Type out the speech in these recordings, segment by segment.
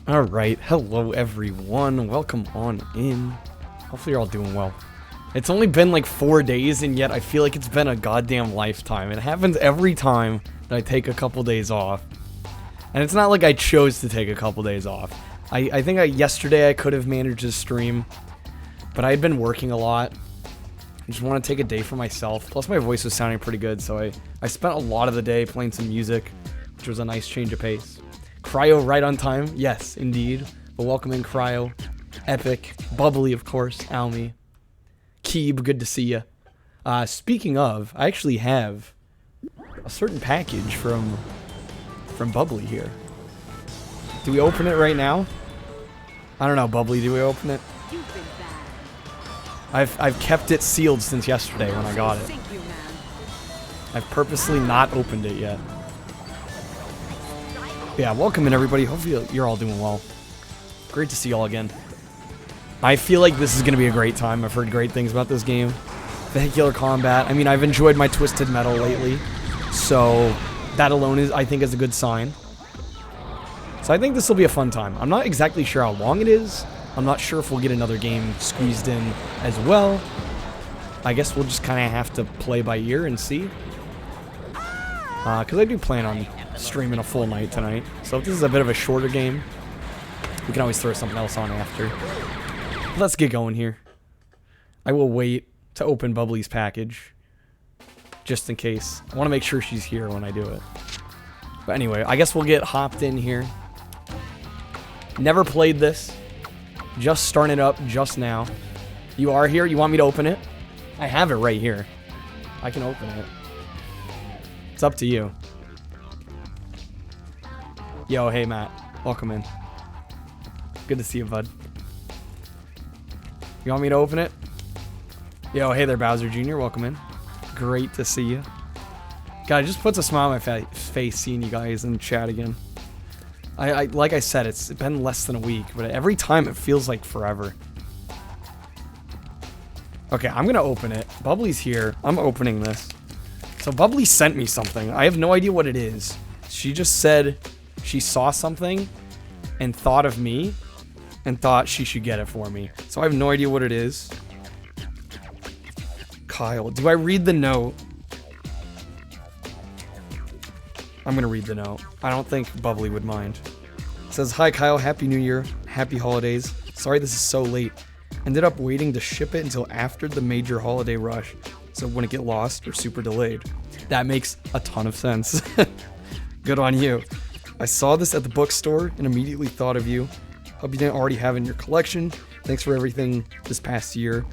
Alright, hello everyone, welcome on in. Hopefully you're all doing well. It's only been like 4 days and yet I feel like it's been a goddamn lifetime. It happens every time that I take a couple days off. And it's not like I chose to take a couple days off. I think yesterday I could have managed to stream, but I had been working a lot. I just want to take a day for myself. Plus my voice was sounding pretty good, so I spent a lot of the day playing some music, which was a nice change of pace. Cryo right on time. Yes, indeed. But welcome in, Cryo. Epic. Bubbly, of course. Almy. Keeb, good to see you. Speaking of, I actually have a certain package from Bubbly here. Do we open it right now? I don't know, Bubbly, do we open it? I've kept it sealed since yesterday when I got it. I've purposely not opened it yet. Yeah, welcome in everybody. Hopefully you're all doing well. Great to see y'all again. I feel like this is going to be a great time. I've heard great things about this game. Vehicular combat. I mean, I've enjoyed my Twisted Metal lately. So, that alone is, I think, is a good sign. So I think this will be a fun time. I'm not exactly sure how long it is. I'm not sure if we'll get another game squeezed in as well. I guess we'll just kind of have to play by ear and see. Because I do plan on streaming a full night tonight. So if this is a bit of a shorter game, we can always throw something else on after. Let's get going here. I will wait to open Bubbly's package, just in case. I want to make sure she's here when I do it. But anyway, I guess we'll get hopped in here. Never played this. Just starting it up just now. You are here? You want me to open it? I have it right here. I can open it. It's up to you. Yo, hey Matt. Welcome in. Good to see you, bud. You want me to open it? Yo, hey there, Bowser Jr. Welcome in. Great to see you. God, it just puts a smile on my face seeing you guys in chat again. Like I said, it's been less than a week, but every time it feels like forever. Okay, I'm gonna open it. Bubbly's here. I'm opening this. So Bubbly sent me something. I have no idea what it is. She just said she saw something and thought of me and thought she should get it for me. So I have no idea what it is. Kyle, do I read the note? I'm gonna read the note. I don't think Bubbly would mind. It says, "Hi Kyle, Happy New Year, Happy Holidays. Sorry this is so late. Ended up waiting to ship it until after the major holiday rush, so it wouldn't get lost or super delayed." That makes a ton of sense. Good on you. I saw this at the bookstore and immediately thought of you. Hope you didn't already have it in your collection. Thanks for everything this past year.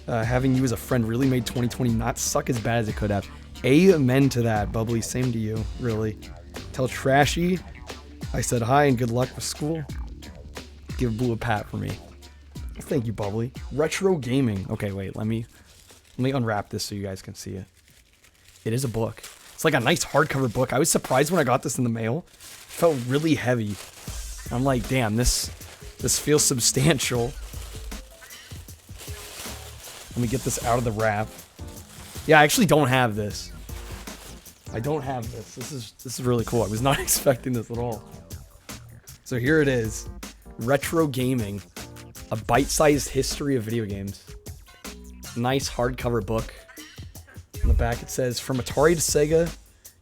Having you as a friend really made 2020 not suck as bad as it could have. Amen to that, Bubbly. Same to you, really. Tell Trashy I said hi and good luck with school. Give Blue a pat for me. Thank you, Bubbly. Retro gaming. Okay, wait, let me unwrap this so you guys can see it. It is a book. It's like a nice hardcover book. I was surprised when I got this in the mail. It felt really heavy. I'm like, damn, this feels substantial. Let me get this out of the wrap. Yeah, I actually don't have this. I don't have this. This is really cool. I was not expecting this at all. So here it is. Retro gaming. A bite-sized history of video games. Nice hardcover book. On the back it says, from Atari to Sega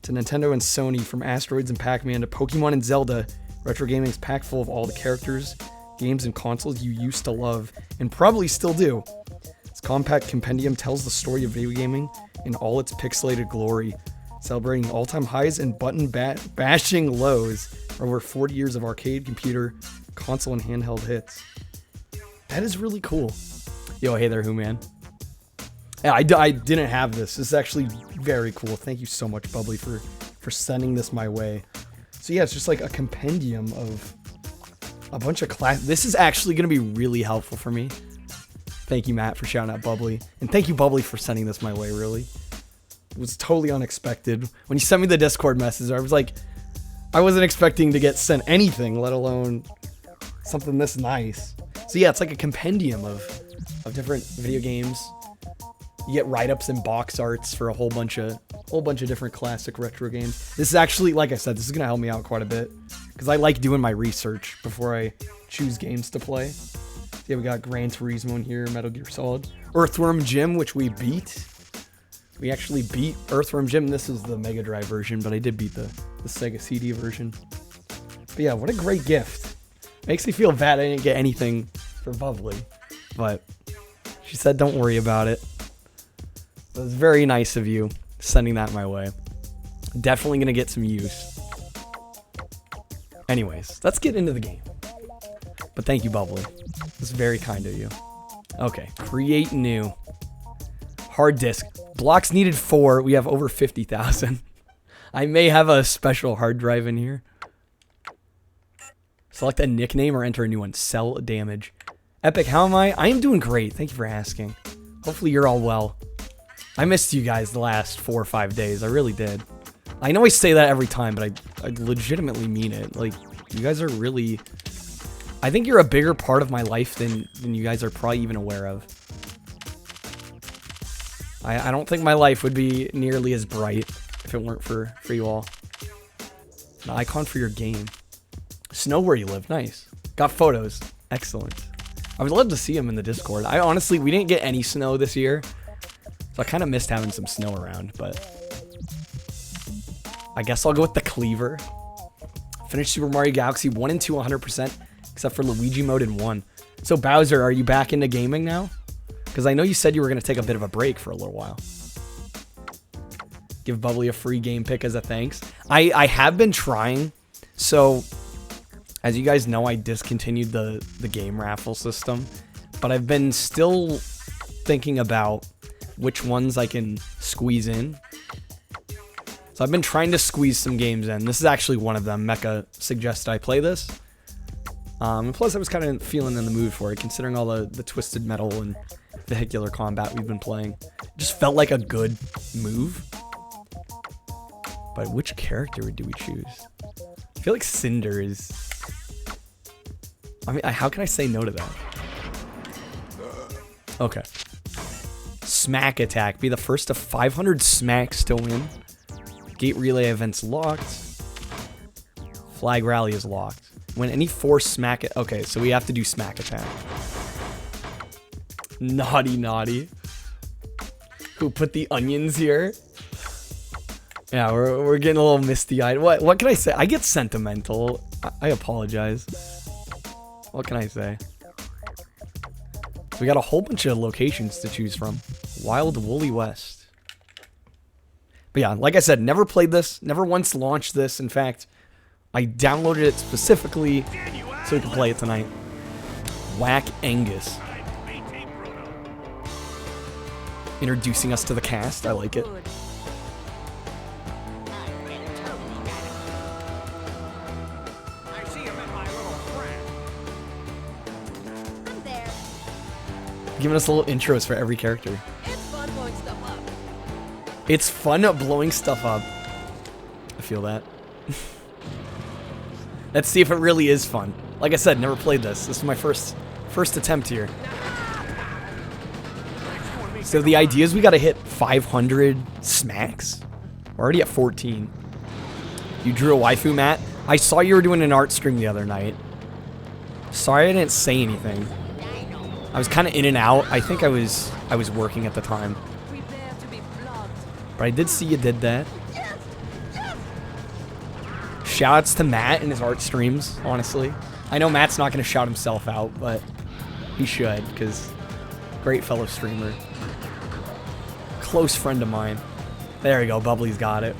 to Nintendo and Sony, from Asteroids and Pac-Man to Pokemon and Zelda, retro gaming is packed full of all the characters, games, and consoles you used to love, and probably still do. This compact compendium tells the story of video gaming in all its pixelated glory, celebrating all-time highs and button-bashing lows for over 40 years of arcade, computer, console, and handheld hits. That is really cool. Yo, hey there, Who Man. Yeah, I didn't have this. This is actually very cool. Thank you so much, Bubbly, for sending this my way. So yeah, it's just like a compendium of A bunch of class. This is actually going to be really helpful for me. Thank you, Matt, for shouting out Bubbly. And thank you, Bubbly, for sending this my way, really. It was totally unexpected. When you sent me the Discord message, I was like, I wasn't expecting to get sent anything, let alone something this nice. So yeah, it's like a compendium of different video games. You get write-ups and box arts for a whole bunch of different classic retro games. This is actually, like I said, this is gonna help me out quite a bit because I like doing my research before I choose games to play. So yeah, we got Gran Turismo in here, Metal Gear Solid, Earthworm Jim, which we beat. We actually beat Earthworm Jim. This is the Mega Drive version, but I did beat the Sega CD version. But yeah, what a great gift. Makes me feel bad I didn't get anything for Bubbly, but she said don't worry about it. It was very nice of you sending that my way. Definitely gonna get some use. Anyways, let's get into the game. But thank you, Bubbly. It's very kind of you. Okay, create new. Hard disk. Blocks needed 4. We have over 50,000. I may have a special hard drive in here. Select a nickname or enter a new one. Cell damage. Epic, how am I? I am doing great. Thank you for asking. Hopefully you're all well. I missed you guys the last 4 or 5 days. I really did. I know I say that every time, but I legitimately mean it. Like, you guys are really... I think you're a bigger part of my life than you guys are probably even aware of. I don't think my life would be nearly as bright if it weren't for you all. An icon for your game. Snow where you live. Nice. Got photos. Excellent. I would love to see them in the Discord. We didn't get any snow this year. So I kind of missed having some snow around, but I guess I'll go with the Cleaver. Finish Super Mario Galaxy 1 and 2 100%, except for Luigi mode in 1. So Bowser, are you back into gaming now? Because I know you said you were going to take a bit of a break for a little while. Give Bubbly a free game pick as a thanks. I have been trying. So, as you guys know, I discontinued the game raffle system. But I've been still thinking about which ones I can squeeze in. So I've been trying to squeeze some games in. This is actually one of them. Mecha suggested I play this. And plus, I was kind of feeling in the mood for it, considering all the Twisted Metal and vehicular combat we've been playing. It just felt like a good move. But which character do we choose? I feel like Cinder is... I mean, how can I say no to that? Okay. Smack attack. Be the first of 500 smacks to win. Gate relay events locked. Flag rally is locked. When any 4 smack... Okay, so we have to do smack attack. Naughty, naughty. Who put the onions here? Yeah, we're getting a little misty-eyed. What can I say? I get sentimental. I apologize. What can I say? We got a whole bunch of locations to choose from. Wild Woolly West. But yeah, like I said, never played this. Never once launched this. In fact, I downloaded it specifically so we could play it tonight. Whack Angus. Introducing us to the cast. I like it. Giving us little intros for every character. It's fun blowing stuff up. It's fun blowing stuff up. I feel that. Let's see if it really is fun. Like I said, never played this. This is my first attempt here. So the idea is we gotta hit 500 smacks. We're already at 14. You drew a waifu, Matt? I saw you were doing an art stream the other night. Sorry I didn't say anything. I was kind of in and out. I think I was working at the time. But I did see you did that. Shoutouts to Matt and his art streams, honestly. I know Matt's not going to shout himself out, but he should, because great fellow streamer. Close friend of mine. There we go, Bubbly's got it.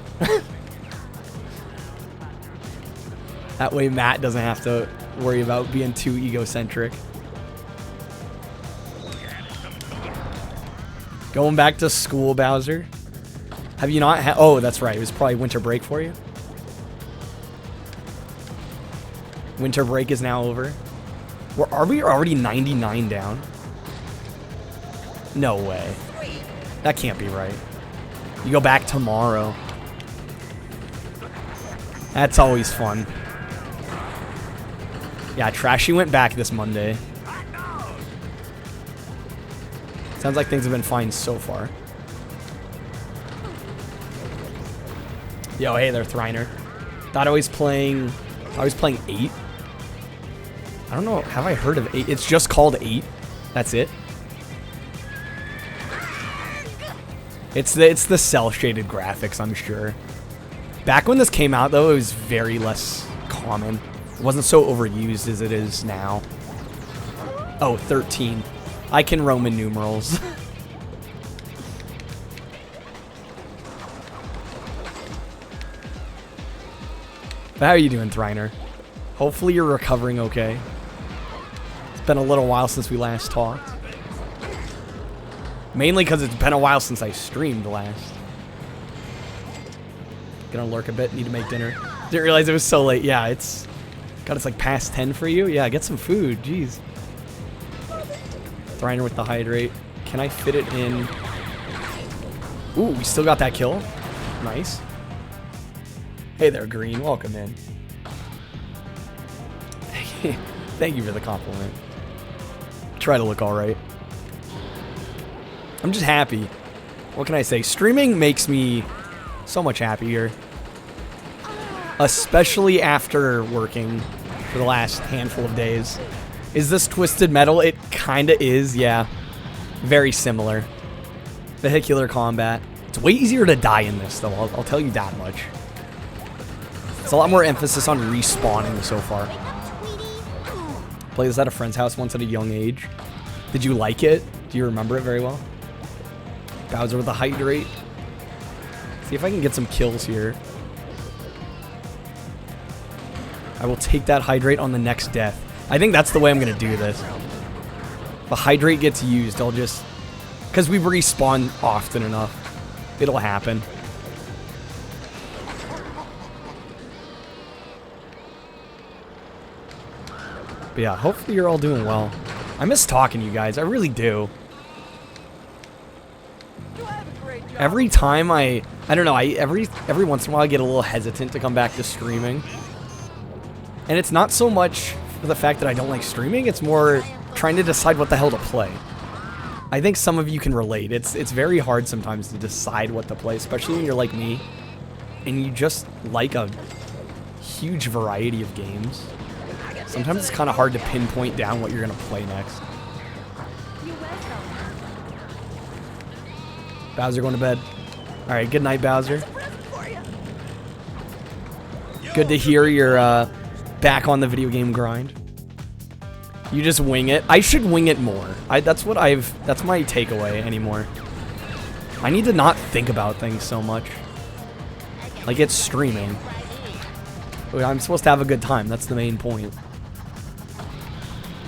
That way Matt doesn't have to worry about being too egocentric. Going back to school, Bowser. Have you not oh, that's right. It was probably winter break for you. Winter break is now over. Are we already 99 down? No way. That can't be right. You go back tomorrow. That's always fun. Yeah, Trashy went back this Monday. Sounds like things have been fine so far. Yo, hey there, Thriner. Thought I was playing 8. I don't know, have I heard of 8? It's just called 8. That's it. It's the cel-shaded graphics, I'm sure. Back when this came out, though, it was very less common. It wasn't so overused as it is now. Oh, 13. I can Roman numerals. But how are you doing, Thriner? Hopefully you're recovering okay. It's been a little while since we last talked. Mainly because it's been a while since I streamed last. Gonna lurk a bit, need to make dinner. Didn't realize it was so late. Yeah, it's like past 10 for you. Yeah, get some food, jeez. Thriner with the hydrate. Can I fit it in? Ooh, we still got that kill. Nice. Hey there, Green. Welcome in. Thank you for the compliment. Try to look alright. I'm just happy. What can I say? Streaming makes me so much happier. Especially after working for the last handful of days. Is this Twisted Metal? It kinda is, yeah. Very similar. Vehicular combat. It's way easier to die in this, though. I'll tell you that much. It's a lot more emphasis on respawning so far. Played this at a friend's house once at a young age. Did you like it? Do you remember it very well? Bowser with the hydrate. See if I can get some kills here. I will take that hydrate on the next death. I think that's the way I'm going to do this. If the hydrate gets used, I'll just... Because we respawn often enough. It'll happen. But yeah, hopefully you're all doing well. I miss talking to you guys. I really do. Every time I don't know, every once in a while I get a little hesitant to come back to streaming. And it's not so much for the fact that I don't like streaming, it's more trying to decide what the hell to play. I think some of you can relate. It's very hard sometimes to decide what to play, especially when you're like me and you just like a huge variety of games. Sometimes it's kind of hard to pinpoint down what you're going to play next. Bowser going to bed. Alright, good night, Bowser. Good to hear you're back on the video game grind. You just wing it. I should wing it more. That's my takeaway anymore. I need to not think about things so much. Like, it's streaming. I'm supposed to have a good time. That's the main point.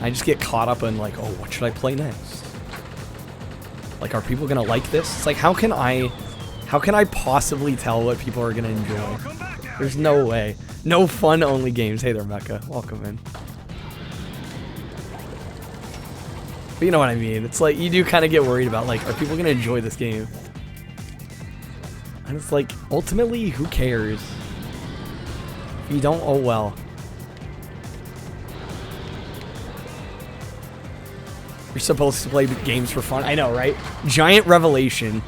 I just get caught up in, like, oh, what should I play next? Like, are people gonna like this? It's like, how can I possibly tell what people are gonna enjoy? There's no way. No fun-only games. Hey there, Mecha. Welcome in. But you know what I mean. It's like, you do kind of get worried about, like, are people gonna enjoy this game? And it's like, ultimately, who cares? If you don't, oh well. You're supposed to play games for fun. I know, right? Giant revelation.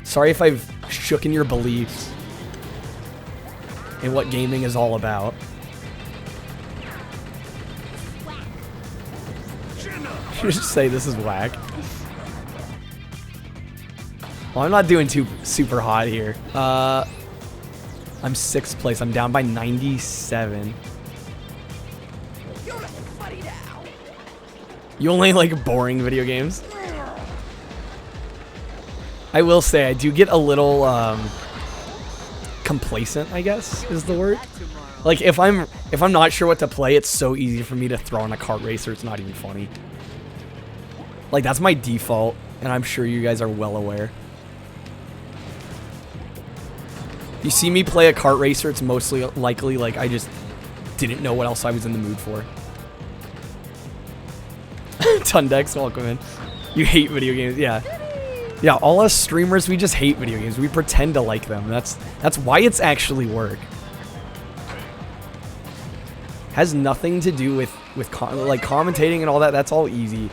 Sorry if I've shooken your beliefs in what gaming is all about. You just say this is whack. Well, I'm not doing too super hot here. I'm 6th place. I'm down by 97. You only like boring video games? I will say I do get a little complacent, I guess is the word. Like if I'm not sure what to play, it's so easy for me to throw in a kart racer. It's not even funny. Like that's my default, and I'm sure you guys are well aware. You see me play a kart racer, it's mostly likely like I just didn't know what else I was in the mood for. Tundex, welcome in. You hate video games, yeah. Yeah, all us streamers, we just hate video games. We pretend to like them. That's why it's actually work. Has nothing to do with like commentating and all that. That's all easy.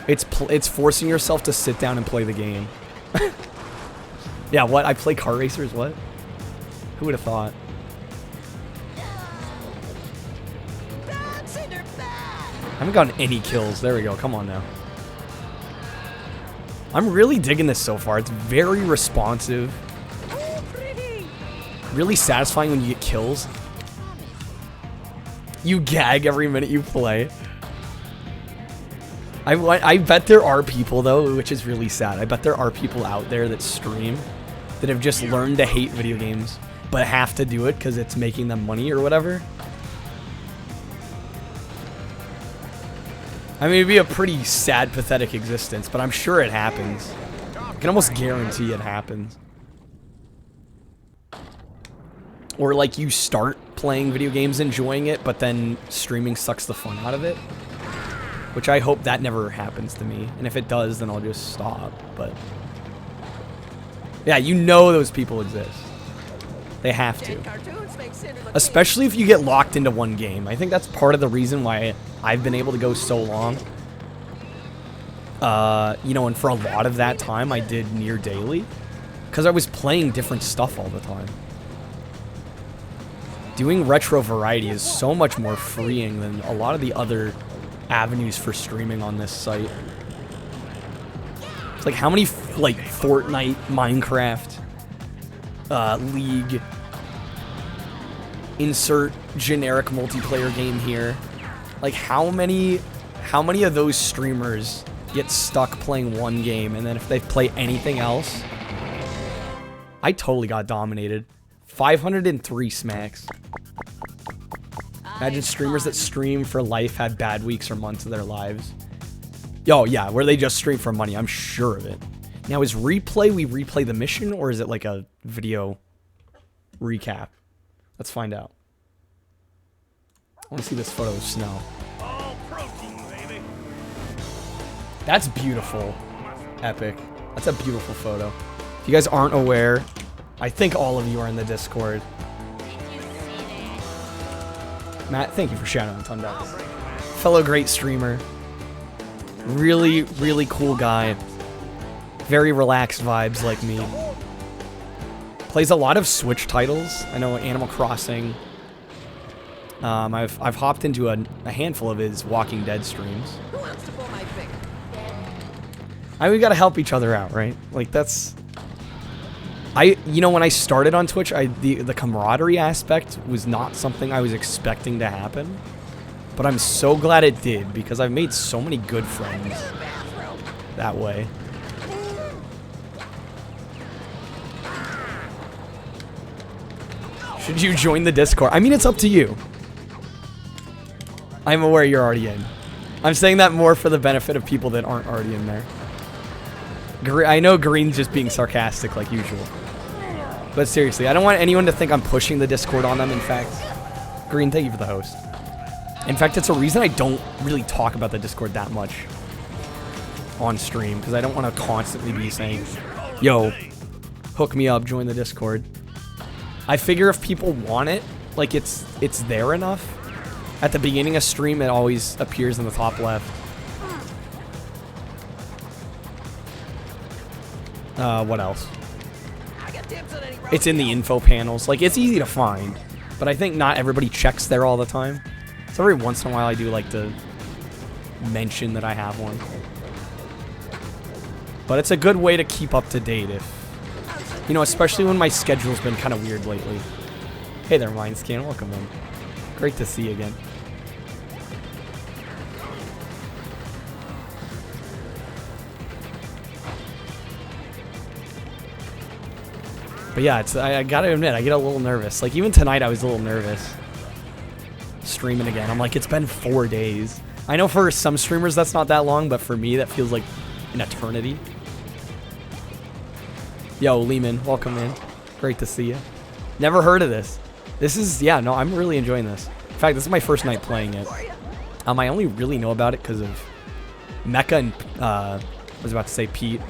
It's forcing yourself to sit down and play the game. Yeah, what? I play car racers? What? Who would have thought? I haven't gotten any kills. There we go. Come on now. I'm really digging this so far. It's very responsive. Really satisfying when you get kills. You gag every minute you play. I bet there are people, though, which is really sad. I bet there are people out there that stream that have just learned to hate video games, but have to do it because it's making them money or whatever. I mean, it'd be a pretty sad, pathetic existence, but I'm sure it happens. I can almost guarantee it happens. Or, like, you start playing video games, enjoying it, but then streaming sucks the fun out of it. Which I hope that never happens to me. And if it does, then I'll just stop. But yeah, you know those people exist. They have to. Especially if you get locked into one game. I think that's part of the reason why I've been able to go so long. You know, and for a lot of that time, I did near daily. Because I was playing different stuff all the time. Doing retro variety is so much more freeing than a lot of the other avenues for streaming on this site. It's like how many like Fortnite, Minecraft, League, insert generic multiplayer game here. Like how many of those streamers get stuck playing one game and then if they play anything else? I totally got dominated. 503 smacks. Imagine streamers that stream for life had bad weeks or months of their lives. Yo, yeah, where they just stream for money. I'm sure of it. Now, is replay, we replay the mission, or is it like a video recap? Let's find out. I want to see this photo of snow. That's beautiful. Epic. That's a beautiful photo. If you guys aren't aware, I think all of you are in the Discord. Matt, thank you for shouting out Tundex. Fellow great streamer. Really, really cool guy. Very relaxed vibes like me. Plays a lot of Switch titles. I know Animal Crossing. I've hopped into a handful of his Walking Dead streams. Who wants to pull my finger? We gotta help each other out, right? Like that's... you know, when I started on Twitch, the camaraderie aspect was not something I was expecting to happen. But I'm so glad it did, because I've made so many good friends that way. Should you join the Discord? I mean, it's up to you. I'm aware you're already in. I'm saying that more for the benefit of people that aren't already in there. I know Green's just being sarcastic like usual. But seriously, I don't want anyone to think I'm pushing the Discord on them. In fact, Green, thank you for the host. In fact, it's a reason I don't really talk about the Discord that much on stream, because I don't want to constantly be saying, yo, hook me up, join the Discord. I figure if people want it, like it's there enough. At the beginning of stream, it always appears in the top left. What else? It's in the info panels. Like, it's easy to find, but I think not everybody checks there all the time. So every once in a while I do like to mention that I have one. But it's a good way to keep up to date if, you know, especially when my schedule's been kind of weird lately. Hey there, Mindscan, welcome in. Great to see you again. But yeah, I gotta admit, I get a little nervous. Like, even tonight I was a little nervous. Streaming again. I'm like, it's been 4 days. I know for some streamers that's not that long, but for me that feels like an eternity. Yo, Lehman, welcome in. Great to see you. Never heard of this. This is, yeah, no, I'm really enjoying this. In fact, this is my first night playing it. I only really know about it because of Mecha and I was about to say Pete.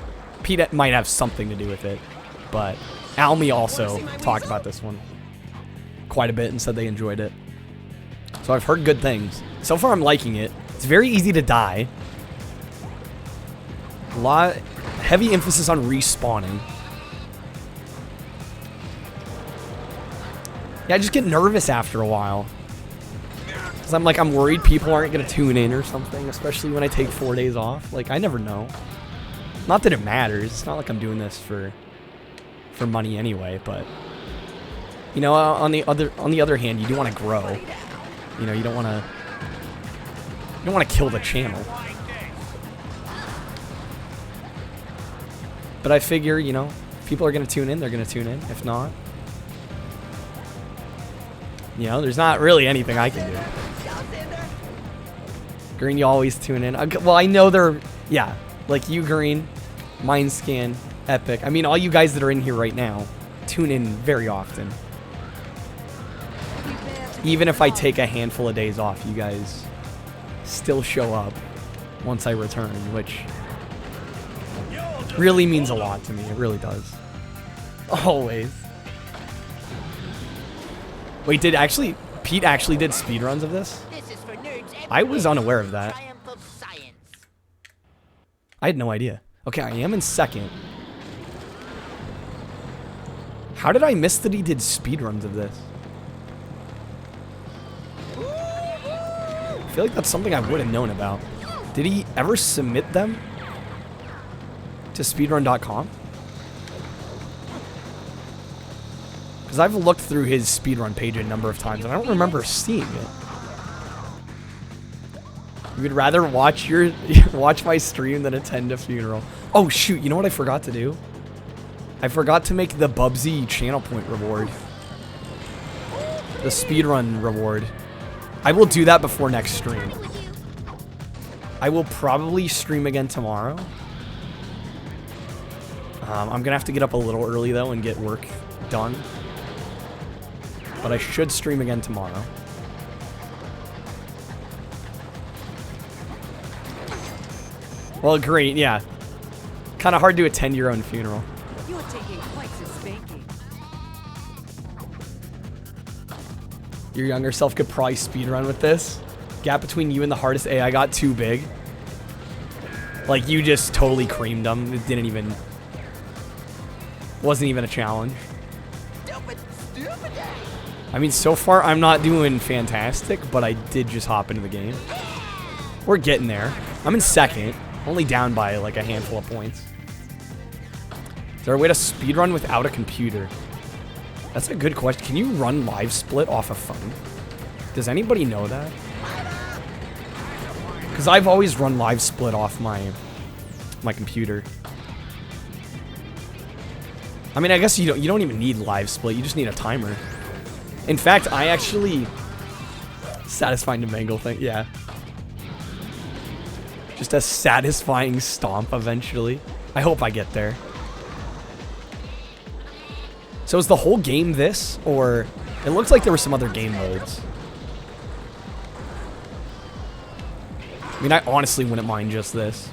Pete might have something to do with it, but Almy also talked about this one quite a bit and said they enjoyed it. So I've heard good things. So far I'm liking it. It's very easy to die. Heavy emphasis on respawning. Yeah, I just get nervous after a while. Because I'm worried people aren't going to tune in or something, especially when I take 4 days off. Like, I never know. Not that it matters. It's not like I'm doing this for money anyway, but you know, on the other hand, you do want to grow. You know, you don't want to kill the channel. But I figure, you know, if people are going to tune in, they're going to tune in. If not, you know, there's not really anything I can do. Green, you always tune in. Well, I know they're, yeah, like you, Green, Mindscan, Epic. I mean, all you guys that are in here right now tune in very often. Even if I take a handful of days off, you guys still show up once I return, which really means a lot to me. It really does. Always. Wait, Pete actually did speedruns of this? I was unaware of that. I had no idea. Okay, I am in second. How did I miss that he did speedruns of this? I feel like that's something I would have known about. Did he ever submit them to speedrun.com? Because I've looked through his speedrun page a number of times and I don't remember seeing it. You would rather watch my stream than attend a funeral. Oh shoot, you know what I forgot to do? I forgot to make the Bubsy channel point reward. The speedrun reward. I will do that before next stream. I will probably stream again tomorrow. I'm gonna have to get up a little early though and get work done. But I should stream again tomorrow. Well, great, yeah. Kind of hard to attend your own funeral. You're taking quite a spanking. Your younger self could probably speedrun with this. Gap between you and the hardest AI got too big. Like, you just totally creamed them. It didn't even... Wasn't even a challenge. Stupid. I mean, so far, I'm not doing fantastic, but I did just hop into the game. We're getting there. I'm in second. Only down by, like, a handful of points. Is there a way to speedrun without a computer? That's a good question. Can you run live split off a phone? Does anybody know that? Because I've always run live split off my computer. I mean, I guess you don't even need live split. You just need a timer. In fact, I actually... Satisfying to mangle thing, yeah. Just a satisfying stomp eventually. I hope I get there. So is the whole game this? Or... It looks like there were some other game modes. I mean, I honestly wouldn't mind just this.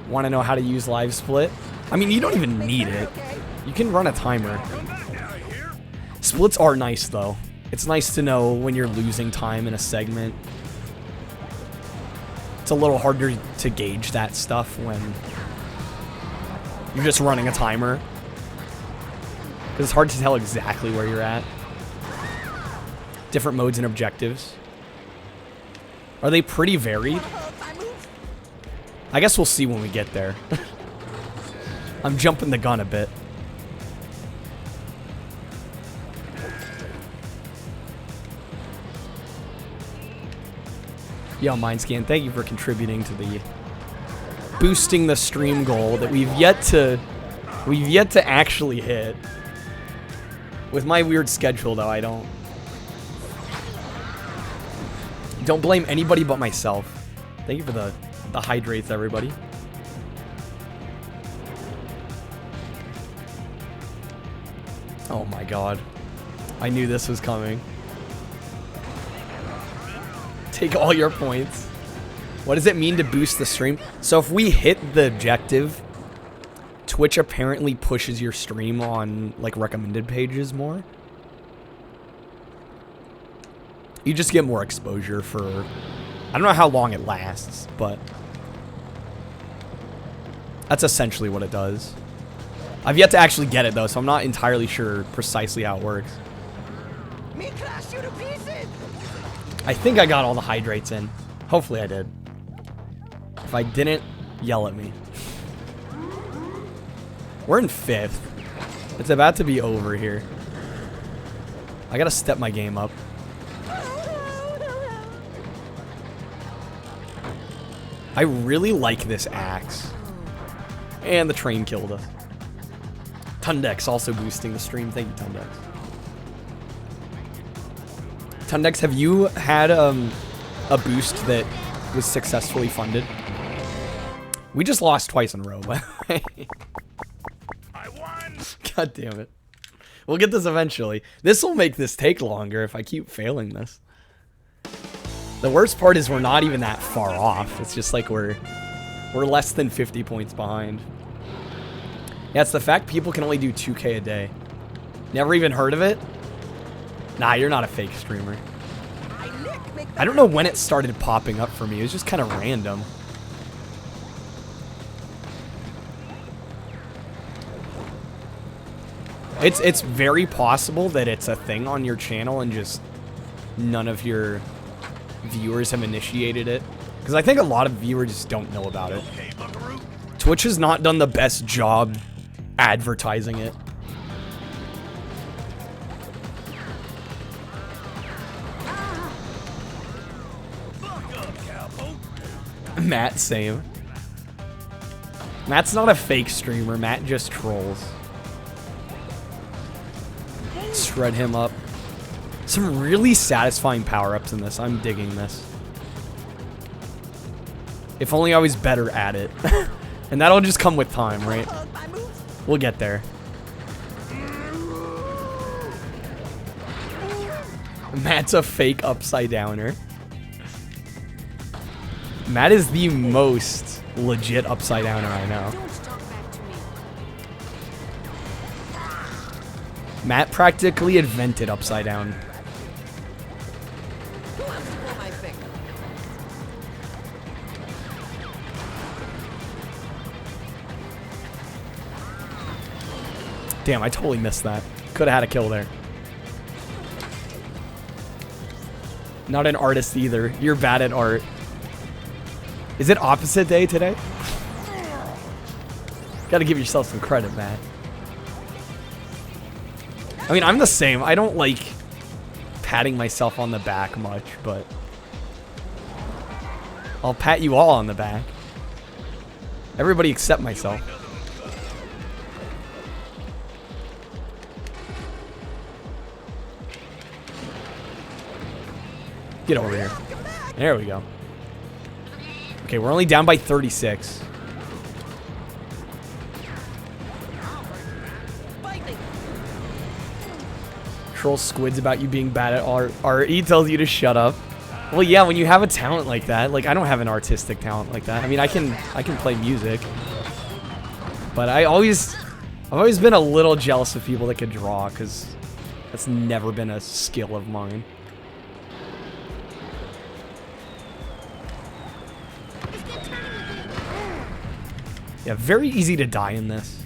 Want to know how to use live split? I mean, you don't even need it. You can run a timer. Splits are nice, though. It's nice to know when you're losing time in a segment. It's a little harder to gauge that stuff when you're just running a timer. Because it's hard to tell exactly where you're at. Different modes and objectives. Are they pretty varied? I guess we'll see when we get there. I'm jumping the gun a bit. Yo, Mindscan, thank you for contributing to the boosting the stream goal that we've yet to actually hit. With my weird schedule, though, I don't blame anybody but myself. Thank you for the hydrates, everybody. Oh my god. I knew this was coming. Take all your points. What does it mean to boost the stream? So if we hit the objective, Twitch apparently pushes your stream on like recommended pages more. You just get more exposure for, I don't know how long it lasts, but that's essentially what it does. I've yet to actually get it though, so I'm not entirely sure precisely how it works. I think I got all the hydrates in. Hopefully I did. If I didn't, yell at me. We're in 5th. It's about to be over here. I gotta step my game up. I really like this axe. And the train killed us. Tundex also boosting the stream. Thank you, Tundex. Tundex, have you had a boost that was successfully funded? We just lost twice in a row, by the way. I won! God damn it. We'll get this eventually. This will make this take longer if I keep failing this. The worst part is we're not even that far off. It's just like we're less than 50 points behind. Yeah, it's the fact people can only do 2K a day. Never even heard of it? Nah, you're not a fake streamer. I don't know when it started popping up for me. It was just kind of random. It's very possible that it's a thing on your channel and just none of your viewers have initiated it. Because I think a lot of viewers just don't know about it. Twitch has not done the best job advertising it. Matt, same. Matt's not a fake streamer. Matt just trolls. Shred him up. Some really satisfying power-ups in this. I'm digging this. If only I was better at it. And that'll just come with time, right? We'll get there. Matt's a fake upside-downer. Matt is the most legit upside-downer I know. Matt practically invented upside down. Damn, I totally missed that. Could have had a kill there. Not an artist either. You're bad at art. Is it opposite day today? Gotta give yourself some credit, Matt. I mean, I'm the same. I don't like patting myself on the back much, but I'll pat you all on the back. Everybody except myself. Get over here. There we go. Okay, we're only down by 36. Troll squids about you being bad at art. He tells you to shut up. Well, yeah, when you have a talent like that, like I don't have an artistic talent like that. I mean, I can play music, but I've always been a little jealous of people that could draw because that's never been a skill of mine. Yeah, very easy to die in this.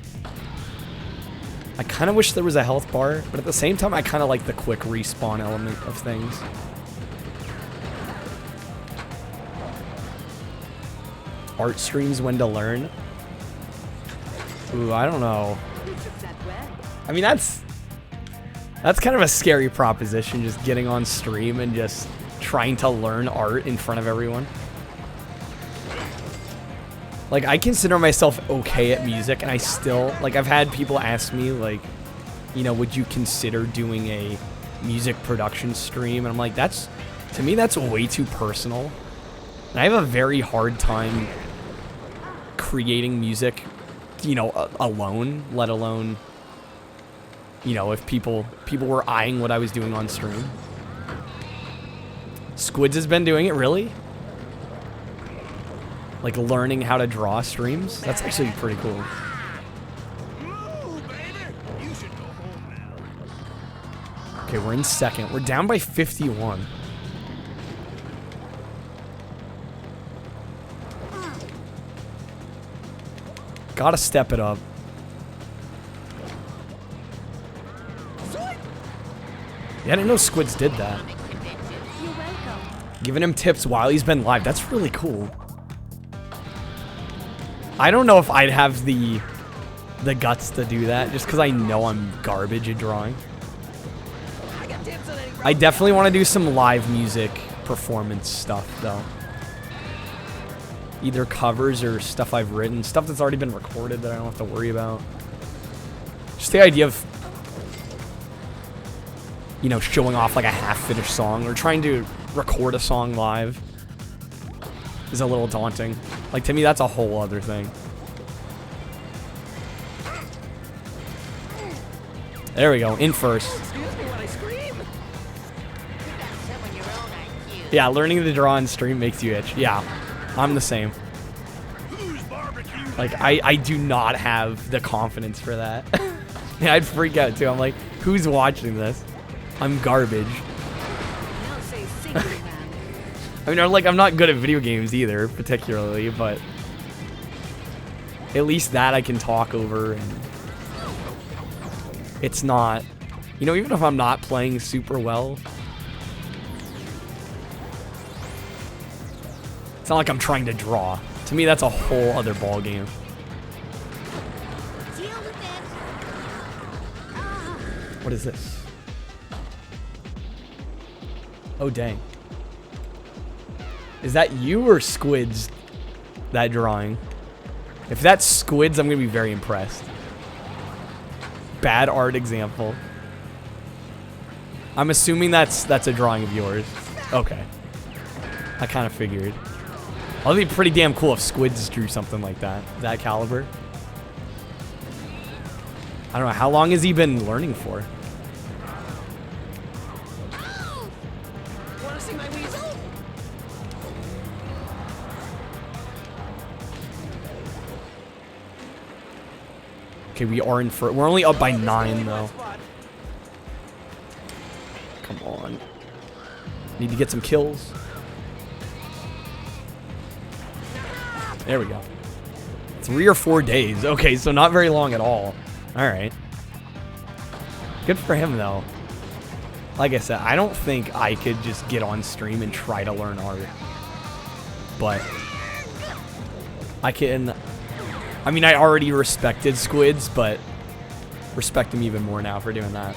I kind of wish there was a health bar, but at the same time, I kind of like the quick respawn element of things. Art streams when to learn. Ooh, I don't know. I mean, that's kind of a scary proposition, just getting on stream and just trying to learn art in front of everyone. Like, I consider myself okay at music, and I still, like, I've had people ask me, like, you know, would you consider doing a music production stream? And I'm like, to me, that's way too personal. And I have a very hard time creating music, you know, alone, let alone, you know, if people were eyeing what I was doing on stream. Squids has been doing it, really? Like learning how to draw streams? That's actually pretty cool. Okay, we're in second. We're down by 51. Gotta step it up. Yeah, I didn't know Squids did that. You're welcome. Giving him tips while he's been live. That's really cool. I don't know if I'd have the guts to do that, just because I know I'm garbage at drawing. I definitely want to do some live music performance stuff, though. Either covers or stuff I've written. Stuff that's already been recorded that I don't have to worry about. Just the idea of, you know, showing off like a half-finished song or trying to record a song live is a little daunting. Like, to me, that's a whole other thing. There we go, in first. Yeah, learning to draw and stream makes you itch. Yeah, I'm the same. Like, I do not have the confidence for that. Yeah, I'd freak out too. I'm like, who's watching this? I'm garbage. Now say singing, man. I mean, like, I'm not good at video games either, particularly, but at least that I can talk over, and it's not, you know, even if I'm not playing super well, it's not like I'm trying to draw. To me, that's a whole other ball game. What is this? Oh, dang. Is that you or Squids, that drawing? If that's Squids, I'm going to be very impressed. Bad art example. I'm assuming that's a drawing of yours. Okay. I kind of figured. That'd be pretty damn cool if Squids drew something like that caliber. I don't know, how long has he been learning for? Wanna see my weasel? Okay, we are in first. We're only up by 9 though. Come on. Need to get some kills. There we go. 3 or 4 days. Okay, so not very long at all. Alright. Good for him, though. Like I said, I don't think I could just get on stream and try to learn art. But I can... I mean, I already respected Squids, but respect him even more now for doing that.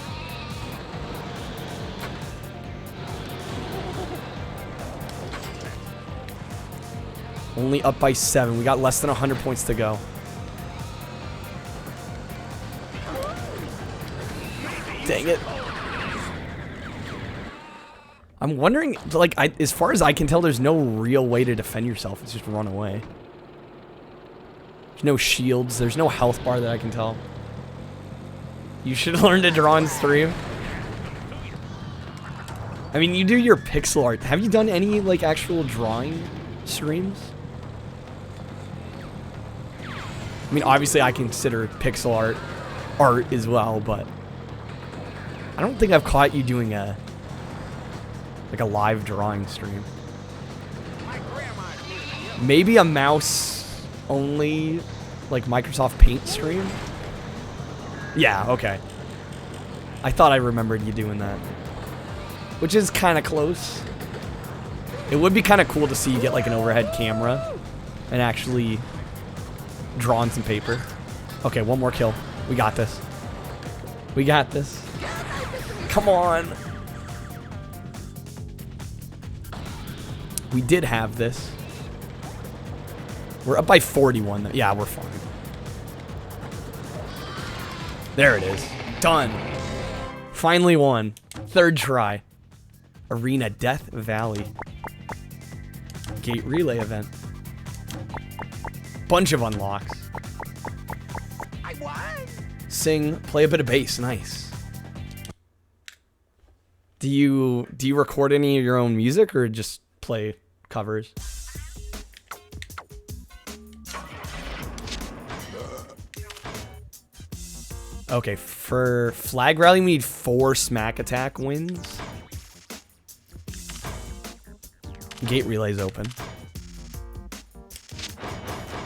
Only up by 7. We got less than 100 points to go. Dang it. I'm wondering, like, as far as I can tell, there's no real way to defend yourself. It's just run away. There's no shields. There's no health bar that I can tell. You should learn to draw on stream. I mean, you do your pixel art. Have you done any, like, actual drawing streams? I mean, obviously I consider pixel art as well, but I don't think I've caught you doing a live drawing stream. Maybe a mouse only, like, Microsoft Paint stream? Yeah, okay. I thought I remembered you doing that. Which is kind of close. It would be kind of cool to see you get, like, an overhead camera and actually draw on some paper. Okay, one more kill. We got this. We got this. Come on. We did have this. We're up by 41. Yeah, we're fine. There it is. Done. Finally won. 3rd try. Arena Death Valley. Gate relay event. Bunch of unlocks. I won. Sing, play a bit of bass. Nice. Do you record any of your own music or just play covers? Okay, for Flag Rally, we need 4 Smack Attack wins. Gate relay's open.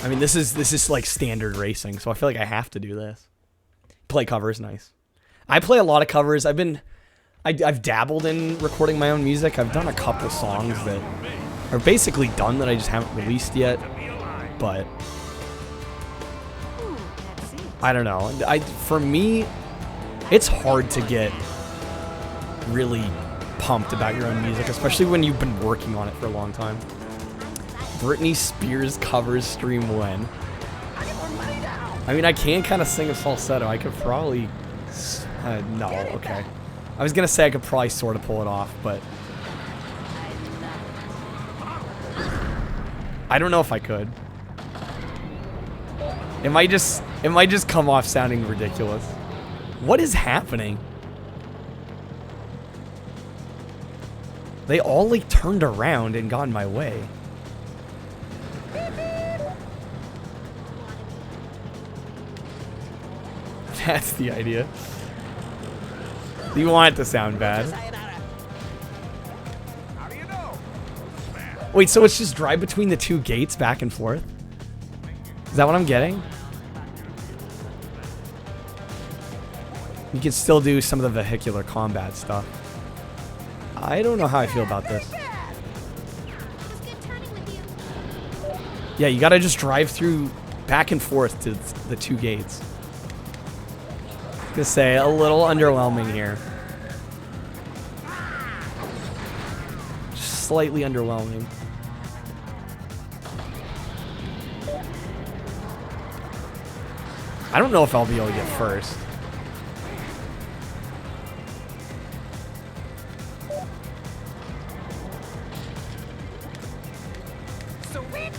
I mean, this is like standard racing, so I feel like I have to do this. Play covers, nice. I play a lot of covers. I've dabbled in recording my own music. I've done a couple songs that are basically done that I just haven't released yet, but I don't know. For me, it's hard to get really pumped about your own music, especially when you've been working on it for a long time. Britney Spears covers stream when? I mean, I can kind of sing a falsetto. I could probably... no, okay. I was going to say I could probably sort of pull it off, but... I don't know if I could. It might just come off sounding ridiculous. What is happening? They all like turned around and got in my way. That's the idea. You want it to sound bad. Wait, so it's just drive between the 2 gates back and forth? Is that what I'm getting? You can still do some of the vehicular combat stuff. I don't know how I feel about this. Yeah, you gotta just drive through back and forth to the 2 gates. Gonna say, a little underwhelming here. Just slightly underwhelming. I don't know if I'll be able to get first.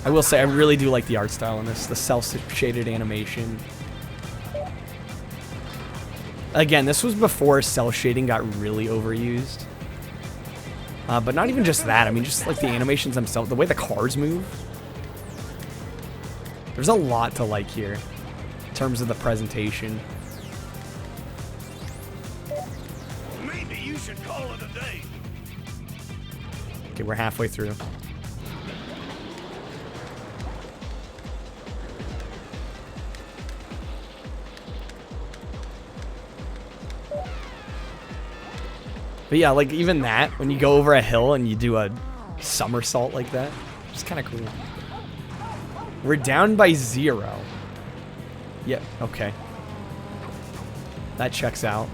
I will say, I really do like the art style in this. The cel-shaded animation. Again, this was before cel shading got really overused. But not even just that. I mean, just like the animations themselves. The way the cars move. There's a lot to like here. In terms of the presentation. Maybe you should call it a day. Okay, we're halfway through. But yeah, like even that, when you go over a hill and you do a somersault like that, it's kind of cool. We're down by 0. Yep, okay. That checks out.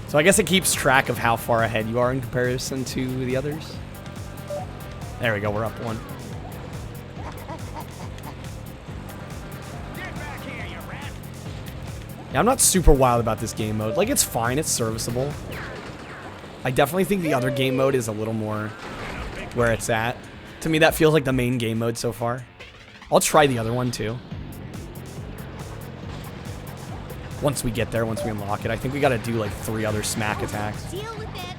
So I guess it keeps track of how far ahead you are in comparison to the others. There we go, we're up 1. Yeah, I'm not super wild about this game mode. Like, it's fine, it's serviceable. I definitely think the other game mode is a little more where it's at. To me, that feels like the main game mode so far. I'll try the other one, too. Once we get there, once we unlock it. I think we gotta do, like, 3 other smack attacks. Deal with it.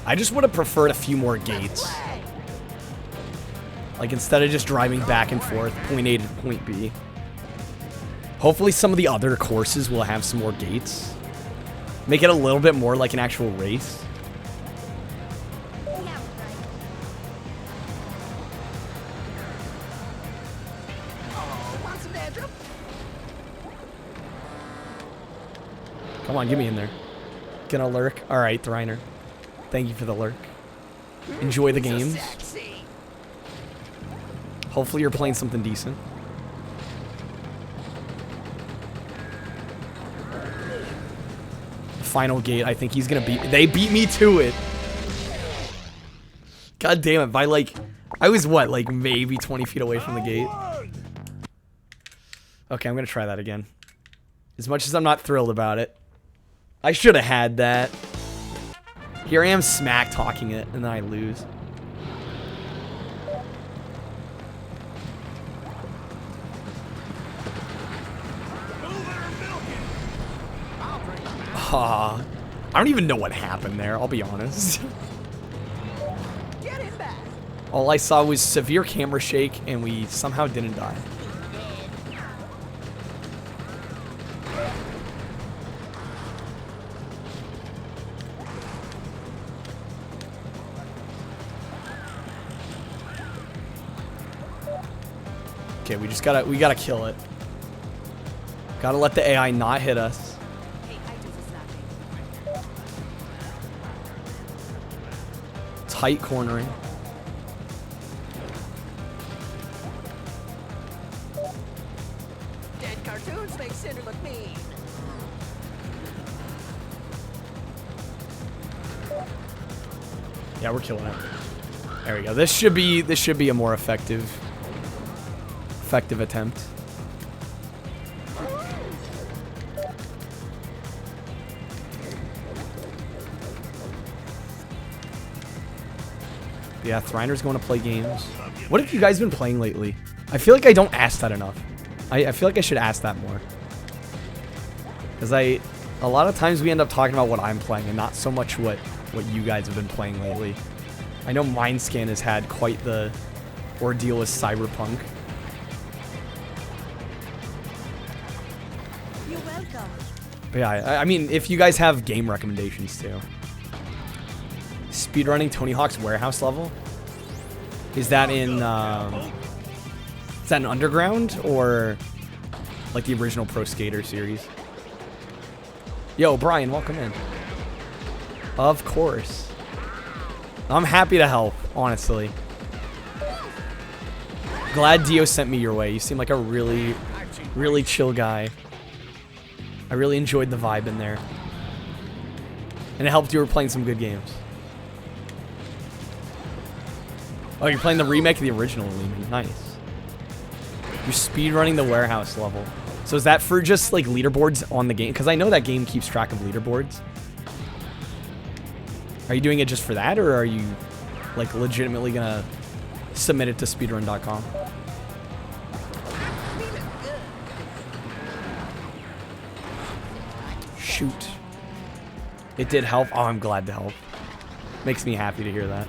I just would have preferred a few more gates. Like, instead of just driving back and forth, point A to point B. Hopefully some of the other courses will have some more gates. Make it a little bit more like an actual race. Come on, get me in there. Gonna lurk? Alright, Thriner. Thank you for the lurk. Enjoy the games. Hopefully you're playing something decent. Final gate, I think he's gonna beat me. They beat me to it. God damn it, by like, I was what, like maybe 20 feet away from the gate? Okay, I'm gonna try that again. As much as I'm not thrilled about it. I should have had that. Here I am smack talking it, and then I lose. I don't even know what happened there, I'll be honest. Get him back. All I saw was severe camera shake, and we somehow didn't die. Okay, we gotta kill it. Gotta let the AI not hit us. Hey, I do the snapping. Tight cornering. Dead cartoons make Cinder look mean. Yeah, we're killing it. There we go. This should be a more effective attempt. Yeah, Thriner's going to play games. What have you guys been playing lately? I feel like I don't ask that enough. I feel like I should ask that more. Because a lot of times we end up talking about what I'm playing and not so much what you guys have been playing lately. I know Mindscan has had quite the ordeal with Cyberpunk. You're welcome. But yeah, I mean, if you guys have game recommendations too. Speedrunning Tony Hawk's Warehouse level? Is that in Underground or like the original Pro Skater series? Yo, Brian, welcome in. Of course. I'm happy to help, honestly. Glad Dio sent me your way. You seem like a really, really chill guy. I really enjoyed the vibe in there. And it helped you were playing some good games. Oh, you're playing the remake of the original Lehman. Nice. You're speedrunning the Warehouse level. So is that for just like leaderboards on the game? Because I know that game keeps track of leaderboards. Are you doing it just for that, or are you like legitimately gonna submit it to speedrun.com? Shoot. It did help. Oh, I'm glad to help. Makes me happy to hear that.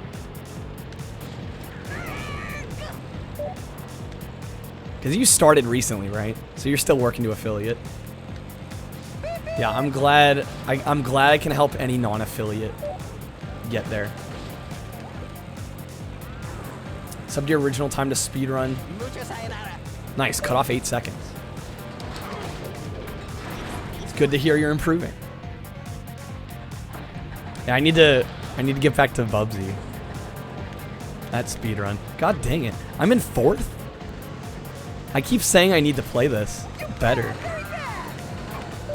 Because you started recently, right? So you're still working to affiliate. Yeah, I'm glad I can help any non-affiliate get there. Sub to your original time to speedrun. Nice, cut off 8 seconds. It's good to hear you're improving. Yeah, I need to get back to Bubsy. That speedrun. God dang it. I'm in 4th? I keep saying I need to play this better.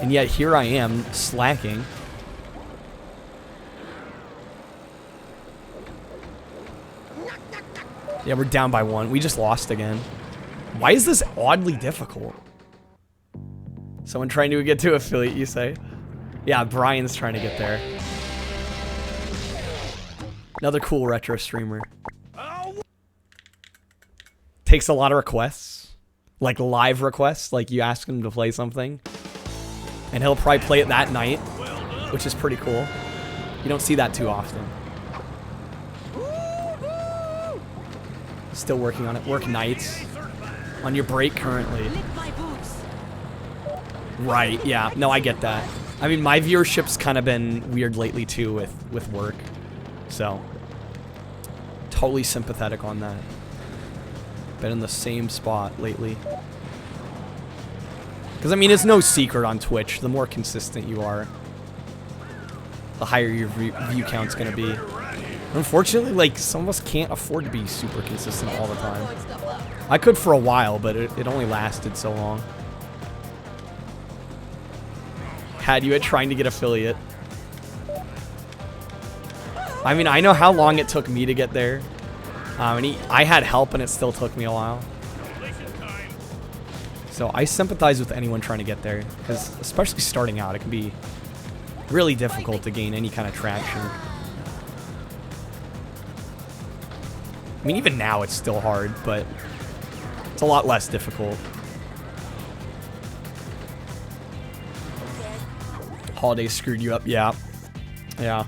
And yet here I am, slacking. Yeah, we're down by 1. We just lost again. Why is this oddly difficult? Someone trying to get to affiliate, you say? Yeah, Brian's trying to get there. Another cool retro streamer. Takes a lot of requests. Like live requests, like you ask him to play something. And he'll probably play it that night, which is pretty cool. You don't see that too often. Still working on it. Work nights. On your break currently. Lick my boots. Right, yeah. No, I get that. I mean, my viewership's kind of been weird lately too with work. So, totally sympathetic on that. Been in the same spot lately. Because, I mean, it's no secret on Twitch. The more consistent you are, the higher your view count's going to be. Unfortunately, like, some of us can't afford to be super consistent all the time. I could for a while, but it only lasted so long. Had you at trying to get affiliate. I mean, I know how long it took me to get there. I had help and it still took me a while. So I sympathize with anyone trying to get there, because especially starting out, it can be really difficult to gain any kind of traction. I mean, even now it's still hard, but it's a lot less difficult. Holidays screwed you up, yeah. Yeah.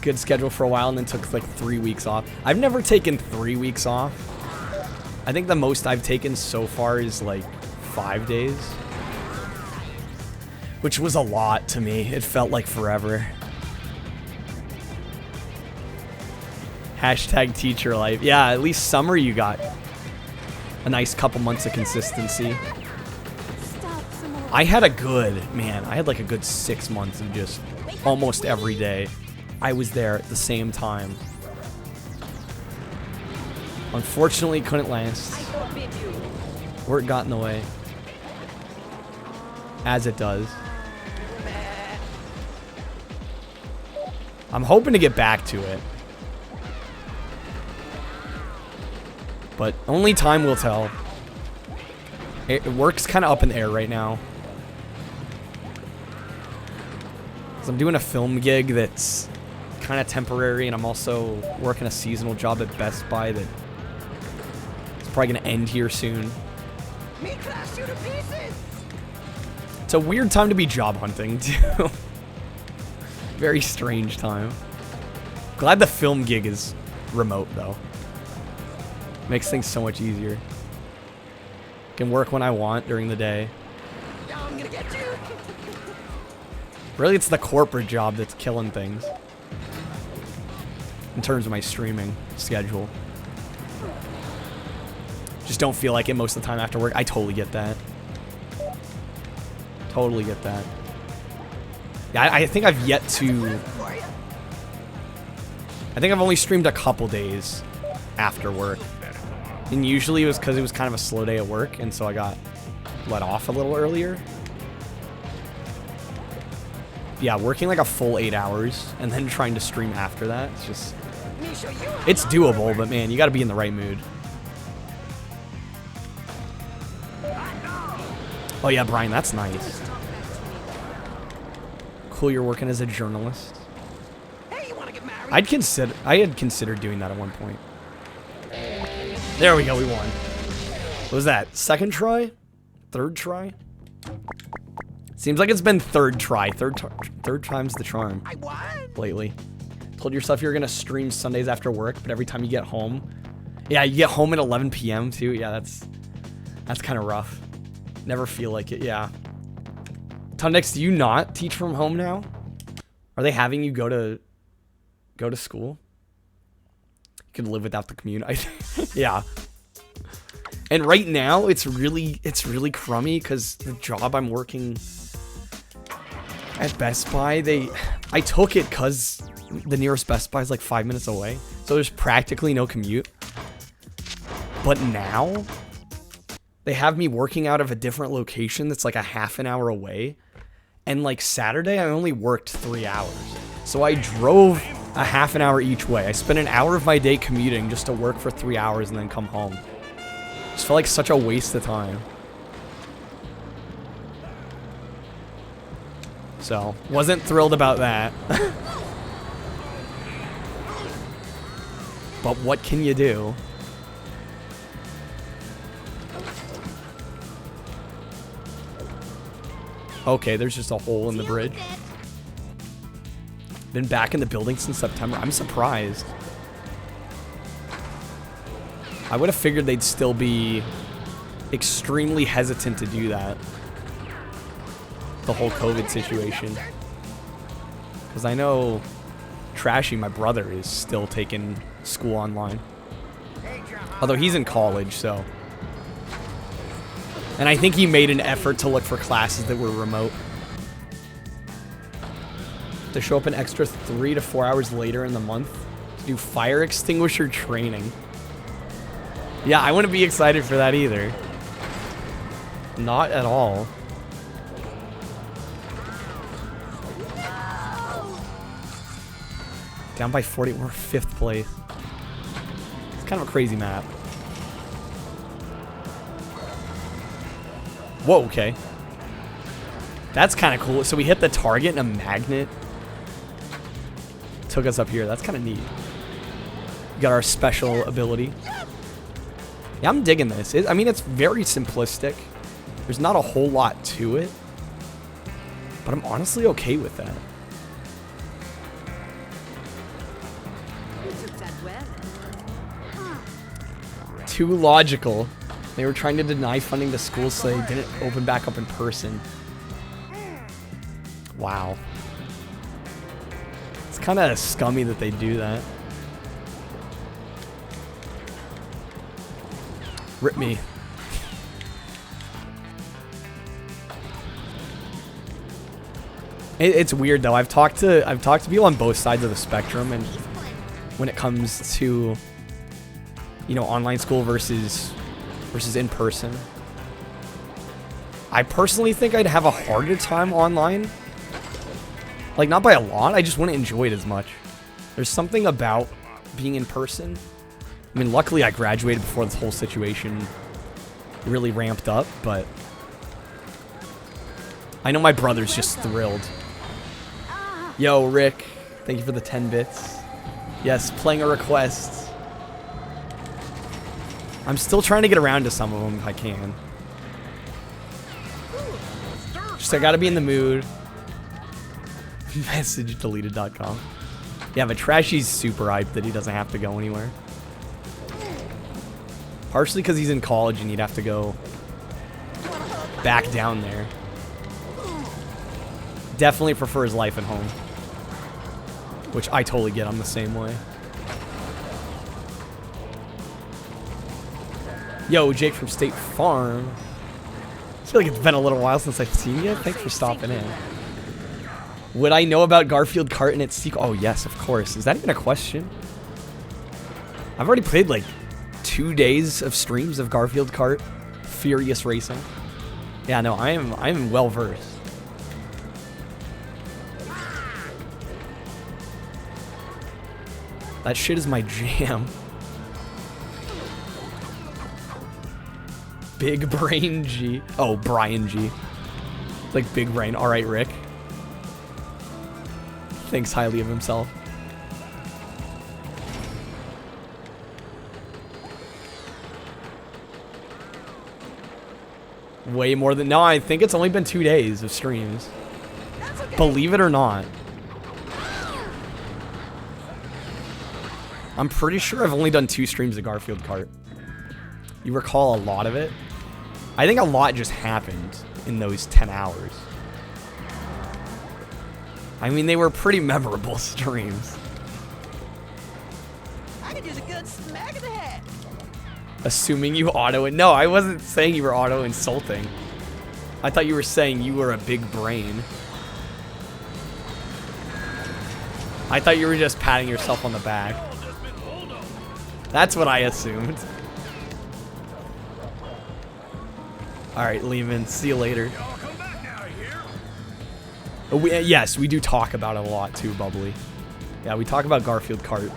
Good schedule for a while and then took like 3 weeks off. I've never taken 3 weeks off. I think the most I've taken so far is like 5 days. Which was a lot to me. It felt like forever. Hashtag teacher life. Yeah, at least summer you got a nice couple months of consistency. I had a good, man, I had like a good 6 months of just almost every day. I was there at the same time. Unfortunately, couldn't last. Work got in the way. As it does. I'm hoping to get back to it. But only time will tell. Work's kind of up in the air right now. I'm doing a film gig that's kind of temporary, and I'm also working a seasonal job at Best Buy that it's probably going to end here soon. It's a weird time to be job hunting, too. Very strange time. Glad the film gig is remote, though. Makes things so much easier. Can work when I want during the day. I'm gonna get you. Really, it's the corporate job that's killing things. In terms of my streaming schedule. Just don't feel like it most of the time after work. I totally get that. Totally get that. Yeah, I think I've yet to... I think I've only streamed a couple days after work. And usually it was because it was kind of a slow day at work, and so I got let off a little earlier. Yeah, working like a full 8 hours and then trying to stream after that, it's just... It's doable, but man, you gotta be in the right mood. Oh yeah, Brian, that's nice. Cool, you're working as a journalist. I had considered doing that at one point. There we go, we won. What was that? Second try? Third try? Seems like it's been third try. Third time's the charm. Lately. Told yourself you're gonna stream Sundays after work, but every time you get home... Yeah, you get home at 11 p.m. too. Yeah, that's kind of rough. Never feel like it, yeah. Tundex, do you not teach from home now? Are they having you go to school? You can live without the commute. Yeah. And right now, it's really crummy because the job I'm working at Best Buy, I took it because the nearest Best Buy is like 5 minutes away. So there's practically no commute. But now, they have me working out of a different location that's like a half an hour away. And like Saturday, I only worked 3 hours. So I drove a half an hour each way. I spent an hour of my day commuting just to work for 3 hours and then come home. Just felt like such a waste of time. So, wasn't thrilled about that. But what can you do? Okay, there's just a hole in the bridge. Been back in the building since September. I'm surprised. I would have figured they'd still be extremely hesitant to do that. The whole COVID situation. Because I know Trashy, my brother, is still taking school online. Although he's in college, so. And I think he made an effort to look for classes that were remote. To show up an extra 3 to 4 hours later in the month to do fire extinguisher training. Yeah, I wouldn't be excited for that either. Not at all. Down by 40, we're 5th place. It's kind of a crazy map. Whoa, okay. That's kind of cool. So we hit the target and a magnet took us up here. That's kind of neat. We got our special ability. Yeah, I'm digging this. I mean, it's very simplistic. There's not a whole lot to it. But I'm honestly okay with that. Too logical. They were trying to deny funding to schools so they didn't open back up in person. Wow. It's kind of scummy that they do that. Rip me. It's weird though. I've talked to people on both sides of the spectrum, and when it comes to, you know, online school versus in person, I personally think I'd have a harder time online. Like, not by a lot. I just wouldn't enjoy it as much. There's something about being in person. I mean, luckily I graduated before this whole situation really ramped up, but I know my brother's just thrilled. Yo, Rick, thank you for the 10 bits. Yes, playing a request. I'm still trying to get around to some of them if I can. Just I gotta be in the mood. Message deleted.com. Yeah, but Trashy's super hyped that he doesn't have to go anywhere. Partially because he's in college and he'd have to go back down there. Definitely prefers life at home. Which I totally get, I'm the same way. Yo, Jake from State Farm. I feel like it's been a little while since I've seen you. Thanks for stopping in. Would I know about Garfield Kart and its sequel? Oh, yes, of course. Is that even a question? I've already played like 2 days of streams of Garfield Kart Furious Racing. Yeah, no, I'm well versed. That shit is my jam. Big Brain G. Oh, Brian G. Like Big Brain. All right, Rick. Thinks highly of himself. Way more than... No, I think it's only been 2 days of streams. Okay. Believe it or not. I'm pretty sure I've only done 2 streams of Garfield Kart. You recall a lot of it? I think a lot just happened in those 10 hours. I mean, they were pretty memorable streams. I could use a good smack of the head. Assuming you auto... No, I wasn't saying you were auto-insulting. I thought you were saying you were a big brain. I thought you were just patting yourself on the back. That's what I assumed. Alright, Lehman. See you later. Yes, we do talk about it a lot too, Bubbly. Yeah, we talk about Garfield Kart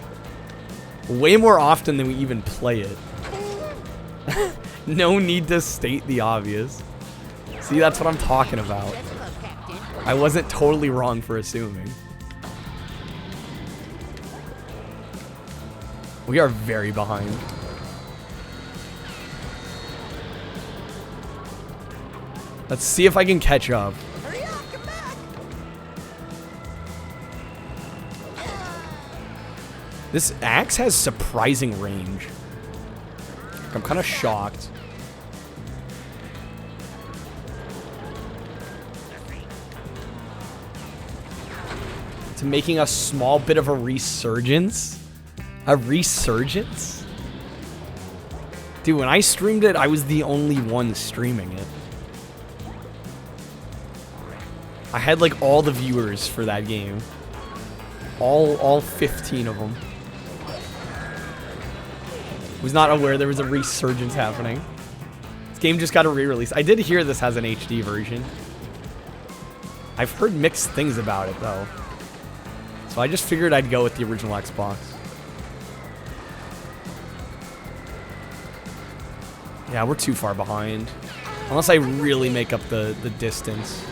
way more often than we even play it. No need to state the obvious. See, that's what I'm talking about. I wasn't totally wrong for assuming. We are very behind. Let's see if I can catch up. Hurry up, come back. This axe has surprising range. I'm kind of shocked. It's making a small bit of a resurgence. A resurgence? Dude, when I streamed it, I was the only one streaming it. I had like all the viewers for that game. All 15 of them. Was not aware there was a resurgence happening. This game just got a re-release. I did hear this has an HD version. I've heard mixed things about it though. So I just figured I'd go with the original Xbox. Yeah, we're too far behind. Unless I really make up the distance.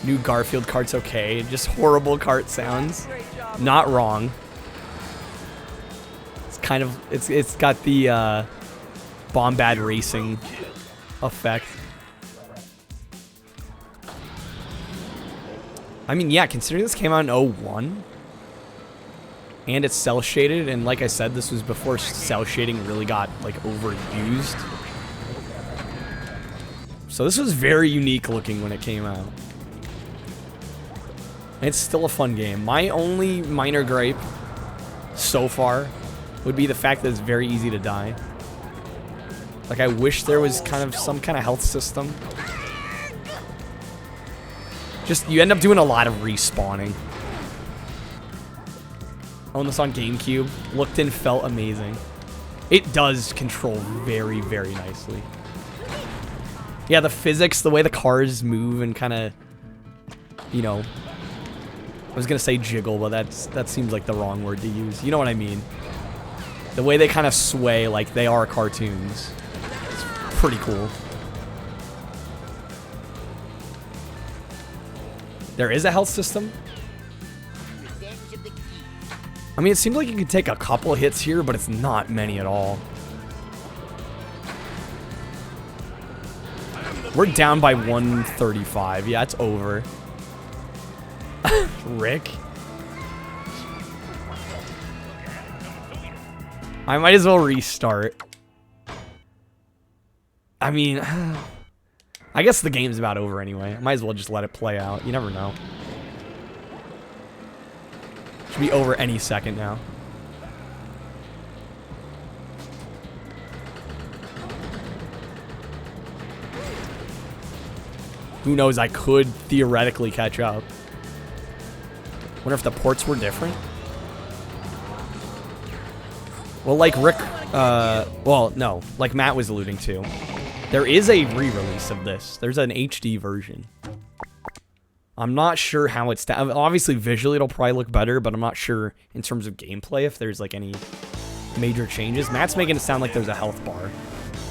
New Garfield kart's okay. Just horrible kart sounds. Not wrong. It's kind of it's got the Bombad racing effect. I mean, yeah, considering this came out in 01 and it's cell shaded, and like I said, this was before cell shading really got like overused. So this was very unique looking when it came out. It's still a fun game. My only minor gripe so far would be the fact that it's very easy to die. Like, I wish there was kind of some kind of health system. Just, you end up doing a lot of respawning. Own this on GameCube. Looked and felt amazing. It does control very, very nicely. Yeah, the physics, the way the cars move and kind of, you know, I was gonna say jiggle, but that seems like the wrong word to use. You know what I mean? The way they kind of sway like they are cartoons. It's pretty cool. There is a health system? I mean, it seems like you could take a couple hits here, but it's not many at all. We're down by 135. Yeah, it's over. Rick. I might as well restart. I mean, I guess the game's about over anyway. I might as well just let it play out. You never know. Should be over any second now. Who knows, I could theoretically catch up. Wonder if the ports were different? Well, like Rick, well, no, like Matt was alluding to. There is a re-release of this. There's an HD version. I'm not sure how it's... Obviously, visually, it'll probably look better, but I'm not sure in terms of gameplay if there's, like, any major changes. Matt's making it sound like there's a health bar.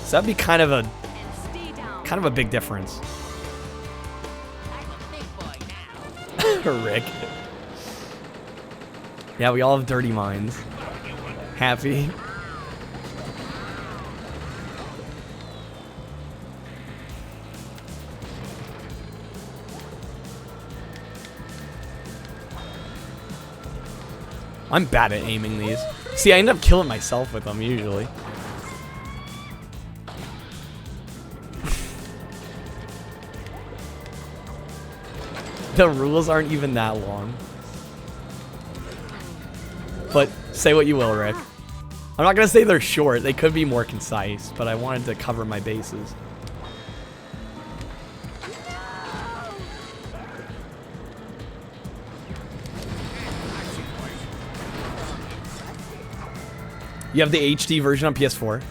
So that'd be kind of a big difference. Rick. Yeah, we all have dirty minds. Happy. I'm bad at aiming these. See, I end up killing myself with them usually. The rules aren't even that long. But say what you will, Rick. I'm not gonna say they're short. They could be more concise, but I wanted to cover my bases. You have the HD version on PS4.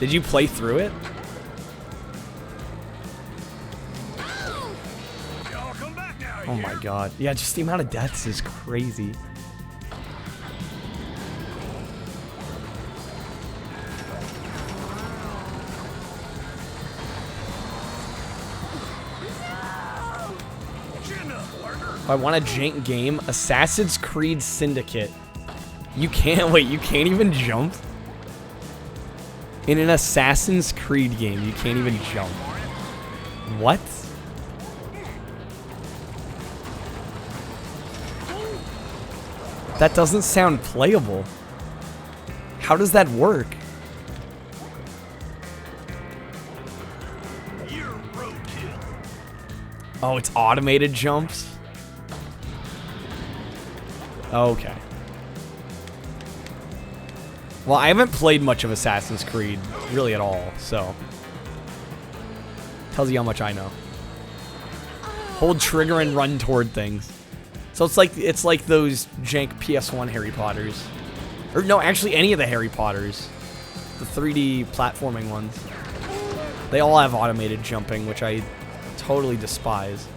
Did you play through it? Oh my god. Yeah, just the amount of deaths is crazy. If I want a jank game, Assassin's Creed Syndicate. You can't, wait, you can't even jump? In an Assassin's Creed game, you can't even jump. What? That doesn't sound playable. How does that work? Oh, it's automated jumps? Okay. Well, I haven't played much of Assassin's Creed, really at all, so... Tells you how much I know. Hold trigger and run toward things. So it's like those jank PS1 Harry Potters. Or no, actually any of the Harry Potters. The 3D platforming ones. They all have automated jumping, which I totally despise.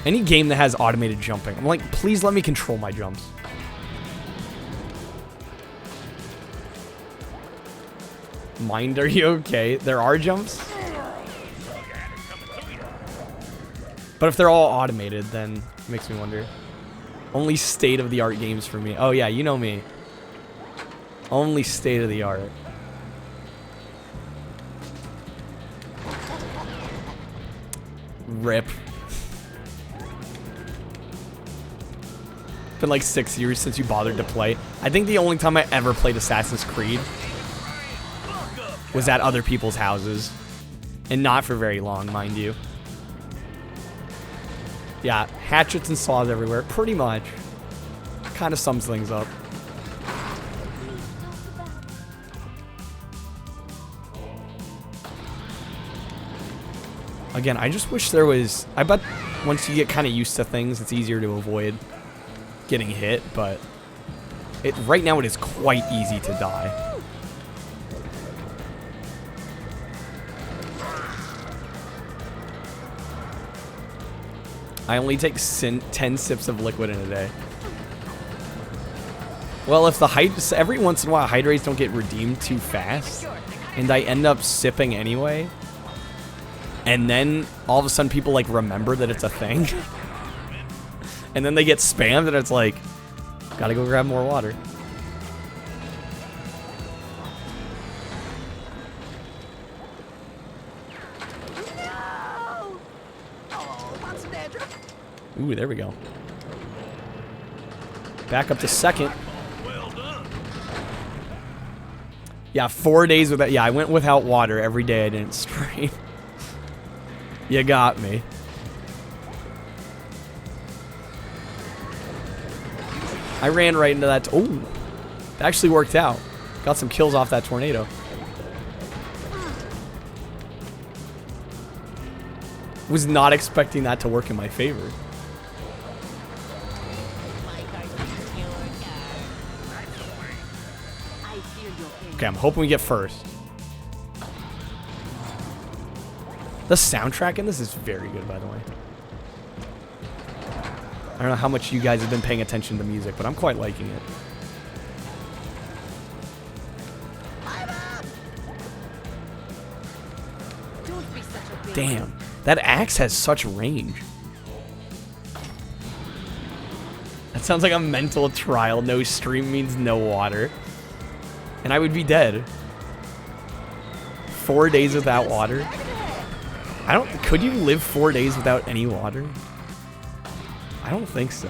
Any game that has automated jumping, I'm like, please let me control my jumps. Mind, are you okay? There are jumps? But if they're all automated, then it makes me wonder. Only state-of-the-art games for me. Oh yeah, you know me. Only state-of-the-art. Rip. Been like 6 years since you bothered to play. I think the only time I ever played Assassin's Creed was at other people's houses. And not for very long, mind you. Yeah, hatchets and saws everywhere, pretty much. Kind of sums things up. Again, I just wish there was... I bet once you get kind of used to things, it's easier to avoid getting hit, but... right now it is quite easy to die. I only take 10 sips of liquid in a day. Well, if the every once in a while hydrates don't get redeemed too fast, and I end up sipping anyway, and then all of a sudden people like remember that it's a thing, and then they get spammed, and it's like, gotta go grab more water. No! Oh, want some dandruff? Ooh, there we go. Back up to second. Yeah, 4 days without... Yeah, I went without water every day I didn't strain. You got me. I ran right into that... Oh! It actually worked out. Got some kills off that tornado. Was not expecting that to work in my favor. Okay, I'm hoping we get first. The soundtrack in this is very good, by the way. I don't know how much you guys have been paying attention to music, but I'm quite liking it. Damn, that axe has such range. That sounds like a mental trial. No stream means no water. And I would be dead. 4 days without water. Could you live 4 days without any water? I don't think so.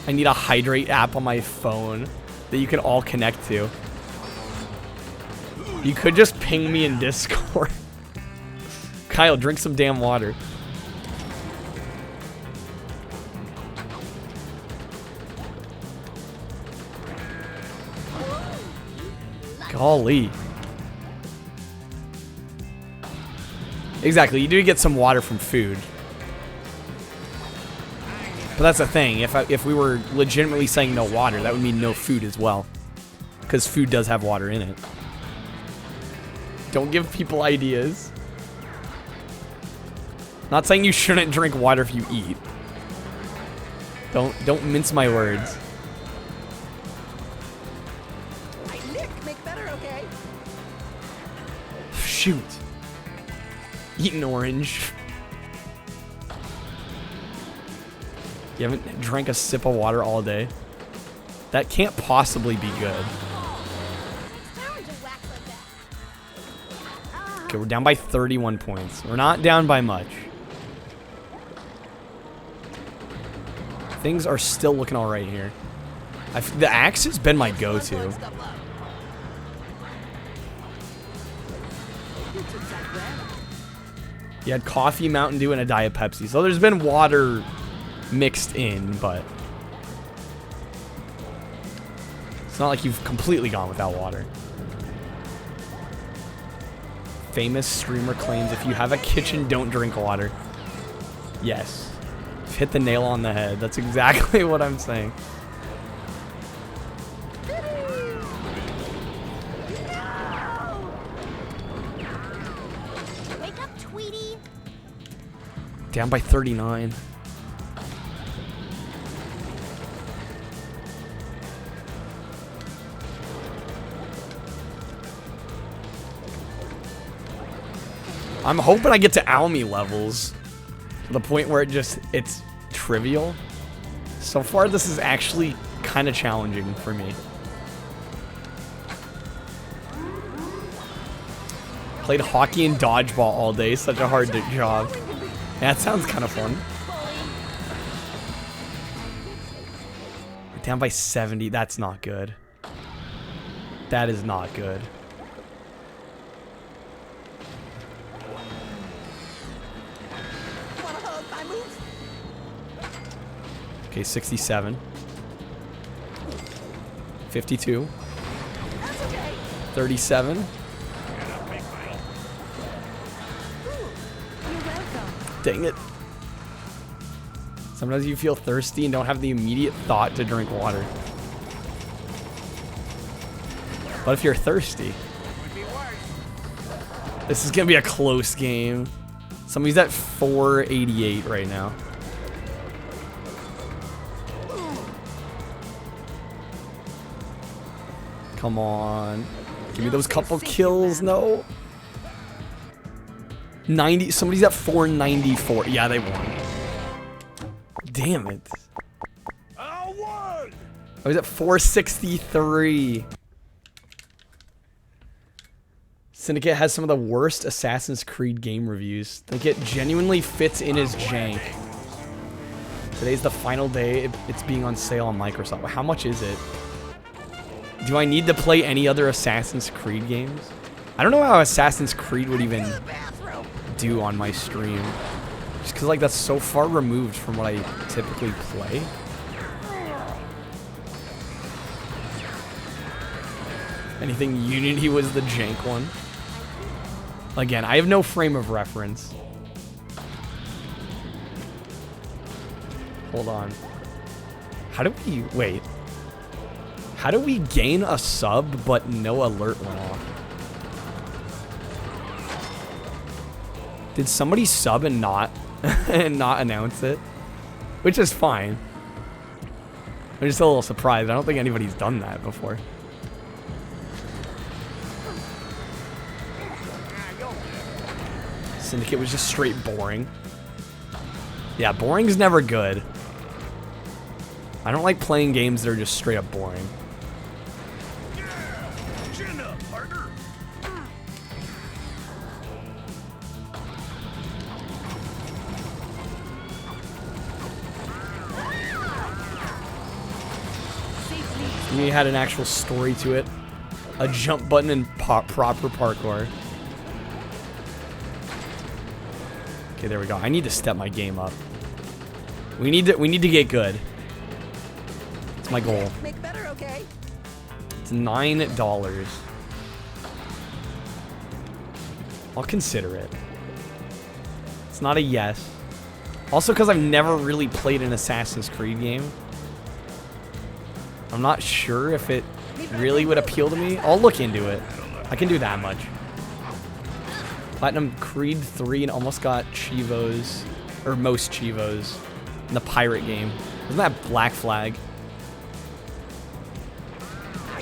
I need a hydrate app on my phone that you can all connect to. You could just ping me in Discord. Kyle, drink some damn water. Golly. Exactly, you do get some water from food. But that's the thing, if we were legitimately saying no water, that would mean no food as well. Because food does have water in it. Don't give people ideas. Not saying you shouldn't drink water if you eat. Don't mince my words. Hey, Nick, make better, okay? Shoot. Eat an orange. You haven't drank a sip of water all day? That can't possibly be good. Okay, we're down by 31 points. We're not down by much. Things are still looking all right here. The axe has been my go-to. You had coffee, Mountain Dew, and a Diet Pepsi. So there's been water mixed in, but it's not like you've completely gone without water. Famous streamer claims if you have a kitchen, don't drink water. Yes. You've hit the nail on the head. That's exactly what I'm saying. Wake up, Tweety. Down by 39. I'm hoping I get to Aomi levels. To the point where it's trivial. So far, this is actually kind of challenging for me. Played hockey and dodgeball all day. Such a hard job. Yeah, that sounds kind of fun. Down by 70. That's not good. That is not good. Wanna hug my moves? Okay, 67. 52. That's okay. 37. You're welcome. Dang it. Sometimes you feel thirsty and don't have the immediate thought to drink water. But if you're thirsty, this is gonna be a close game. Somebody's at 488 right now. Come on. Give me those couple kills. No. 90. Somebody's at 494. Yeah, they won. Damn it. I won! I was at 463. Syndicate has some of the worst Assassin's Creed game reviews. Syndicate genuinely fits in as jank. Today's the final day. It's being on sale on Microsoft. How much is it? Do I need to play any other Assassin's Creed games? I don't know how Assassin's Creed would even Bathroom. do on my stream. Just because, like, that's so far removed from what I typically play. Anything Unity was the jank one. Again, I have no frame of reference. Hold on. How do we... Wait. How do we gain a sub but no alert went off? Did somebody sub and not announce it? Which is fine. I'm just a little surprised. I don't think anybody's done that before. Syndicate was just straight boring. Yeah, boring's never good. I don't like playing games that are just straight up boring. Chin up, partner. It had an actual story to it. A jump button and proper parkour. Okay, there we go. I need to step my game up. We need to get good. It's my goal. Make better, okay? It's $9. I'll consider it. It's not a yes. Also, because I've never really played an Assassin's Creed game. I'm not sure if it really would appeal to me. I'll look into it. I can do that much. Platinum Creed 3 and almost got Chivos, or most Chivos, in the pirate game. Isn't that Black Flag?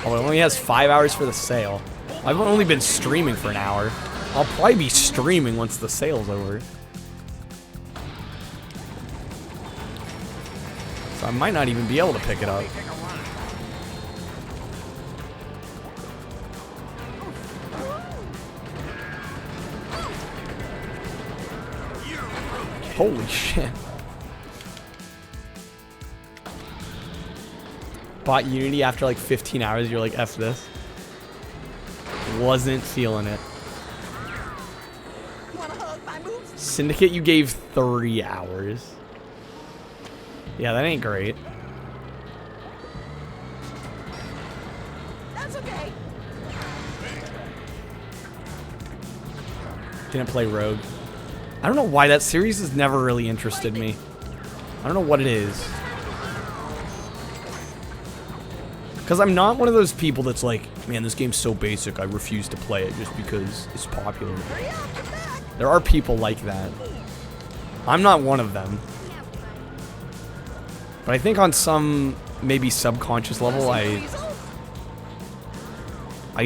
Oh, it only has 5 hours for the sale. I've only been streaming for an hour. I'll probably be streaming once the sale's over. So I might not even be able to pick it up. Holy shit. Bought Unity after like 15 hours, you're like, F this. Wasn't feeling it. Wanna hug my moves? Syndicate, you gave 30 hours. Yeah, that ain't great. That's okay. Didn't play Rogue. I don't know why that series has never really interested me. I don't know what it is. Because I'm not one of those people that's like, man, this game's so basic, I refuse to play it just because it's popular. Hurry up, get back. There are people like that. I'm not one of them. But I think on some maybe subconscious level, I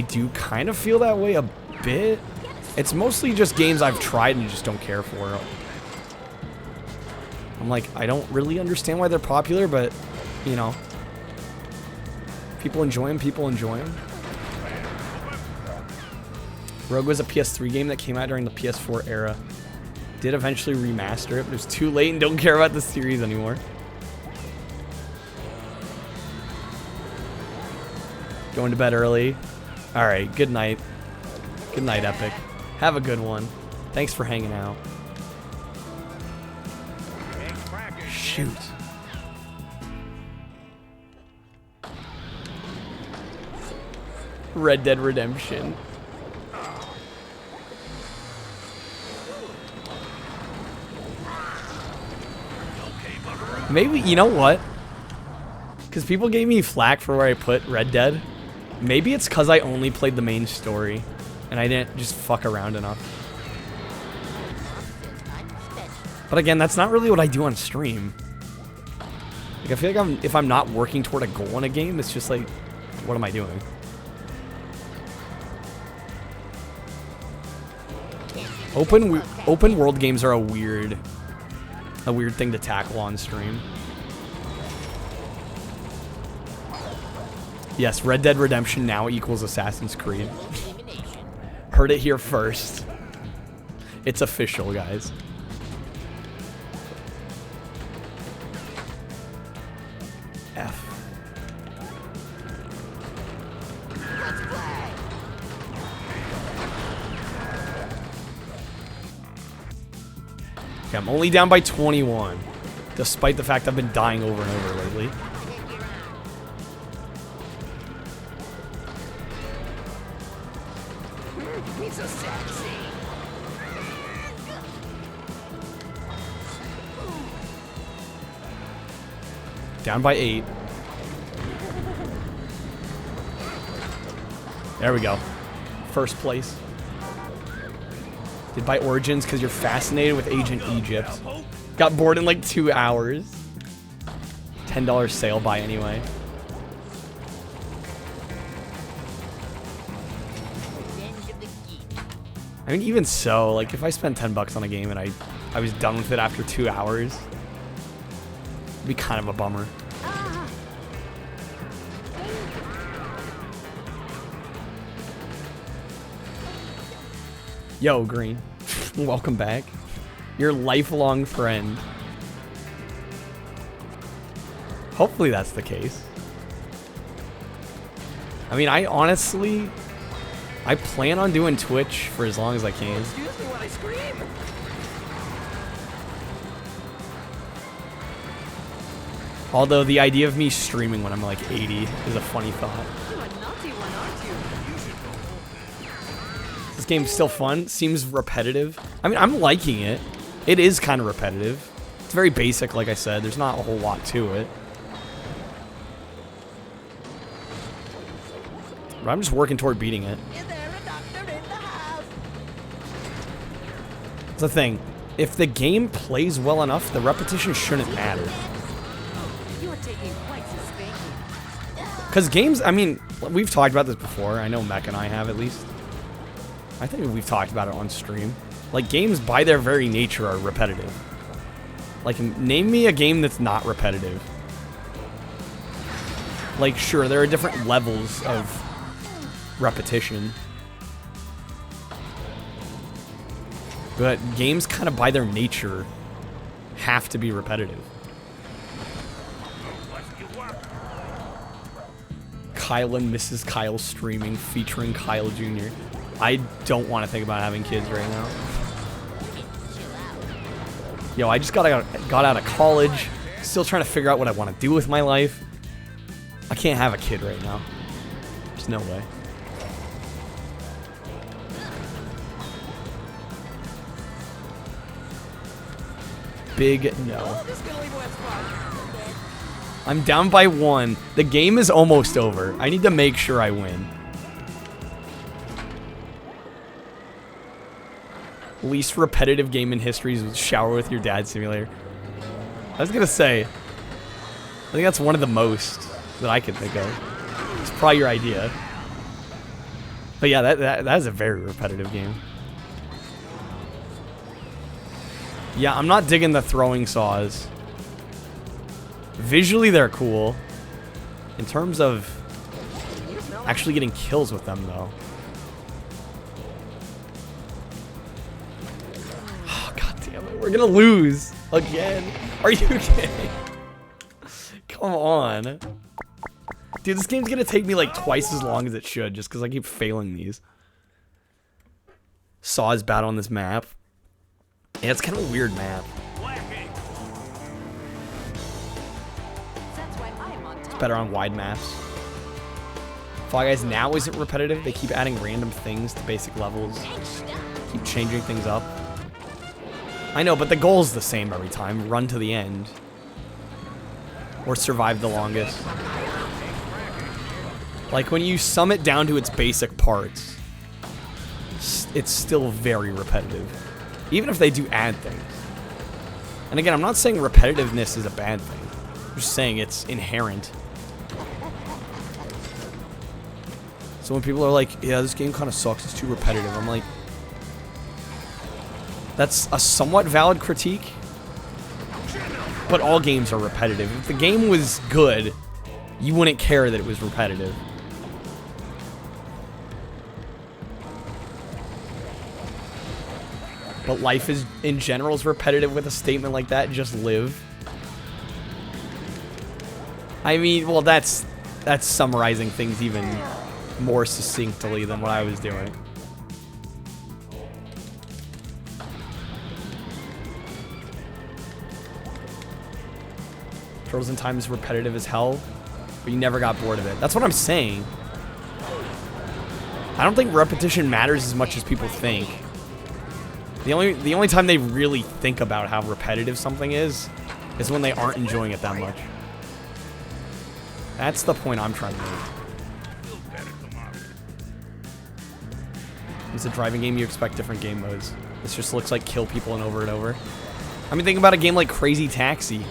do kind of feel that way a bit. It's mostly just games I've tried and just don't care for. I'm like, I don't really understand why they're popular, but, you know, people enjoy them, people enjoy them. Rogue was a PS3 game that came out during the PS4 era. Did eventually remaster it, but it was too late and don't care about the series anymore. Going to bed early. Alright, good night. Good night, Epic. Have a good one. Thanks for hanging out. Shoot. Red Dead Redemption. Maybe, you know what? Because people gave me flack for where I put Red Dead. Maybe it's because I only played the main story and I didn't just fuck around enough. But again, that's not really what I do on stream. Like, I feel like if I'm not working toward a goal in a game, it's just like, what am I doing? Open world games are a weird thing to tackle on stream. Yes, Red Dead Redemption now equals Assassin's Creed. Heard it here first. It's official, guys. F. Okay, I'm only down by 21, despite the fact I've been dying over and over lately. He's so sexy. Down by 8. There we go. First place. Did buy Origins because you're fascinated with Agent Egypt. Got bored in like 2 hours. $10 sale buy anyway. I mean, even so, like, if I spent 10 bucks on a game and I was done with it after 2 hours, it'd be kind of a bummer. Yo, Green. Welcome back. Your lifelong friend. Hopefully that's the case. I mean, I plan on doing Twitch for as long as I can. Excuse me when I scream. Although the idea of me streaming when I'm like 80 is a funny thought. You're a naughty one, aren't you? This game's still fun. Seems repetitive. I mean, I'm liking it. It is kind of repetitive. It's very basic, like I said. There's not a whole lot to it. But I'm just working toward beating it. Is there a doctor in the house? That's the thing. If the game plays well enough, the repetition shouldn't matter. You are taking quite a spanking. Because games, I mean, we've talked about this before. I know Mech and I have, at least. I think we've talked about it on stream. Like, games by their very nature are repetitive. Like, name me a game that's not repetitive. Like, sure, there are different levels of repetition. But games kind of by their nature have to be repetitive. Kyle and Mrs. Kyle streaming featuring Kyle Jr. I don't want to think about having kids right now. Yo, I just got out of college. Still trying to figure out what I want to do with my life. I can't have a kid right now. There's no way. Big no. Oh, this is gonna leave West Park. I'm down by 1. The game is almost over. I need to make sure I win. Least repetitive game in history is Shower with Your Dad Simulator. I was gonna say, I think that's one of the most that I can think of. It's probably your idea. But yeah, that is a very repetitive game. Yeah, I'm not digging the throwing saws. Visually, they're cool. In terms of actually getting kills with them, though. Oh, God damn it. We're gonna lose again. Are you kidding? Come on. Dude, this game's gonna take me like twice as long as it should just because I keep failing these. Saw is bad on this map. Yeah, it's kind of a weird map. That's why I am on It's top. better on wide maps. Fall Guys now isn't repetitive. They keep adding random things to basic levels. Keep changing things up. I know, but the goal's the same every time. Run to the end. Or survive the longest. Like, when you sum it down to its basic parts, it's still very repetitive. Even if they do add things. And again, I'm not saying repetitiveness is a bad thing. I'm just saying it's inherent. So when people are like, yeah, this game kind of sucks, it's too repetitive, I'm like, that's a somewhat valid critique. But all games are repetitive. If the game was good, you wouldn't care that it was repetitive. But life is, in general, is repetitive with a statement like that. Just live. I mean, well, that's summarizing things even more succinctly than what I was doing. Turtles in Time is repetitive as hell, but you never got bored of it. That's what I'm saying. I don't think repetition matters as much as people think. The only time they really think about how repetitive something is when they aren't enjoying it that much. That's the point I'm trying to make. It's a driving game, you expect different game modes. This just looks like kill people and over. I mean, think about a game like Crazy Taxi.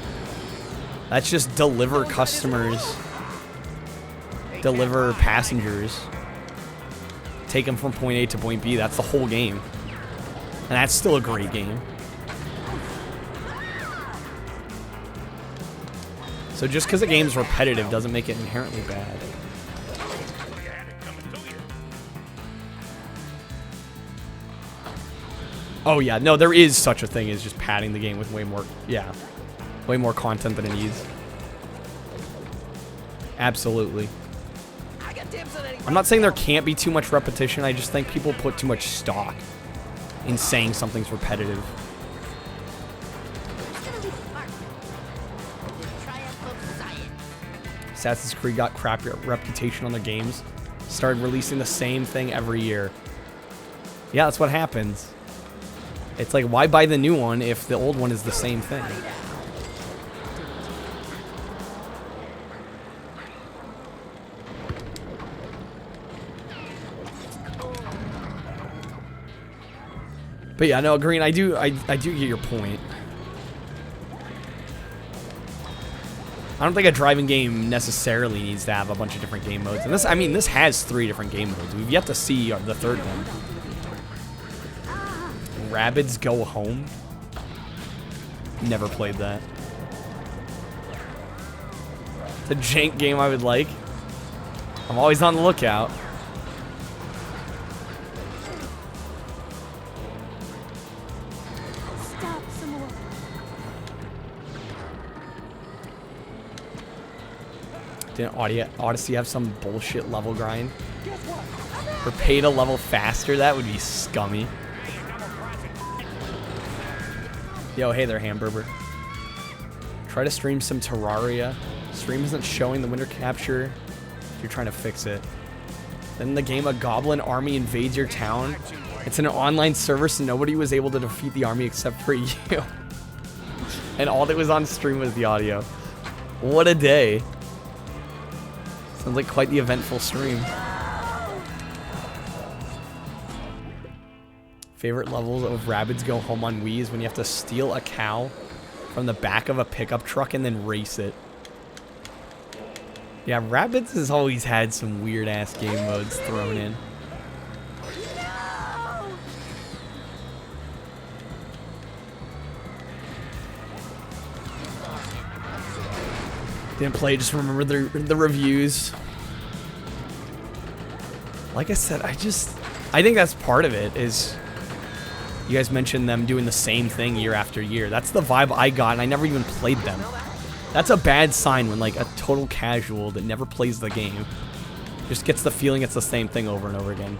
That's just deliver customers, deliver passengers, take them from point A to point B. That's the whole game. And that's still a great game. So just because a game's repetitive doesn't make it inherently bad. Oh yeah, no, there is such a thing as just padding the game with way more content than it needs. Absolutely. I'm not saying there can't be too much repetition, I just think people put too much stock in saying something's repetitive. Assassin's Creed got crap reputation on their games. Started releasing the same thing every year. Yeah, that's what happens. It's like, why buy the new one if the old one is the same thing? But yeah, no, Green, I do get your point. I don't think a driving game necessarily needs to have a bunch of different game modes. And this, I mean, this has 3 different game modes. We've yet to see the third one. Rabbids Go Home? Never played that. It's a jank game I would like. I'm always on the lookout. Stop some more. Didn't Odyssey have some bullshit level grind? Or pay to level faster? That would be scummy. Yo, hey there, Hamburger. Try to stream some Terraria. Stream isn't showing the winter capture. You're trying to fix it. Then the game, a goblin army invades your town. It's an online server, so nobody was able to defeat the army except for you. And all that was on stream was the audio. What a day. Sounds like quite the eventful stream. Favorite levels of Rabbids Go Home on Wii is when you have to steal a cow from the back of a pickup truck and then race it. Yeah, Rabbids has always had some weird-ass game modes thrown in. Didn't play, just remember the reviews. Like I said, I think that's part of it, is you guys mentioned them doing the same thing year after year. That's the vibe I got, and I never even played them. That's a bad sign when, like, a total casual that never plays the game just gets the feeling it's the same thing over and over again.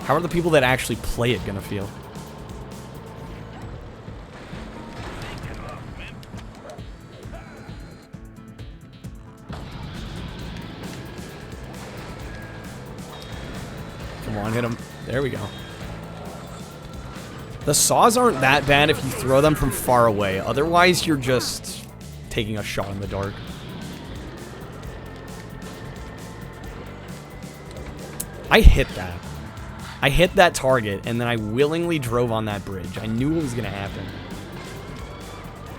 How are the people that actually play it gonna feel? Come on, hit him. There we go. The saws aren't that bad if you throw them from far away. Otherwise, you're just taking a shot in the dark. I hit that. I hit that target, and then I willingly drove on that bridge. I knew it was going to happen.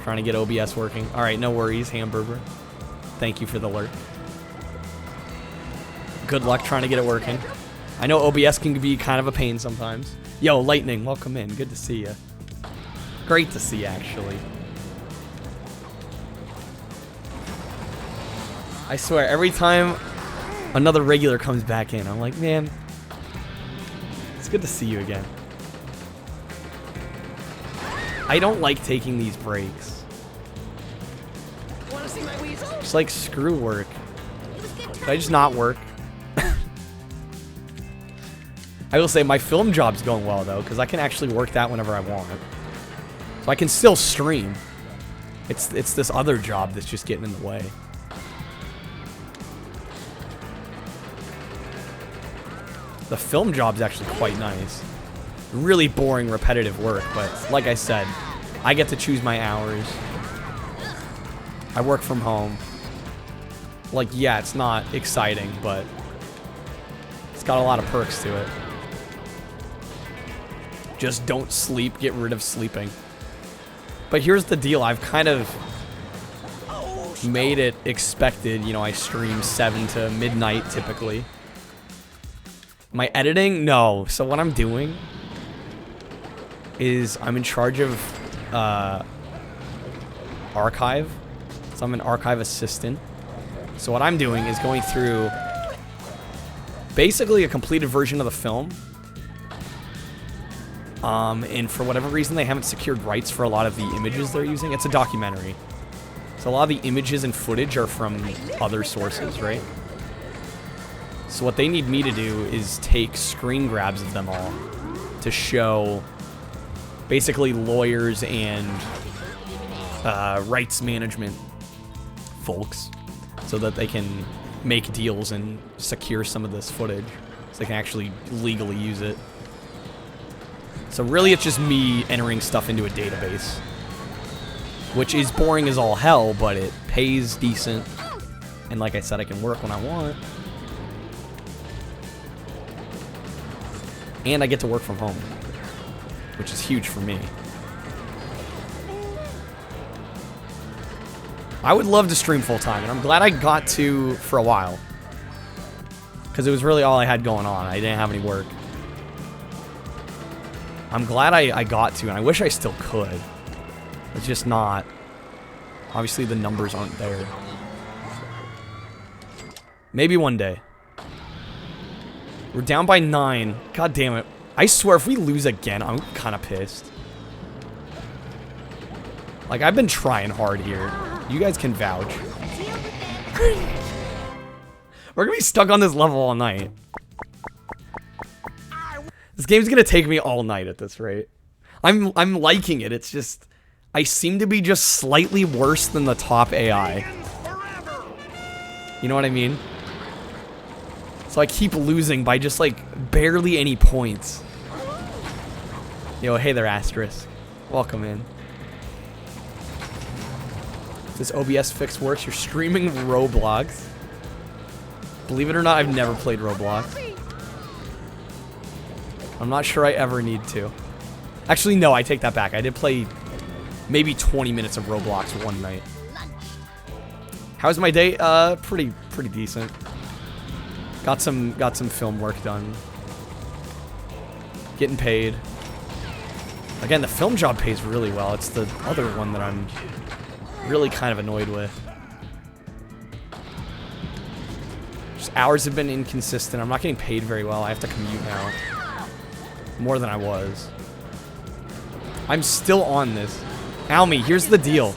Trying to get OBS working. All right, no worries, Hamburger. Thank you for the alert. Good luck trying to get it working. I know OBS can be kind of a pain sometimes. Yo, Lightning, welcome in. Good to see you. Great to see you, actually. I swear, every time another regular comes back in, I'm like, man, it's good to see you again. I don't like taking these breaks. Wanna see my weasel? Just like, screw work. Could I just not work? I will say my film job's going well, though, because I can actually work that whenever I want. So I can still stream. It's this other job that's just getting in the way. The film job's actually quite nice. Really boring, repetitive work, but like I said, I get to choose my hours. I work from home. Like, yeah, it's not exciting, but it's got a lot of perks to it. Just don't sleep, get rid of sleeping. But here's the deal, I've kind of made it expected, you know, I stream 7 to midnight typically. My editing? No. So what I'm doing is I'm in charge of archive. So I'm an archive assistant. So what I'm doing is going through basically a completed version of the film. And for whatever reason, they haven't secured rights for a lot of the images they're using. It's a documentary. So a lot of the images and footage are from other sources, right? So what they need me to do is take screen grabs of them all to show basically lawyers and rights management folks so that they can make deals and secure some of this footage so they can actually legally use it. So really it's just me entering stuff into a database, which is boring as all hell, but it pays decent. And like I said, I can work when I want. And I get to work from home, which is huge for me. I would love to stream full-time, and I'm glad I got to for a while. Because it was really all I had going on. I didn't have any work. I'm glad I got to, and I wish I still could. It's just not. Obviously, the numbers aren't there. Maybe one day. We're down by 9. God damn it. I swear, if we lose again, I'm kind of pissed. Like, I've been trying hard here. You guys can vouch. We're gonna be stuck on this level all night. This game's gonna take me all night at this rate. I'm liking it. It's just, I seem to be just slightly worse than the top AI. You know what I mean? So I keep losing by just like barely any points. Yo, hey there, Asterisk. Welcome in. If this OBS fix works, you're streaming Roblox. Believe it or not, I've never played Roblox. I'm not sure I ever need to. Actually, no, I take that back. I did play maybe 20 minutes of Roblox one night. How's my day? Pretty decent. Got some film work done. Getting paid. Again, the film job pays really well. It's the other one that I'm really kind of annoyed with. Just hours have been inconsistent. I'm not getting paid very well. I have to commute now. More than I was. I'm still on this. Almy, here's the deal.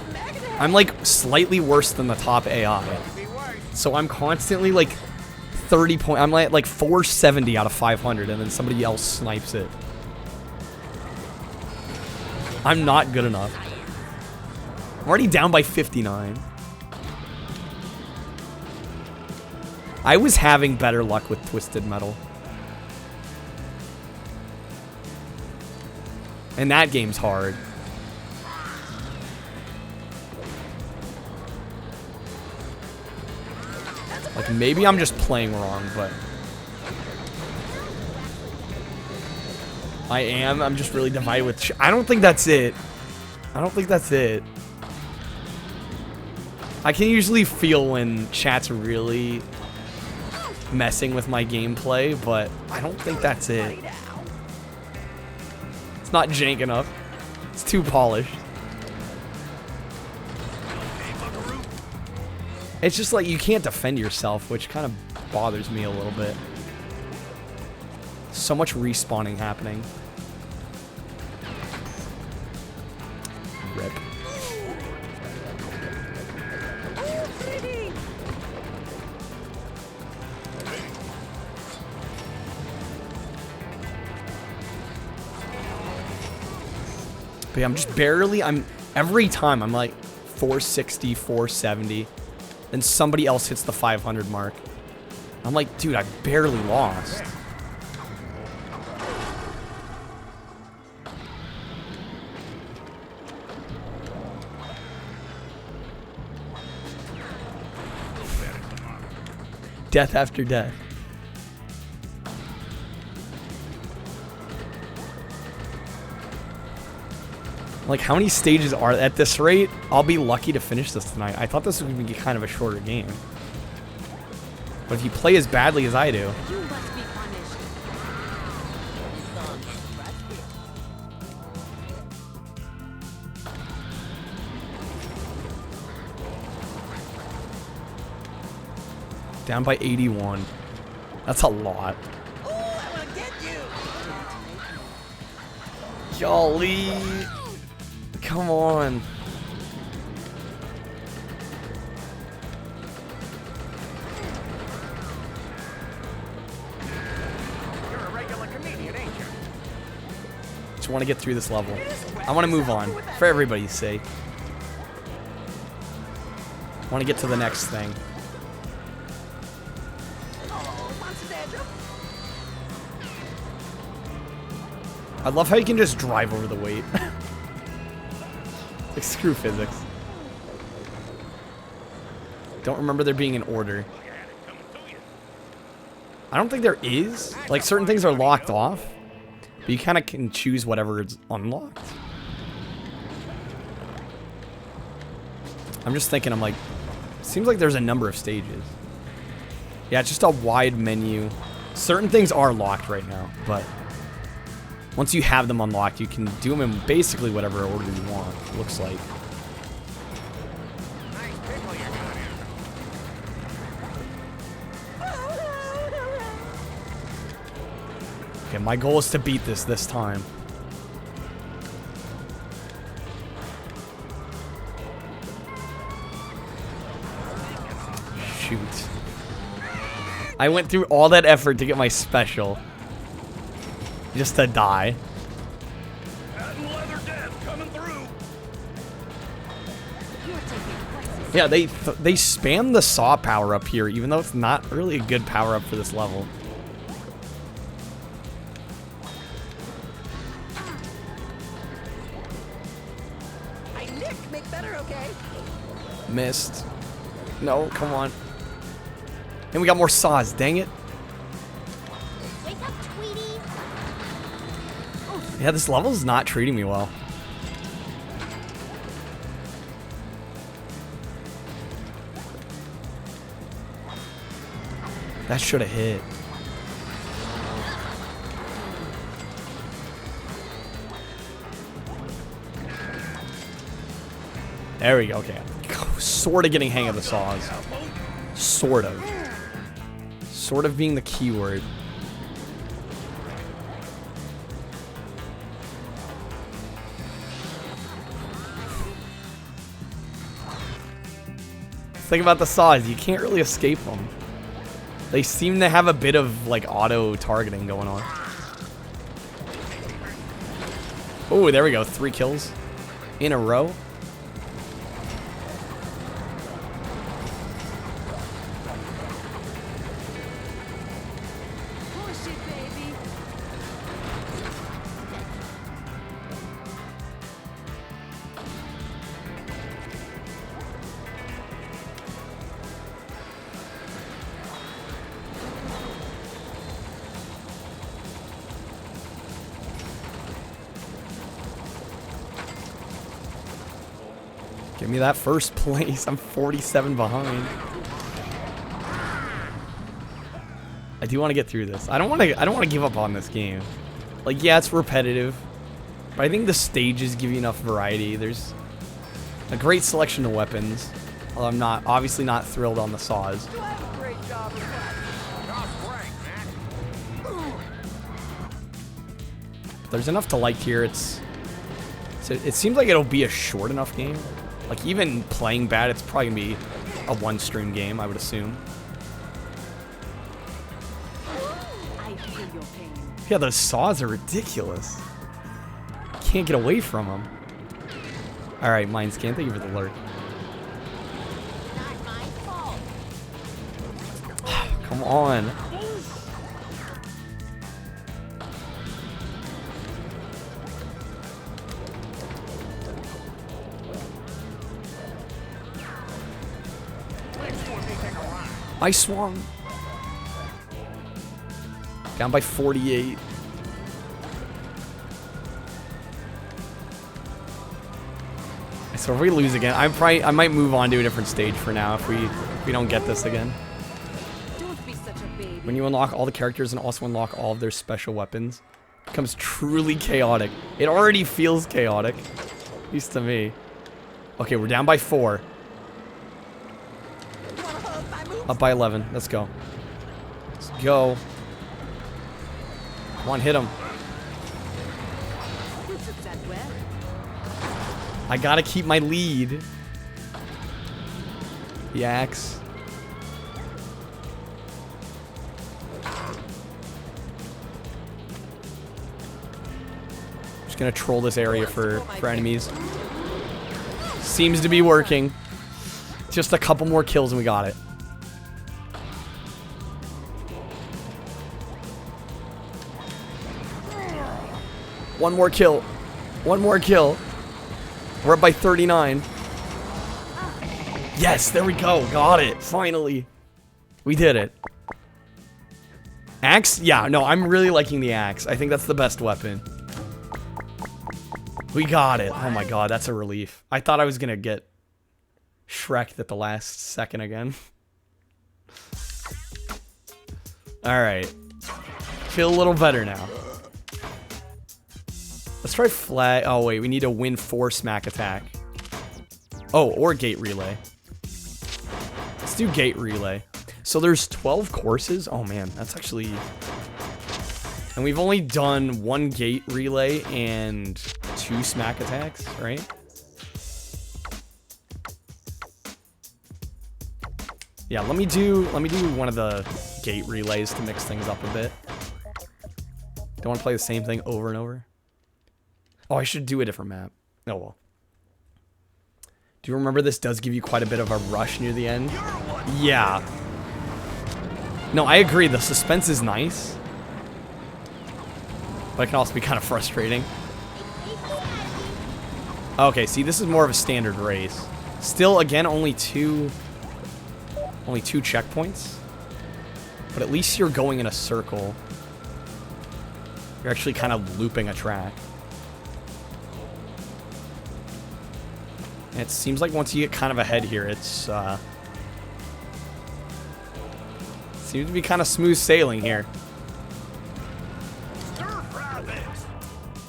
I'm like slightly worse than the top AI. So I'm constantly like 30 point. I'm like 470 out of 500 and then somebody else snipes it. I'm not good enough. I'm already down by 59. I was having better luck with Twisted Metal. And that game's hard. Like, maybe I'm just playing wrong, but... I am. I'm just really divided with... I don't think that's it. I don't think that's it. I can usually feel when chat's really messing with my gameplay, but I don't think that's it. It's not jank enough. It's too polished. It's just like you can't defend yourself, which kind of bothers me a little bit. So much respawning happening. Rip. But yeah, I'm just barely, every time I'm like 460, 470. Then somebody else hits the 500 mark. I'm like, dude, I barely lost. Death after death. Like, how many stages are at this rate? I'll be lucky to finish this tonight. I thought this was going to be kind of a shorter game. But if you play as badly as I do... You must be punished. Down by 81. That's a lot. Oh, I will get you. Golly. Come on. You're a regular comedian, ain't you? Just want to get through this level. I want to move on, for everybody's sake. I want to get to the next thing. Oh, monster. I love how you can just drive over the weight. Like, screw physics. Don't remember there being an order. I don't think there is. Like, certain things are locked off. But you kind of can choose whatever is unlocked. I'm just thinking, I'm like... Seems like there's a number of stages. Yeah, it's just a wide menu. Certain things are locked right now, but... Once you have them unlocked, you can do them in basically whatever order you want, it looks like. Nice pickle you got here. Okay, my goal is to beat this time. Shoot. I went through all that effort to get my special. Just to die. Patent leather death coming through. You're taking quite some Yeah, they spam the saw power up here, even though it's not really a good power up for this level. Hey, Nick, make better, okay? Missed. No, come on. And we got more saws, dang it. Wake up, Tweety. Yeah, this level's not treating me well. That should have hit. There we go. Okay. Sort of getting hang of the saws. Sort of. Sort of being the key word. Thing about the saws, you can't really escape them. They seem to have a bit of like auto targeting going on. Oh, there we go. 3 kills in a row. Push it, baby. Give me that first place. I'm 47 behind. I do want to get through this. I don't want to give up on this game. Like, yeah, it's repetitive, but I think the stages give you enough variety. There's a great selection of weapons. Although I'm obviously not thrilled on the saws. You have a great job of There's enough to like here. It seems like it'll be a short enough game. Like, even playing bad, it's probably gonna be a 1-stream game, I would assume. I feel your pain. Yeah, those saws are ridiculous. Can't get away from them. All right, Mindscan, thank you for the alert. Not my fault. Come on. I swung. Down by 48. So if we lose again, I might move on to a different stage for now if we don't get this again. Don't be such a baby. When you unlock all the characters and also unlock all of their special weapons, it becomes truly chaotic. It already feels chaotic, at least to me. Okay, we're down by 4. You wanna hug my moves? Up by 11. Let's go. Let's go. Come on, hit him. Who took that web? I gotta keep my lead. The axe. Just gonna troll this area for enemies. Seems to be working. Just a couple more kills and we got it. One more kill. One more kill. We're up by 39. Yes, there we go. Got it. Finally. We did it. Axe? Yeah, no, I'm really liking the axe. I think that's the best weapon. We got it. Oh my god, that's a relief. I thought I was gonna get Shrek'd at the last second again. Alright. Feel a little better now. Let's try flag. Oh, wait. We need to win 4 smack attack. Oh, or gate relay. Let's do gate relay. So there's 12 courses. Oh, man. That's actually... And we've only done 1 gate relay and 2 smack attacks, right? Yeah, let me do one of the gate relays to mix things up a bit. Don't want to play the same thing over and over. Oh, I should do a different map. Oh, well. Do you remember this does give you quite a bit of a rush near the end? Yeah. No, I agree. The suspense is nice. But it can also be kind of frustrating. Okay, see, this is more of a standard race. Still, again, only two checkpoints. But at least you're going in a circle. You're actually kind of looping a track. And it seems like once you get kind of ahead here, it's seems to be kind of smooth sailing here. Stir fry this.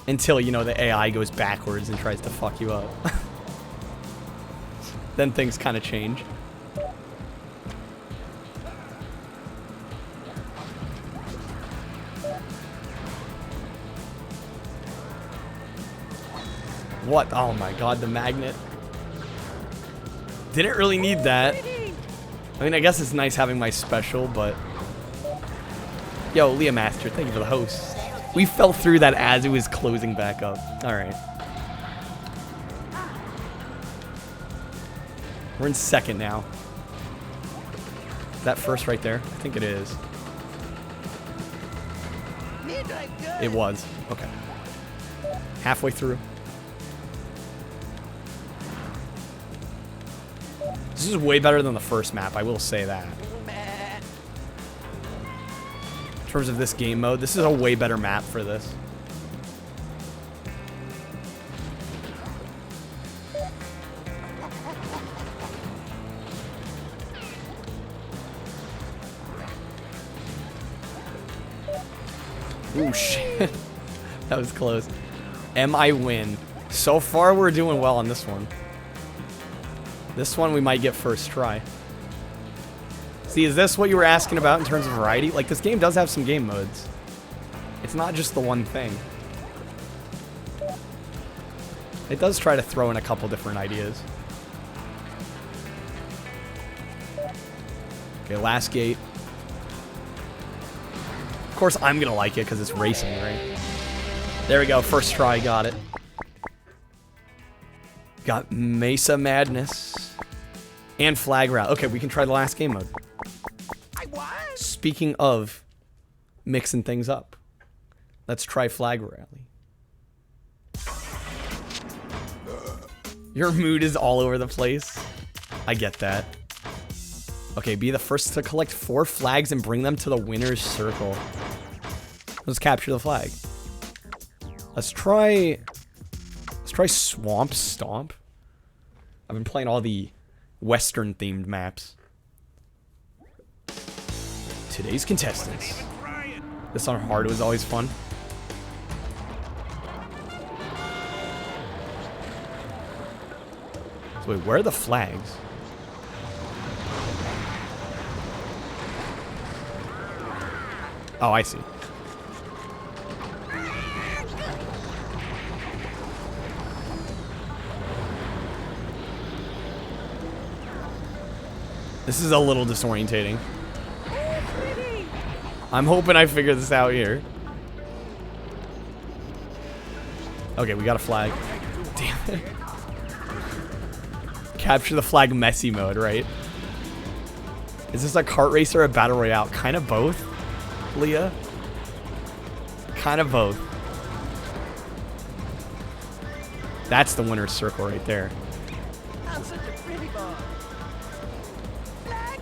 Until, you know, the AI goes backwards and tries to fuck you up. Then things kind of change. What? Oh my god, the magnet. Didn't really need that. I mean, I guess it's nice having my special, but... Yo, Leah Master, thank you for the host. We fell through that as it was closing back up. Alright. We're in second now. Is that first right there? I think it is. It was. Okay. Halfway through. This is way better than the first map, I will say that. In terms of this game mode, this is a way better map for this. Ooh, shit. That was close. I win. So far, we're doing well on this one. This one we might get first try. See, is this what you were asking about in terms of variety? Like, this game does have some game modes. It's not just the one thing. It does try to throw in a couple different ideas. Okay, last gate. Of course, I'm gonna like it because it's racing, right? There we go, first try, got it. Got Mesa Madness and Flag Route. Okay, we can try the last game mode. Speaking of mixing things up, let's try Flag Rally. Your mood is all over the place. I get that. Okay, be the first to collect 4 flags and bring them to the winner's circle. Let's capture the flag. Let's try Swamp Stomp. I've been playing all the Western themed maps. Today's contestants. This on hard was always fun. So wait, where are the flags? Oh, I see. This is a little disorientating. I'm hoping I figure this out here. Okay, we got a flag. Damn it. Capture the flag messy mode, right? Is this a kart race or a battle royale? Kind of both, Leah. Kind of both. That's the winner's circle right there. I'm such a pretty boy. Flag,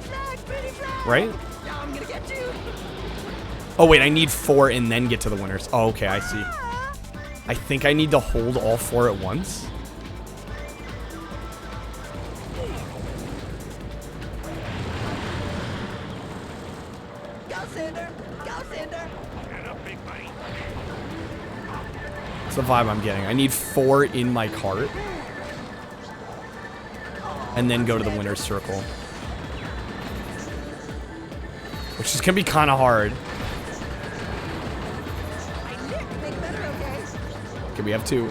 pretty flag. Right? Now I'm gonna get you. Oh wait, I need 4 and then get to the winners. Oh, okay, I see. I think I need to hold all 4 at once. Go, Cinder. Go, Cinder. Get up, big buddy. That's the vibe I'm getting. I need 4 in my cart. And then go to the winner's circle. Which is gonna be kind of hard. Okay, we have 2.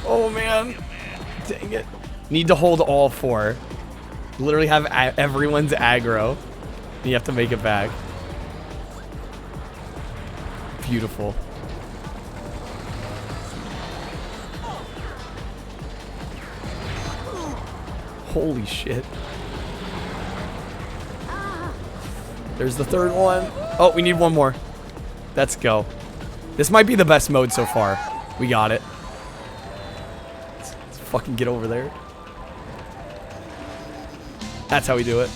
Oh man. Dang it. Need to hold all 4. Literally have everyone's aggro. And you have to make it back. Beautiful. Holy shit. There's the 3rd one. Oh, we need 1 more. Let's go. This might be the best mode so far. We got it. Let's fucking get over there. That's how we do it.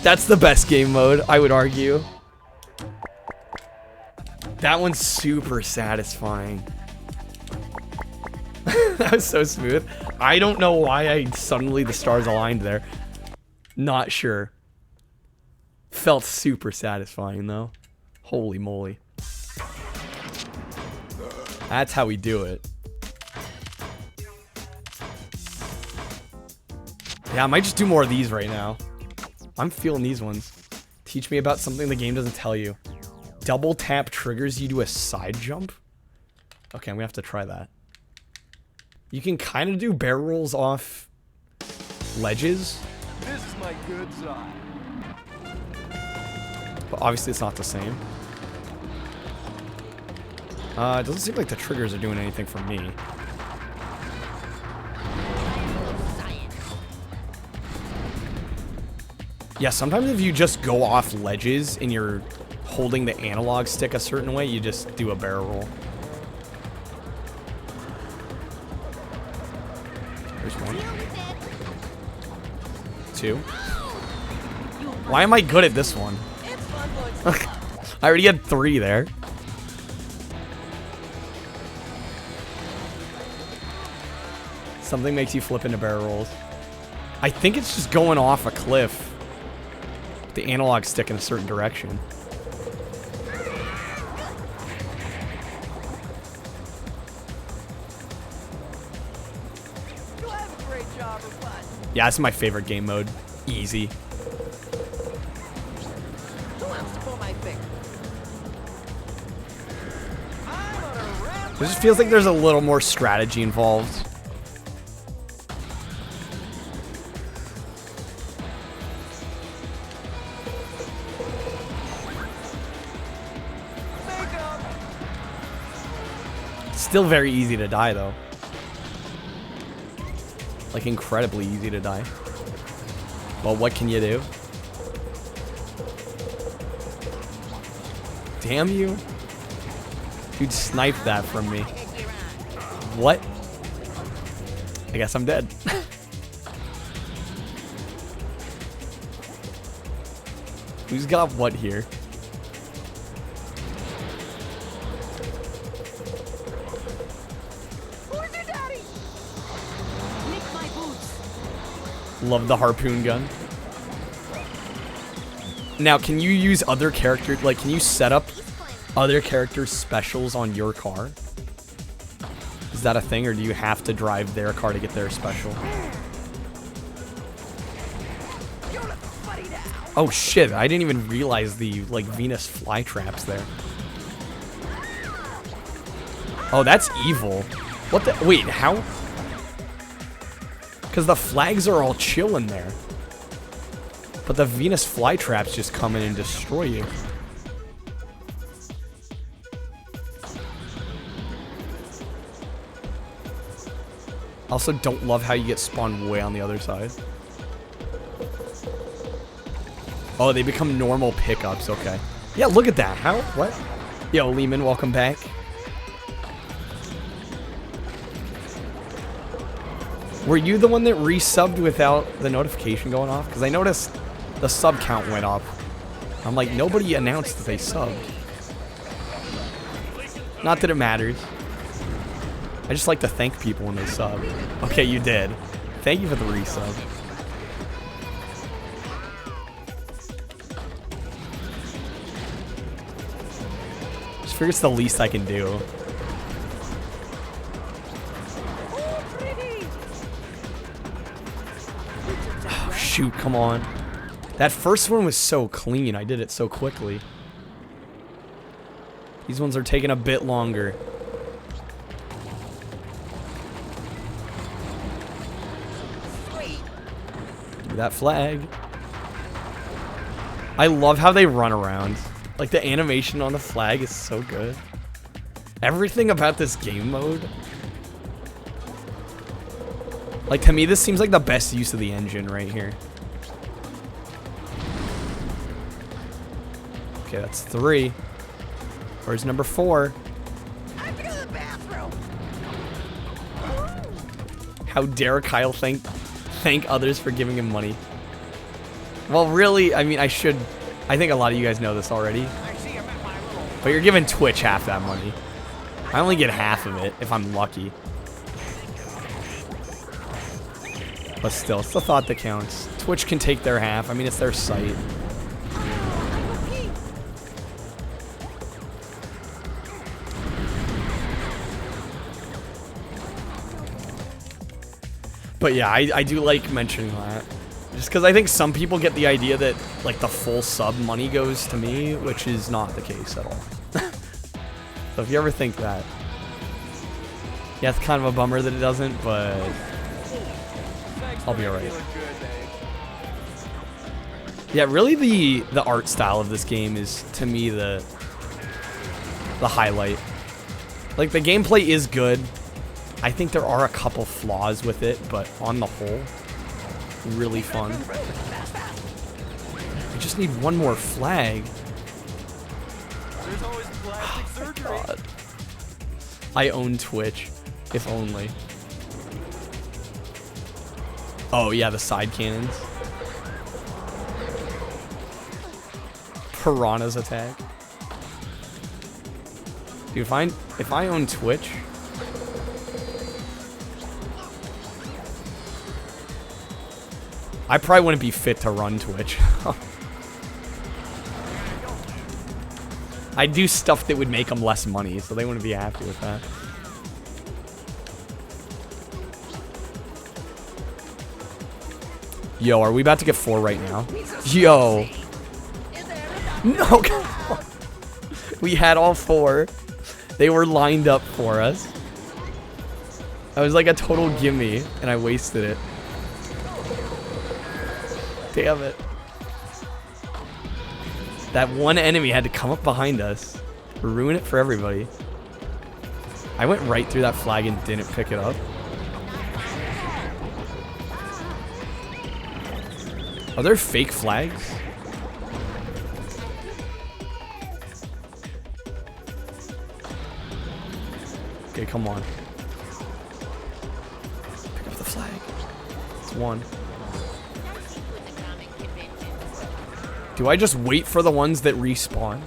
That's the best game mode, I would argue. That one's super satisfying. That was so smooth. I don't know why suddenly the stars aligned there. Not sure. Felt super satisfying though. Holy moly. That's how we do it. Yeah, I might just do more of these right now. I'm feeling these ones. Teach me about something the game doesn't tell you. Double tap triggers you to a side jump? Okay, I'm gonna have to try that. You can kind of do barrel rolls off ledges. This is my good side. But obviously it's not the same. It doesn't seem like the triggers are doing anything for me. Yeah, sometimes if you just go off ledges and you're holding the analog stick a certain way, you just do a barrel roll. There's one. Two. Why am I good at this one? It's fun going I already had 3 there. Something makes you flip into barrel rolls. I think it's just going off a cliff. The analog stick in a certain direction. You'll have a great job or what? Yeah, this is my favorite game mode. Easy. Who wants to pull my finger? I'm on a ramp. It just feels like there's a little more strategy involved. Makeup. Still very easy to die, though. Like, incredibly easy to die. Well, what can you do? Damn you. Dude sniped that from me. What? I guess I'm dead. Who's got what here? Who's your daddy? Lick my boots. Love the harpoon gun. Now, can you use other characters? Like, can you set up other characters' specials on your car? Is that a thing, or do you have to drive their car to get their special? You're a buddy now. Oh shit! I didn't even realize the like Venus flytraps there. Oh, that's evil. What the? Wait, how? Because the flags are all chilling there. But the Venus flytraps just come in and destroy you. Also, don't love how you get spawned way on the other side. Oh, they become normal pickups. Okay. Yeah, look at that. How? What? Yo, Lehman, welcome back. Were you the one that resubbed without the notification going off? Because I noticed the sub count went up. I'm like, nobody announced that they subbed. Not that it matters. I just like to thank people when they sub. Okay, you did. Thank you for the resub. Just figure it's the least I can do. Oh, shoot, come on. That first one was so clean. I did it so quickly. These ones are taking a bit longer. That flag. I love how they run around. Like, the animation on the flag is so good. Everything about this game mode. Like, to me, this seems like the best use of the engine right here. Okay, that's 3. Where's number 4? I have to go to the bathroom. How dare Kyle thank others for giving him money. Well, really, I mean, I think a lot of you guys know this already. I see But you're giving Twitch half that money. I only get half of it if I'm lucky. But still, it's the thought that counts. Twitch can take their half. I mean, it's their site. But yeah, I do like mentioning that. Just because I think some people get the idea that, like, the full sub money goes to me, which is not the case at all. So if you ever think that. Yeah, it's kind of a bummer that it doesn't, but I'll be alright. Yeah, really the art style of this game is, to me, the highlight. Like, the gameplay is good. I think there are a couple flaws with it, but on the whole, really fun. I just need one more flag. There's always plastic surgery. God. I own Twitch, if only. Oh yeah, the side cannons. Piranha's attack. Dude, if I own Twitch, I probably wouldn't be fit to run Twitch. I do stuff that would make them less money, so they wouldn't be happy with that. Yo, are we about to get 4 right now? Yo. No, come on. We had all 4. They were lined up for us. I was like a total gimme, and I wasted it. Damn it. That one enemy had to come up behind us. Ruin it for everybody. I went right through that flag and didn't pick it up. Are there fake flags? Okay, come on. Pick up the flag. It's 1. Do I just wait for the ones that respawn?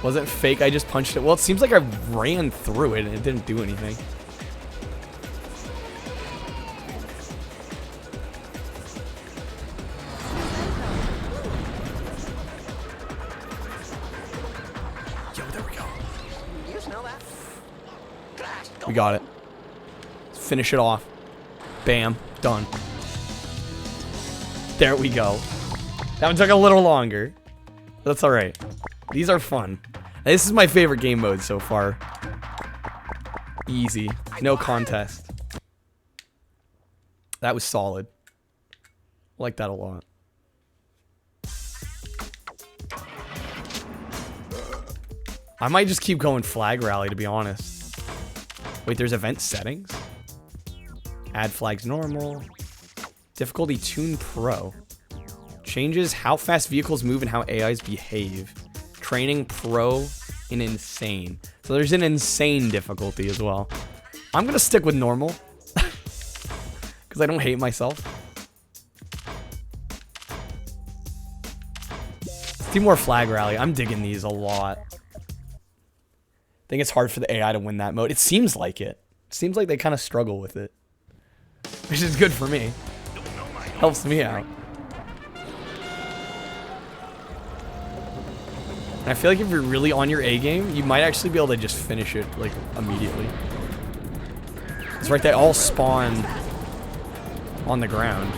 Was it fake? I just punched it. Well, it seems like I ran through it and it didn't do anything. Yo, there we go. You smell that? We got it. Let's finish it off. Bam. Done. There we go. That one took a little longer. That's alright. These are fun. This is my favorite game mode so far. Easy. No contest. That was solid. I like that a lot. I might just keep going flag rally, to be honest. Wait, there's event settings? Add flags normal. Difficulty tune pro. Changes how fast vehicles move and how AIs behave. Training pro and insane. So there's an insane difficulty as well. I'm gonna stick with normal. Because I don't hate myself. Let's do more flag rally. I'm digging these a lot. I think it's hard for the AI to win that mode. It seems like it. It seems like they kind of struggle with it. Which is good for me. Helps me out. And I feel like if you're really on your A game, you might actually be able to just finish it, like, immediately. It's right, they all spawn on the ground.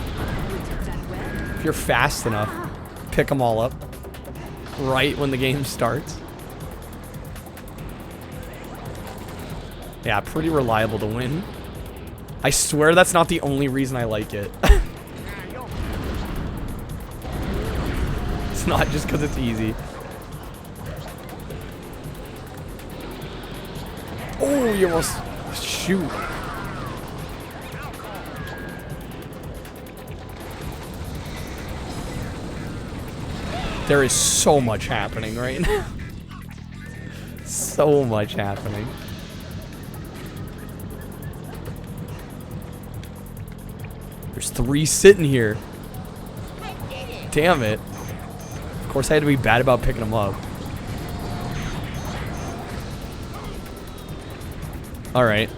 If you're fast enough, pick them all up right when the game starts. Yeah, pretty reliable to win. I swear that's not the only reason I like it. It's not just because it's easy. Oh, you almost... Shoot. There is so much happening right now. So much happening. There's 3 sitting here. Damn it. Of course I had to be bad about picking them up. Alright.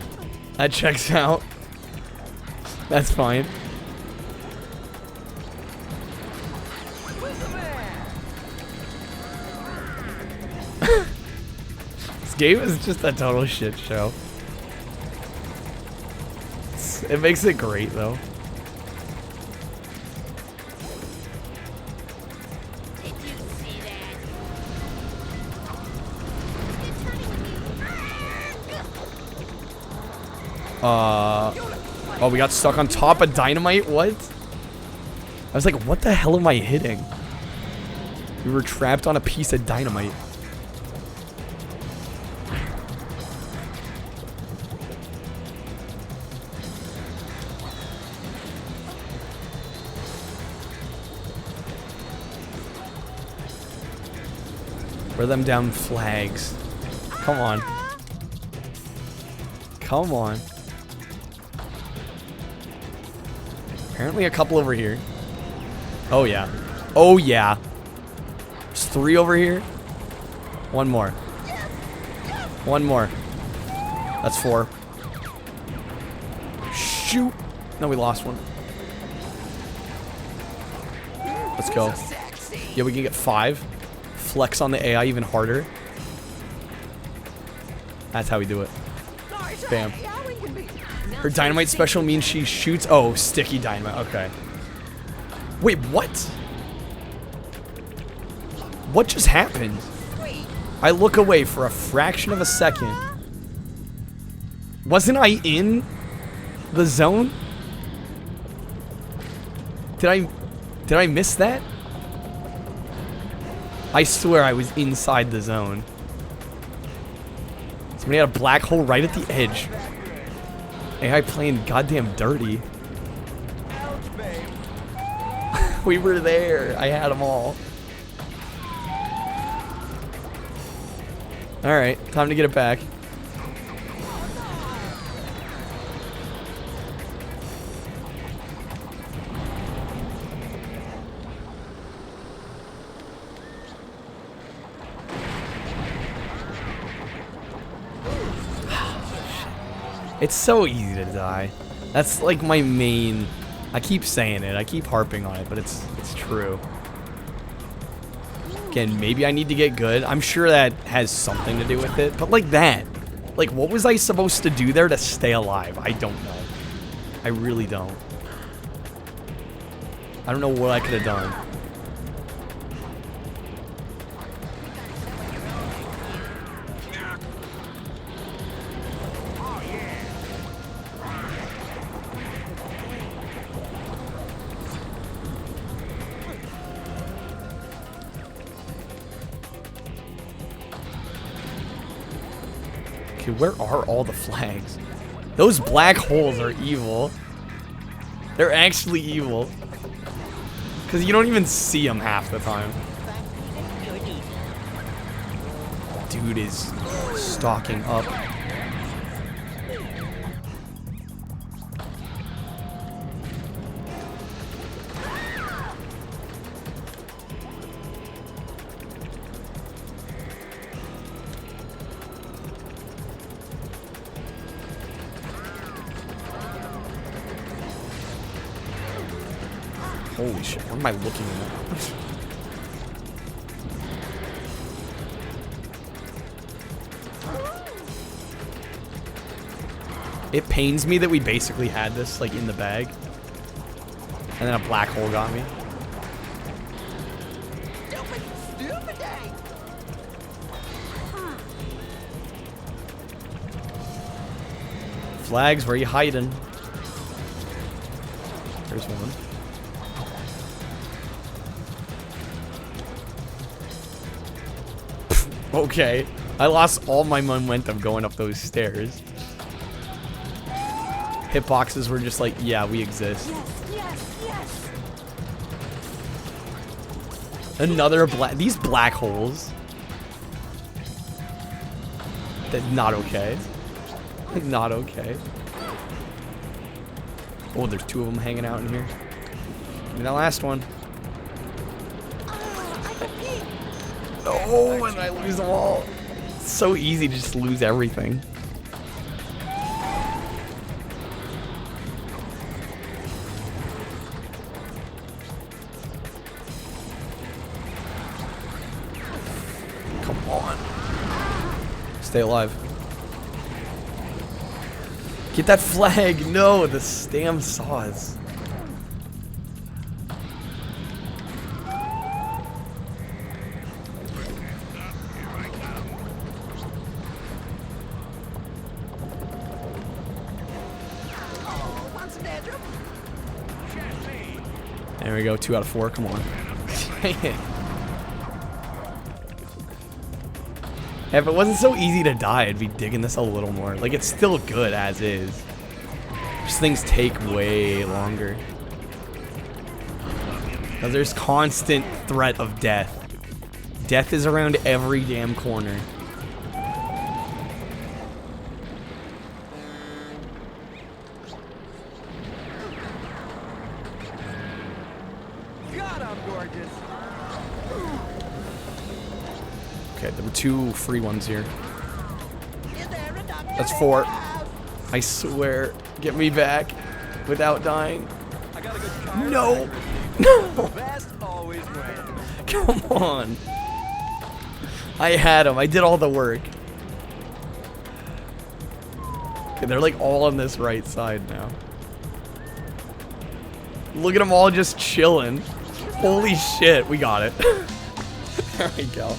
That checks out. That's fine. This game is just a total shit show. It makes it great though. Did you see that? Oh, we got stuck on top of dynamite? What? I was like, what the hell am I hitting? We were trapped on a piece of dynamite. Where are them damn flags? Come on. Come on. Apparently a couple over here. Oh yeah. Oh yeah. There's 3 over here. 1 more. 1 more. That's 4. Shoot. No, we lost one. Let's go. Yeah, we can get 5. Flex on the AI even harder. That's how we do it. Bam. Her dynamite special means she shoots. Oh, sticky dynamite. Okay. Wait, what? What just happened? I look away for a fraction of a second. Wasn't I in the zone? Did I miss that? I swear I was inside the zone. Somebody had a black hole right at the edge. AI playing goddamn dirty. We were there. I had them all. Alright, time to get it back. It's so easy to die. That's like my main... I keep saying it. I keep harping on it, but it's true. Again, maybe I need to get good. I'm sure that has something to do with it. But like that. Like, what was I supposed to do there to stay alive? I don't know. I really don't. I don't know what I could have done. Okay, where are all the flags? Those black holes are evil. They're actually evil. Because you don't even see them half the time. Dude is stalking up. Holy shit, what am I looking at? It pains me that we basically had this, like, in the bag. And then a black hole got me. Flags, where you hiding? There's one. Okay, I lost all my momentum going up those stairs. Hitboxes were just like, yeah, we exist. Yes. Another these black holes. That's not okay. Not okay. Oh, there's 2 of them hanging out in here. Give me that last one. Oh, and I lose them all. It's so easy to just lose everything. Come on. Stay alive. Get that flag. No, the damn saws. There we go, 2 out of 4, come on. If it wasn't so easy to die, I'd be digging this a little more. Like, it's still good as is. Just things take way longer. Because there's constant threat of death. Death is around every damn corner. Okay, there were 2 free ones here. That's 4. I swear, get me back without dying. No! No! Come on. I had him. I did all the work. Okay, they're like all on this right side now. Look at them all just chilling. Holy shit, we got it. There we go.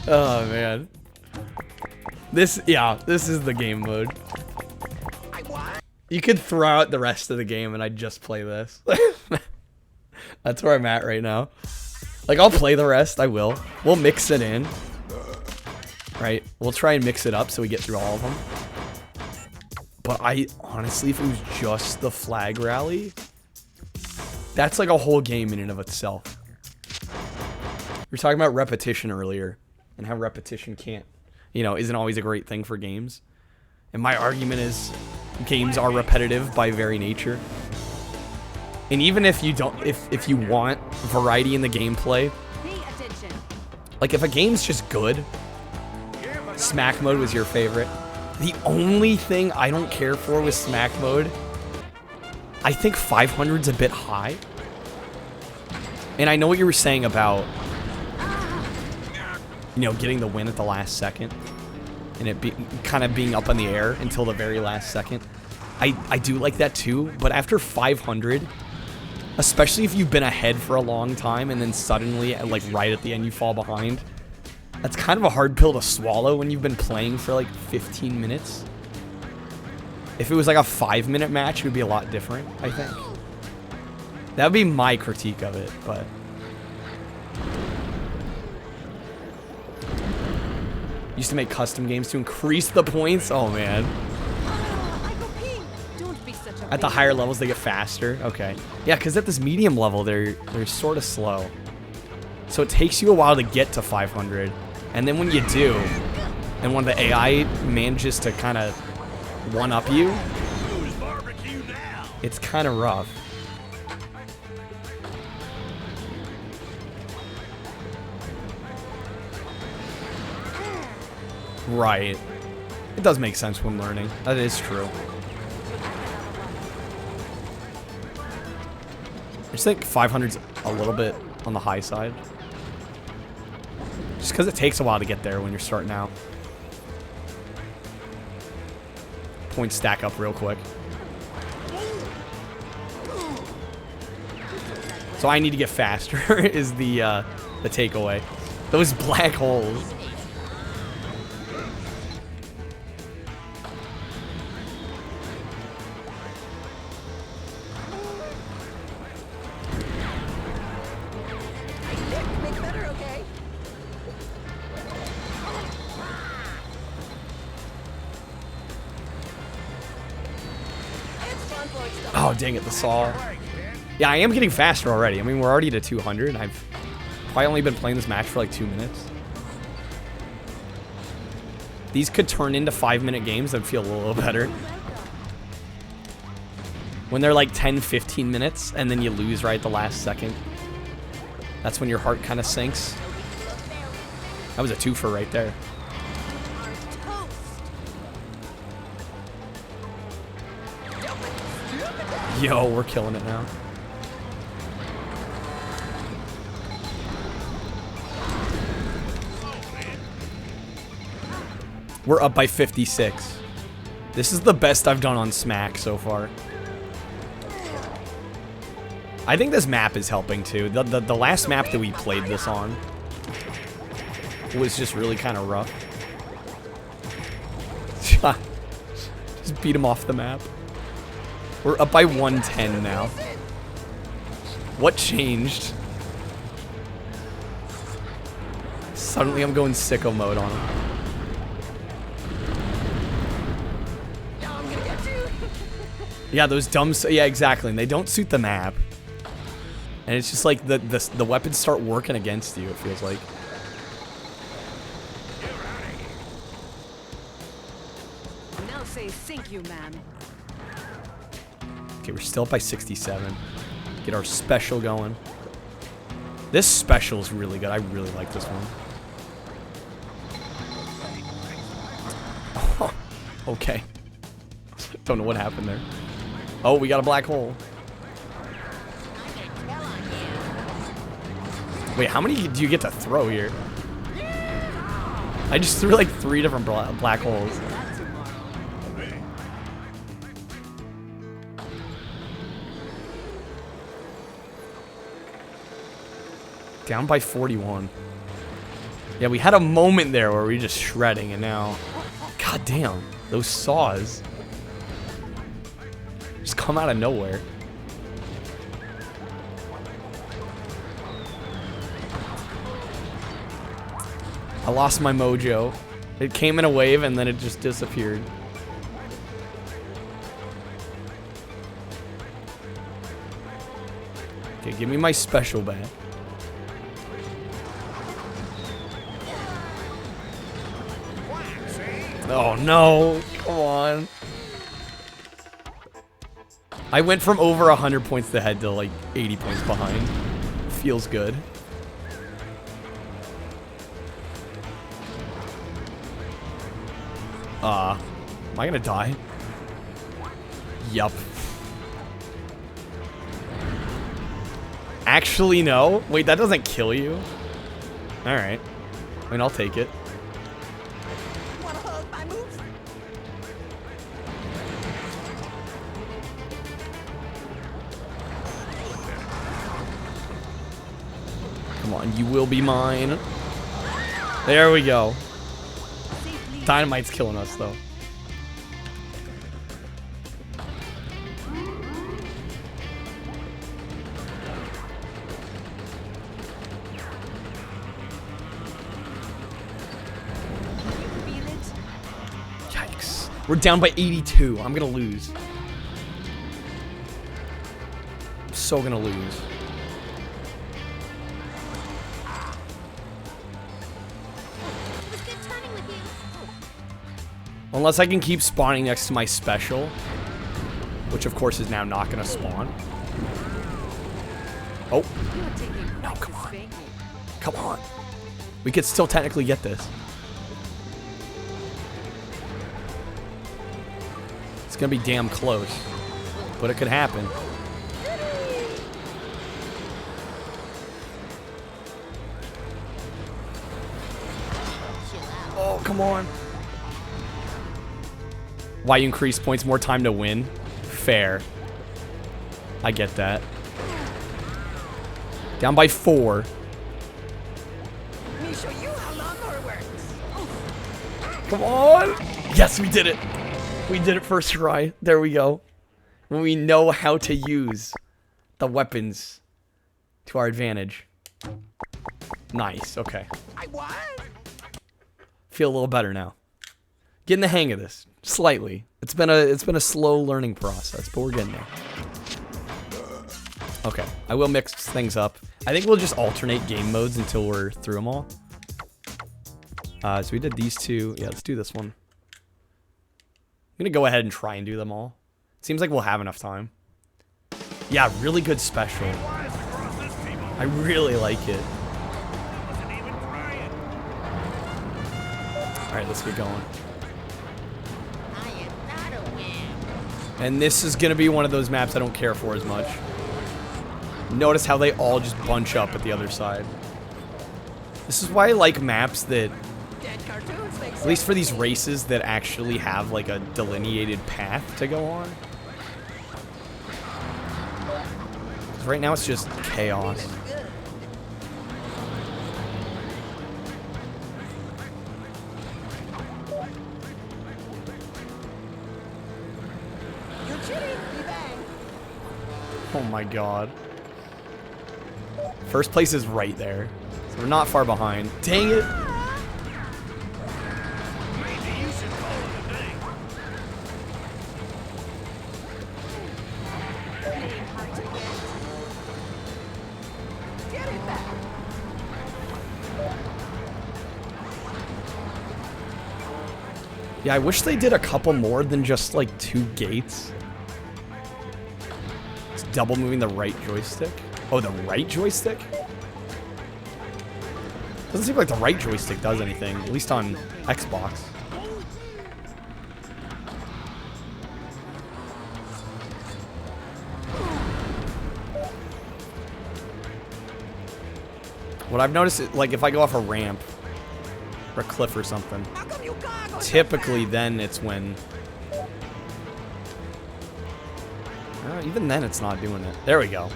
Oh man. This is the game mode. You could throw out the rest of the game and I'd just play this. That's where I'm at right now. Like, I'll play the rest, I will. We'll mix it in. Right? We'll try and mix it up so we get through all of them. But honestly, if it was just the flag rally, that's like a whole game in and of itself. We were talking about repetition earlier and how repetition isn't always a great thing for games. And my argument is games are repetitive by very nature. And even if you don't, if you want variety in the gameplay, like if a game's just good, Smack Mode was your favorite. The only thing I don't care for with Smack Mode, I think 500's a bit high. And I know what you were saying about, getting the win at the last second. And it kind of being up in the air until the very last second. I do like that too, but after 500, especially if you've been ahead for a long time and then suddenly, like right at the end, you fall behind, that's kind of a hard pill to swallow when you've been playing for like 15 minutes. If it was like a 5-minute match, it would be a lot different, I think. That would be my critique of it, but... Used to make custom games to increase the points? Oh, man. At the higher levels, they get faster. Okay. Yeah, because at this medium level, they're sort of slow. So it takes you a while to get to 500. And then when you do, and when the AI manages to kind of one-up you, it's kind of rough. Right. It does make sense when learning. That is true. I just think 500's a little bit on the high side. Just because it takes a while to get there when you're starting out. Points stack up real quick. So I need to get faster is the takeaway. Those black holes. Oh, dang it, the saw. Yeah, I am getting faster already. I mean, we're already to 200. I've probably only been playing this match for like 2 minutes. These could turn into 5-minute games. I'd feel a little better. When they're like 10, 15 minutes, and then you lose right at the last second. That's when your heart kind of sinks. That was a twofer right there. Yo, we're killing it now. We're up by 56. This is the best I've done on Smack so far. I think this map is helping too. The last map that we played this on was just really kind of rough. Just beat him off the map. We're up by 110 now. What changed? Suddenly I'm going sicko mode on him. Yeah, those dumb... Yeah, exactly. And they don't suit the map. And it's just like the weapons start working against you, it feels like. Now say thank you, ma'am. Okay, we're still up by 67. Get our special going. This special is really good. I really like this one. Oh, okay. Don't know what happened there. Oh, we got a black hole. Wait, how many do you get to throw here? I just threw like 3 different black holes. Down by 41. Yeah, we had a moment there where we were just shredding, and now... God damn, those saws. Just come out of nowhere. I lost my mojo. It came in a wave and then it just disappeared. Okay, give me my special back. Oh no, come on. I went from over 100 points ahead to like 80 points behind. Feels good. Am I gonna die? Yup. Actually, no. Wait, that doesn't kill you. Alright. I mean, I'll take it. Come on, you will be mine. There we go. Dynamite's killing us, though. Yikes. We're down by 82. I'm gonna lose. I'm so gonna lose. Unless I can keep spawning next to my special, which of course is now not going to spawn. Oh. No, come on. Come on. We could still technically get this. It's going to be damn close, but it could happen. Oh, come on. Why you increase points, more time to win? Fair. I get that. Down by 4. Let me show you how lawnmower works. Come on! Yes, we did it. We did it first try. There we go. We know how to use the weapons to our advantage. Nice, okay. I won. Feel a little better now. Getting the hang of this. Slightly. It's been a slow learning process, but we're getting there. Okay, I will mix things up. I think we'll just alternate game modes until we're through them all. So we did these two. Yeah, let's do this one. I'm gonna go ahead and try and do them all. Seems like we'll have enough time. Yeah, really good special. I really like it. Alright, let's get going. And this is going to be one of those maps I don't care for as much. Notice how they all just bunch up at the other side. This is why I like maps that Dead cartoons make At least for these races that actually have like a delineated path to go on. 'Cause right now it's just chaos. You're cheating. Be bang. Oh my god. First place is right there. So we're not far behind. Dang it! Maybe you should call it a day. Playing hard to get. Get it back. Yeah, I wish they did a couple more than just like 2 gates. It's double moving the right joystick. Oh, the right joystick? Doesn't seem like the right joystick does anything, at least on Xbox. What I've noticed is, like, if I go off a ramp or a cliff or something, How come you goggle? typically then it's when... even then it's not doing it. There we go.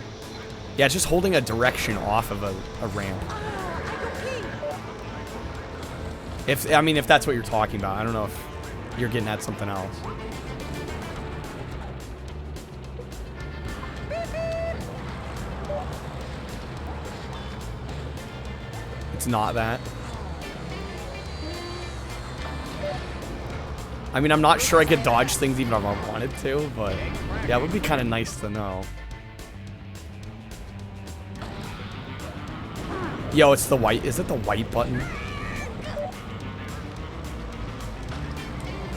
Yeah, it's just holding a direction off of a ramp. I mean, if that's what you're talking about. I don't know if you're getting at something else. It's not that. I mean, I'm not sure I could dodge things even if I wanted to, but yeah, it would be kind of nice to know. Yo, it's the white. Is it the white button?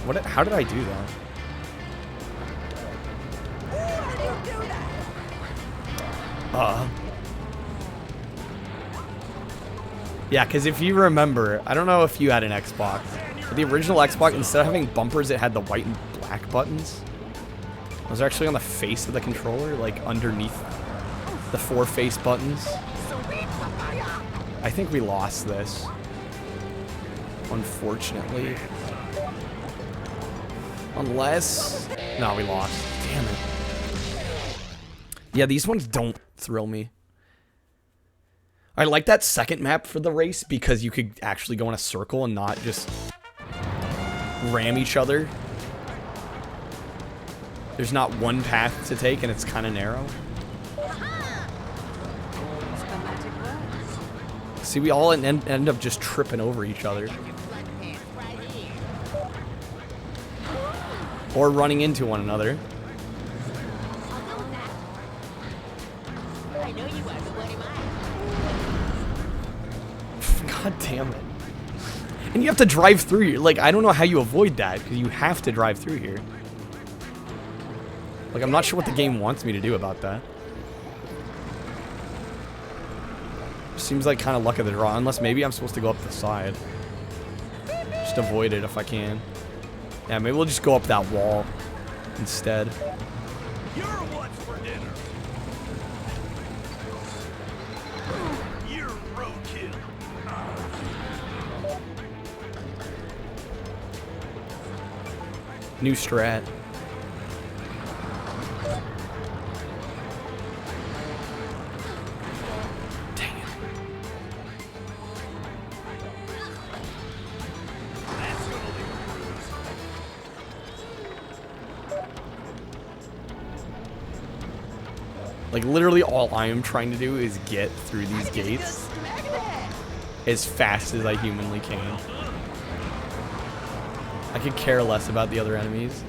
What? How did I do that? Yeah, because if you remember, I don't know if you had an Xbox, but the original Xbox, instead of having bumpers, it had the white and black buttons. Those are actually on the face of the controller, like underneath the 4 face buttons. I think we lost this, unfortunately. Unless... No, we lost. Damn it. Yeah, these ones don't thrill me. I like that second map for the race because you could actually go in a circle and not just ram each other. There's not one path to take and it's kind of narrow. See, we all end up just tripping over each other. Or running into one another. I know you are, but what am I? God damn it. And you have to drive through here. Like, I don't know how you avoid that, because you have to drive through here. Like, I'm not sure what the game wants me to do about that. Seems like kind of luck of the draw, unless maybe I'm supposed to go up the side. Just avoid it if I can. Yeah, maybe we'll just go up that wall instead. You're what's for dinner. You're roadkill. New strat. Dang it. That's gonna leave Like, literally all I am trying to do is get through these gates as fast as I humanly can. I could care less about the other enemies.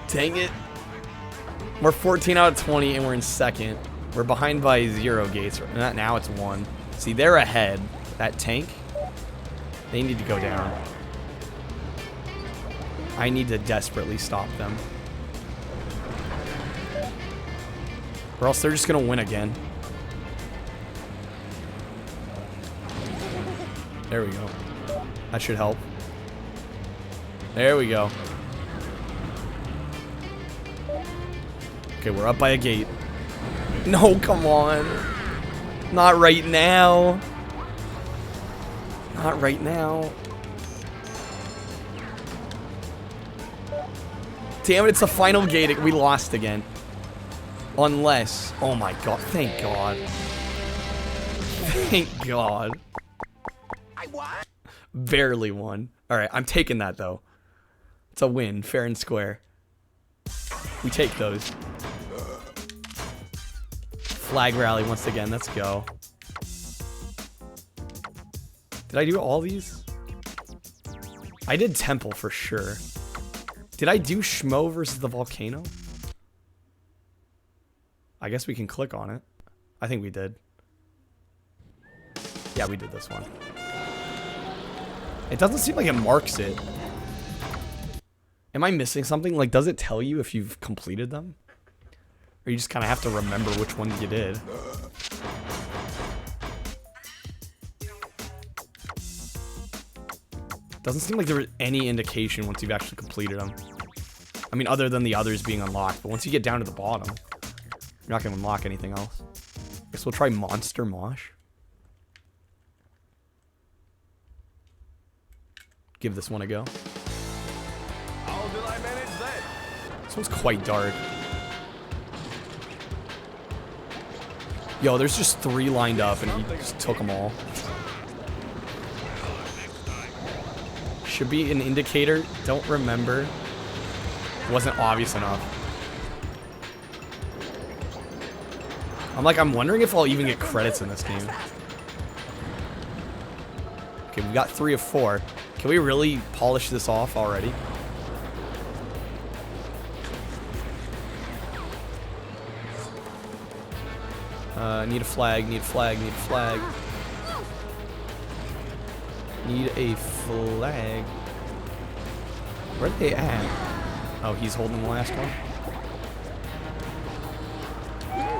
Dang it. We're 14 out of 20 and we're in second. We're behind by 0 gates. Not now, it's 1. See, they're ahead. That tank, they need to go down. I need to desperately stop them. Or else they're just going to win again. There we go. That should help. There we go. Okay, we're up by a gate. No, come on. Not right now. Not right now. Damn it, it's the final gate. We lost again. Unless... Oh my god. Thank god. Thank god. I won. Barely won. Alright, I'm taking that though. It's a win, fair and square. We take those. Flag rally once again, let's go. Did I do all these? I did Temple for sure. Did I do Schmo versus the Volcano? I guess we can click on it. I think we did. Yeah, we did this one. It doesn't seem like it marks it. Am I missing something? Like, does it tell you if you've completed them? Or you just kind of have to remember which ones you did? Doesn't seem like there was any indication once you've actually completed them. I mean, other than the others being unlocked. But once you get down to the bottom, you're not going to unlock anything else. Guess we'll try Monster Mosh. Give this one a go. How did I manage that? This one's quite dark. Yo, there's just 3 lined up and he just took them all. Should be an indicator. Don't remember. Wasn't obvious enough. I'm wondering if I'll even get credits in this game. Okay, we got 3 of 4. Can we really polish this off already? Need a flag, need a flag, need a flag. Need a flag. Where are they at? Oh, he's holding the last one.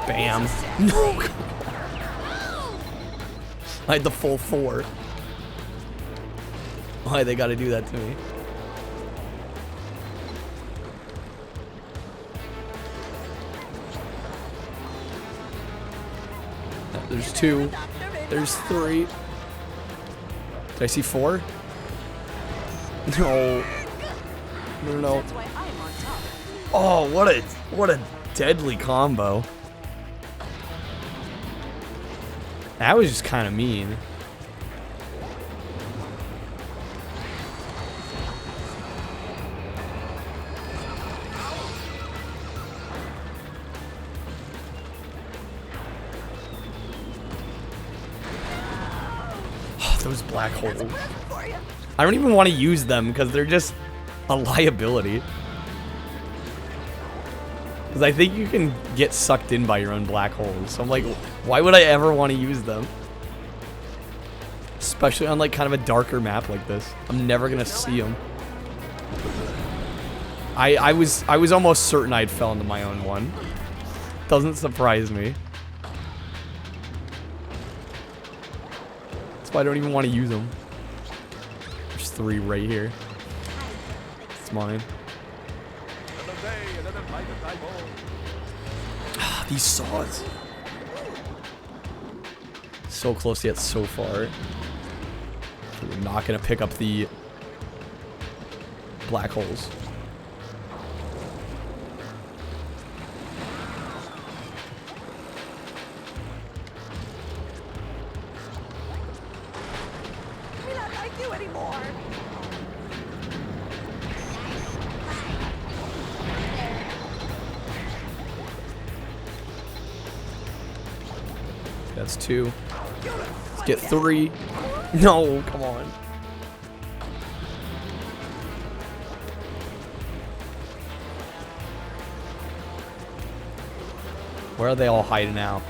Bam. No. I had the full 4. Why they gotta do that to me? There's 2. There's 3. Did I see 4? No. No, no. That's why I'm on top. Oh, what a deadly combo. That was just kind of mean. Those black holes. I don't even want to use them because they're just a liability. Because I think you can get sucked in by your own black holes. So I'm like, why would I ever want to use them? Especially on like kind of a darker map like this. I'm never gonna see them. I was almost certain I'd fell into my own one. Doesn't surprise me. That's why I don't even want to use them. There's 3 right here. It's mine. These saws. So close yet so far. We're not gonna pick up the black holes. We not like you anymore. That's 2. Let's get 3. No, come on. Where are they all hiding out?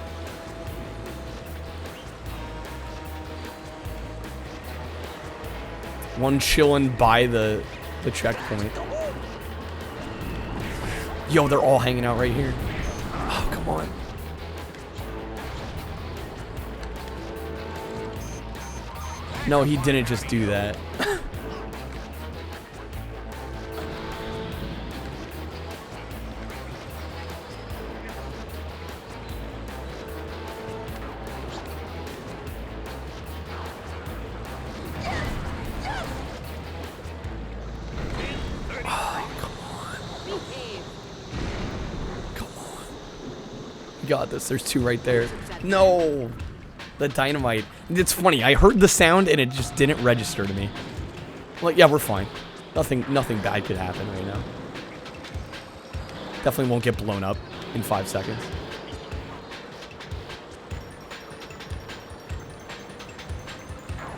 One chilling by the checkpoint. Yo, they're all hanging out right here. Oh, come on. No, he didn't just do that. You got this. There's 2 right there. No! The dynamite. It's funny. I heard the sound and it just didn't register to me. Like, yeah, we're fine. Nothing bad could happen right now. Definitely won't get blown up in 5 seconds.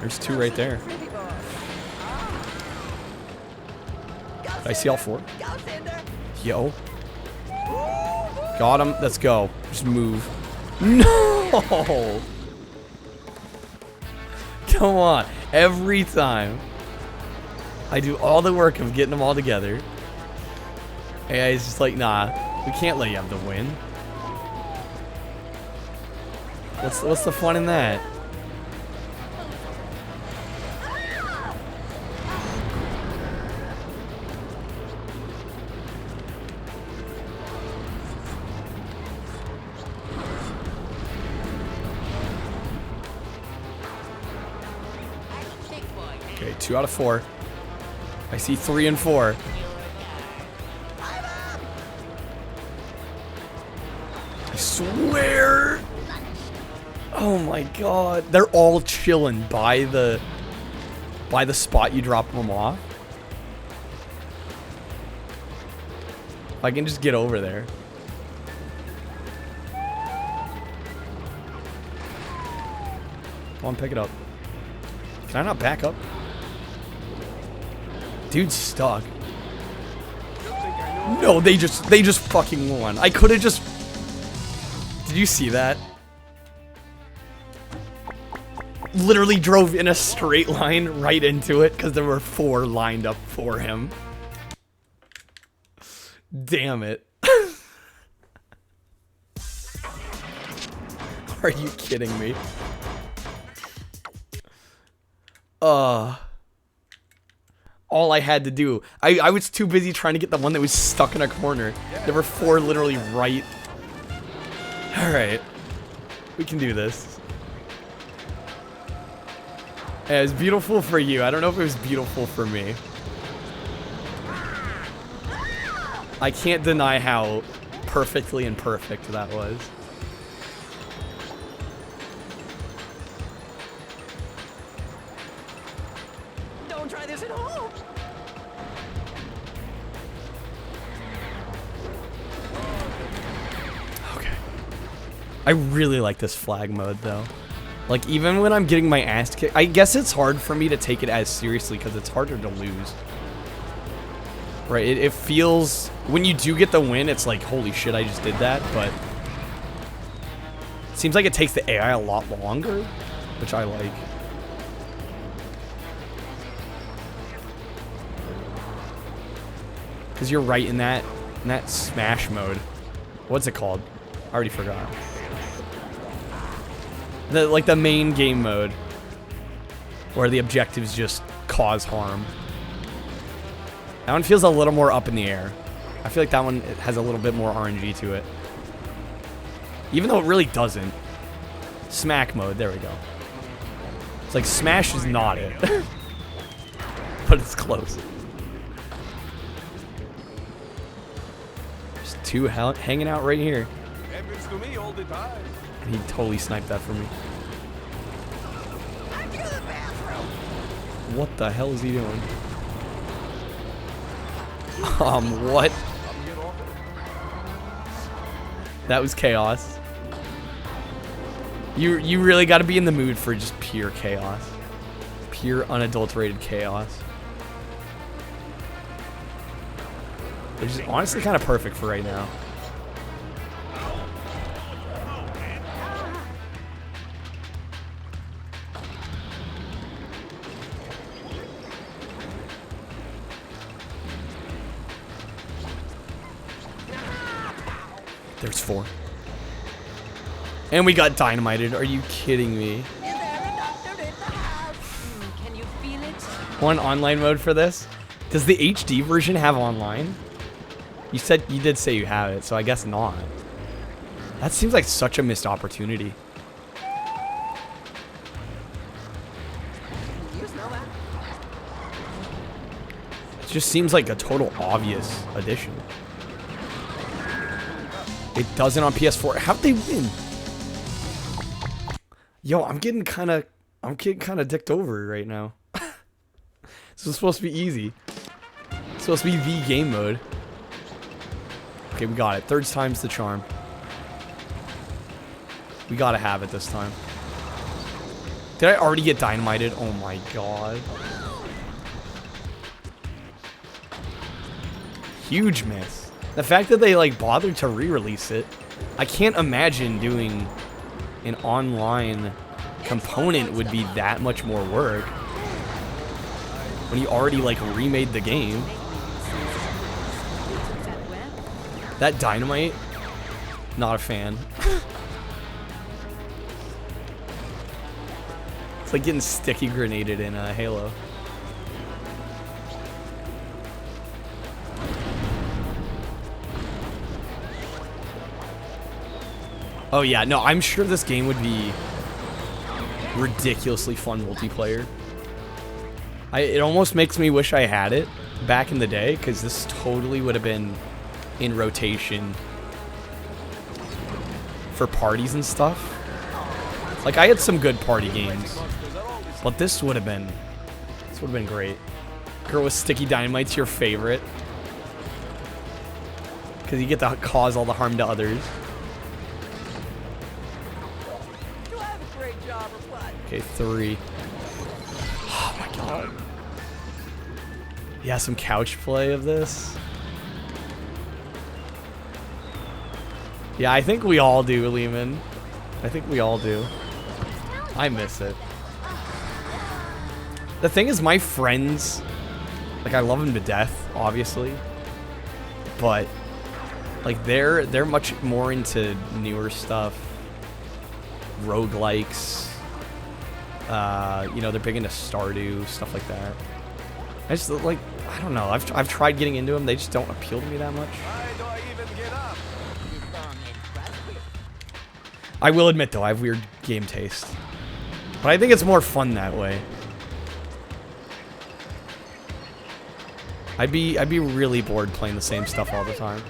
There's 2 right there. Did I see all 4? Yo. Got him. Let's go. Just move. No! Come on. Every time. I do all the work of getting them all together. And it's just like, nah. We can't let you have the win. What's the fun in that? Okay, 2 out of 4. I see 3 and 4. I swear. Oh my god. They're all chilling by the spot you drop them off. If I can just get over there. Come on, pick it up. Can I not back up? Dude's stuck. No, they just fucking won. I could have just... Did you see that? Literally drove in a straight line right into it because there were 4 lined up for him. Damn it. Are you kidding me? All I had to do, I was too busy trying to get the one that was stuck in a corner. There were 4 literally right. Alright. We can do this. Yeah, it was beautiful for you. I don't know if it was beautiful for me. I can't deny how perfectly imperfect that was. Don't try this at home. Okay. I really like this flag mode though. Like even when I'm getting my ass kicked, I guess it's hard for me to take it as seriously because it's harder to lose. Right, it feels, when you do get the win, it's like, holy shit, I just did that, but it seems like it takes the AI a lot longer, which I like. Because you're right in that smash mode. What's it called? I already forgot. Like the main game mode, where the objectives just cause harm. That one feels a little more up in the air. I feel like that one has a little bit more RNG to it. Even though it really doesn't. Smack mode, there we go. It's like Smash is not it. But it's close. There's 2 hanging out right here. Happens to me all the time. And he totally sniped that for me. What the hell is he doing? What? That was chaos. You really got to be in the mood for just pure chaos. Pure unadulterated chaos. Which is honestly kind of perfect for right now. There's 4. And we got dynamited. Are you kidding me? Can you feel it? One online mode for this? Does the HD version have online? You did say you have it, so I guess not. That seems like such a missed opportunity. It just seems like a total obvious addition. It doesn't on PS4. How'd they win? Yo, I'm getting kind of dicked over right now. This was supposed to be easy. It's supposed to be the game mode. Okay, we got it. Third time's the charm. We gotta have it this time. Did I already get dynamited? Oh my god. Huge miss. The fact that they like bothered to re-release it, I can't imagine doing an online component would be that much more work when you already like remade the game. That dynamite, not a fan. It's like getting sticky grenaded in Halo. Oh yeah, no, I'm sure this game would be ridiculously fun multiplayer. It almost makes me wish I had it back in the day, because this totally would have been in rotation for parties and stuff. Like, I had some good party games, but this would have been great. Girl with sticky dynamite's your favorite, because you get to cause all the harm to others. Okay, 3. Oh my god. Yeah, some couch play of this. Yeah, I think we all do, Lehman. I think we all do. I miss it. The thing is, my friends, like, I love them to death, obviously, but like they're much more into newer stuff, roguelikes. You know, they're big into Stardew, stuff like that. I just like, I don't know. I've tried getting into them. They just don't appeal to me that much. I will admit though, I have weird game taste, but I think it's more fun that way. I'd be really bored playing the same stuff all the time.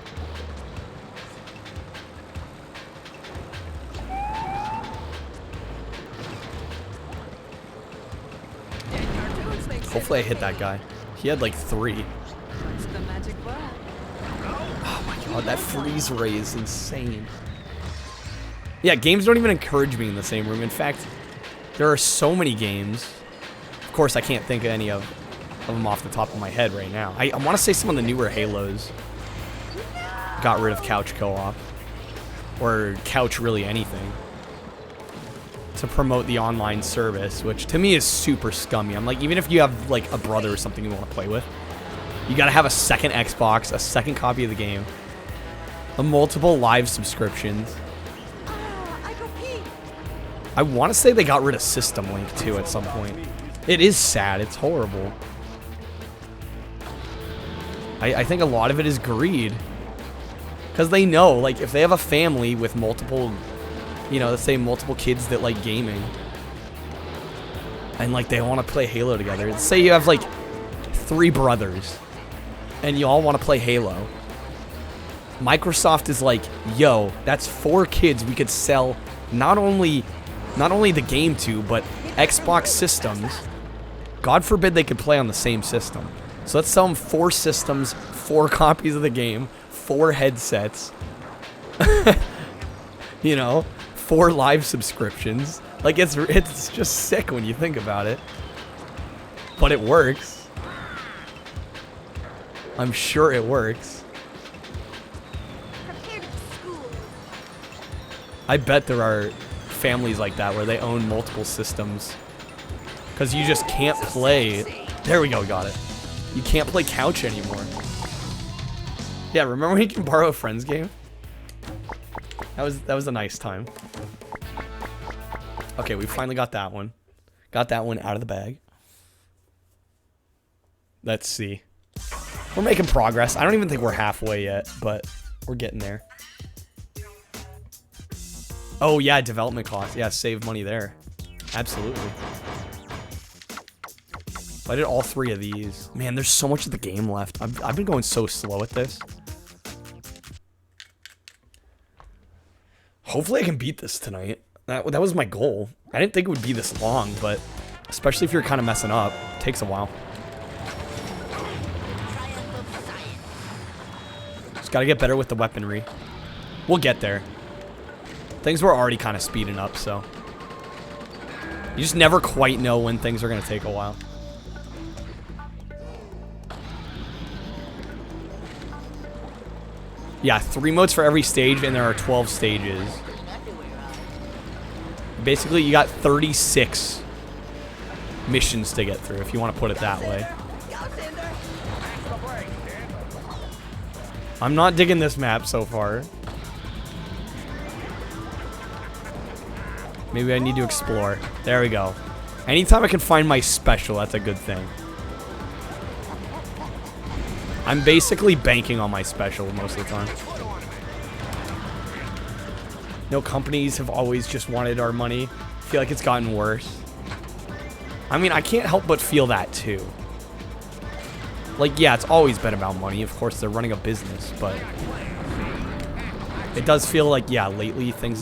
Hopefully I hit that guy. He had like 3. Oh my god, that freeze ray is insane. Yeah, games don't even encourage me in the same room. In fact, there are so many games. Of course, I can't think of any of them off the top of my head right now. I want to say some of the newer Halos got rid of couch co-op. Or couch really anything. To promote the online service, which to me is super scummy. I'm like, even if you have like a brother or something you want to play with, you gotta have a second Xbox, a second copy of the game, a multiple live subscriptions. I want to say they got rid of System Link too at some point. It is sad. It's horrible. I think a lot of it is greed. Because they know, like, if they have a family with multiple, you know, let's say multiple kids that like gaming, and like they want to play Halo together. Say you have like 3 brothers, and you all want to play Halo. Microsoft is like, yo, that's 4 kids we could sell not only the game to, but Xbox systems. God forbid they could play on the same system. So let's sell them 4 systems, 4 copies of the game, 4 headsets. You know, 4 live subscriptions. Like, it's just sick when you think about it. But it works. I'm sure it works. I bet there are families like that where they own multiple systems. Because you just can't play. There we go, got it. You can't play couch anymore. Yeah, remember when you can borrow a friend's game? That was a nice time. Okay, we finally got that one. Got that one out of the bag. Let's see. We're making progress. I don't even think we're halfway yet, but we're getting there. Oh yeah, development costs. Yeah, save money there. Absolutely. I did all 3 of these. Man, there's so much of the game left. I've been going so slow at this. Hopefully I can beat this tonight. That was my goal. I didn't think it would be this long, but especially if you're kind of messing up, it takes a while. Just gotta get better with the weaponry. We'll get there. Things were already kind of speeding up, so. You just never quite know when things are gonna take a while. Yeah, 3 modes for every stage, and there are 12 stages. Basically, you got 36 missions to get through, if you want to put it that way. I'm not digging this map so far. Maybe I need to explore. There we go. Anytime I can find my special, that's a good thing. I'm basically banking on my special most of the time. No, companies have always just wanted our money. I feel like it's gotten worse. I mean, I can't help but feel that too. Like, yeah, it's always been about money. Of course, they're running a business, but it does feel like, yeah, lately things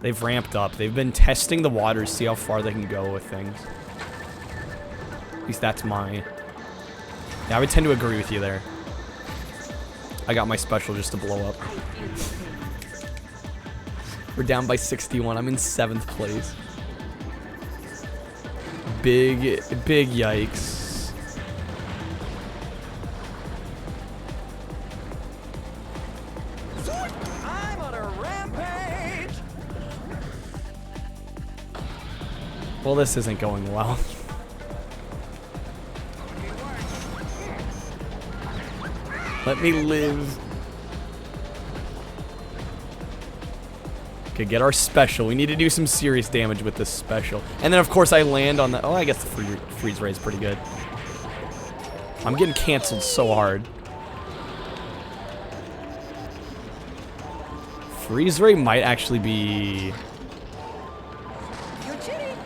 they've ramped up. They've been testing the waters, see how far they can go with things. At least that's my... Yeah, I would tend to agree with you there. I got my special just to blow up. We're down by 61. I'm in 7th place. Big yikes. I'm on a rampage. Well, this isn't going well. Let me live. Okay, get our special. We need to do some serious damage with this special. And then, of course, I land on the... Oh, I guess the freeze ray is pretty good. I'm getting canceled so hard. Freeze ray might actually be...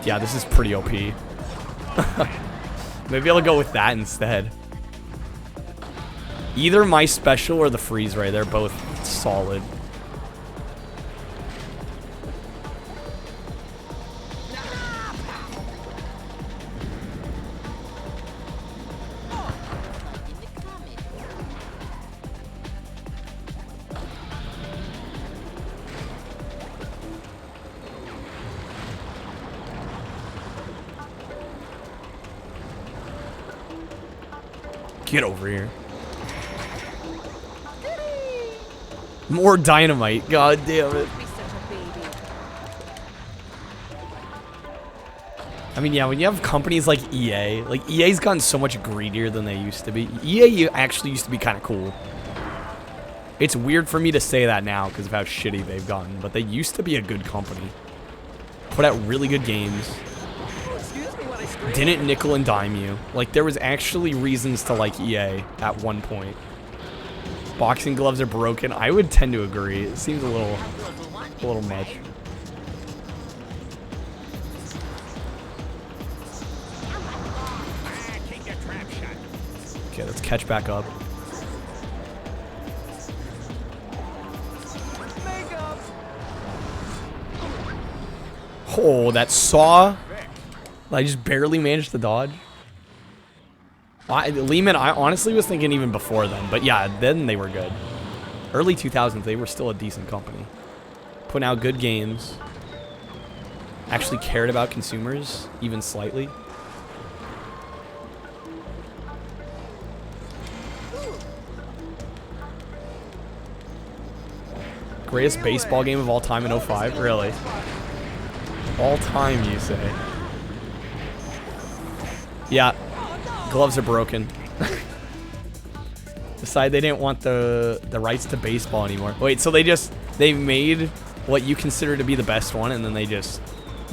Yeah, this is pretty OP. Maybe I'll go with that instead. Either my special or the freeze ray, they're both solid. Get over here. More dynamite. God damn it. I mean, yeah, when you have companies like EA, like EA's gotten so much greedier than they used to be. EA actually used to be kind of cool. It's weird for me to say that now because of how shitty they've gotten, but they used to be a good company. Put out really good games. Didn't nickel and dime you. Like, there was actually reasons to like EA at one point. Boxing gloves are broken. I would tend to agree. It seems a little much. Okay, let's catch back up. Oh, that saw. I just barely managed to dodge. Lehman, I honestly was thinking even before then, but yeah, then they were good. Early 2000s, they were still a decent company. Putting out good games. Actually cared about consumers, even slightly. Greatest baseball game of all time in 05? Really? All time, you say? Yeah. Gloves are broken. Decide they didn't want the rights to baseball anymore. Wait, so they made what you consider to be the best one, and then they just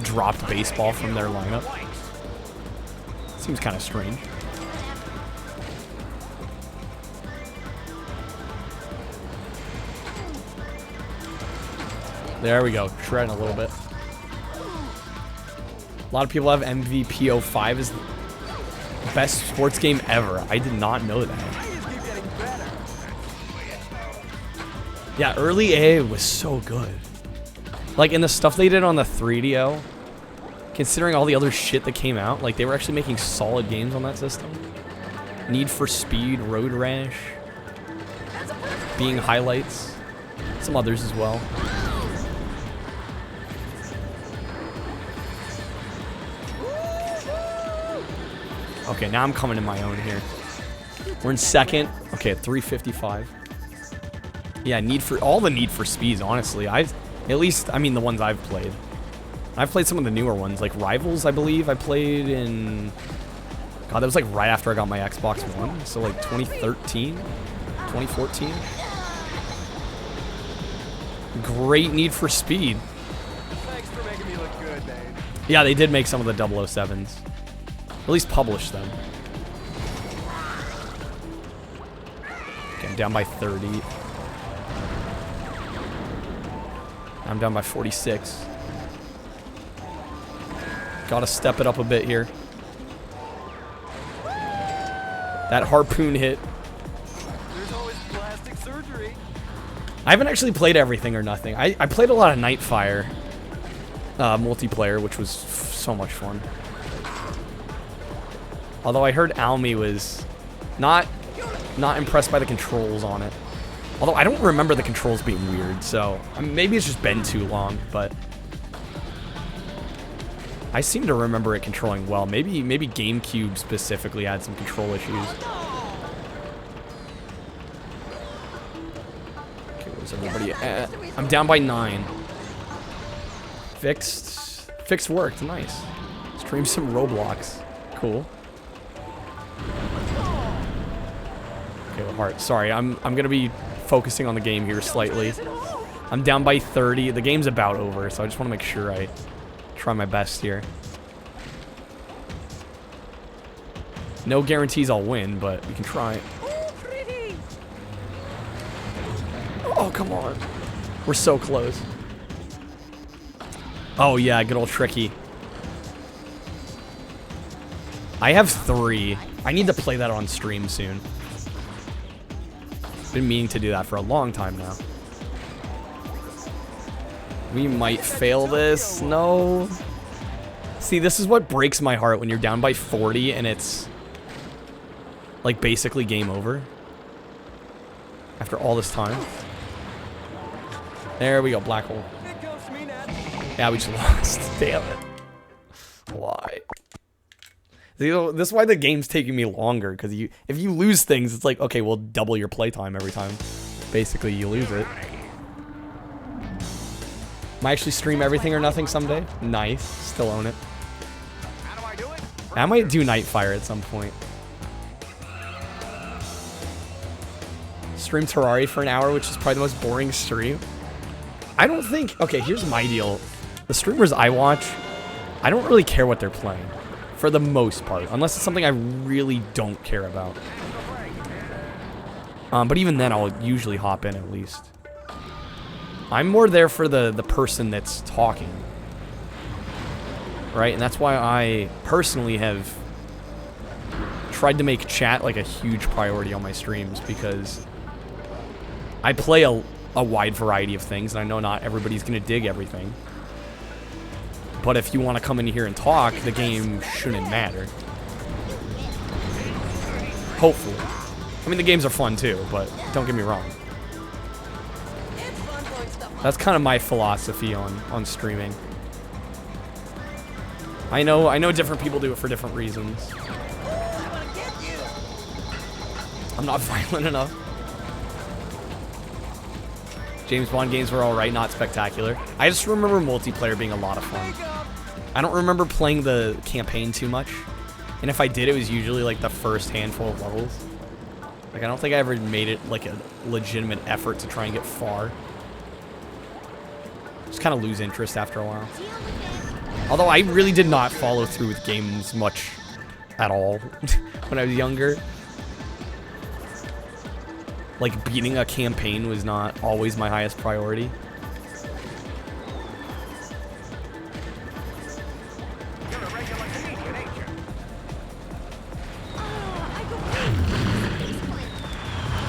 dropped baseball from their lineup? Seems kind of strange. There we go. Shredding a little bit. A lot of people have MVP 05 as the best sports game ever. I did not know that. Yeah, early A was so good. Like, in the stuff they did on the 3DO, considering all the other shit that came out, like, they were actually making solid games on that system. Need for Speed, Road Rash, being highlights. Some others as well. Okay, now I'm coming in my own here. We're in second. Okay, at 355. Yeah, all the Need for Speeds, honestly. At least, I mean, the ones I've played. I've played some of the newer ones, like Rivals, I believe. I played in... God, that was like right after I got my Xbox One. So like 2013, 2014. Great Need for Speed. Thanks for making me look good, man. Yeah, they did make some of the 007s. At least publish them. Okay, I'm down by 30. I'm down by 46. Gotta step it up a bit here. That harpoon hit. There's always plastic surgery. I haven't actually played Everything or Nothing. I played a lot of Nightfire multiplayer, which was so much fun. Although I heard Almy was not impressed by the controls on it. Although I don't remember the controls being weird, so maybe it's just been too long, but I seem to remember it controlling well. Maybe GameCube specifically had some control issues. Okay, where's everybody at? I'm down by 9. Fixed worked, nice. Stream some Roblox. Cool. Okay, well, heart. Sorry, I'm gonna be focusing on the game here slightly. I'm down by 30. The game's about over, so I just want to make sure I try my best here. No guarantees I'll win, but we can try. Oh, come on. We're so close. Oh, yeah, good old Tricky. I have 3. I need to play that on stream soon. Been meaning to do that for a long time now. We might fail this. No. See, this is what breaks my heart when you're down by 40 and it's like basically game over. After all this time. There we go, black hole. Yeah, we just lost. Damn it. Why? See, this is why the game's taking me longer, because if you lose things, it's like, okay, we'll double your playtime every time. Basically, you lose it. Might actually stream Everything or Nothing someday. Nice. Still own it. How do I do it? I might do Nightfire at some point. Stream Terraria for an hour, which is probably the most boring stream. I don't think... Okay, here's my deal. The streamers I watch, I don't really care what they're playing. For the most part. Unless it's something I really don't care about. But even then, I'll usually hop in at least. I'm more there for the person that's talking. Right? And that's why I personally have tried to make chat like a huge priority on my streams, because I play a wide variety of things, and I know not everybody's going to dig everything. But if you want to come in here and talk, the game shouldn't matter. Hopefully. I mean, the games are fun too, but don't get me wrong. That's kind of my philosophy on streaming. I know different people do it for different reasons. I'm not violent enough. James Bond games were alright, not spectacular. I just remember multiplayer being a lot of fun. I don't remember playing the campaign too much. And if I did, it was usually like the first handful of levels. Like, I don't think I ever made it like a legitimate effort to try and get far. Just kind of lose interest after a while. Although I really did not follow through with games much at all when I was younger. Like, beating a campaign was not always my highest priority.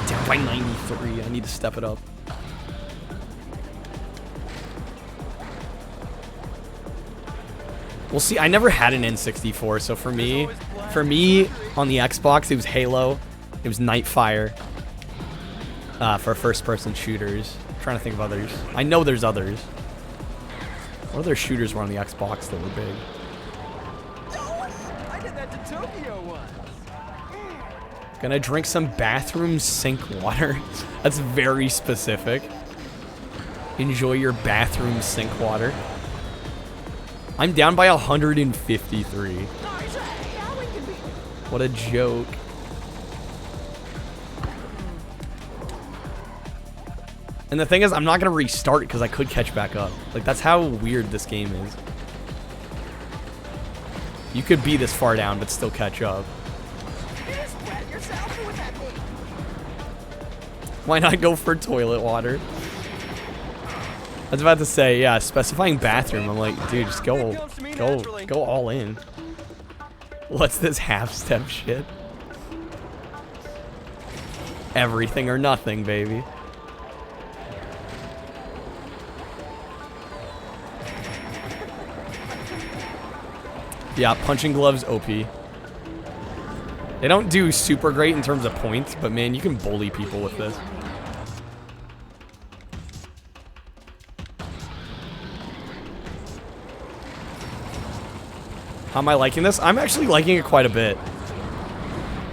Down by 93. I need to step it up. We'll see. I never had an N64, so for me on the Xbox, it was Halo, it was Nightfire. For first-person shooters. I'm trying to think of others. I know there's others. What other shooters were on the Xbox that were big? I did that to Tokyo once. Gonna drink some bathroom sink water. That's very specific. Enjoy your bathroom sink water. I'm down by 153. What a joke. And the thing is, I'm not going to restart because I could catch back up. Like, that's how weird this game is. You could be this far down, but still catch up. Why not go for toilet water? I was about to say, yeah, specifying bathroom. I'm like, dude, just go all in. What's this half-step shit? Everything or nothing, baby. Yeah, punching gloves OP. They don't do super great in terms of points, but man, you can bully people with this. How am I liking this? I'm actually liking it quite a bit.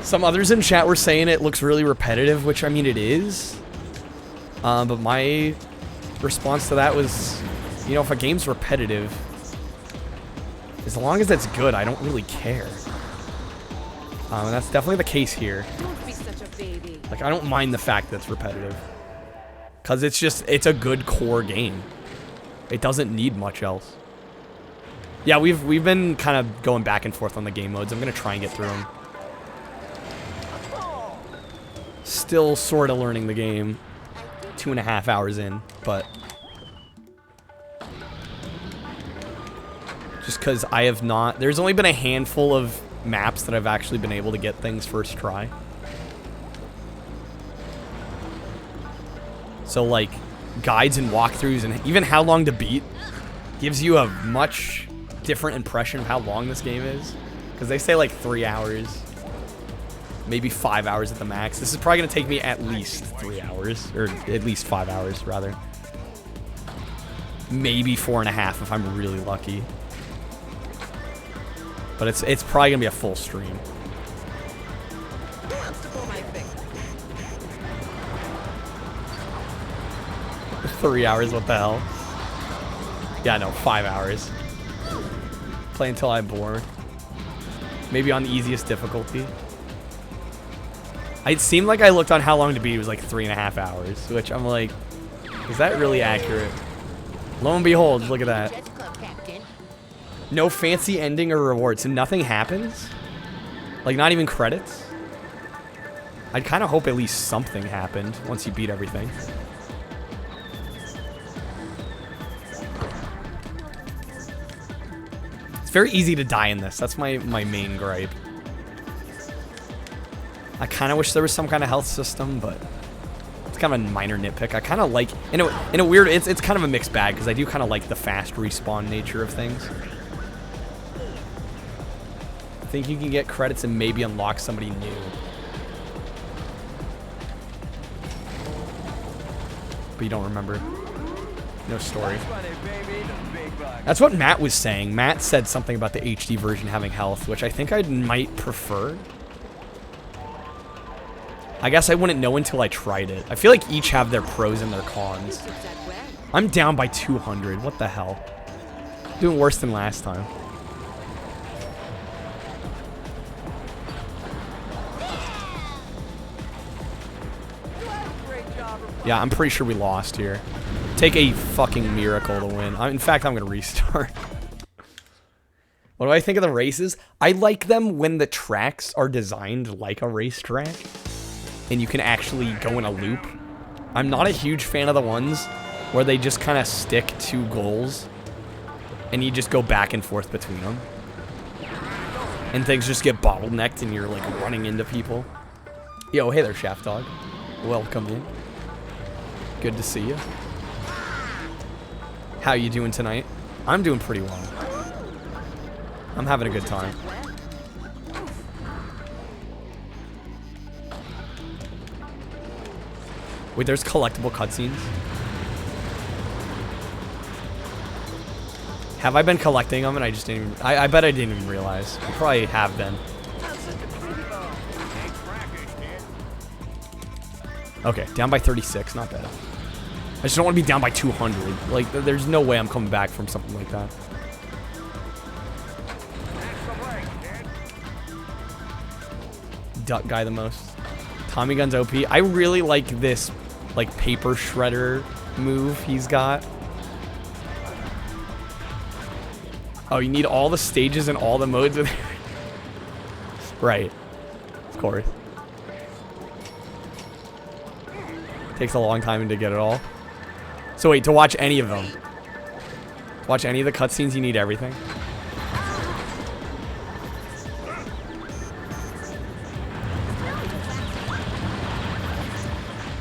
Some others in chat were saying it looks really repetitive, which I mean it is. But my response to that was, you know, if a game's repetitive, as long as that's good, I don't really care. And that's definitely the case here. Don't be such a baby. Like, I don't mind the fact that it's repetitive. Because it's a good core game. It doesn't need much else. Yeah, we've been kind of going back and forth on the game modes. I'm going to try and get through them. Still sort of learning the game. 2.5 hours in, but... just because I have not... there's only been a handful of maps that I've actually been able to get things first try. So, like, guides and walkthroughs and even how long to beat gives you a much different impression of how long this game is. Because they say, like, 3 hours. Maybe 5 hours at the max. This is probably going to take me at least 3 hours. Or at least 5 hours, rather. Maybe 4.5 if I'm really lucky. But it's probably gonna be a full stream. 3 hours, what the hell? Yeah, no, 5 hours. Play until I'm bored. Maybe on the easiest difficulty. It seemed like I looked on how long to beat. It was like 3.5 hours, which I'm like, is that really accurate? Lo and behold, look at that. No fancy ending or reward, so nothing happens? Like, not even credits? I'd kind of hope at least something happened once you beat everything. It's very easy to die in this. That's my main gripe. I kind of wish there was some kind of health system, but it's kind of a minor nitpick. I kind of like, in a weird, it's kind of a mixed bag, because I do kind of like the fast respawn nature of things. I think you can get credits and maybe unlock somebody new. But you don't remember. No story. That's what Matt was saying. Matt said something about the HD version having health, which I think I might prefer. I guess I wouldn't know until I tried it. I feel like each have their pros and their cons. I'm down by 200. What the hell? Doing worse than last time. Yeah, I'm pretty sure we lost here. Take a fucking miracle to win. In fact, I'm going to restart. What do I think of the races? I like them when the tracks are designed like a racetrack. And you can actually go in a loop. I'm not a huge fan of the ones where they just kind of stick to goals. And you just go back and forth between them. And things just get bottlenecked and you're like running into people. Yo, hey there, Shaft Dog. Welcome in. Good to see you. How you doing tonight? I'm doing pretty well. I'm having a good time. Wait, there's collectible cutscenes? Have I been collecting them and I just didn't even... I bet I didn't even realize. I probably have been. Okay, down by 36, not bad. I just don't want to be down by 200. Like, there's no way I'm coming back from something like that. Duck guy the most. Tommy Gun's OP. I really like this, like, paper shredder move he's got. Oh, you need all the stages and all the modes with right. Of course. Takes a long time to get it all. So wait, to watch any of them. Watch any of the cutscenes, you need everything.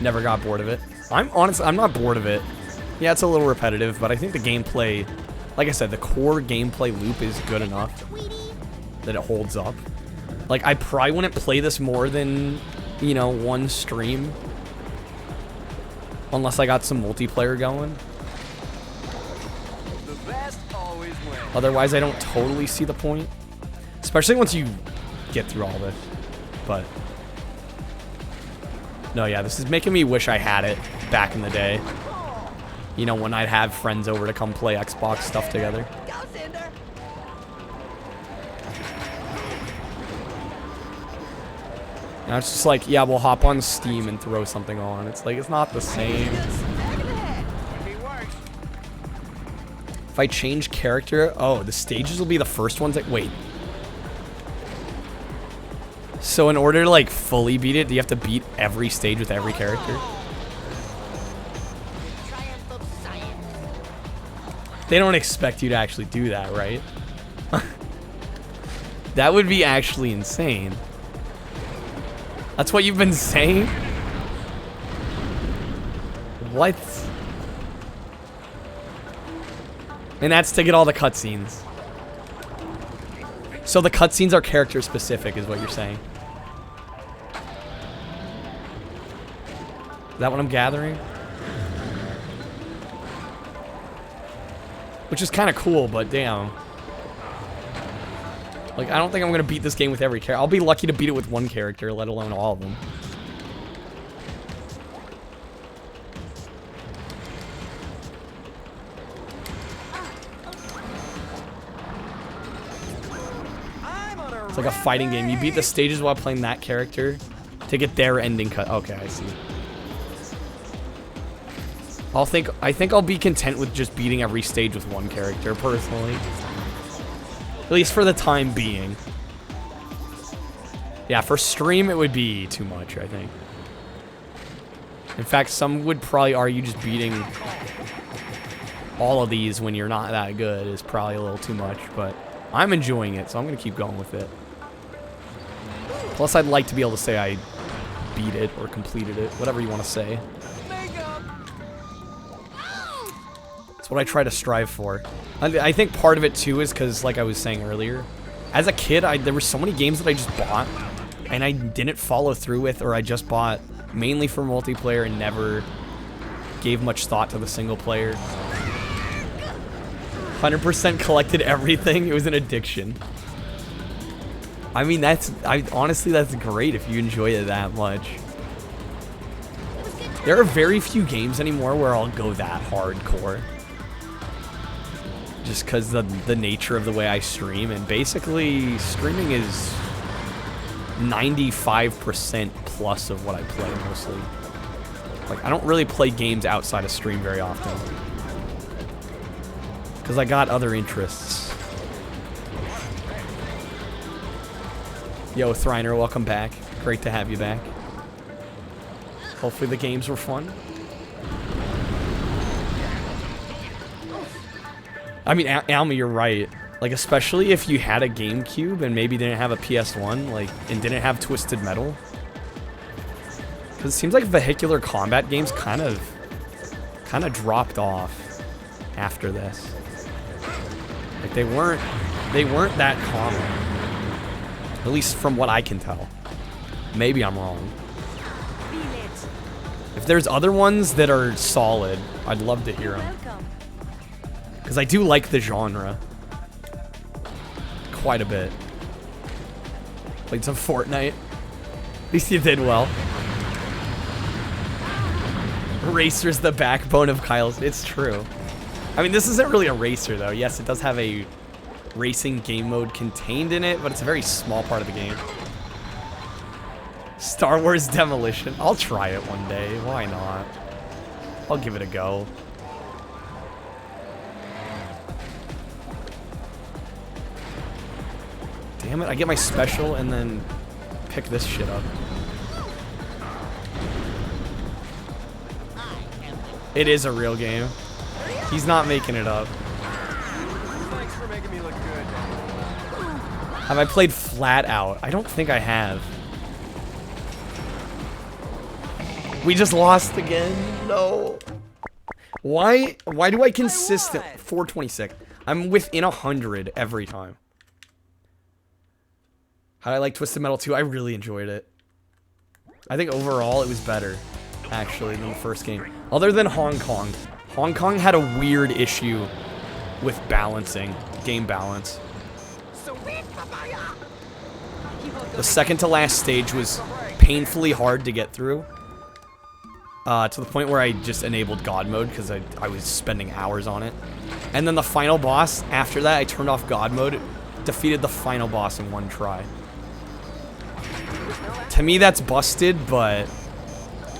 Never got bored of it. I'm not bored of it. Yeah, it's a little repetitive, but I think the gameplay, like I said, the core gameplay loop is good enough that it holds up. Like, I probably wouldn't play this more than, you know, one stream. Unless I got some multiplayer going. The best always wins. Otherwise, I don't totally see the point. Especially once you get through all this. But... no, yeah, this is making me wish I had it back in the day. You know, when I'd have friends over to come play Xbox stuff together. Go, Cinder. Now it's just like, yeah, we'll hop on Steam and throw something on. It's like, it's not the same. If I change character, oh, the stages will be the first ones that, wait. So in order to, like, fully beat it, do you have to beat every stage with every character? Triumph of science. They don't expect you to actually do that, right? That would be actually insane. That's what you've been saying? What? And that's to get all the cutscenes. So the cutscenes are character specific, is what you're saying. Is that what I'm gathering? Which is kind of cool, but damn. Like, I don't think I'm going to beat this game with every character. I'll be lucky to beat it with one character, let alone all of them. It's like a fighting game. You beat the stages while playing that character to get their ending cut. Okay, I see. I think I'll be content with just beating every stage with one character, personally. At least for the time being. Yeah, for stream it would be too much, I think. In fact, some would probably argue just beating all of these when you're not that good is probably a little too much, but I'm enjoying it, so I'm going to keep going with it. Plus, I'd like to be able to say I beat it or completed it, whatever you want to say. That's what I try to strive for. I think part of it, too, is because, like I was saying earlier, as a kid, there were so many games that I just bought, and I didn't follow through with, or I just bought mainly for multiplayer and never gave much thought to the single player. 100% collected everything. It was an addiction. I mean, honestly, that's great if you enjoy it that much. There are very few games anymore where I'll go that hardcore. Just because the nature of the way I stream, and basically streaming is 95% plus of what I play mostly. Like, I don't really play games outside of stream very often. Because I got other interests. Yo, Thriner, welcome back. Great to have you back. Hopefully the games were fun. I mean, Alma, you're right. Like, especially if you had a GameCube and maybe didn't have a PS1, like, and didn't have Twisted Metal. Because it seems like vehicular combat games kind of dropped off after this. Like, they weren't They weren't that common. At least from what I can tell. Maybe I'm wrong. Feel it. If there's other ones that are solid, I'd love to hear them. Welcome. Because I do like the genre. Quite a bit. Played some Fortnite. At least you did well. Racer's the backbone of Kyle's. It's true. I mean, this isn't really a racer, though. Yes, it does have a racing game mode contained in it, but it's a very small part of the game. Star Wars Demolition. I'll try it one day. Why not? I'll give it a go. Damn it, I get my special and then pick this shit up. It is a real game. He's not making it up. Thanks for making me look good. Have I played Flat Out? I don't think I have. We just lost again. No. Why do I consistent 426? I'm within 100 every time. How did I like Twisted Metal 2? I really enjoyed it. I think overall it was better, actually, than the first game. Other than Hong Kong. Hong Kong had a weird issue with balancing, game balance. The second to last stage was painfully hard to get through. To the point where I just enabled God mode because I was spending hours on it. And then the final boss, after that I turned off God mode, defeated the final boss in one try. To me that's busted, but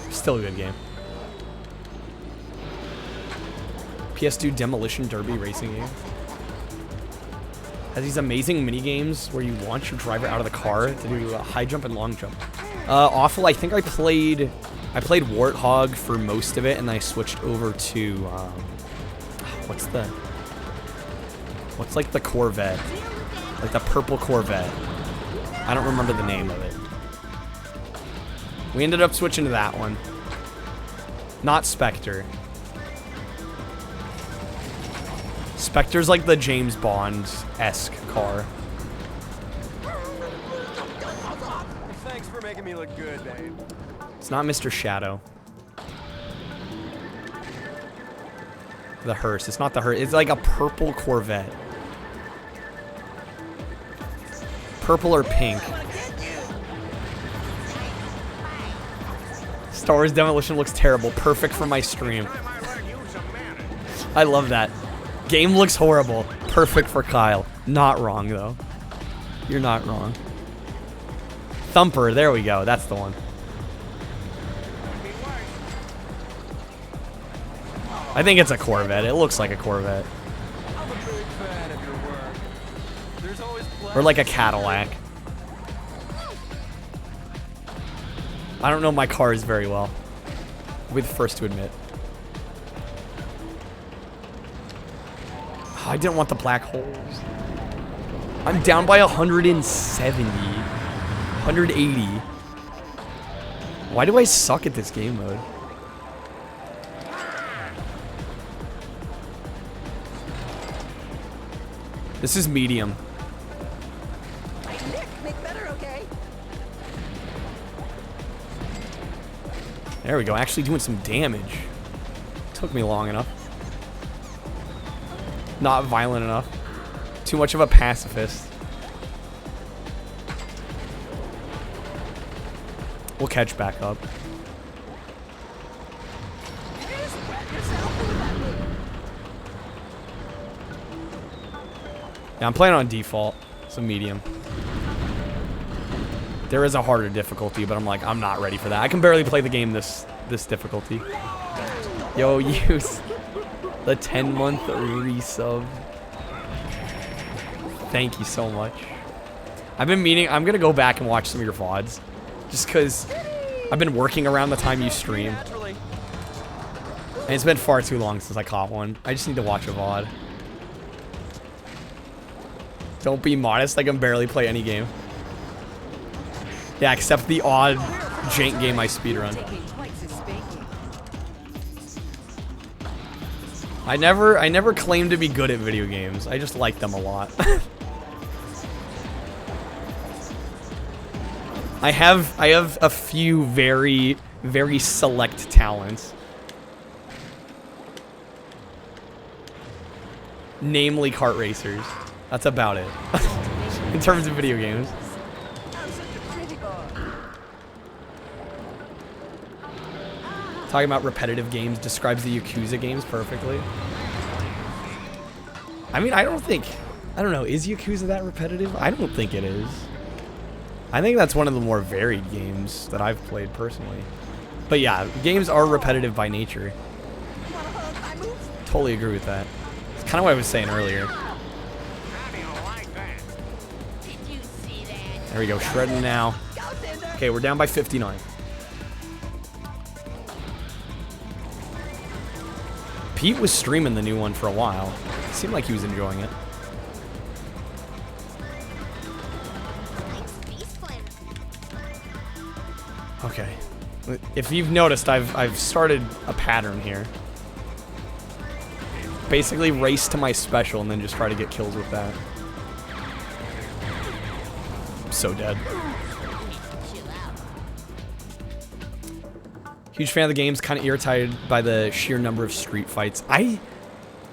still a good game. PS2 Demolition Derby racing game. Has these amazing mini games where you launch your driver out of the car to do a high jump and long jump. Awful. I think I played Warthog for most of it, and then I switched over to what's like the Corvette, like the purple Corvette. I don't remember the name of it. We ended up switching to that one. Not Spectre. Spectre's like the James Bond-esque car. Thanks for making me look good, babe. It's not Mr. Shadow. The hearse. It's not the hearse. It's like a purple Corvette. Purple or pink. Star Wars Demolition looks terrible. Perfect for my stream. I love that. Game looks horrible. Perfect for Kyle. Not wrong, though. You're not wrong. Thumper. There we go. That's the one. I think it's a Corvette. It looks like a Corvette. I'm a big fan of your work. There's always Or like a Cadillac. I don't know my cars very well. I'll be the first to admit. I didn't want the black holes. I'm down by 170. 180. Why do I suck at this game mode? This is medium. Nick, make better, okay? There we go, actually doing some damage. Took me long enough. Not violent enough. Too much of a pacifist. We'll catch back up. Yeah, I'm playing on default, so medium. There is a harder difficulty, but I'm like, I'm not ready for that. I can barely play the game this difficulty. Yo, use the 10-month resub. Thank you so much. I've been meaning, I'm gonna go back and watch some of your VODs. Just cause I've been working around the time you stream. naturally. And it's been far too long since I caught one. I just need to watch a VOD. Don't be modest, I can barely play any game. Yeah, except the odd jank game I speedrun. Taking twice as spanking. I never claimed to be good at video games. I just like them a lot. I have a few very, very select talents. Namely kart racers. That's about it. In terms of video games. Talking about repetitive games describes the Yakuza games perfectly. I mean, I don't know, is Yakuza that repetitive? I don't think it is. I think that's one of the more varied games that I've played personally. But yeah, games are repetitive by nature. Totally agree with that. It's kind of what I was saying earlier. There we go, shredding now. Okay, we're down by 59. Pete was streaming the new one for a while. It seemed like he was enjoying it. Okay. If you've noticed, I've started a pattern here. Basically race to my special and then just try to get kills with that. I'm so dead. Huge fan of the games, kind of irritated by the sheer number of street fights. I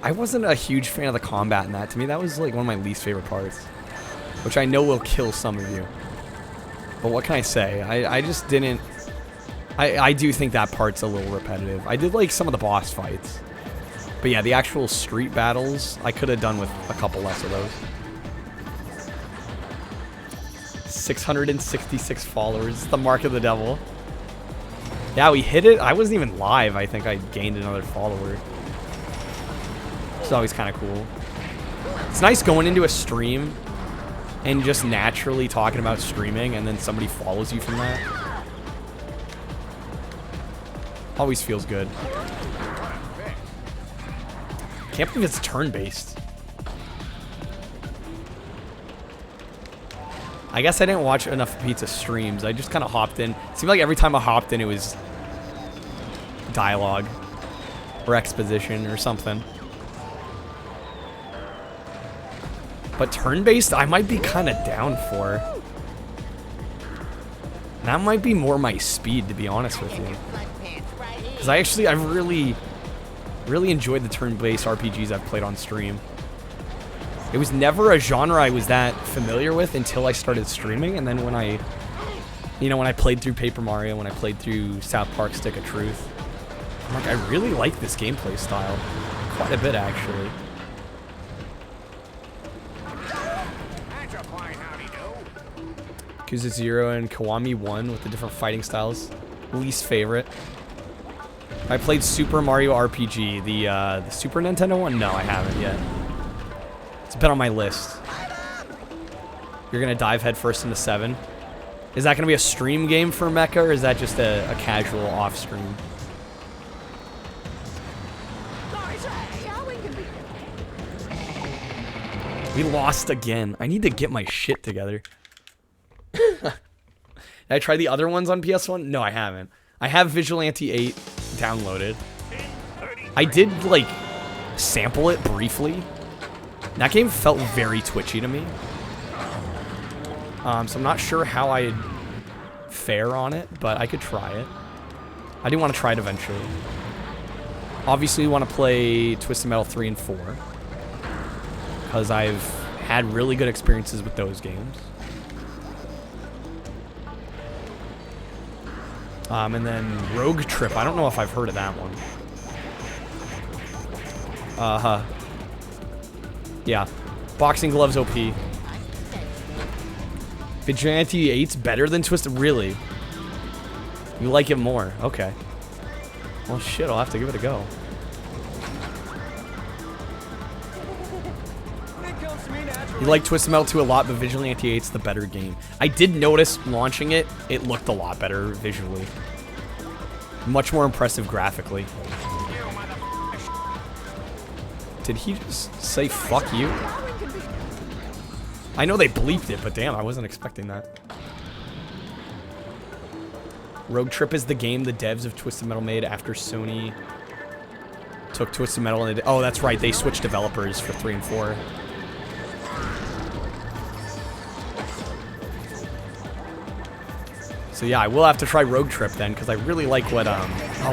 wasn't a huge fan of the combat in that. To me, that was like one of my least favorite parts. Which I know will kill some of you. But what can I say? I just didn't... I do think that part's a little repetitive. I did like some of the boss fights. But yeah, the actual street battles, I could have done with a couple less of those. 666 followers, the mark of the devil. Yeah, we hit it. I wasn't even live. I think I gained another follower. It's always kind of cool. It's nice going into a stream and just naturally talking about streaming and then somebody follows you from that. Always feels good. Can't believe it's turn-based. I guess I didn't watch enough Pizza streams. I just kind of hopped in. It seemed like every time I hopped in, it was dialogue or exposition or something. But turn-based, I might be kind of down for. That might be more my speed, to be honest with you. Because I've really enjoyed the turn-based RPGs I've played on stream. It was never a genre I was that familiar with until I started streaming, and then when I played through Paper Mario, when I played through South Park Stick of Truth, I'm like, I really like this gameplay style. Quite a bit, actually. Yakuza 0 and Kiwami 1 with the different fighting styles. Least favorite. I played Super Mario RPG, the Super Nintendo one? No, I haven't yet. It's been on my list. You're gonna dive headfirst into 7. Is that gonna be a stream game for Mecha, or is that just a casual off-stream? We lost again. I need to get my shit together. Did I try the other ones on PS1? No, I haven't. I have Vigilante 8 downloaded. I did, like, sample it briefly. That game felt very twitchy to me. So I'm not sure how I'd fare on it, but I could try it. I do want to try it eventually. Obviously, we want to play Twisted Metal 3 and 4. Because I've had really good experiences with those games. And then Rogue Trip. I don't know if I've heard of that one. Yeah. Boxing Gloves OP. Vigilante 8's better than Twisted. Really? You like it more? Okay. Well, shit, I'll have to give it a go. You like Twisted Metal 2 a lot, but Vigilante 8's the better game. I did notice launching it, it looked a lot better visually. Much more impressive graphically. Did he just say fuck you? I know they bleeped it, but damn, I wasn't expecting that. Rogue Trip is the game the devs of Twisted Metal made after Sony took Twisted Metal and oh, that's right, they switched developers for 3 and 4. So yeah, I will have to try Rogue Trip then, because I really like what, oh,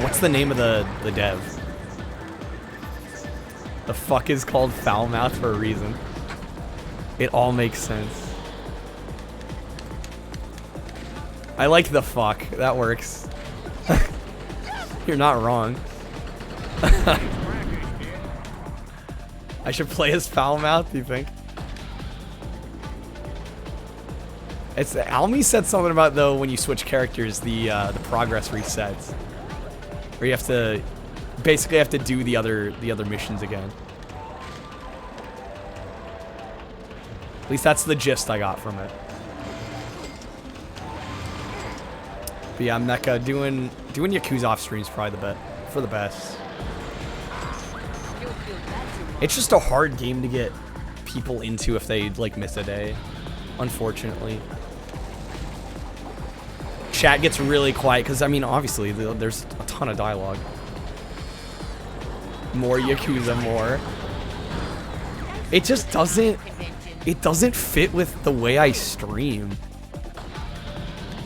what's the name of the dev? The fuck is called Foulmouth for a reason. It all makes sense. I like the fuck. That works. You're not wrong. I should play as Foulmouth, do you think? It's Almy said something about though when you switch characters, the progress resets, or you have to basically have to do the other missions again. At least that's the gist I got from it. But yeah, Mecha doing Yakuza off stream is probably for the best. It's just a hard game to get people into if they like miss a day, unfortunately. Chat gets really quiet because I mean obviously there's a ton of dialogue. More Yakuza, more. It just doesn't fit with the way I stream.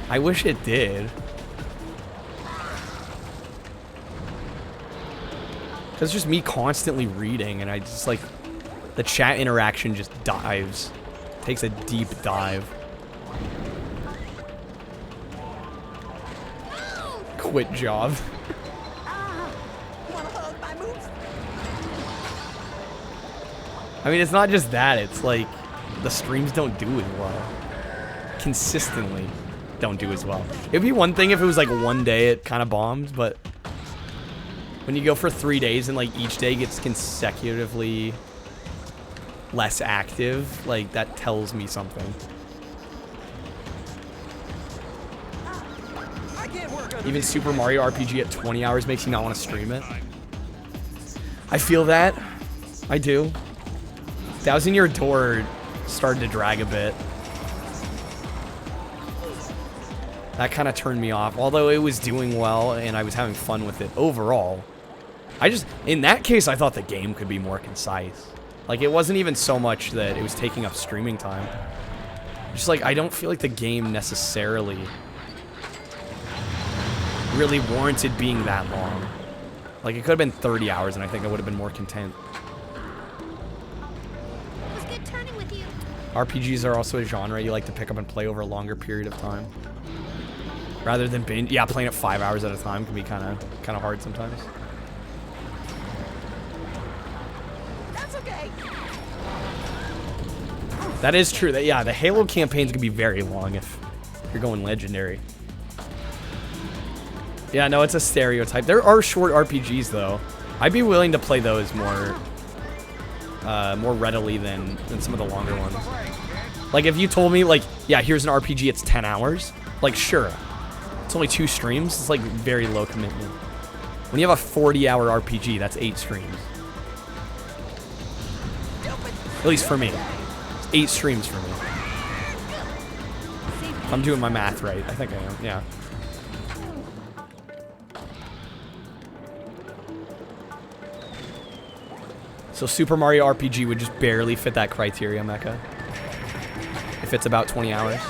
I wish it did. Cause it's just me constantly reading and I just like the chat interaction just dives. Takes a deep dive. Quit job. I mean, it's not just that. It's like the streams don't do as well. Consistently don't do as well. It'd be one thing if it was like one day it kind of bombed, but when you go for 3 days and like each day gets consecutively less active, like that tells me something. Even Super Mario RPG at 20 hours makes you not want to stream it. I feel that. I do. Thousand Year Door started to drag a bit. That kind of turned me off. Although it was doing well and I was having fun with it overall. In that case, I thought the game could be more concise. Like, it wasn't even so much that it was taking up streaming time. Just like, I don't feel like the game necessarily really warranted being that long. Like, it could have been 30 hours and I think I would have been more content. It was good turning with you. RPGs are also a genre you like to pick up and play over a longer period of time. Rather than binge. Yeah, playing it 5 hours at a time can be kind of hard sometimes. That's okay. That is true. That yeah, the Halo campaigns can be very long if you're going legendary. Yeah, no, it's a stereotype. There are short RPGs though. I'd be willing to play those more readily than some of the longer ones. Like if you told me like, yeah, here's an RPG, it's 10 hours. Like sure, it's only 2 streams. It's like very low commitment. When you have a 40-hour RPG, that's 8 streams. At least for me. It's 8 streams for me. If I'm doing my math right. I think I am, yeah. So Super Mario RPG would just barely fit that criteria, Mecha. If it's about 20 hours.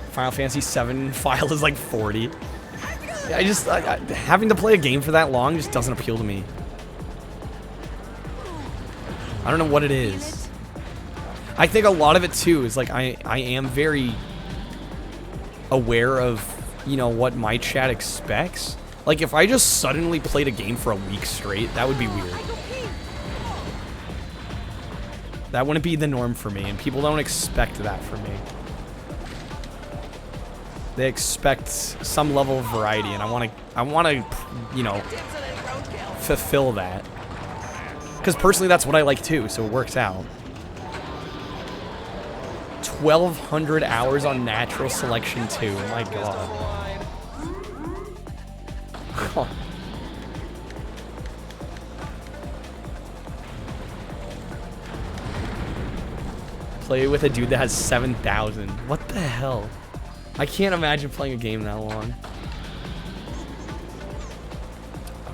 Final Fantasy VII file is like 40. I having to play a game for that long just doesn't appeal to me. I don't know what it is. I think a lot of it too is like I am very aware of, you know, what my chat expects. Like if I just suddenly played a game for a week straight, that would be weird. That wouldn't be the norm for me, and people don't expect that from me. They expect some level of variety, and I want to, you know, fulfill that. Because personally, that's what I like too, so it works out. 1,200 hours on Natural Selection 2. Oh my god. Play with a dude that has 7,000. What the hell? I can't imagine playing a game that long.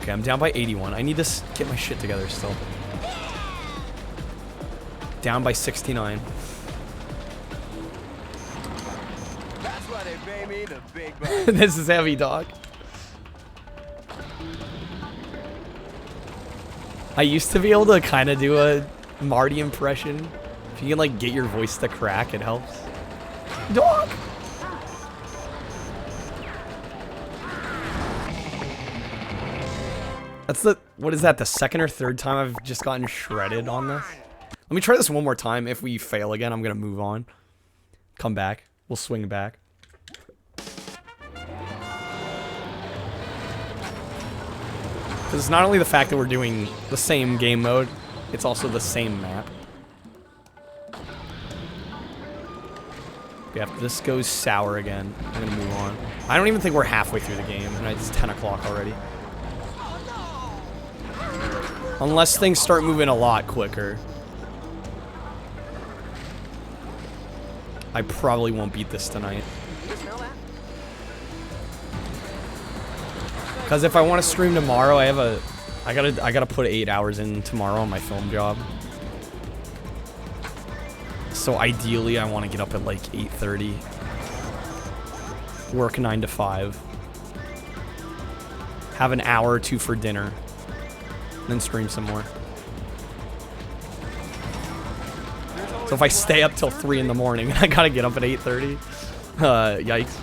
Okay, I'm down by 81. I need to get my shit together still. Down by 69. That's why they pay me the big bucks. This is heavy, dog. I used to be able to kind of do a Marty impression. If you can like get your voice to crack, it helps. Dog! That's the, what is that, the second or third time I've just gotten shredded on this? Let me try this one more time. If we fail again, I'm gonna move on. Come back. We'll swing back. Because it's not only the fact that we're doing the same game mode, it's also the same map. Okay, after this goes sour again, I'm gonna move on. I don't even think we're halfway through the game, and it's 10 o'clock already. Unless things start moving a lot quicker. I probably won't beat this tonight. Because if I want to stream tomorrow, I gotta put 8 hours in tomorrow on my film job. So ideally, I want to get up at like 8:30. Work 9 to 5. Have an hour or two for dinner. Then stream some more. So if I stay up till 3 in the morning, I gotta get up at 8:30. Yikes.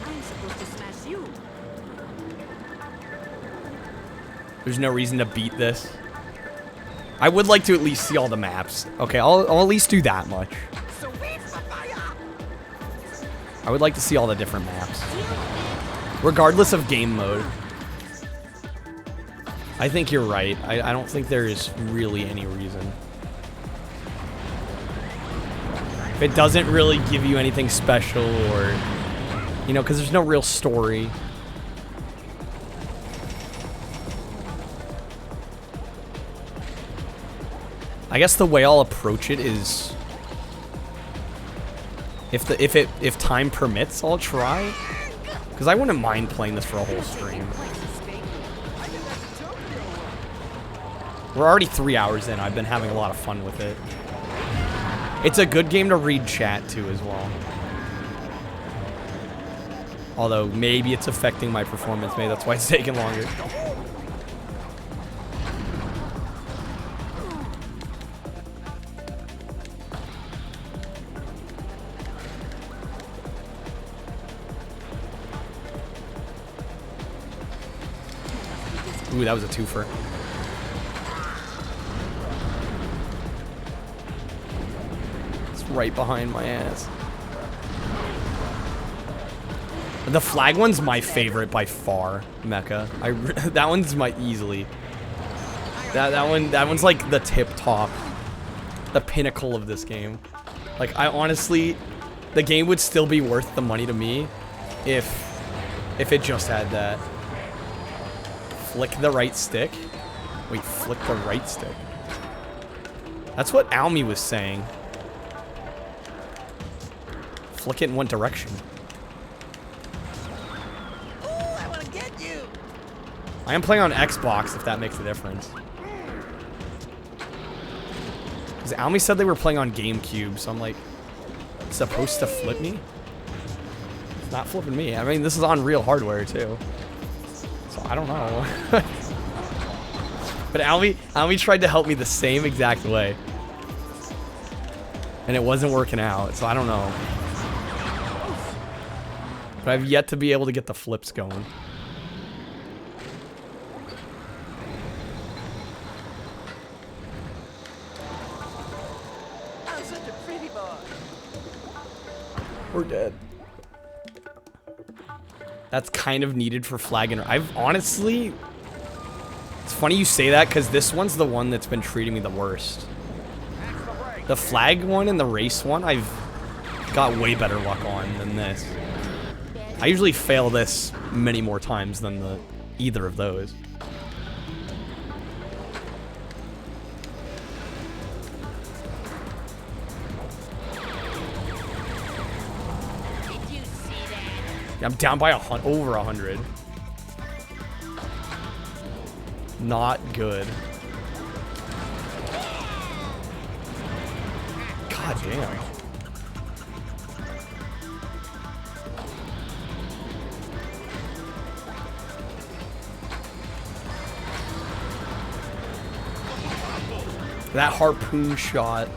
I'm supposed to smash you. There's no reason to beat this. I would like to at least see all the maps. Okay, I'll at least do that much. I would like to see all the different maps. Regardless of game mode. I think you're right. I don't think there is really any reason. If it doesn't really give you anything special or... You know, because there's no real story. I guess the way I'll approach it is... If time permits, I'll try. Because I wouldn't mind playing this for a whole stream. We're already 3 hours in. I've been having a lot of fun with it. It's a good game to read chat to as well. Although, maybe it's affecting my performance. Maybe that's why it's taking longer. Ooh, that was a twofer. It's right behind my ass. The flag one's my favorite by far, Mecha. That one's my easily. That one's like the tip top, the pinnacle of this game. Like I honestly, the game would still be worth the money to me if it just had that. Flick the right stick. Wait, flick the right stick. That's what Almy was saying. Flick it in one direction. Ooh, I want to get you. I am playing on Xbox, if that makes a difference. Because Almy said they were playing on GameCube, so I'm like, it's supposed to flip me? It's not flipping me. I mean, this is on real hardware, too. So I don't know. But Almy tried to help me the same exact way. And it wasn't working out, so I don't know. But I've yet to be able to get the flips going. I'm such a pretty boy. We're dead. That's kind of needed for flag and... I've honestly... It's funny you say that, because this one's the one that's been treating me the worst. The flag one and the race one, I've got way better luck on than this. I usually fail this many more times than either of those. Yeah, I'm down by over 100. Not good. God damn. That harpoon shot.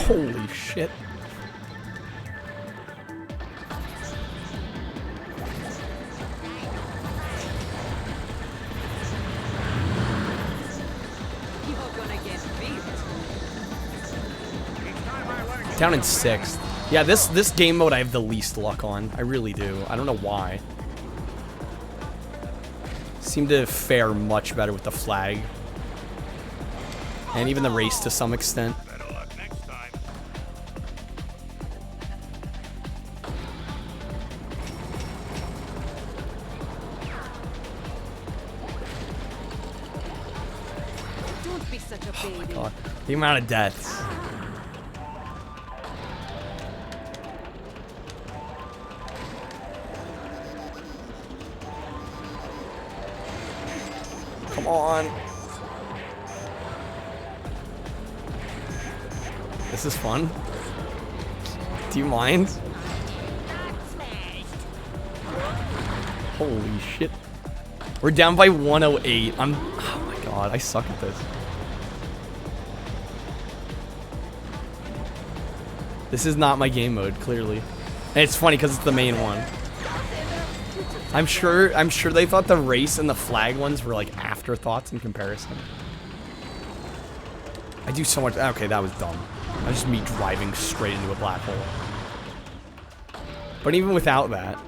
Holy shit. You're gonna get beat. Down in 6th. Yeah, this game mode I have the least luck on. I really do. I don't know why. Seem to fare much better with the flag. And even the race to some extent. Better luck next time. Don't be such a baby. God, the amount of deaths. Come on. This is fun. Do you mind? Holy shit. We're down by 108. Oh my god, I suck at this. This is not my game mode, clearly. And it's funny because it's the main one. I'm sure they thought the race and the flag ones were like afterthoughts in comparison. I do so much. Okay, that was dumb. That was just me driving straight into a black hole. But even without that,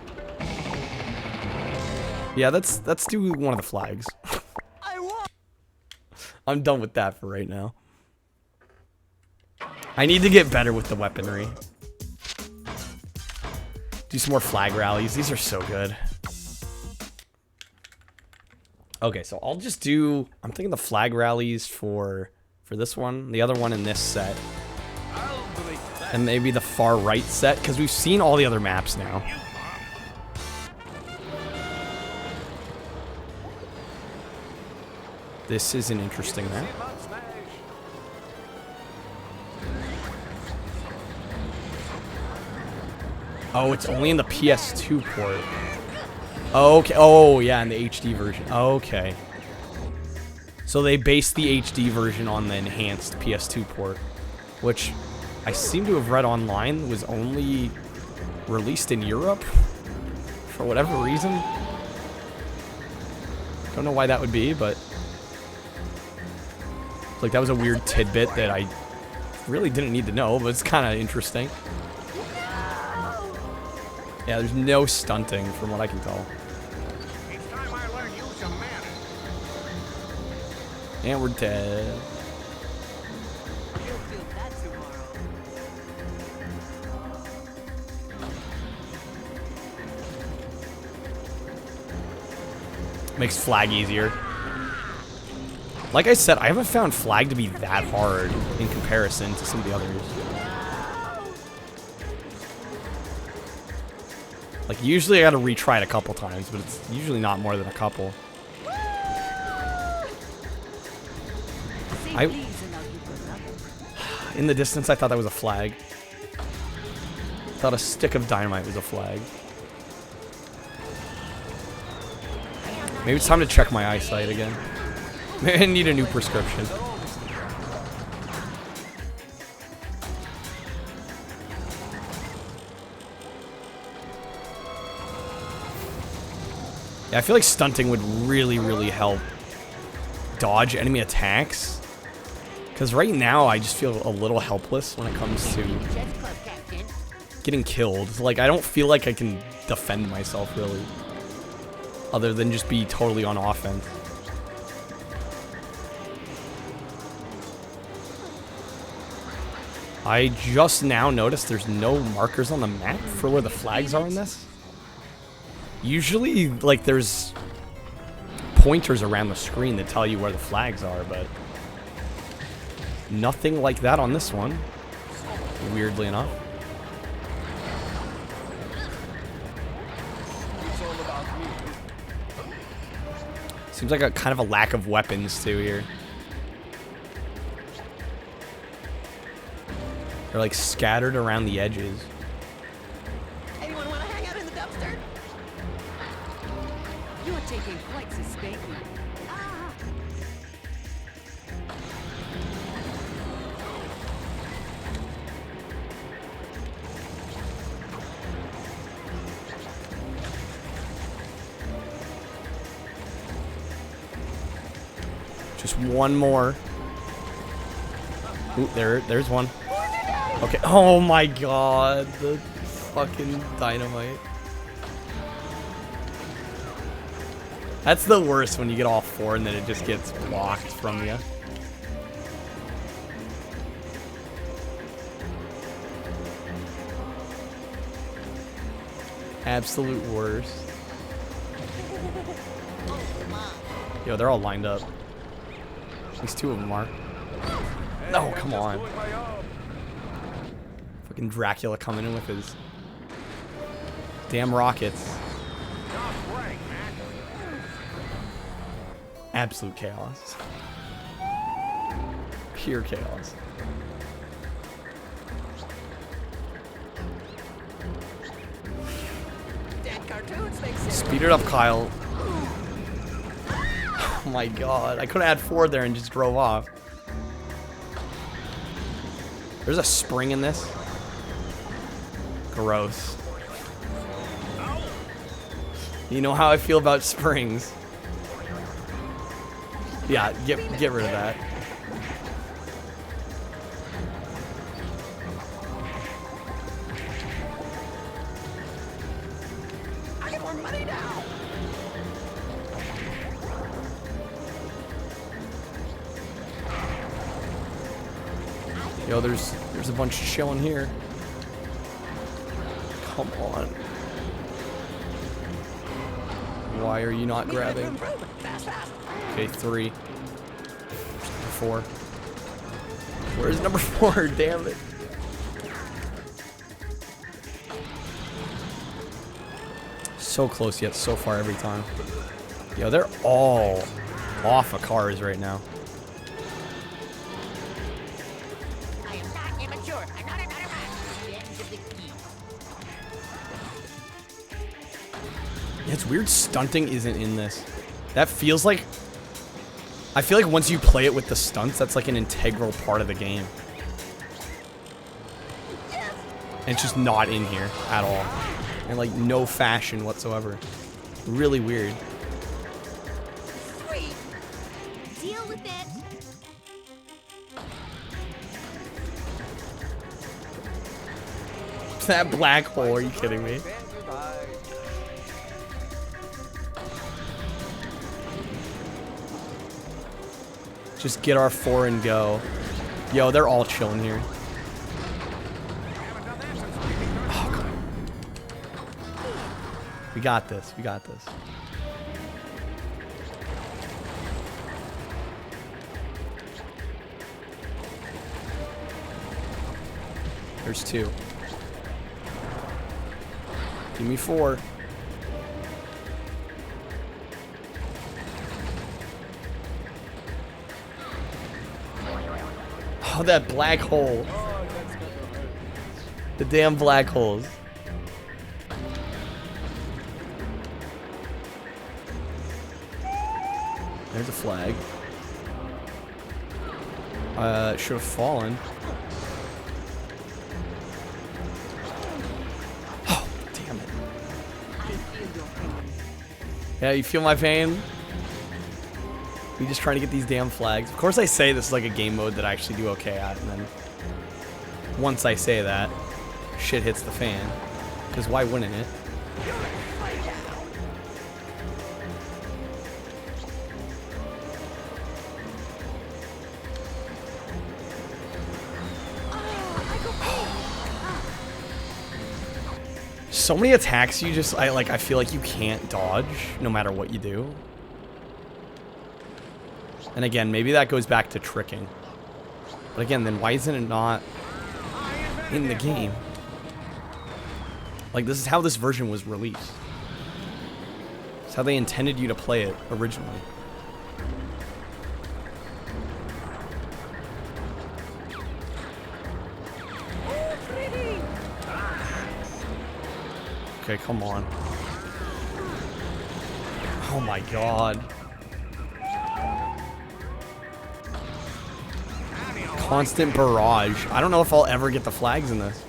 yeah, let's do one of the flags. I'm done with that for right now. I need to get better with the weaponry. Do some more flag rallies. These are so good. Okay, so I'll just do... I'm thinking the flag rallies for this one, the other one in this set, and maybe the far right set, because we've seen all the other maps now. This is an interesting map. Oh, it's only in the PS2 port. Okay. Oh, yeah, in the HD version. Okay. So they based the HD version on the enhanced PS2 port, which I seem to have read online was only released in Europe for whatever reason. Don't know why that would be, but like that was a weird tidbit that I really didn't need to know, but it's kind of interesting. Yeah, there's no stunting from what I can tell. It's time I learned you some manners. And we're dead. You'll feel that tomorrow. Makes flag easier. Like I said, I haven't found flag to be that hard in comparison to some of the others. Like, usually I gotta retry it a couple times, but it's usually not more than a couple. Say please and I'll give you another. In the distance, I thought that was a flag. Thought a stick of dynamite was a flag. Maybe it's time to check my eyesight again. Maybe I need a new prescription. Yeah, I feel like stunting would really, really help dodge enemy attacks. Because right now, I just feel a little helpless when it comes to getting killed. Like, I don't feel like I can defend myself, really. Other than just be totally on offense. I just now noticed there's no markers on the map for where the flags are in this. Usually, like, there's pointers around the screen that tell you where the flags are, but nothing like that on this one, weirdly enough. Seems like a kind of a lack of weapons too here. They're like scattered around the edges. Anyone want to hang out in the dumpster? You're taking flights to spank me. Ah. Just one more. Ooh, there's one. Okay. Oh my god, the fucking dynamite. That's the worst when you get all four and then it just gets blocked from you. Absolute worst. Yo, they're all lined up. At least two of them are. No, come on. Fucking Dracula coming in with his damn rockets. Absolute chaos. Pure chaos. Dead cartoons make sense. Speed it up, Kyle. Oh my god. I could have had four there and just drove off. There's a spring in this. Gross. You know how I feel about springs. Yeah, get rid of that. I get more money now. Yo, there's a bunch chilling here. Come on. Why are you not grabbing? Fast, fast. Okay, 3. Number 4. Where's number 4? Damn it. So close yet so far every time. Yo, they're all off of cars right now. I am not immature. I'm not another man. The end of the key. Yeah, it's weird stunting isn't in this. That feels like... I feel like once you play it with the stunts, that's like an integral part of the game. And it's just not in here at all. And like no fashion whatsoever. Really weird. Sweet. Deal with it. That black hole, are you kidding me? Just get our 4 and go. Yo, they're all chilling here. Oh, God. We got this. We got this. There's 2. Give me 4. Oh, that black hole. The damn black holes. There's a flag. Should have fallen. Oh, damn it. I feel your pain. Yeah, you feel my pain? We just trying to get these damn flags. Of course I say this is like a game mode that I actually do okay at, and then once I say that, shit hits the fan. Because why wouldn't it? So many attacks you just, I feel like you can't dodge no matter what you do. And again, maybe that goes back to tricking. But again, then why isn't it not in the game? Like, this is how this version was released. It's how they intended you to play it originally. Okay, come on. Oh my god. Constant barrage. I don't know if I'll ever get the flags in this.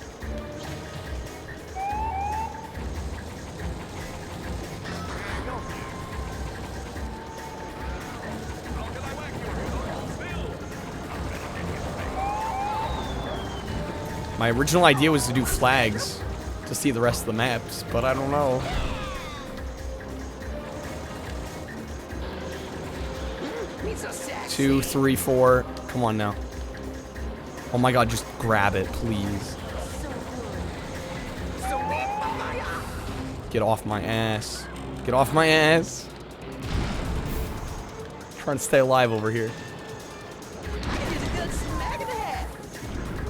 My original idea was to do flags to see the rest of the maps, but I don't know. Two, three, four. Come on now. Oh my god, just grab it, please. Get off my ass. Get off my ass. Trying to stay alive over here.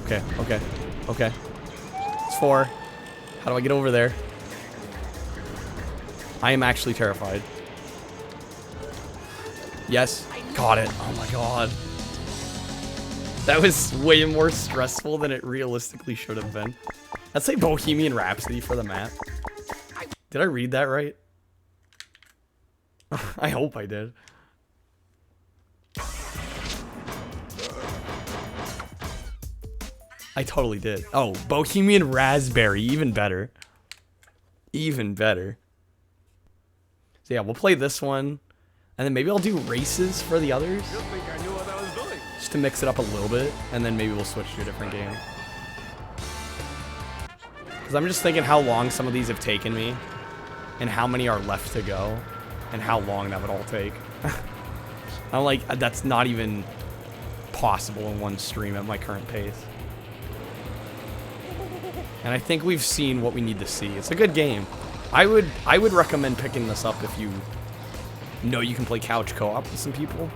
Okay, okay, okay. It's 4. How do I get over there? I am actually terrified. Yes, got it. Oh my god. That was way more stressful than it realistically should have been. Let's say Bohemian Rhapsody for the map. Did I read that right? I hope I did. I totally did. Oh, Bohemian Raspberry, even better. Even better. So yeah, we'll play this one. And then maybe I'll do races for the others. You'll think I knew what I was doing. Just to mix it up a little bit. And then maybe we'll switch to a different game. Because I'm just thinking how long some of these have taken me. And how many are left to go. And how long that would all take. I'm like, that's not even possible in one stream at my current pace. And I think we've seen what we need to see. It's a good game. I would recommend picking this up if you know you can play couch co-op with some people.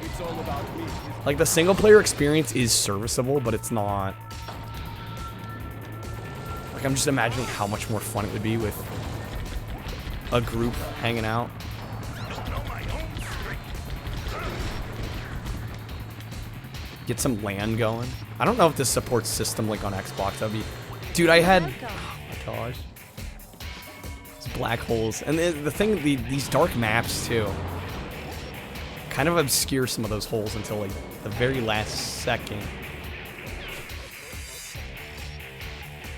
It's all about me. Like, the single player experience is serviceable, but it's not. Like, I'm just imagining how much more fun it would be with a group hanging out. Get some LAN going. I don't know if this supports System Link on Xbox. That'd be... Dude, I had... Oh my gosh. These black holes. And the thing, these dark maps, too, kind of obscure some of those holes until, like, the very last second.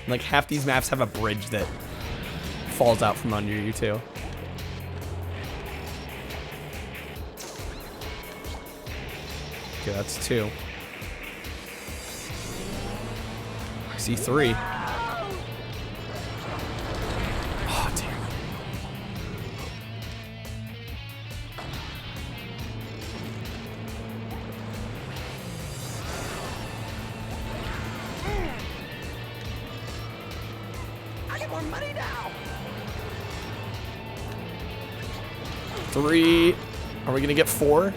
And, like, half these maps have a bridge that falls out from under you, too. Okay, that's 2. I see 3. Oh, damn. I get more money now. 3. Are we gonna get 4?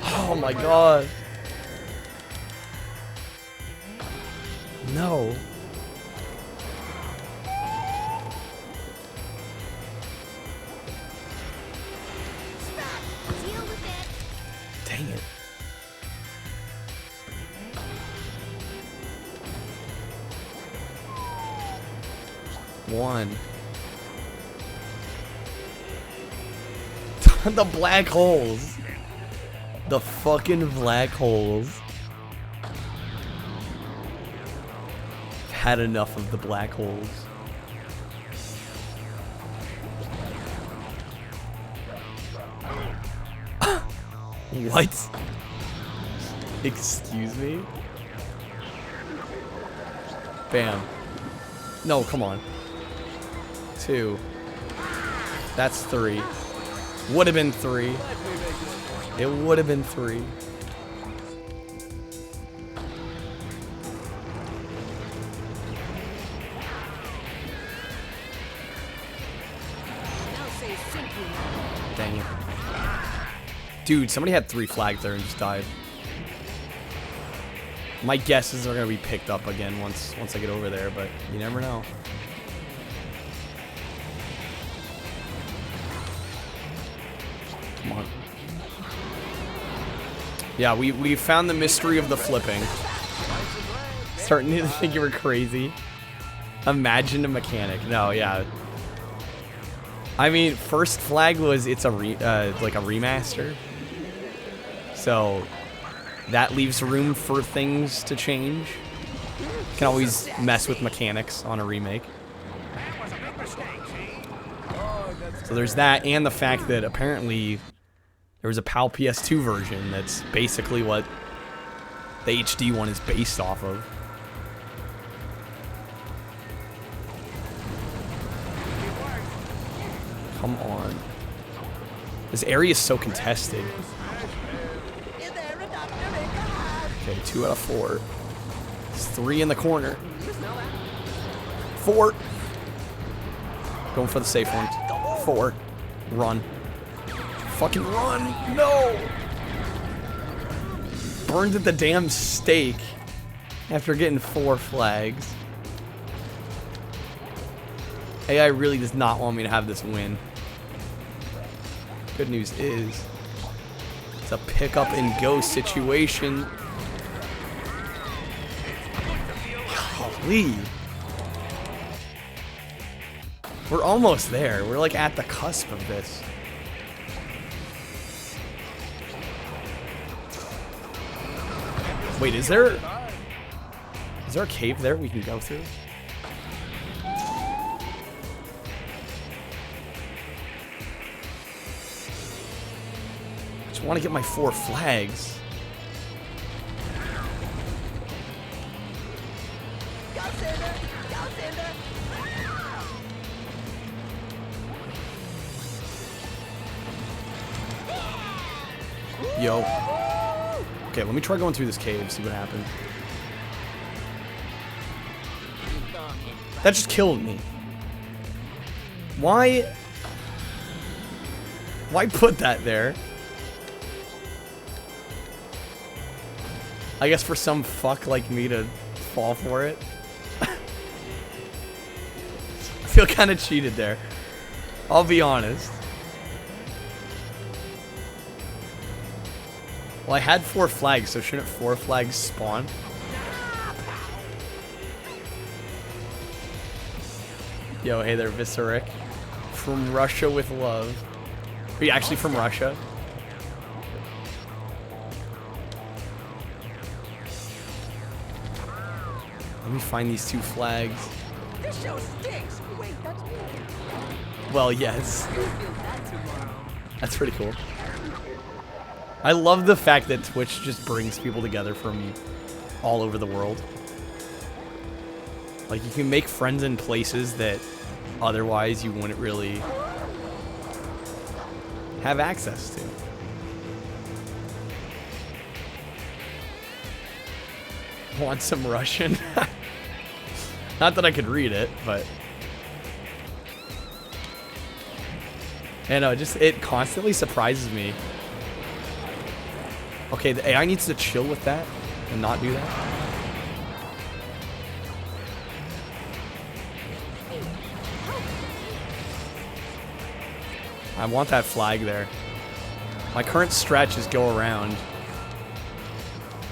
Oh my god. No. Deal with it. Dang it. One. The black holes. The fucking black holes. Had enough of the black holes. What? Excuse me? Bam. No, come on. 2. That's 3. Would have been 3. It would have been 3. Dang it. Dude, somebody had 3 flags there and just died. My guess is they're gonna be picked up again once I get over there, but you never know. Come on. Yeah, we found the mystery of the flipping. Starting to think you were crazy. Imagine a mechanic. No, yeah. I mean, first flag was it's a like a remaster, so that leaves room for things to change. Can always mess with mechanics on a remake. So there's that, and the fact that apparently there was a PAL PS2 version that's basically what the HD one is based off of. Come on. This area is so contested. Okay, 2 out of 4. It's 3 in the corner. 4. Going for the safe one. 4. Run. Fucking run. No. Burned at the damn stake after getting 4 flags. AI really does not want me to have this win. Good news is, it's a pick up and go situation. Holy. We're almost there. We're like at the cusp of this. Wait, is there a cave there we can go through? I want to get my 4 flags. Yo. Okay, let me try going through this cave, see what happens. That just killed me. Why put that there? I guess for some fuck like me to fall for it. I feel kind of cheated there. I'll be honest. Well, I had 4 flags, so shouldn't 4 flags spawn? Yo, hey there, Visceric. From Russia with love. Are you actually from Russia? Let me find these 2 flags. This show stinks. Wait, that's me. Well, yes. That's pretty cool. I love the fact that Twitch just brings people together from all over the world. Like, you can make friends in places that otherwise you wouldn't really have access to. Want some Russian? Not that I could read it, but... And it constantly surprises me. Okay, the AI needs to chill with that and not do that. I want that flag there. My current stretch is go around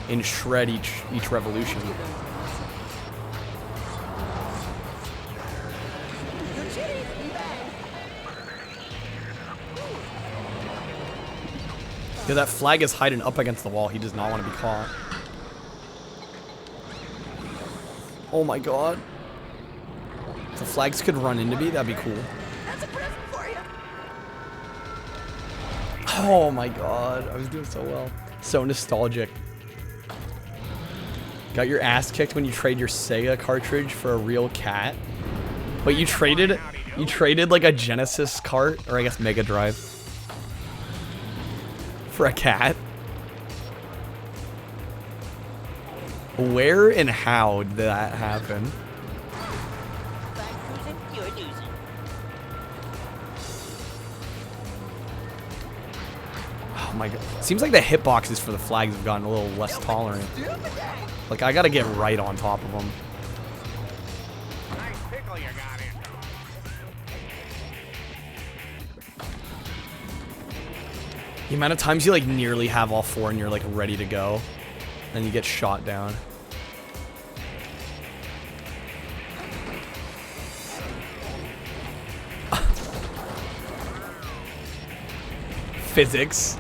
and shred each revolution. Yeah, that flag is hiding up against the wall. He does not want to be caught. Oh my god. If the flags could run into me, that'd be cool. That's a present for you. Oh my god. I was doing so well. So nostalgic. Got your ass kicked when you trade your Sega cartridge for a real cat? Wait, you traded like a Genesis cart? Or I guess Mega Drive. For a cat? Where and how did that happen? You're losing. Oh my god. Seems like the hitboxes for the flags have gotten a little less tolerant. Like, I gotta get right on top of them. Nice pickle you got in. The amount of times you, like, nearly have all 4 and you're, like, ready to go. Then you get shot down. Physics.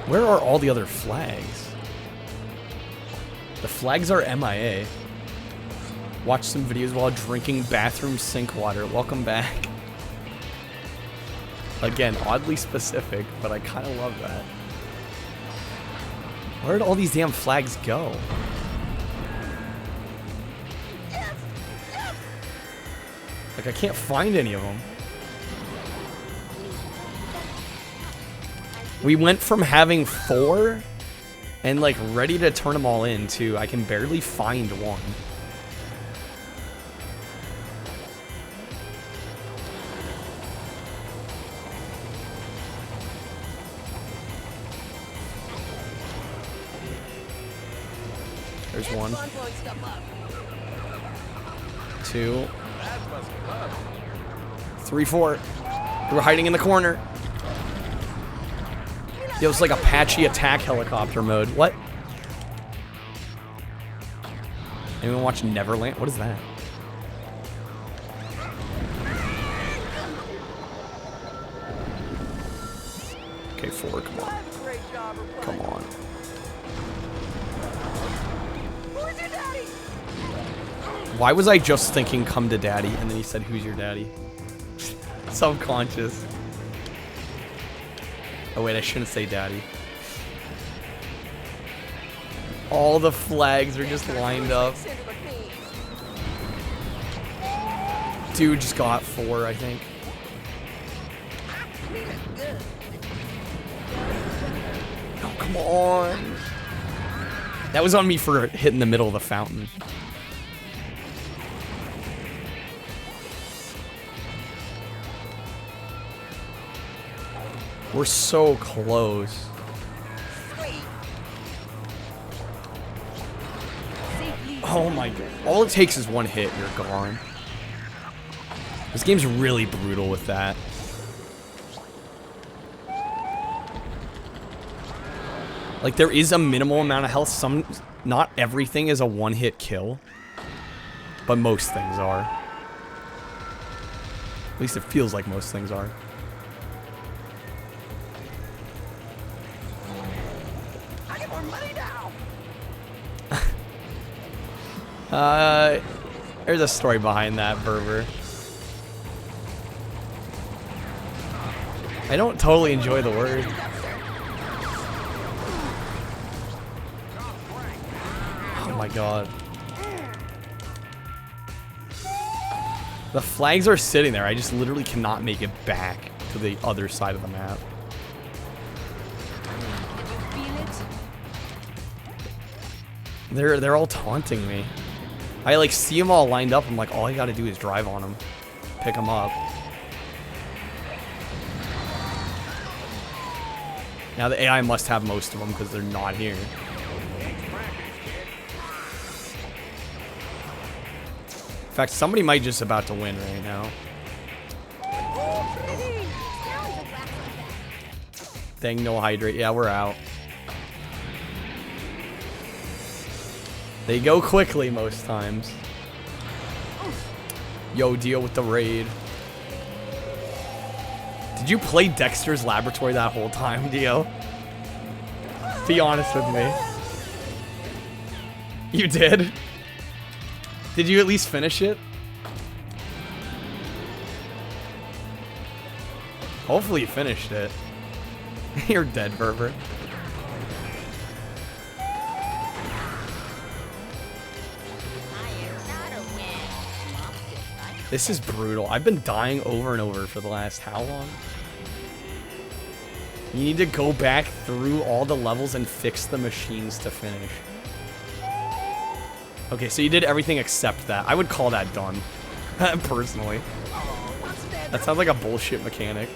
Where are all the other flags? The flags are MIA. Watch some videos while drinking bathroom sink water. Welcome back. Again, oddly specific, but I kind of love that. Where did all these damn flags go? Like, I can't find any of them. We went from having 4 and, like, ready to turn them all in to I can barely find one. There's 1. 2. 3, 4. They were hiding in the corner. It was like Apache attack helicopter mode. What? Anyone watch Neverland? What is that? Okay, 4, come on. Come on. Why was I just thinking come to daddy and then he said who's your daddy? Subconscious. Oh wait, I shouldn't say daddy. All the flags are just lined up. Dude just got 4, I think. Oh, come on. That was on me for hitting the middle of the fountain. We're so close. Oh my god. All it takes is 1 hit, you're gone. This game's really brutal with that. Like, there is a minimal amount of health. Not everything is a 1-hit kill. But most things are. At least it feels like most things are. There's a story behind that, Berber. I don't totally enjoy the word. Oh my god. The flags are sitting there. I just literally cannot make it back to the other side of the map. They're all taunting me. I like see them all lined up. I'm like, all I gotta do is drive on them, pick them up. Now the AI must have most of them because they're not here. In fact, somebody might just about to win right now. Dang, no hydrate. Yeah, we're out. They go quickly most times. Yo, deal with the raid. Did you play Dexter's Laboratory that whole time, Dio? Be honest with me. You did? Did you at least finish it? Hopefully you finished it. You're dead, Berber. This is brutal. I've been dying over and over for the last how long? You need to go back through all the levels and fix the machines to finish. Okay, so you did everything except that. I would call that done, personally. That sounds like a bullshit mechanic.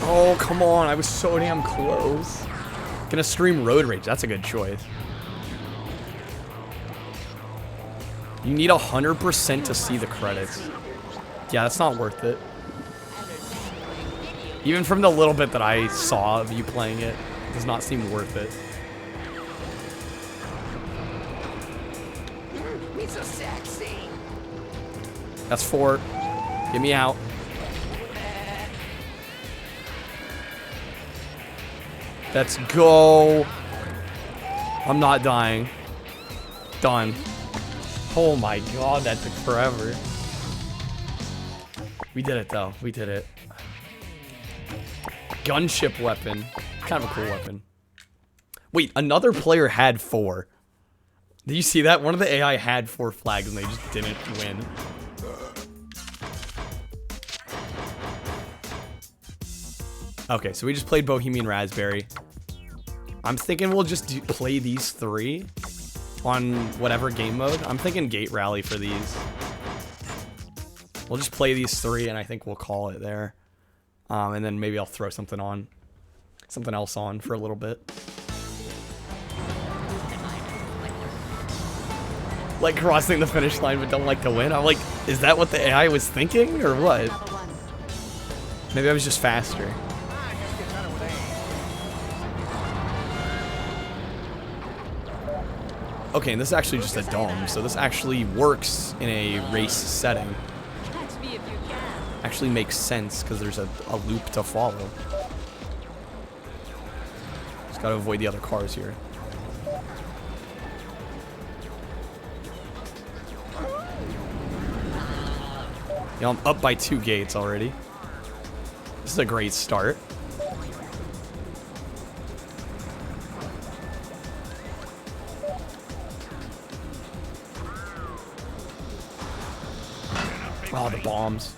Oh, come on. I was so damn close. Gonna stream Road Rage. That's a good choice. You need 100% to see the credits. Yeah, that's not worth it. Even from the little bit that I saw of you playing it, it does not seem worth it. He's so sexy. That's 4. Get me out. Let's go. I'm not dying. Done. Oh my god, that took forever. We did it though. We did it. Gunship weapon. Kind of a cool weapon. Wait, another player had 4. Did you see that? One of the AI had 4 flags and they just didn't win. Okay, so we just played Bohemian Raspberry. I'm thinking we'll just play these 3 on whatever game mode. I'm thinking Gate Rally for these. We'll just play these 3 and I think we'll call it there. And then maybe I'll throw something else on for a little bit. Like crossing the finish line but don't like to win. I'm like, is that what the AI was thinking or what? Maybe I was just faster. Okay, and this is actually just a dome, so this actually works in a race setting. Actually makes sense because there's a loop to follow. Just gotta avoid the other cars here. Yeah, I'm up by 2 gates already. This is a great start. Oh, the bombs.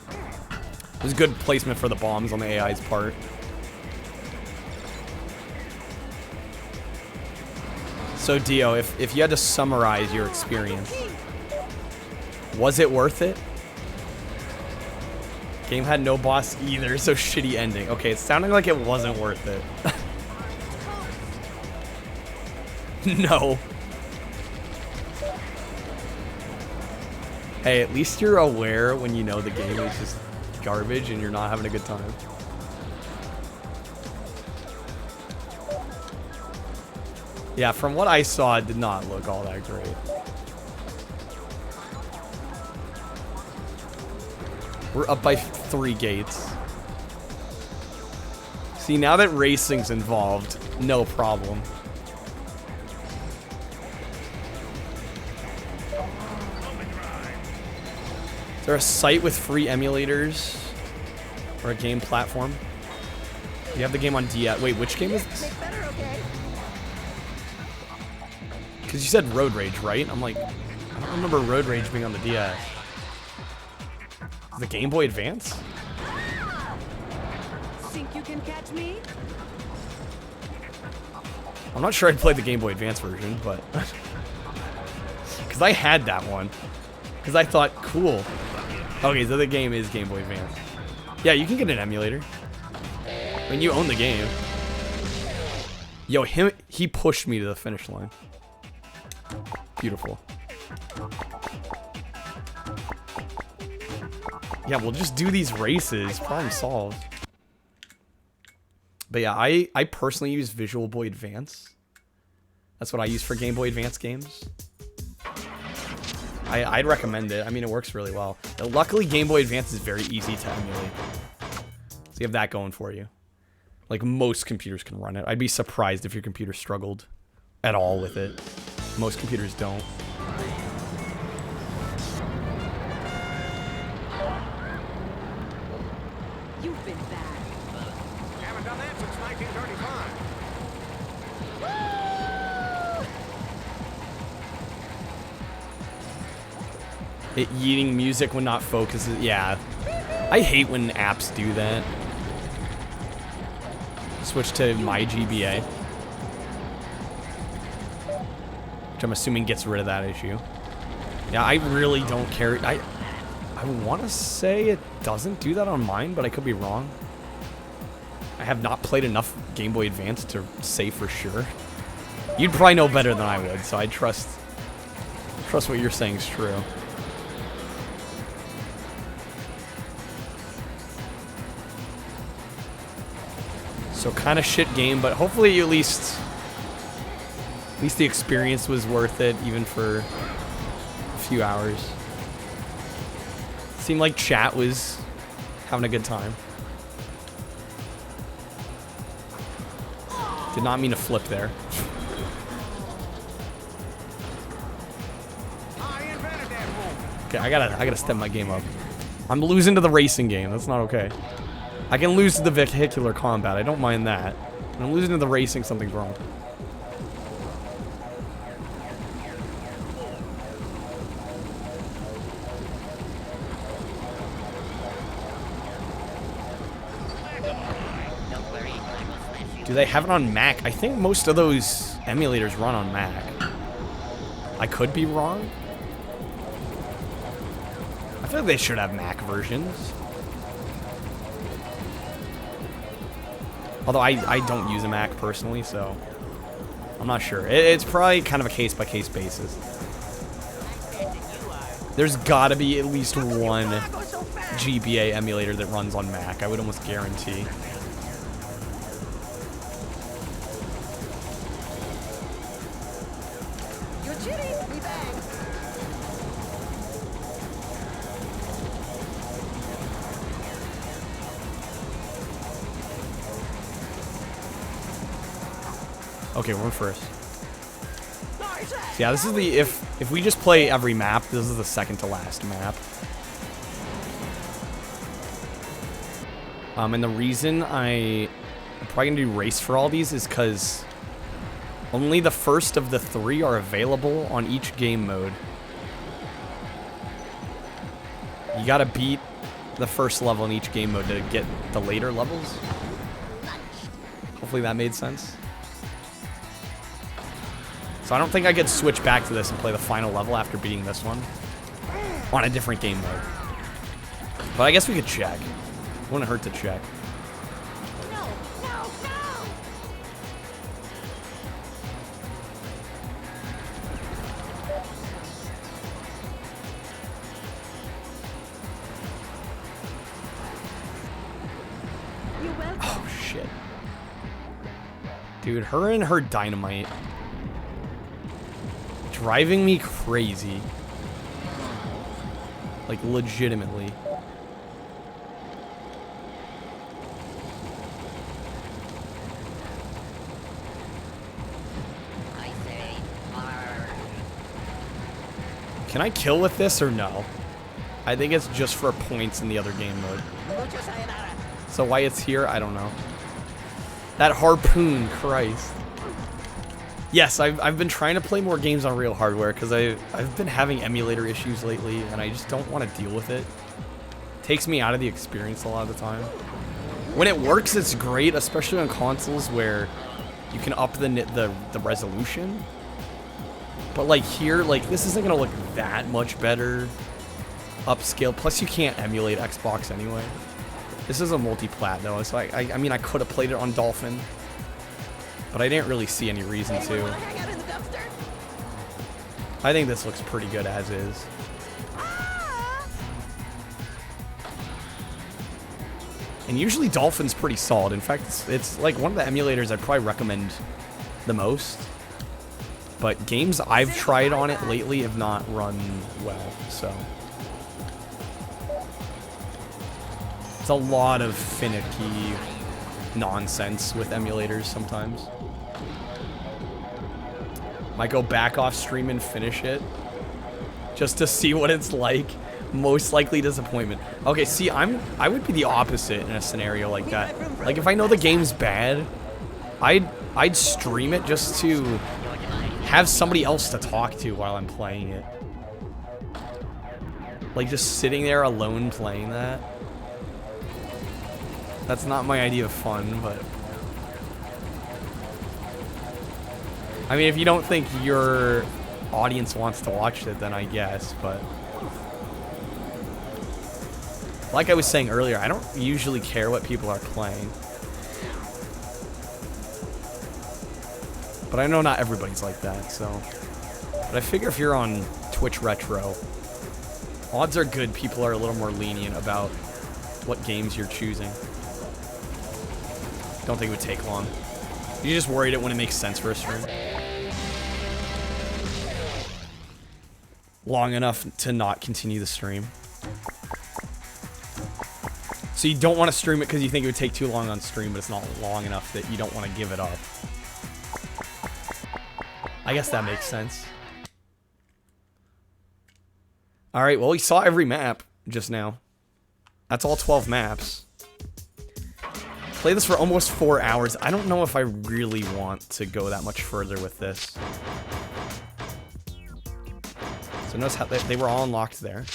It was good placement for the bombs on the AI's part. So, Dio, if you had to summarize your experience, was it worth it? Game had no boss either, so shitty ending. Okay, it's sounding like it wasn't worth it. No. Hey, at least you're aware when you know the game is just garbage and you're not having a good time. Yeah, from what I saw, it did not look all that great. We're up by 3 gates. See, now that racing's involved, no problem. Is there a site with free emulators? Or a game platform? You have the game on DS. Wait, which game is this? Because you said Road Rage, right? I'm like, I don't remember Road Rage being on the DS. The Game Boy Advance? Think you can catch me? I'm not sure I'd play the Game Boy Advance version, but... Because I had that one. Because I thought, cool. Okay, so the game is Game Boy Advance. Yeah, you can get an emulator. I mean, you own the game. Yo, he pushed me to the finish line. Beautiful. Yeah, we'll just do these races. Problem solved. But yeah, I personally use Visual Boy Advance. That's what I use for Game Boy Advance games. I'd recommend it. I mean, it works really well. Luckily, Game Boy Advance is very easy to emulate. So you have that going for you. Like, most computers can run it. I'd be surprised if your computer struggled at all with it. Most computers don't. You've been bad. Haven't done that since 1935. It yeeting music when not focuses. Yeah. I hate when apps do that. Switch to my GBA. Which I'm assuming gets rid of that issue. Yeah, I really don't care. I want to say it doesn't do that on mine, but I could be wrong. I have not played enough Game Boy Advance to say for sure. You'd probably know better than I would, so I trust what you're saying is true. So kind of shit game, but hopefully at least the experience was worth it, even for a few hours. Seemed like chat was having a good time. Did not mean to flip there. Okay, I gotta step my game up. I'm losing to the racing game. That's not okay. I can lose to the vehicular combat. I don't mind that. When I'm losing to the racing, something's wrong. Don't worry, I will smash you. Do they have it on Mac? I think most of those emulators run on Mac. I could be wrong. I feel like they should have Mac versions. Although I don't use a Mac personally, so I'm not sure. It's probably kind of a case-by-case basis. There's gotta be at least one GBA emulator that runs on Mac. I would almost guarantee. You're cheating. We bang. Okay, we're first. So yeah, this is the if we just play every map, this is the second to last map. And the reason I'm probably gonna do race for all these is because only the first of the 3 are available on each game mode. You gotta beat the first level in each game mode to get the later levels. Hopefully that made sense. So I don't think I could switch back to this and play the final level after beating this one on a different game mode. But I guess we could check. Wouldn't hurt to check. No, no, no! You're welcome. Oh, shit. Dude, her and her dynamite. Driving me crazy. Like, legitimately. I say, arr. Can I kill with this or no? I think it's just for points in the other game mode. Mucho sayonara. So why it's here, I don't know. That harpoon, Christ. Yes, I've been trying to play more games on real hardware because I've been having emulator issues lately and I just don't want to deal with it. Takes me out of the experience a lot of the time. When it works, it's great, especially on consoles where you can up the resolution. But like here, like this isn't gonna look that much better upscale. Plus you can't emulate Xbox anyway. This is a multi-plat though, so I mean I could have played it on Dolphin. But I didn't really see any reason to. Hang out in the dumpster. I think this looks pretty good as is. And usually Dolphin's pretty solid. In fact, it's like one of the emulators I'd probably recommend the most. But games I've tried on it lately have not run well, so. It's a lot of finicky nonsense with emulators sometimes. Might go back off stream and finish it just to see what it's like. Most likely disappointment. Okay, see, I would be the opposite in a scenario like that. Like if I know the game's bad, I'd stream it just to have somebody else to talk to while I'm playing it. Like, just sitting there alone playing that. That's not my idea of fun, but... I mean, if you don't think your audience wants to watch it, then I guess, but... Like I was saying earlier, I don't usually care what people are playing. But I know not everybody's like that, so... But I figure if you're on Twitch Retro, odds are good people are a little more lenient about what games you're choosing. Don't think it would take long. You just worried it wouldn't make sense for a stream. Long enough to not continue the stream. So you don't want to stream it because you think it would take too long on stream, but it's not long enough that you don't want to give it up. I guess that makes sense. Alright, well, we saw every map just now. That's all 12 maps. Play this for almost 4 hours. I don't know if I really want to go that much further with this. So notice how they were all unlocked there.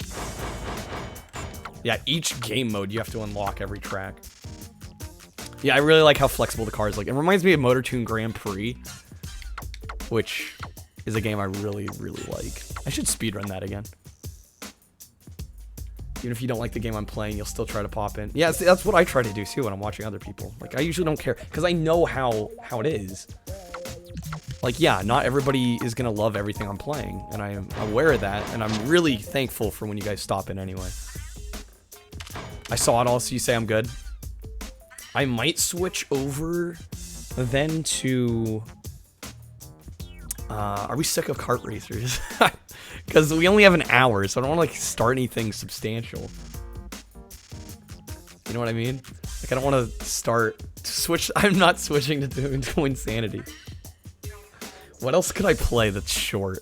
Yeah, each game mode you have to unlock every track. Yeah, I really like how flexible the car is. Like, it reminds me of Motor Tune Grand Prix, which is a game I really, really like. I should speedrun that again. Even if you don't like the game I'm playing, you'll still try to pop in. Yeah, that's what I try to do too when I'm watching other people. Like, I usually don't care, because I know how it is. Like, yeah, not everybody is going to love everything I'm playing, and I am aware of that, and I'm really thankful for when you guys stop in anyway. I saw it all, so you say I'm good. I might switch over then to... are we sick of kart racers? Because we only have an hour, so I don't want to, like, start anything substantial. You know what I mean? Like, I don't want to switch... I'm not switching to Insanity. What else could I play that's short?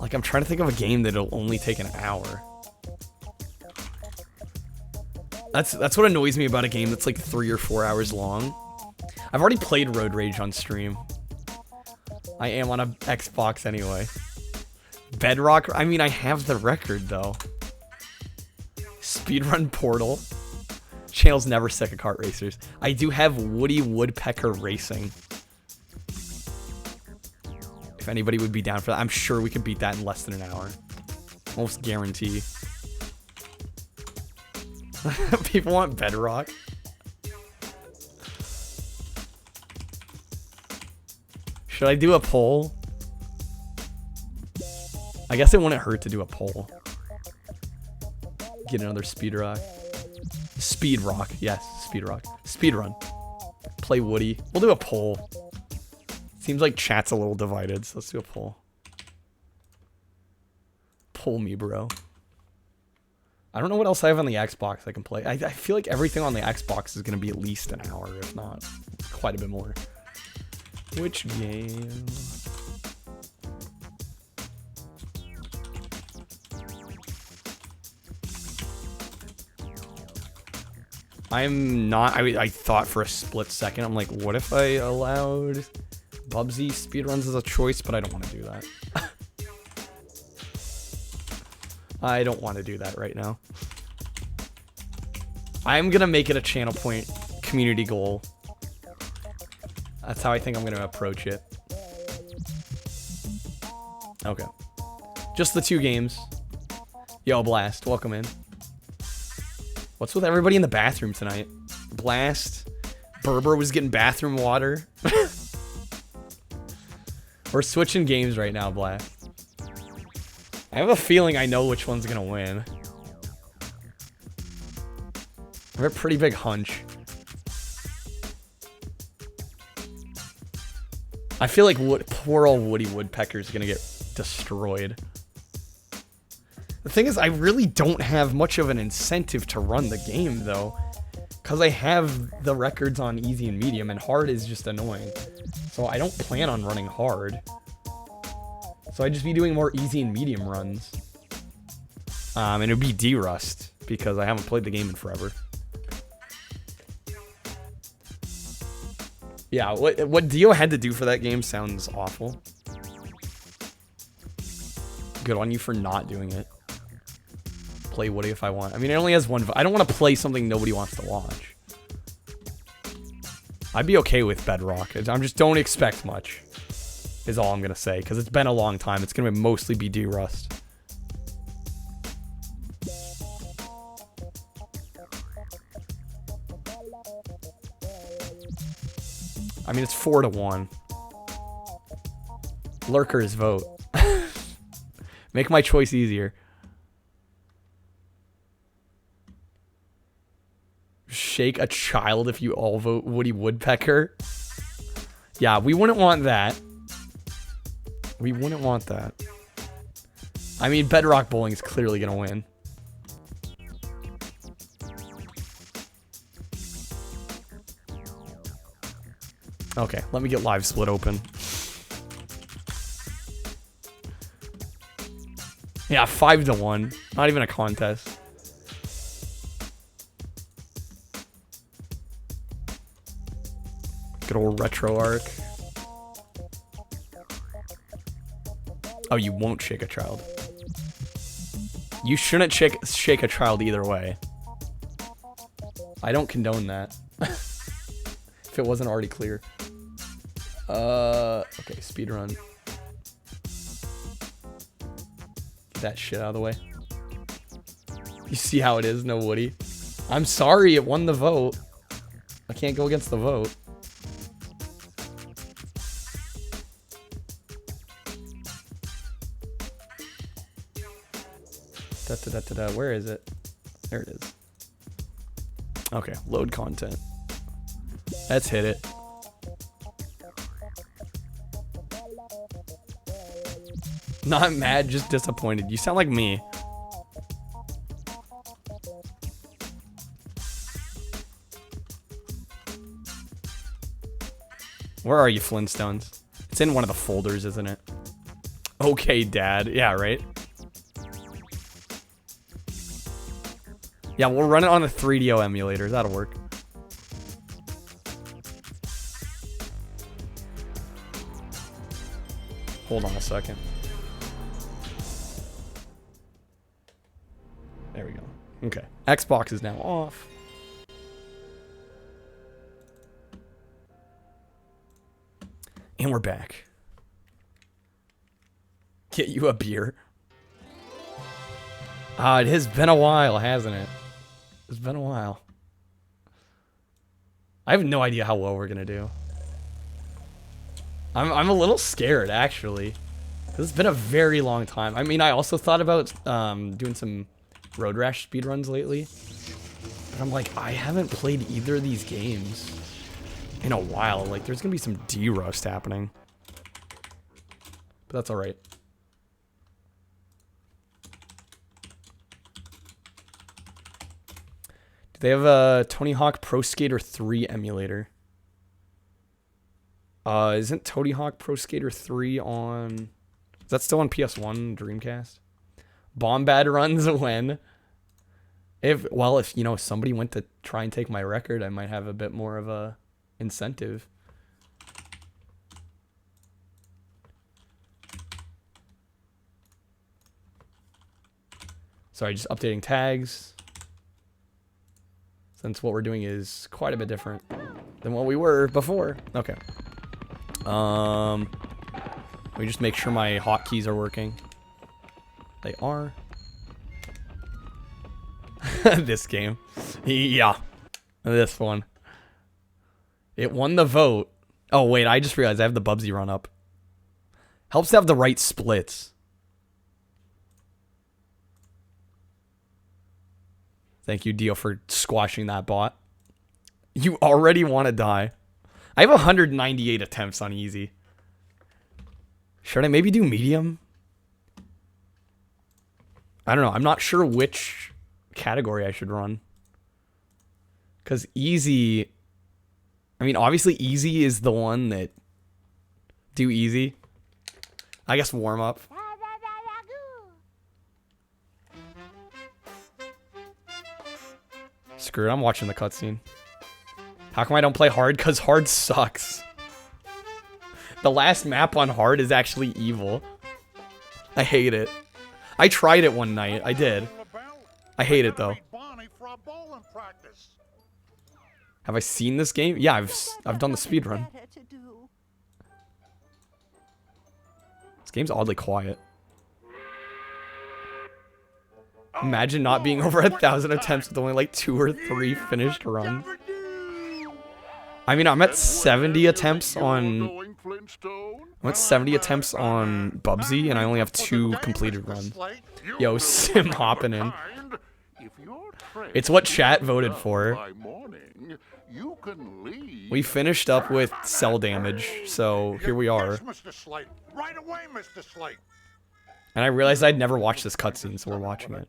Like, I'm trying to think of a game that'll only take an hour. That's what annoys me about a game that's like 3 or 4 hours long. I've already played Road Rage on stream. I am on a Xbox anyway. Bedrock, I mean, I have the record though. Speedrun Portal. Channel's never sick of kart racers. I do have Woody Woodpecker Racing. If anybody would be down for that, I'm sure we could beat that in less than an hour. Almost guarantee. People want Bedrock. Should I do a poll? I guess it wouldn't hurt to do a poll. Get another Speed Rock. Speed Rock, yes, Speed Rock. Speed Run. Play Woody. We'll do a poll. Seems like chat's a little divided, so let's do a poll. Poll me, bro. I don't know what else I have on the Xbox I can play. I feel like everything on the Xbox is going to be at least an hour, if not quite a bit more. Which game? I'm not... I thought for a split second, I'm like, what if I allowed Bubsy speedruns as a choice? But I don't want to do that. I don't want to do that right now. I'm going to make it a channel point community goal. That's how I think I'm going to approach it. Okay. Just the 2 games. Yo, Blast, welcome in. What's with everybody in the bathroom tonight? Blast. Berber was getting bathroom water. We're switching games right now, Blast. I have a feeling I know which one's gonna win. I have a pretty big hunch. I feel like poor old Woody Woodpecker's gonna get destroyed. The thing is, I really don't have much of an incentive to run the game, though. Because I have the records on easy and medium, and hard is just annoying. So I don't plan on running hard. So I'd just be doing more easy and medium runs. And it would be D-Rust, because I haven't played the game in forever. Yeah, what Dio had to do for that game sounds awful. Good on you for not doing it. Play Woody if I want. I mean, it only has one. I don't want to play something nobody wants to watch. I'd be okay with Bedrock. I'm just don't expect much. Is all I'm gonna say, because it's been a long time. It's gonna mostly be D-Rust. I mean, it's 4-1. Lurkers vote. Make my choice easier. Shake a child if you all vote Woody Woodpecker. Yeah, we wouldn't want that. We wouldn't want that. I mean, Bedrock Bowling is clearly gonna win. Okay, let me get live split open. Yeah, 5-1. Not even a contest. Good old retro arc. Oh, you won't shake a child. You shouldn't shake a child either way. I don't condone that. If it wasn't already clear. Okay, speedrun. Get that shit out of the way. You see how it is, no Woody? I'm sorry, it won the vote. I can't go against the vote. Where is it? There it is. Okay, load content. Let's hit it. Not mad, just disappointed. You sound like me. Where are you, Flintstones? It's in one of the folders, isn't it? Okay, Dad. Yeah, right? Yeah, we'll run it on the 3DO emulator. That'll work. Hold on a second. There we go. Okay. Xbox is now off. And we're back. Get you a beer. It has been a while, hasn't it? It's been a while. I have no idea how well we're gonna do. I'm a little scared, actually. It's been a very long time. I mean, I also thought about doing some Road Rash speedruns lately. But I'm like, I haven't played either of these games in a while. Like, there's gonna be some D-Rust happening. But that's alright. Do they have a Tony Hawk Pro Skater 3 emulator? Isn't Tony Hawk Pro Skater 3 on... Is that still on PS1, Dreamcast? Bombad runs when? If, you know, somebody went to try and take my record, I might have a bit more of a incentive. Sorry, just updating tags. Since what we're doing is quite a bit different than what we were before. Okay. Let me just make sure my hotkeys are working. They are. This game. Yeah. This one. It won the vote. Oh, wait, I just realized I have the Bubsy run up. Helps to have the right splits. Thank you, Dio, for squashing that bot. You already want to die. I have 198 attempts on easy. Should I maybe do medium? I don't know. I'm not sure which category I should run. Because easy... I mean, obviously easy is the one that... Do easy. I guess warm up. Screw it, I'm watching the cutscene. How come I don't play hard? Because hard sucks. The last map on hard is actually evil. I hate it. I tried it one night. I did. I hate it though. Have I seen this game? Yeah, I've done the speed run. This game's oddly quiet. Imagine not being over 1,000 attempts with only like 2 or 3 finished runs. I mean, I'm at 70 attempts on Bubsy, and I only have 2 completed runs. Yo, Sim hopping in. It's what chat voted for. We finished up with cell damage, so here we are. Right away, Mr. Slate. And I realized I'd never watched this cutscene, so we're watching it.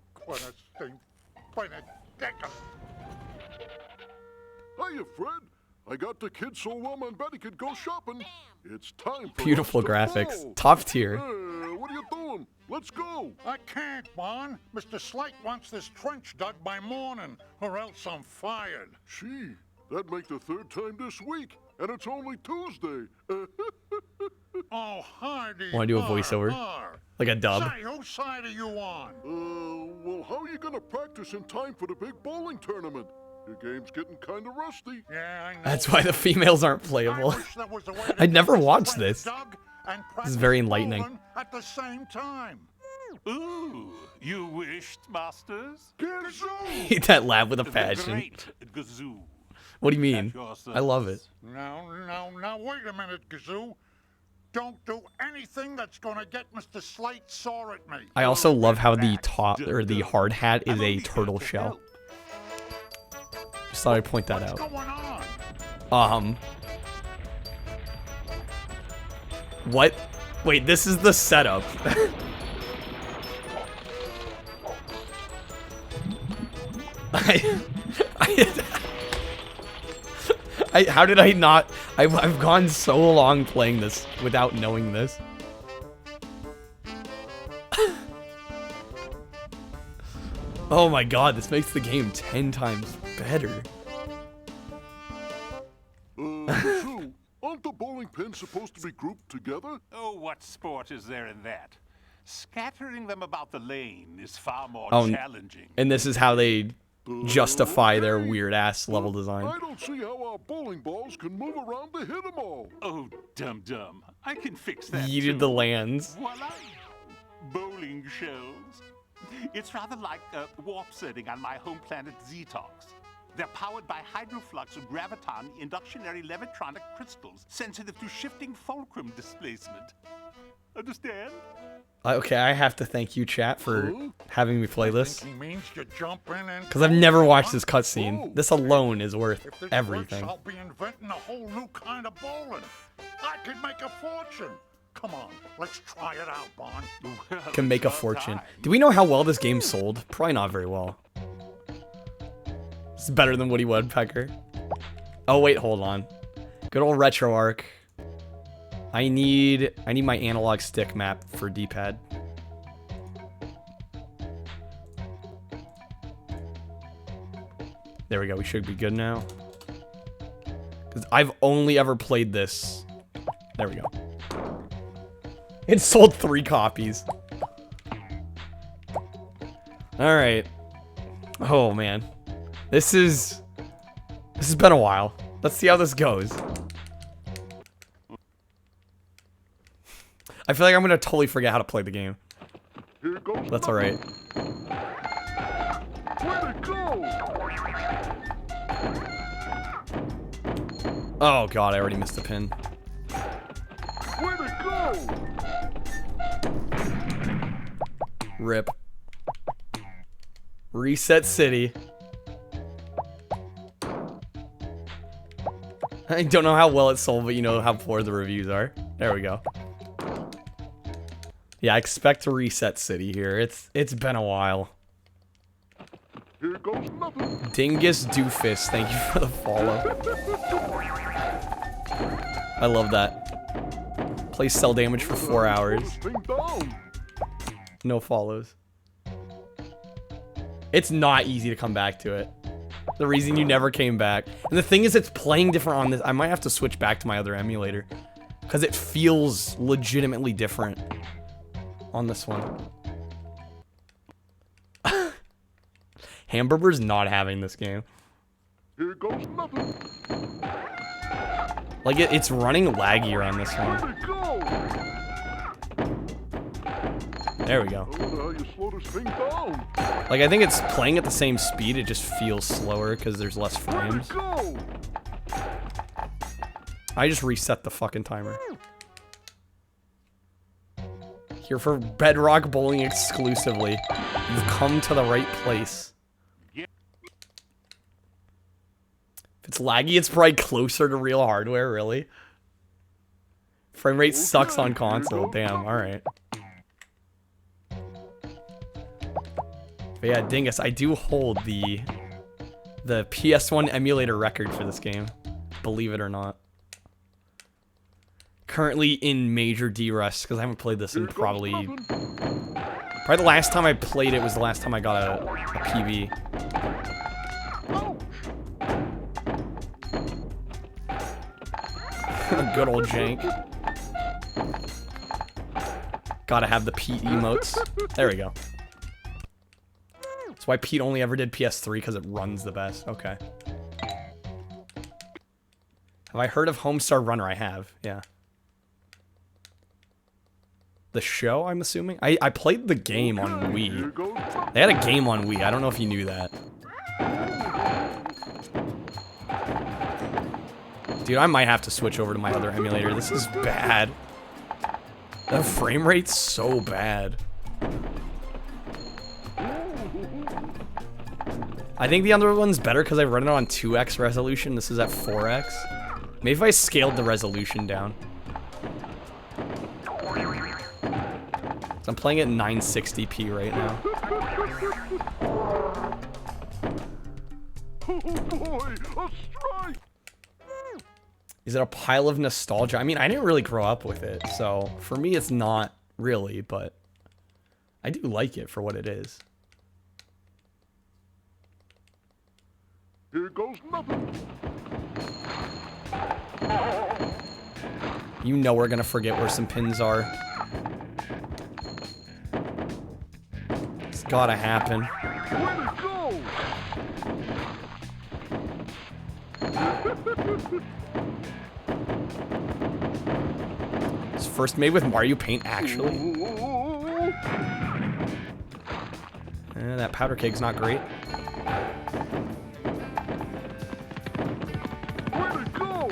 Hiya, Fred. I got the kids so Wilma and Betty could go shopping. It's time for Beautiful us to graphics. go. Top tier. What are you doing? Let's go. I can't, Bon. Mr. Slate wants this trench dug by morning, or else I'm fired. Gee, that'd make the 3rd time this week, and it's only Tuesday. Oh, Hardy. Want to do a voiceover? Like a dub? Say, whose side are you on? Well, how are you gonna practice in time for the big bowling tournament? Your game's getting kinda rusty. Yeah, I know. That's why the females aren't playable. I wish there was a way to I'd never get watched this this. dug and This is very practice enlightening. bowling at the same time. Ooh, you wished, masters? Hate that laugh with a passion. Great Gazoo. What do you mean? At your I love it. Now, wait a minute, Gazoo. Don't do anything that's gonna get Mr. Slate sore at me. I also love how the top or the hard hat is a turtle shell. Just thought I'd point that What's out. going on? What? Wait, this is the setup. How did I not? I've gone so long playing this without knowing this. Oh my god, this makes the game 10 times better. Sue, aren't the bowling pins supposed to be grouped together? Oh, what sport is there in that? Scattering them about the lane is far more Oh, challenging. And this is how they justify their weird-ass level design. I don't see how our bowling balls can move around to hit them all. Oh, dum-dum. I can fix that Yeeted too. the lands. Voila! Bowling shells. It's rather like warp setting on my home planet Zetox. They're powered by hydroflux and graviton inductionary levitronic crystals, sensitive to shifting fulcrum displacement. Understand? Okay, I have to thank you, chat, for having me play this. He means you jump in and Because I've never watched this cutscene. This alone is worth If this everything. works, I'll be inventing a whole new kind of bowling. I could make a fortune. Come on, let's try it out, Bon. Can make a fortune. Do we know how well this game sold? Probably not very well. It's better than Woody Woodpecker. Oh wait, hold on. Good old RetroArch. I need my analog stick map for D-pad. There we go. We should be good now. Because I've only ever played this. There we go. It sold 3 copies. Alright. Oh, man. This has been a while. Let's see how this goes. I feel like I'm gonna totally forget how to play the game. Here goes That's alright. Where'd it go? Oh god, I already missed the pin. Where'd it go? Rip. Reset City. I don't know how well it sold, but you know how poor the reviews are. There we go. Yeah, I expect to reset City here. It's been a while. Here goes nothing. Dingus Doofus, thank you for the follow. I love that. Play cell damage for 4 hours. This thing down. No follows. It's not easy to come back to it. The reason you never came back. And the thing is, it's playing different on this. I might have to switch back to my other emulator. Because it feels legitimately different on this one. Hamburger's not having this game. Here goes nothing. Like, it's running laggier on this one. Where'd it go? There we go. I wonder how you slow this thing down. Like, I think it's playing at the same speed, it just feels slower because there's less Where'd it frames. go? I just reset the fucking timer. Here for Bedrock Bowling exclusively. You've come to the right place. If it's laggy, it's probably closer to real hardware, really. Frame rate sucks on console. Damn, alright. But yeah, Dingus, I do hold the PS1 emulator record for this game. Believe it or not. Currently in major D-Rust, because I haven't played this in probably the last time I played it was the last time I got a PB. Good old jank. Gotta have the Pete emotes. There we go. That's why Pete only ever did PS3, because it runs the best. Okay. Have I heard of Homestar Runner? I have, yeah. The show, I'm assuming? I played the game on Wii. They had a game on Wii. I don't know if you knew that. Dude, I might have to switch over to my other emulator. This is bad. The frame rate's so bad. I think the other one's better because I run it on 2x resolution. This is at 4x. Maybe if I scaled the resolution down. So I'm playing at 960p right now. Oh boy, a strike! Is it a pile of nostalgia? I mean, I didn't really grow up with it, so for me it's not really, but I do like it for what it is. Here goes nothing. You know we're gonna forget where some pins are. It's gotta happen. Where'd it go? It's first made with Mario Paint, actually. That powder keg's not great. Where'd it go?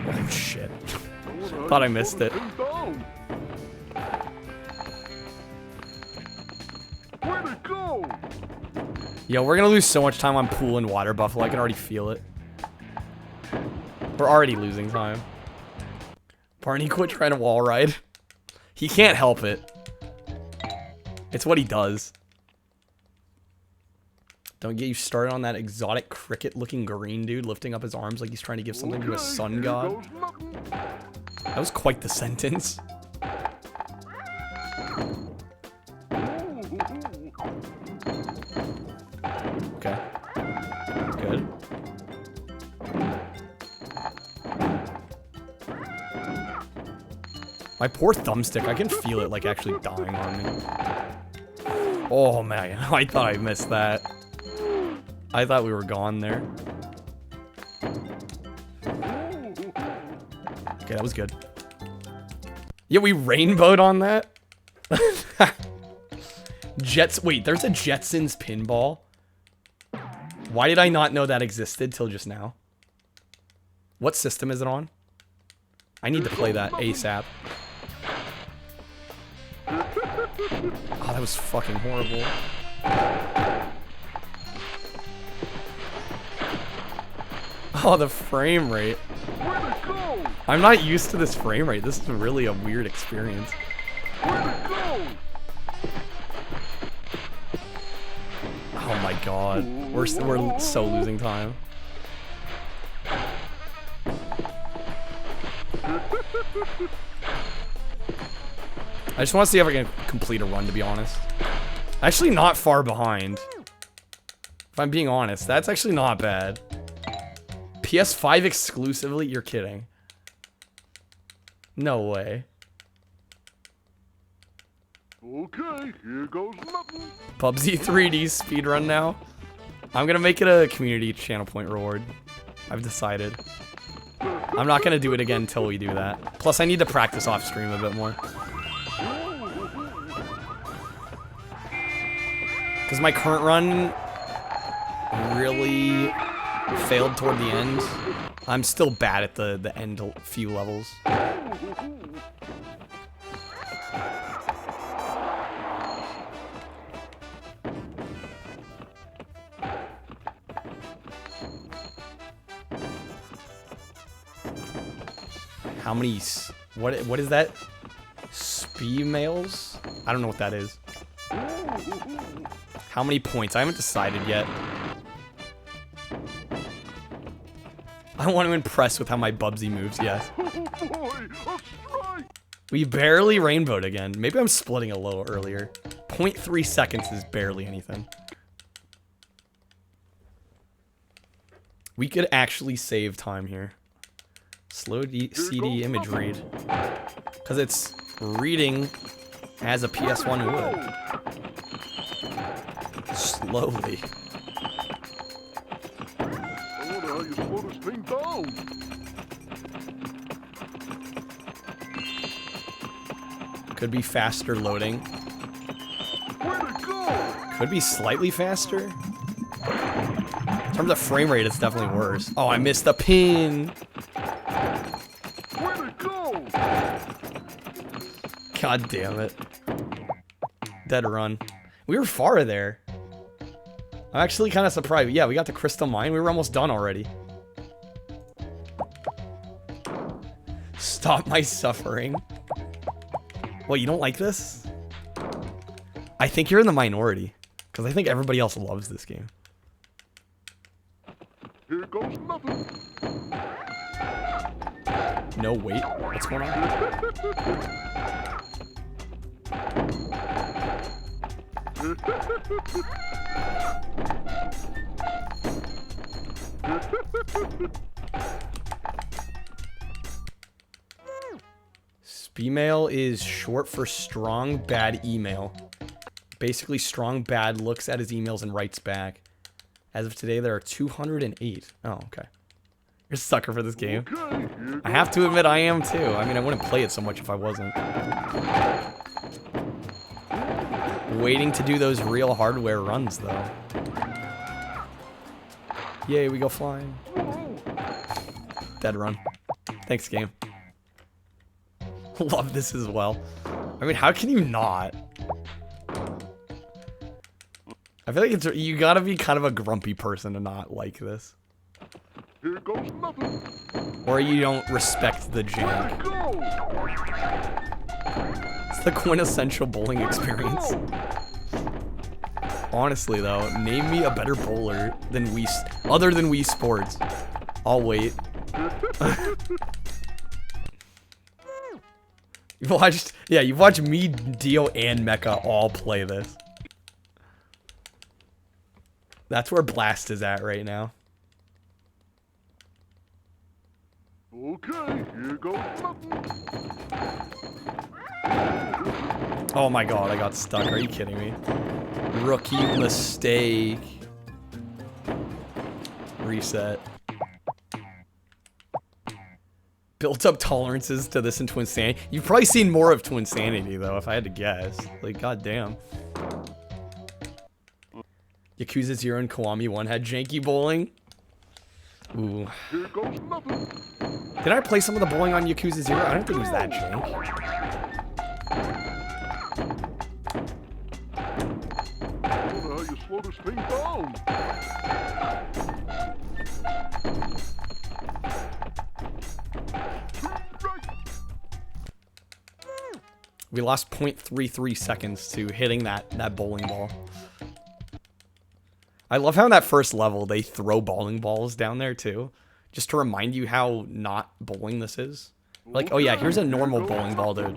Oh shit. Thought I missed it. Where'd it go? Yo, we're gonna lose so much time on pool and water buffalo. I can already feel it. We're already losing time. Barney quit trying to wall ride. He can't help it. It's what he does. Don't get you started on that exotic cricket-looking green dude lifting up his arms like he's trying to give something to a sun god. That was quite the sentence. Okay. Good. My poor thumbstick, I can feel it like actually dying on me. Oh man, I thought I missed that. I thought we were gone there. Okay, that was good. Yeah, we rainbowed on that? Wait, there's a Jetsons pinball? Why did I not know that existed till just now? What system is it on? I need to play that ASAP. Oh, that was fucking horrible. Oh, the frame rate. I'm not used to this frame rate. This is really a weird experience. Oh my god. We're so losing time. I just want to see if I can complete a run, to be honest. Actually, not far behind. If I'm being honest, that's actually not bad. PS5 exclusively? You're kidding. No way. Okay, here goes nothing. Bubsy 3D speedrun now. I'm gonna make it a community channel point reward. I've decided. I'm not gonna do it again until we do that. Plus, I need to practice off stream a bit more. Because my current run really failed toward the end. I'm still bad at the end few levels. How many? What is that? Females? I don't know what that is. How many points? I haven't decided yet. I want to impress with how my Bubsy moves, yes. Oh boy, a strike! We barely rainbowed again. Maybe I'm splitting a little earlier. 0.3 seconds is barely anything. We could actually save time here. Slow CD image read. Because it's reading as a PS1 would. Slowly. I wonder how you slow this thing down. Could be faster loading. Way to go! Could be slightly faster. In terms of frame rate, it's definitely worse. Oh, I missed the pin. Way to go! God damn it. Dead run. We were far there. I'm actually kind of surprised. Yeah, we got the crystal mine. We were almost done already. Stop my suffering. What, you don't like this? I think you're in the minority. Because I think everybody else loves this game. Here goes nothing. No, wait. What's going on? Spemail is short for strong bad email. Basically, strong bad looks at his emails and writes back. As of today, there are 208. Oh, okay. You're a sucker for this game. Okay, I have to admit, I am too. I mean, I wouldn't play it so much if I wasn't. Waiting to do those real hardware runs, though. Yay, we go flying. Dead run. Thanks, game. Love this as well. I mean, how can you not? I feel like it's you gotta be kind of a grumpy person to not like this. Here goes nothing. Or you don't respect the jank. Go! It's the quintessential bowling experience. Honestly, though, name me a better bowler than other than Wii Sports. I'll wait. You've watched me, Dio, and Mecha all play this. That's where Blast is at right now. Okay, here goes nothing. Oh my god, I got stuck. Are you kidding me? Rookie mistake. Reset. Built up tolerances to this in Twinsanity. You've probably seen more of Twinsanity, though, if I had to guess. Like, goddamn. Yakuza 0 and Kiwami 1 had janky bowling. Ooh. Here goes nothing. Did I play some of the bowling on Yakuza 0? I don't think it was that jank. I wonder how you slow this thing down. We lost 0.33 seconds to hitting that bowling ball. I love how in that first level they throw bowling balls down there too, just to remind you how not bowling this is. Like, oh yeah, here's a normal bowling ball to,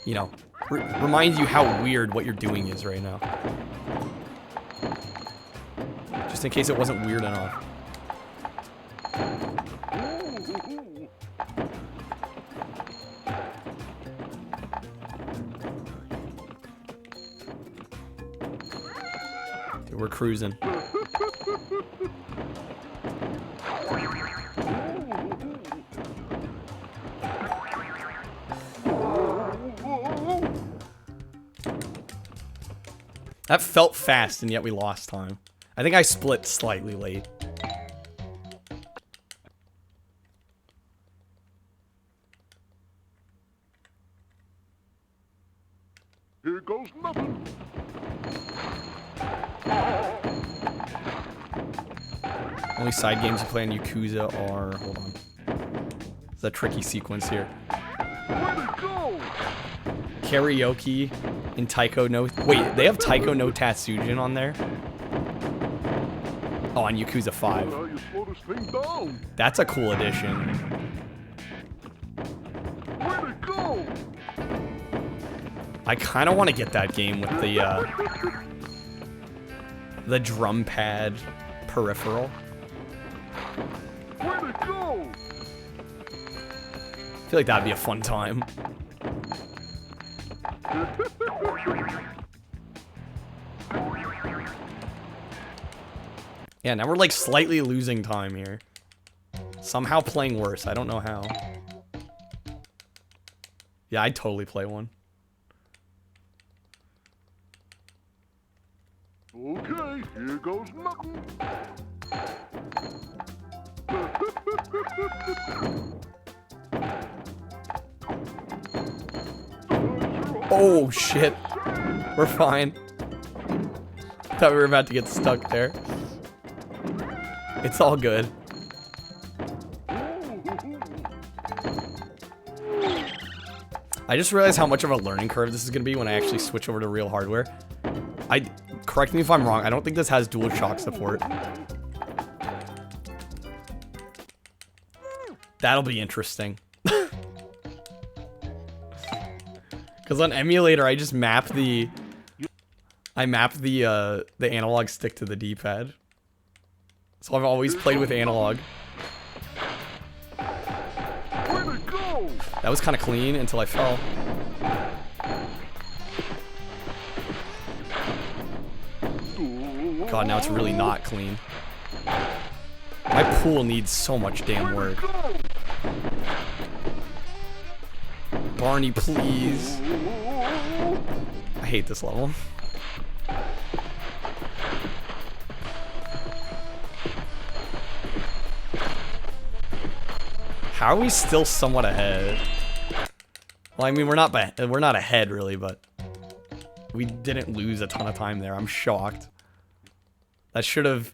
you know, remind you how weird what you're doing is right now. Just in case it wasn't weird enough. We're cruising. That felt fast, and yet we lost time. I think I split slightly late. Here goes nothing. Only side games you play on Yakuza are... Hold on. It's a tricky sequence here. Way to go! Karaoke and Taiko no... Wait, they have Taiko no Tatsujin on there? Oh, on Yakuza 5. Now you slow this thing down. That's a cool addition. Way to go! I kind of want to get that game with the drum pad peripheral. Way to go! I feel like that'd be a fun time. Yeah, now we're like slightly losing time here. Somehow playing worse. I don't know how. Yeah, I'd totally play one. Okay, here goes nothing. Oh, shit. We're fine. Thought we were about to get stuck there. It's all good. I just realized how much of a learning curve this is going to be when I actually switch over to real hardware. Correct me if I'm wrong, I don't think this has DualShock support. That'll be interesting. Because on emulator, I just map the analog stick to the D-pad. So I've always played with analog. That was kind of clean until I fell. God, now it's really not clean. My pool needs so much damn work. Barney, please. I hate this level. How are we still somewhat ahead? Well, I mean, we're not ahead really, but we didn't lose a ton of time there. I'm shocked. That should have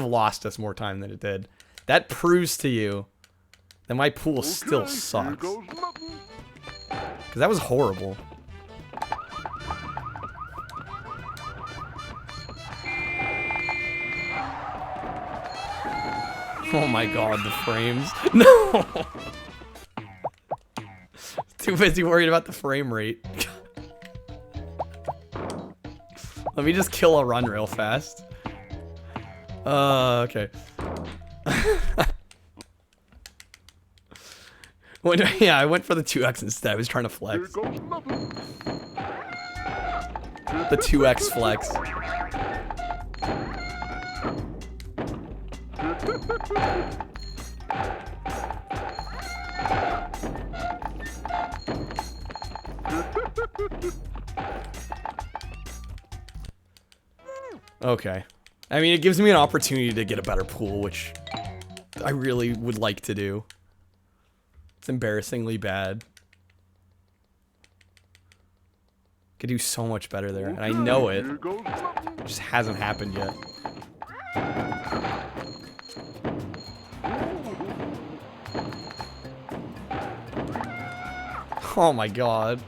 lost us more time than it did. That proves to you that my pool still sucks. Because that was horrible. Oh my god, the frames. No! Too busy worried about the frame rate. Let me just kill a run real fast. Okay. Yeah, I went for the 2x instead. I was trying to flex. The 2x flex. Okay. I mean, it gives me an opportunity to get a better pool, which I really would like to do. It's embarrassingly bad. Could do so much better there, and I know it. It just hasn't happened yet. Oh my god.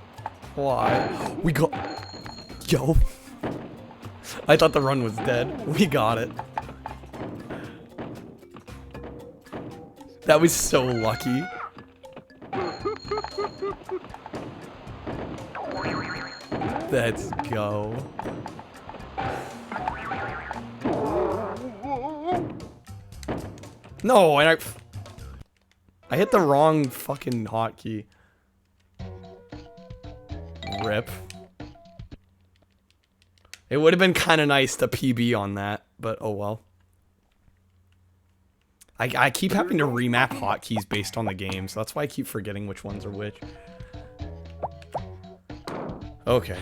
Why? We got... Yo. I thought the run was dead. We got it. That was so lucky. Let's go. No, and I hit the wrong fucking hotkey. Rip. It would have been kind of nice to PB on that, but oh well. I keep having to remap hotkeys based on the game, so that's why I keep forgetting which ones are which. Okay.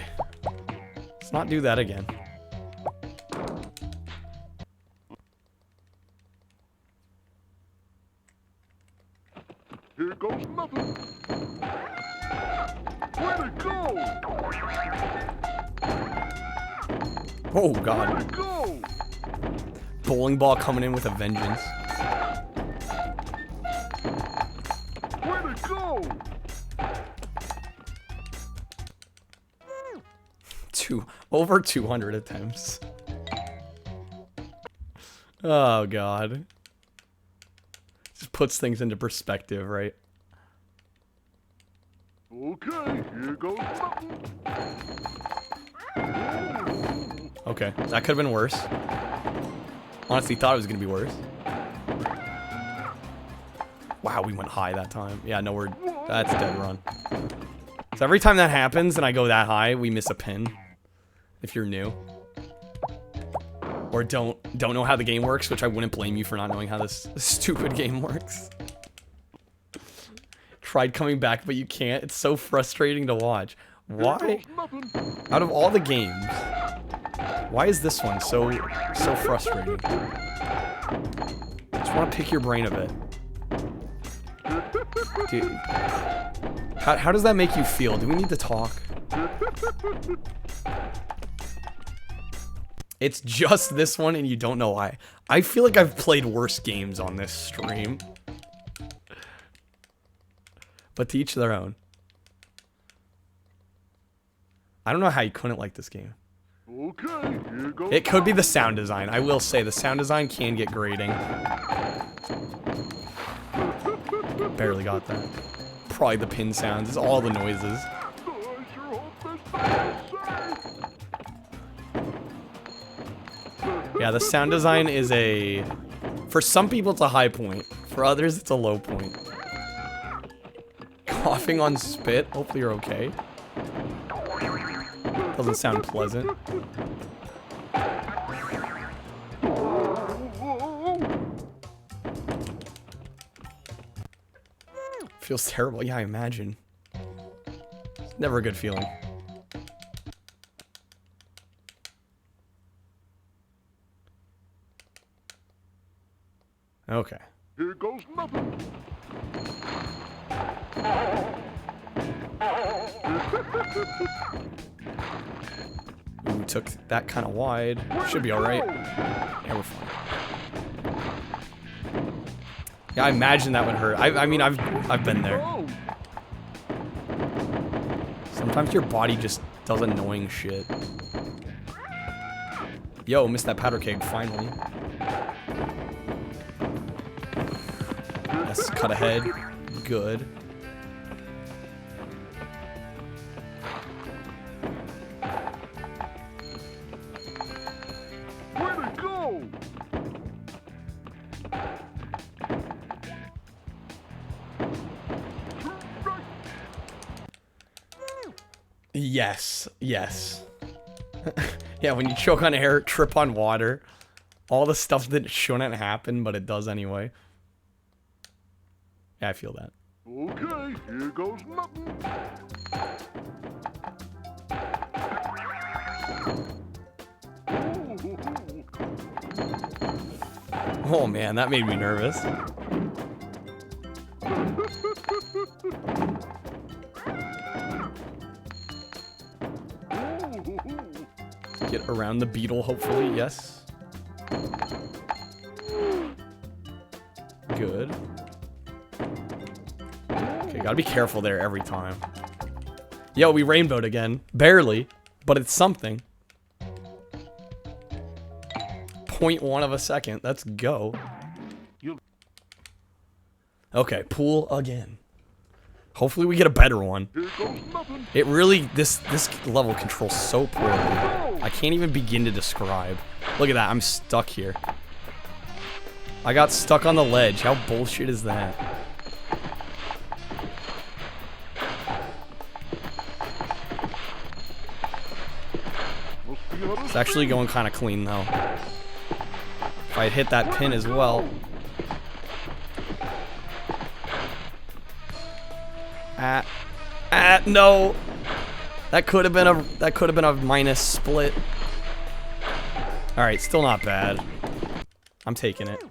Let's not do that again. Here goes nothing. Way to go! Oh Way god. to go! Bowling ball coming in with a vengeance. Way to go! Over 200 attempts. Oh god. Just puts things into perspective, right? Okay, here goes nothing. Okay, that could have been worse. Honestly, thought it was gonna be worse. Wow, we went high that time. Yeah, no, that's dead run. So every time that happens and I go that high, we miss a pin. If you're new. Or don't know how the game works, which I wouldn't blame you for not knowing how this stupid game works. Tried coming back, but you can't. It's so frustrating to watch. Why? Out of all the games, why is this one so frustrating? Just want to pick your brain a bit. Dude, how does that make you feel? Do we need to talk? It's just this one and you don't know why. I feel like I've played worse games on this stream. But to each their own. I don't know how you couldn't like this game. Okay, here goes. It could be the sound design. I will say the sound design can get grating. Barely got that. Probably the pin sounds. It's all the noises. Yeah, the sound design is a... For some people, it's a high point. For others, it's a low point. Coughing on spit. Hopefully you're okay. Doesn't sound pleasant. Feels terrible. Yeah, I imagine. It's never a good feeling. Okay. Here goes nothing. Ooh, took that kind of wide. Should be alright. Yeah, we're fine. Yeah, I imagine that would hurt. I mean, I've been there. Sometimes your body just does annoying shit. Yo, missed that powder keg, finally. Yes, cut ahead. Good. Way to go! Yes, yes. Yeah, when you choke on air, trip on water, all the stuff that shouldn't happen, but it does anyway. Yeah, I feel that. Okay, here goes nothing. Oh man, that made me nervous. Get around the beetle, hopefully, yes. Good. Okay, gotta be careful there every time. Yo, we rainbowed again. Barely, but it's something. 0.1 of a second. Let's go. Okay, pool again. Hopefully we get a better one. It really, this level controls so poorly. I can't even begin to describe. Look at that, I'm stuck here. I got stuck on the ledge. How bullshit is that? It's actually going kind of clean though. If I hit that pin as well. No. That could have been a minus split. All right, still not bad. I'm taking it.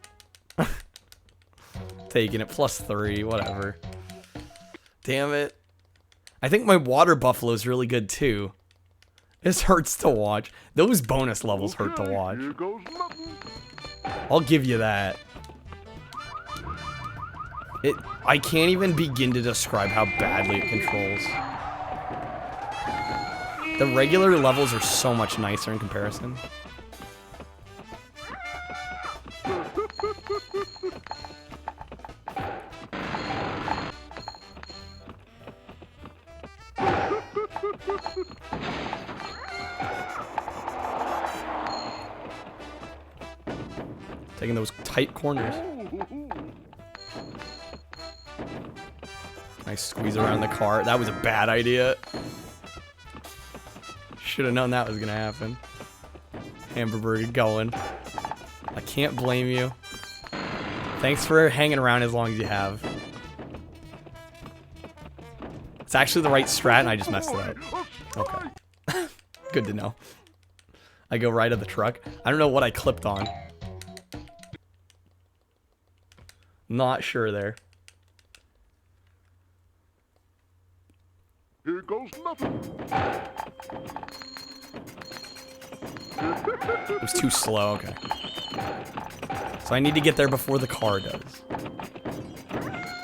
Taking it +3, whatever. Damn it. I think my water buffalo is really good too. This hurts to watch. Those bonus levels hurt to watch. Here goes nothing. I'll give you that. I can't even begin to describe how badly it controls. The regular levels are so much nicer in comparison. Taking those tight corners. Nice squeeze around the car. That was a bad idea. Should have known that was gonna happen. Hamburger going. I can't blame you. Thanks for hanging around as long as you have. It's actually the right strat and I just messed it up. Okay. Good to know. I go right at the truck. I don't know what I clipped on. Not sure there. Here goes nothing. It was too slow, okay. So I need to get there before the car does. I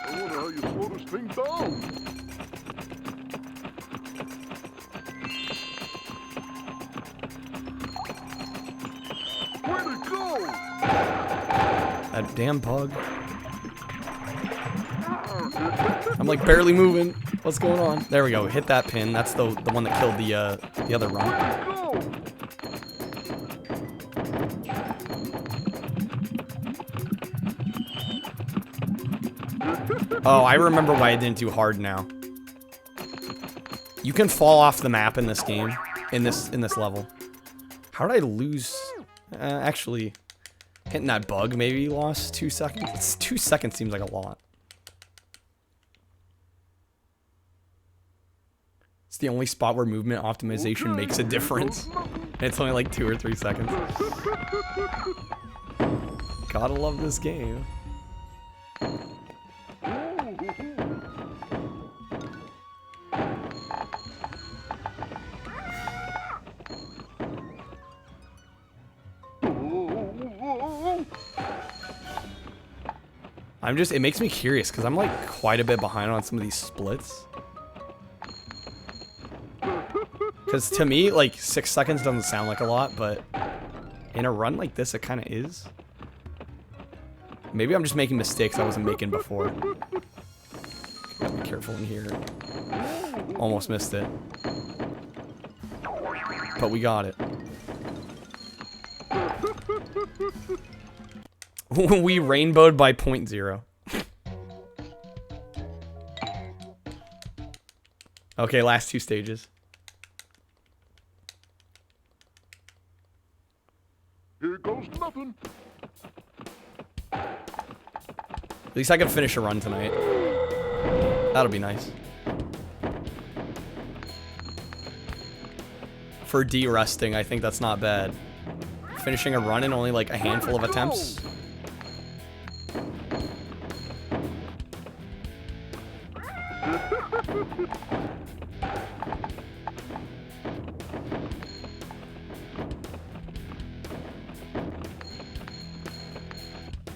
wonder how you slow this thing down. Where'd it go? That damn bug. I'm like barely moving. What's going on? There we go. Hit that pin. That's the one that killed the other run. Oh, I remember why I didn't do hard now. You can fall off the map in this game, in this level. How did I lose? Actually, hitting that bug maybe lost 2 seconds. 2 seconds seems like a lot. It's the only spot where movement optimization makes a difference. And it's only like 2 or 3 seconds. Gotta love this game. It makes me curious because I'm like quite a bit behind on some of these splits. Because to me, like 6 seconds doesn't sound like a lot, but in a run like this, it kind of is. Maybe I'm just making mistakes I wasn't making before. Gotta be careful in here. Almost missed it. But we got it. We rainbowed by 0.0. Okay, last 2 stages. Here goes nothing. At least I can finish a run tonight. That'll be nice. For de-resting, I think that's not bad. Finishing a run in only like a handful of attempts.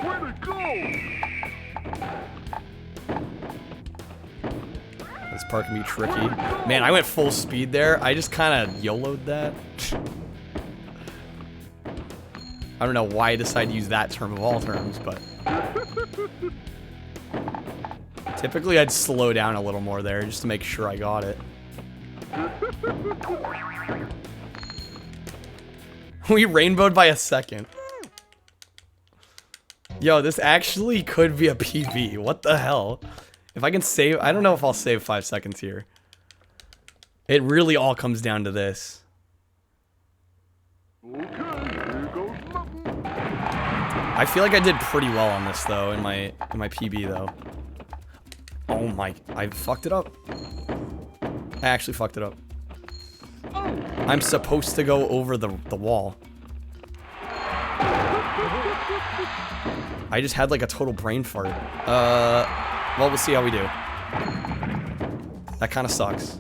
Where'd it go? This part can be tricky. Man, I went full speed there. I just kind of YOLO'd that. I don't know why I decided to use that term of all terms, but... Typically, I'd slow down a little more there just to make sure I got it. We rainbowed by a second. Yo, this actually could be a PB. What the hell? If I can save... I don't know if I'll save 5 seconds here. It really all comes down to this. Okay, here goes nothing. I feel like I did pretty well on this though in my PB though. Oh my, I fucked it up. I actually fucked it up. I'm supposed to go over the wall. I just had like a total brain fart. Well, we'll see how we do. That kind of sucks.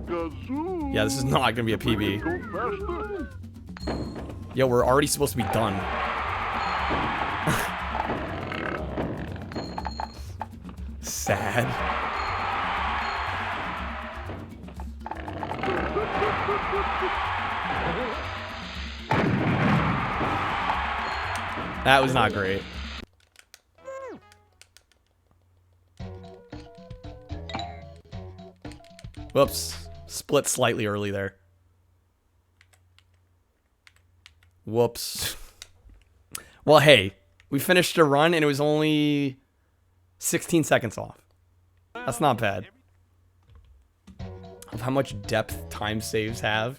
Gazoo. Yeah, this is not gonna be a PB. Go faster. Yo, we're already supposed to be done. Sad. That was not great. Whoops. Split slightly early there. Whoops. Well, hey, we finished a run and it was only 16 seconds off. That's not bad. Of how much depth time saves have.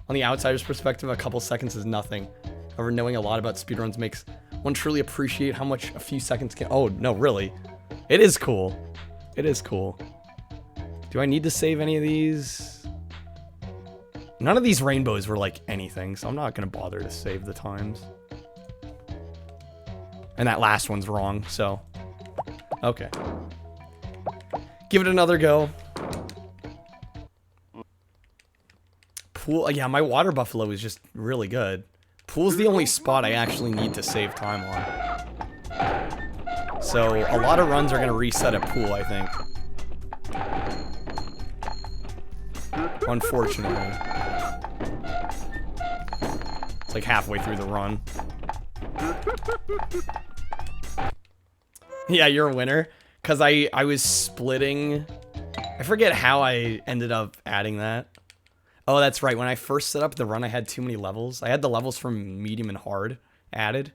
On the outsider's perspective, a couple seconds is nothing. However, knowing a lot about speedruns makes one truly appreciate how much a few seconds can... Oh, no, really. It is cool. It is cool. Do I need to save any of these? None of these rainbows were like anything, so I'm not going to bother to save the times. And that last one's wrong, so... Okay. Give it another go. Pool... Yeah, my water buffalo is just really good. Pool's the only spot I actually need to save time on. So, a lot of runs are going to reset at pool, I think. Unfortunately. It's like halfway through the run. Yeah, you're a winner. Because I was splitting... I forget how I ended up adding that. Oh, that's right. When I first set up the run, I had too many levels. I had the levels from medium and hard added.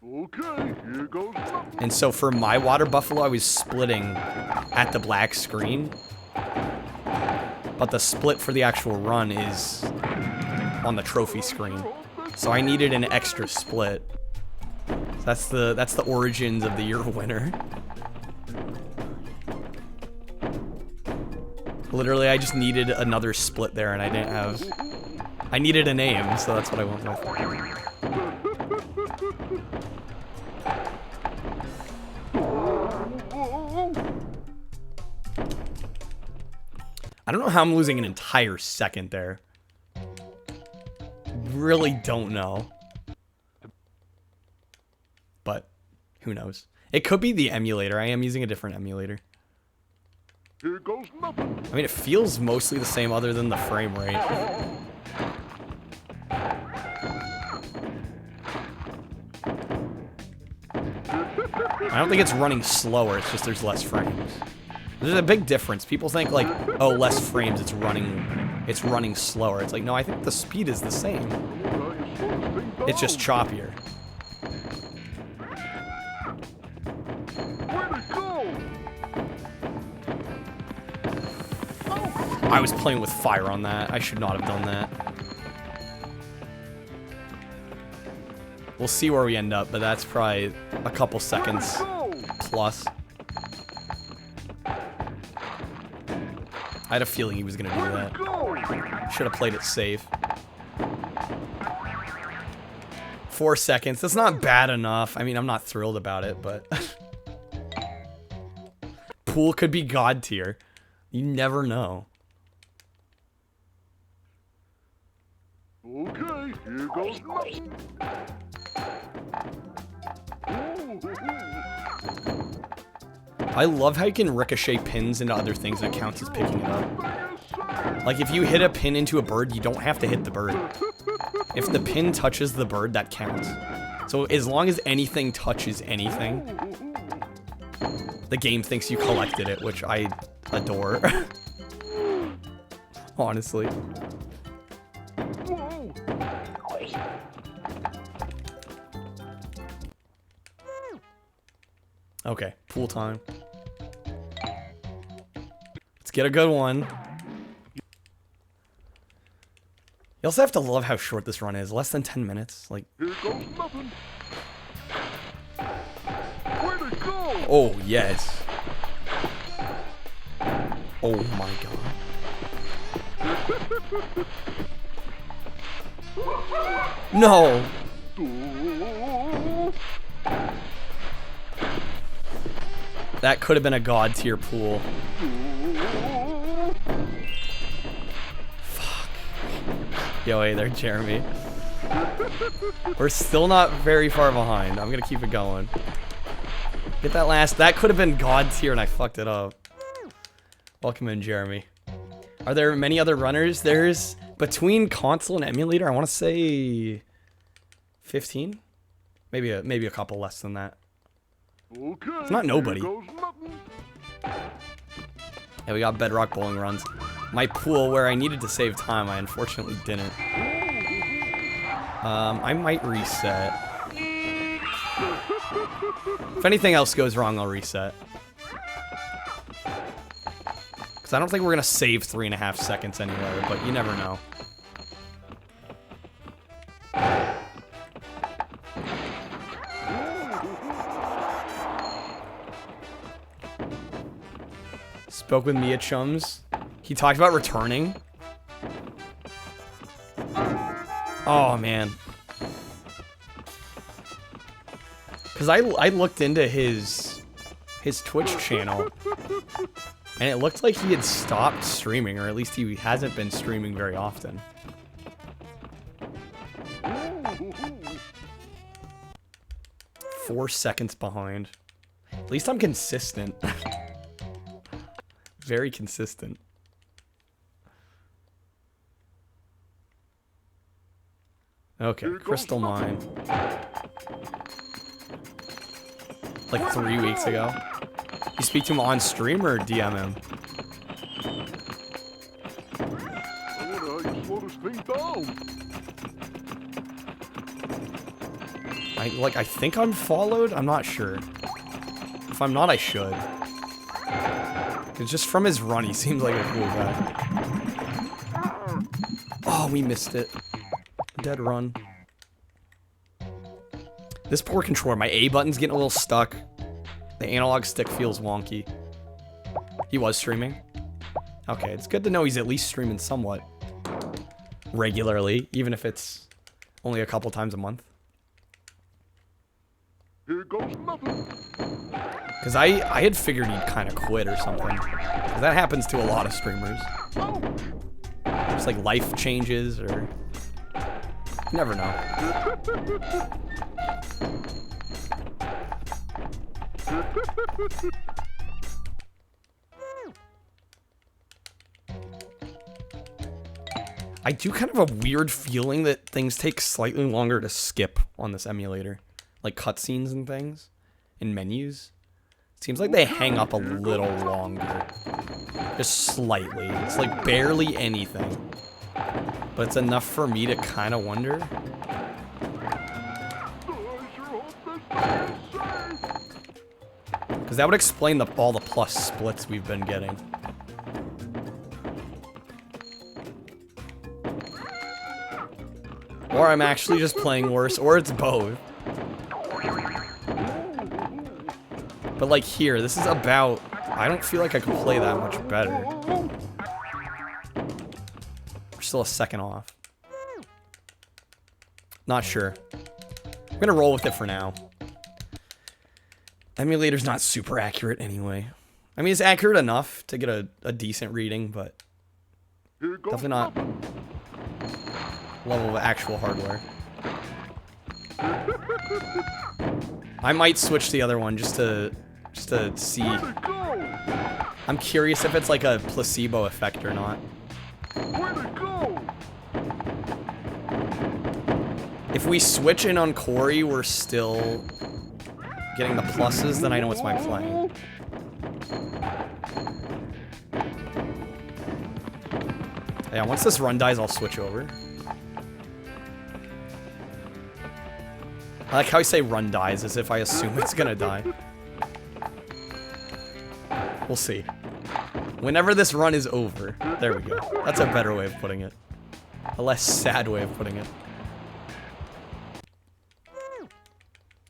Okay, here goes nothing. And so for my water buffalo, I was splitting at the black screen. But the split for the actual run is on the trophy screen. So I needed an extra split. So that's the origins of the year winner. Literally, I just needed another split there, and I didn't have... I needed a name, so that's what I went with. I don't know how I'm losing an entire second there. Really don't know. But, who knows. It could be the emulator. I am using a different emulator. Here goes nothing. I mean, it feels mostly the same other than the frame rate. I don't think it's running slower, it's just there's less frames. There's a big difference. People think like, oh, less frames, it's running slower. It's like, no, I think the speed is the same. It's just choppier. Where'd it go? I was playing with fire on that. I should not have done that. We'll see where we end up, but that's probably a couple seconds plus. I had a feeling he was going to do that. Should have played it safe. 4 seconds. That's not bad enough. I mean, I'm not thrilled about it, but... Pool could be god tier. You never know. Okay, here goes nothing. I love how you can ricochet pins into other things and it counts as picking it up. Like, if you hit a pin into a bird, you don't have to hit the bird. If the pin touches the bird, that counts. So as long as anything touches anything, the game thinks you collected it, which I adore. Honestly. Okay, pool time. Let's get a good one. You also have to love how short this run is. Less than 10 minutes. Like, Here goes nothing. Where'd it go? oh, yes. Oh my god. No. That could have been a god tier pool. Fuck. Yo, hey there, Jeremy. We're still not very far behind. I'm gonna keep it going. Get that last. That could have been god tier and I fucked it up. Welcome in, Jeremy. Are there many other runners? There's, between console and emulator, I want to say 15? Maybe a couple less than that. Okay. It's not nobody. Here goes nothing. Yeah, we got bedrock bowling runs. My pool, where I needed to save time, I unfortunately didn't. I might reset. If anything else goes wrong, I'll reset. Because I don't think we're going to save 3.5 seconds anywhere, but you never know. Spoke with Mia Chums. He talked about returning. Oh, man. Because I looked into his Twitch channel, and it looked like he had stopped streaming, or at least he hasn't been streaming very often. Four seconds behind. At least I'm consistent. Very consistent. Okay, Crystal Mine. Like 3 weeks ago. You speak to him on stream or DM him? I wonder how you slow this thing down. I think I'm followed? I'm not sure. If I'm not, I should. It's just from his run, he seems like a cool guy. Oh, we missed it. Dead run. This poor controller. My A button's getting a little stuck. The analog stick feels wonky. He was streaming? Okay, it's good to know he's at least streaming somewhat regularly, even if it's only a couple times a month. Here goes nothing. Because I had figured he'd kind of quit or something. 'Cause that happens to a lot of streamers. Just like life changes or... You never know. I do kind of a weird feeling that things take slightly longer to skip on this emulator. Like cutscenes and things. And menus. Seems like they hang up a little longer. Just slightly. It's like barely anything. But it's enough for me to kind of wonder. Because that would explain all the plus splits we've been getting. Or I'm actually just playing worse, or it's both. But like here, this is about... I don't feel like I could play that much better. We're still a second off. Not sure. I'm gonna roll with it for now. Emulator's not super accurate anyway. I mean, it's accurate enough to get a decent reading, but definitely not level of actual hardware. I might switch the other one just to see. I'm curious if it's like a placebo effect or not. If we switch in on Corey, we're still getting the pluses, then I know it's my playing. Yeah, once this run dies, I'll switch over. I like how I say run dies, as if I assume it's gonna die. We'll see. Whenever this run is over. There we go. That's a better way of putting it. A less sad way of putting it.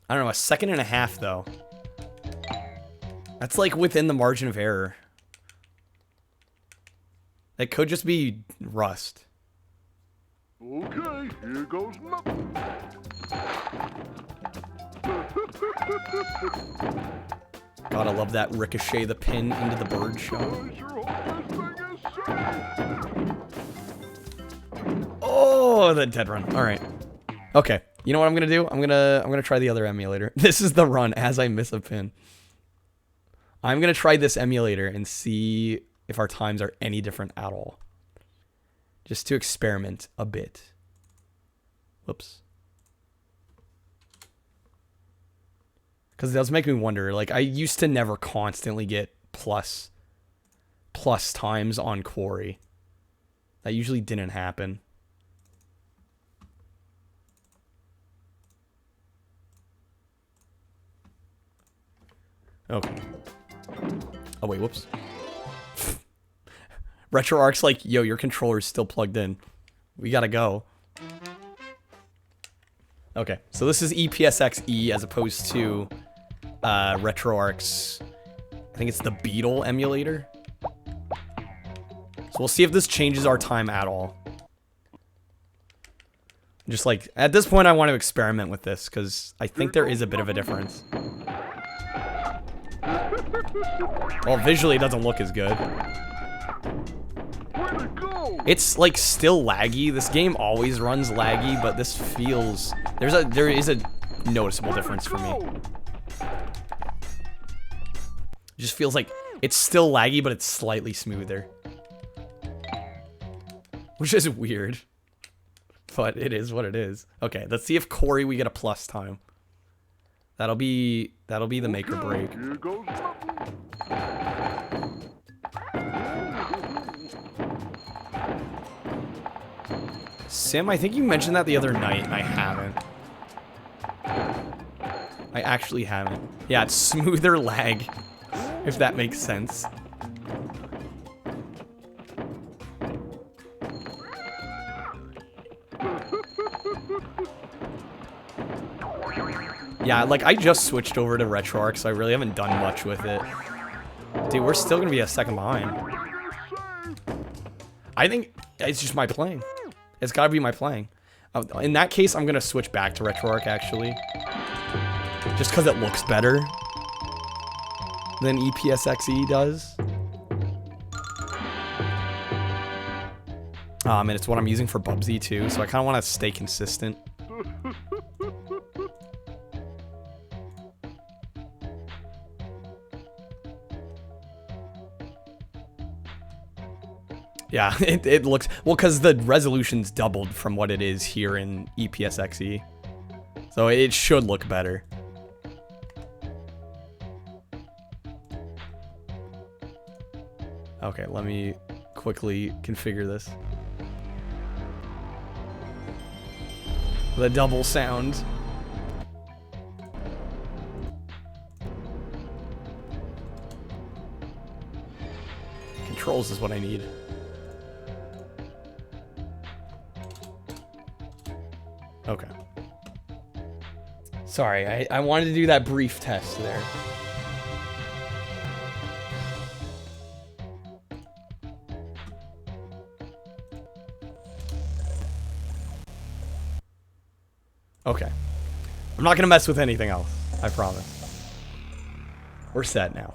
I don't know, a second and a half, though. That's like within the margin of error. That could just be rust. Okay, here goes nothing. Gotta love that ricochet the pin into the bird shot. I sure hope this thing is safe. Oh, the dead run. All right. Okay. You know what I'm gonna do? I'm gonna try the other emulator. This is the run as I miss a pin. I'm gonna try this emulator and see if our times are any different at all. Just to experiment a bit. Whoops. Because it does make me wonder. Like, I used to never constantly get plus times on Quarry. That usually didn't happen. Okay. Oh, wait, whoops. RetroArch's like, yo, your controller's still plugged in. We gotta go. Okay, so this is EPSXE as opposed to RetroArch's, I think it's the Beetle emulator. So we'll see if this changes our time at all. Just like, at this point I want to experiment with this, because I think there is a bit of a difference. Well, visually it doesn't look as good. It's like still laggy. This game always runs laggy, but this feels there is a noticeable difference for me. It just feels like it's still laggy, but it's slightly smoother. Which is weird. But it is what it is. Okay, let's see if Corey we get a plus time. That'll be the make or break. Here goes nothing. Sim, I think you mentioned that the other night, and I haven't. I actually haven't. Yeah, it's smoother lag, if that makes sense. Yeah, like, I just switched over to RetroArch, so I really haven't done much with it. Dude, we're still gonna be a second behind. I think it's just my playing. It's gotta be my playing. In that case, I'm gonna switch back to RetroArch, actually. Just because it looks better than EPSXE does. And it's what I'm using for Bubsy, too, so I kind of want to stay consistent. Yeah, it looks... Well, because the resolution's doubled from what it is here in EPSXE. So it should look better. Okay, let me quickly configure this. The double sound. Controls is what I need. Okay. Sorry, I wanted to do that brief test there. Okay. I'm not gonna mess with anything else. I promise. We're set now.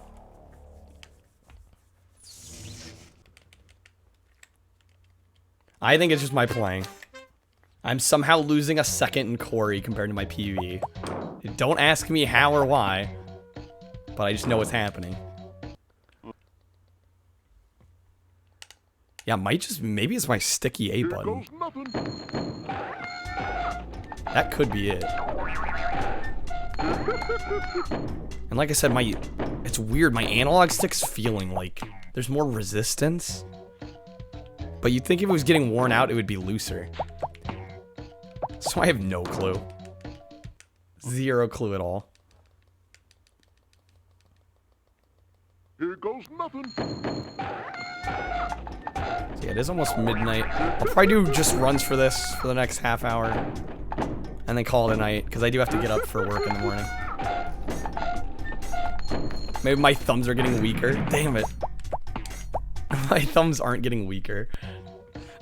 I think it's just my playing. I'm somehow losing a second in Corey compared to my PV. Don't ask me how or why, but I just know what's happening. Yeah, maybe it's my sticky A button. That could be it. And like I said, it's weird, my analog stick's feeling like there's more resistance. But you'd think if it was getting worn out, it would be looser. So I have no clue. Zero clue at all. Here goes nothing. So yeah, it is almost midnight. I'll probably do just runs for this for the next half hour. And then call it a night, because I do have to get up for work in the morning. Maybe my thumbs are getting weaker. Damn it. My thumbs aren't getting weaker.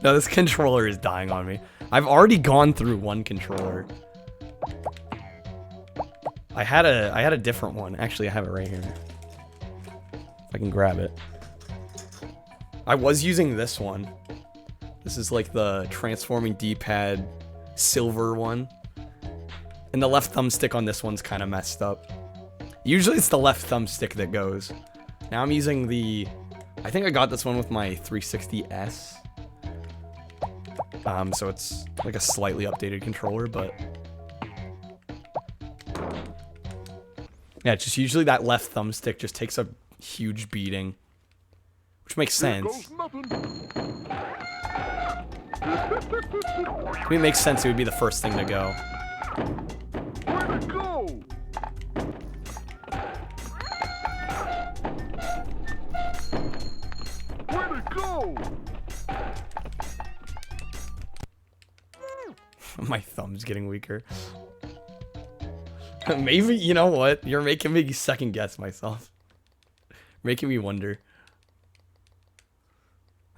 No, this controller is dying on me. I've already gone through one controller. I had a different one. Actually, I have it right here. If I can grab it. I was using this one. This is like the transforming D-pad silver one. And the left thumbstick on this one's kind of messed up. Usually it's the left thumbstick that goes. Now I'm using the... I think I got this one with my 360S. So it's like a slightly updated controller, but... Yeah, it's just usually that left thumbstick just takes a huge beating. Which makes sense. I mean, it makes sense it would be the first thing to go. Where'd it go? Where'd it go? My thumb's getting weaker. Maybe, you know what? You're making me second guess myself. Making me wonder.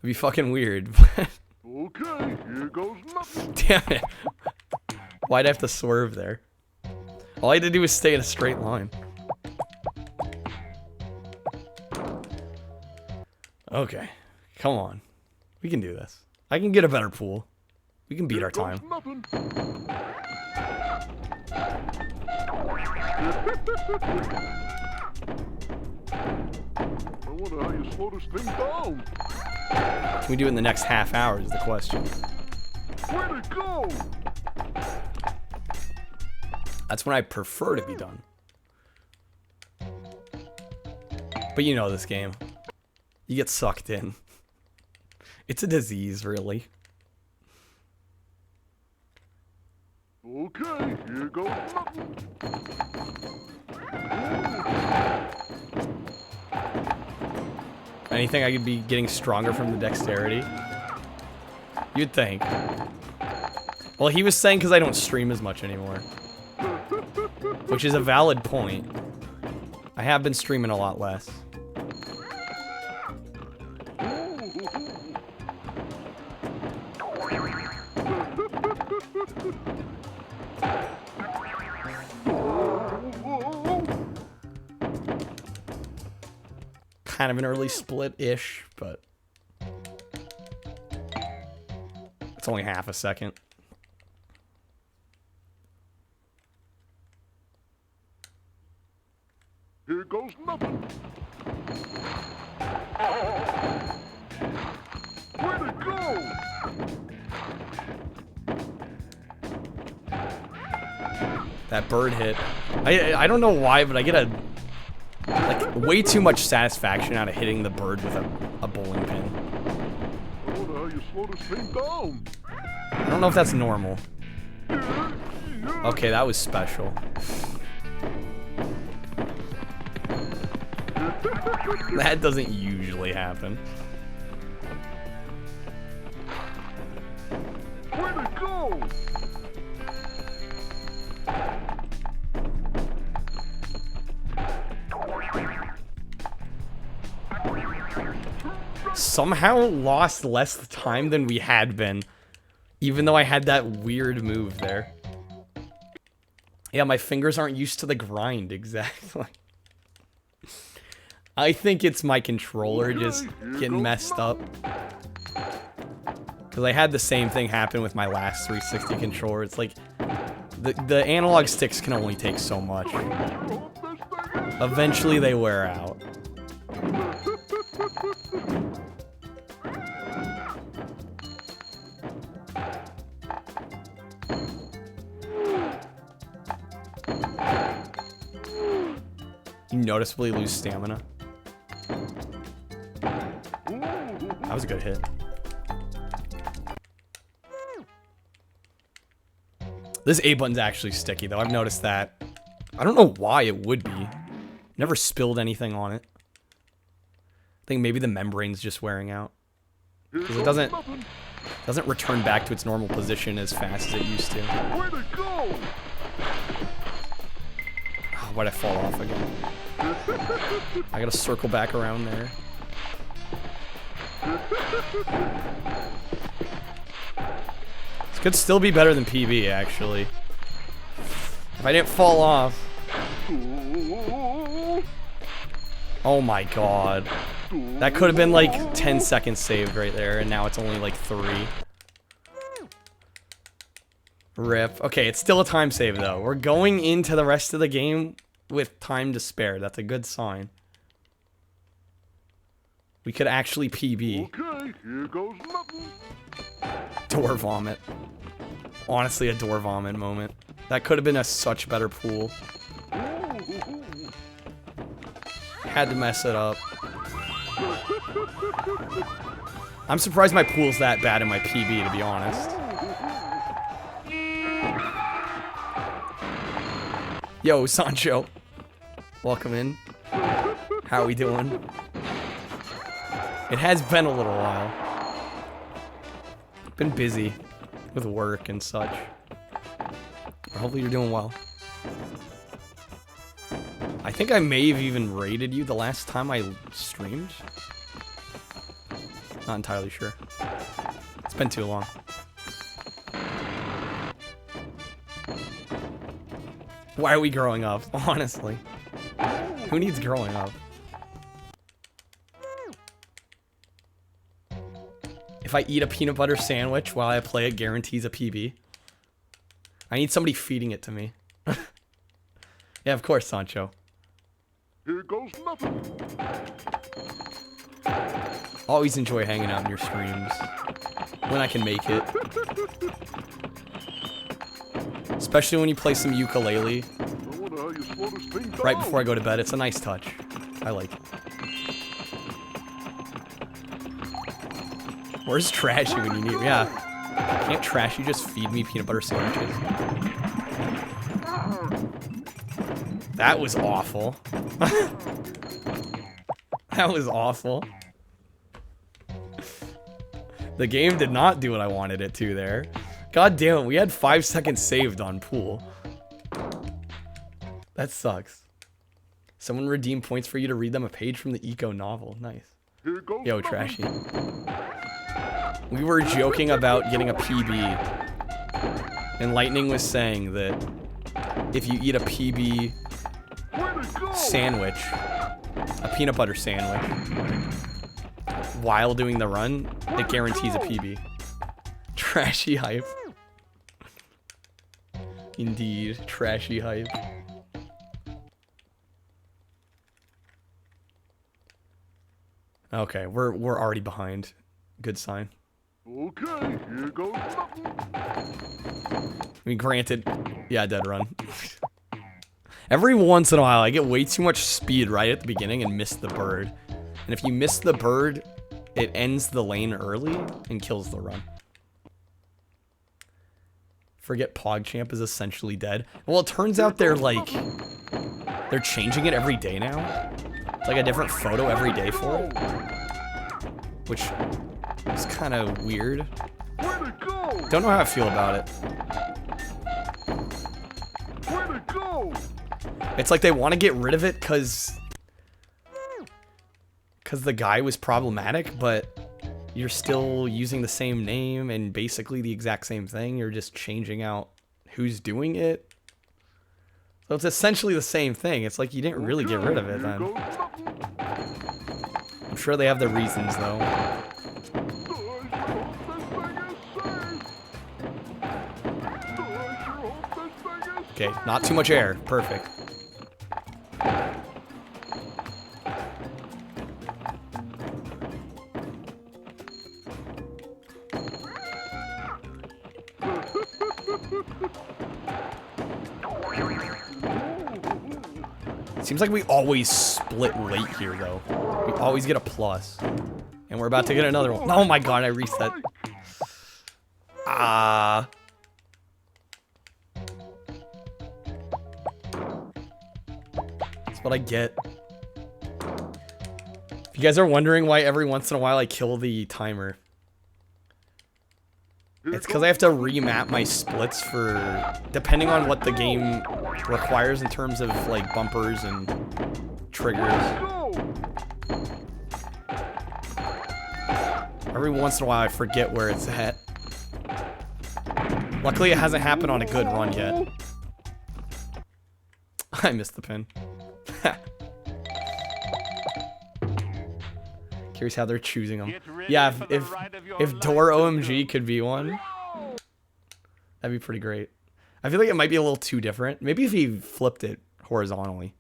It'd be fucking weird. Okay, here goes nothing. Damn it. Why'd I have to swerve there? All I had to do was stay in a straight line. Okay. Come on. We can do this. I can get a better pool. We can beat our time. Nothing. I wonder how you slow this thing down. Can we do it in the next half hour is the question. Where'd it go? That's when I prefer to be done. But you know this game. You get sucked in. It's a disease, really. Okay, here goes nothing. Anything I could be getting stronger from the dexterity? You'd think. Well, he was saying because I don't stream as much anymore. Which is a valid point. I have been streaming a lot less. Kind of an early split-ish, but it's only half a second. Here goes nothing. Where'd it go? That bird hit. I don't know why, but I get a like way too much satisfaction out of hitting the bird with a bowling pin. I wonder how you slow this thing down. I don't know if that's normal. Okay, that was special. That doesn't usually happen. Where'd it go? Somehow lost less time than we had been, even though I had that weird move there. Yeah, my fingers aren't used to the grind, exactly. I think it's my controller just getting messed up. Because I had the same thing happen with my last 360 controller. It's like, the analog sticks can only take so much. Eventually they wear out. You noticeably lose stamina. That was a good hit. This A button's actually sticky, though. I've noticed that. I don't know why it would be. Never spilled anything on it. I think maybe the membrane's just wearing out. because it doesn't return back to its normal position as fast as it used to. Way to go! Oh, why'd I fall off again? I gotta circle back around there. This could still be better than PB, actually. If I didn't fall off. Oh my god. That could have been like 10 seconds saved right there, and now it's only like 3. Rip. Okay, it's still a time save though. We're going into the rest of the game with time to spare. That's a good sign. We could actually PB. Okay, here goes nothing. Door vomit. Honestly, a door vomit moment. That could have been a such better pool. Had to mess it up. I'm surprised my pool's that bad in my PB, to be honest. Yo, Sancho. Welcome in. How we doing? It has been a little while. Been busy with work and such. Hopefully you're doing well. I think I may have even rated you the last time I streamed. Not entirely sure. It's been too long. Why are we growing up? Honestly. Who needs growing up? If I eat a peanut butter sandwich while I play, it guarantees a PB. I need somebody feeding it to me. Yeah, of course, Sancho. Here goes nothing. Always enjoy hanging out in your streams. When I can make it. Especially when you play some ukulele. I wonder how you slow this thing down. Right before I go to bed. It's a nice touch. I like it. Where's Trashy when you need me? Yeah. Can't Trashy just feed me peanut butter sandwiches? That was awful. That was awful. The game did not do what I wanted it to there. God damn it, we had 5 seconds saved on pool. That sucks. Someone redeemed points for you to read them a page from the Eco novel. Nice. Here goes Yo, nothing. Trashy. We were joking about getting a PB. And Lightning was saying that if you eat a PB sandwich, a peanut butter sandwich, while doing the run, it guarantees a PB. Trashy hype. Indeed, trashy hype. Okay, we're already behind. Good sign. Okay, here goes nothing. I mean, granted, yeah, dead run. Every once in a while, I get way too much speed right at the beginning and miss the bird. And if you miss the bird, it ends the lane early and kills the run. Forget PogChamp is essentially dead. Well, it turns out they're changing it every day now. It's like a different photo every day for it. Which is kind of weird. Don't know how I feel about it. Way to go! It's like they want to get rid of it because the guy was problematic, but you're still using the same name and basically the exact same thing. You're just changing out who's doing it. So it's essentially the same thing. It's like you didn't really get rid of it then. I'm sure they have their reasons though. Okay, not too much air. Perfect. Seems like we always split late here, though. We always get a plus. And we're about to get another one. Oh my god, I reset. Ah. That's what I get. If you guys are wondering why every once in a while I kill the timer, It's because I have to remap my splits for depending on what the game requires in terms of like bumpers and triggers. Every once in a while I forget where it's at. Luckily it hasn't happened on a good run yet. I missed the pin. Curious how they're choosing them. Yeah, if Door OMG could be one, that'd be pretty great. I feel like it might be a little too different. Maybe if he flipped it horizontally,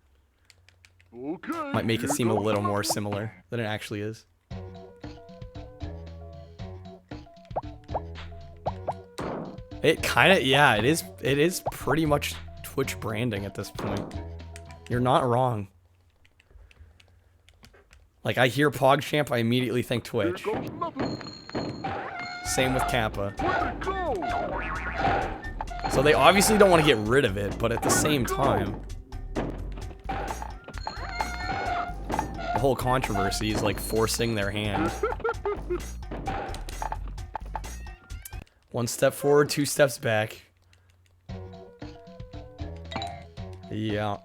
might make it seem a little more similar than it actually is. It kind of, yeah, it is pretty much Twitch branding at this point. You're not wrong. Like, I hear PogChamp, I immediately think Twitch. Same with Kappa. So they obviously don't want to get rid of it, but at the same time, the whole controversy is like forcing their hand. One step forward, two steps back. Yeah.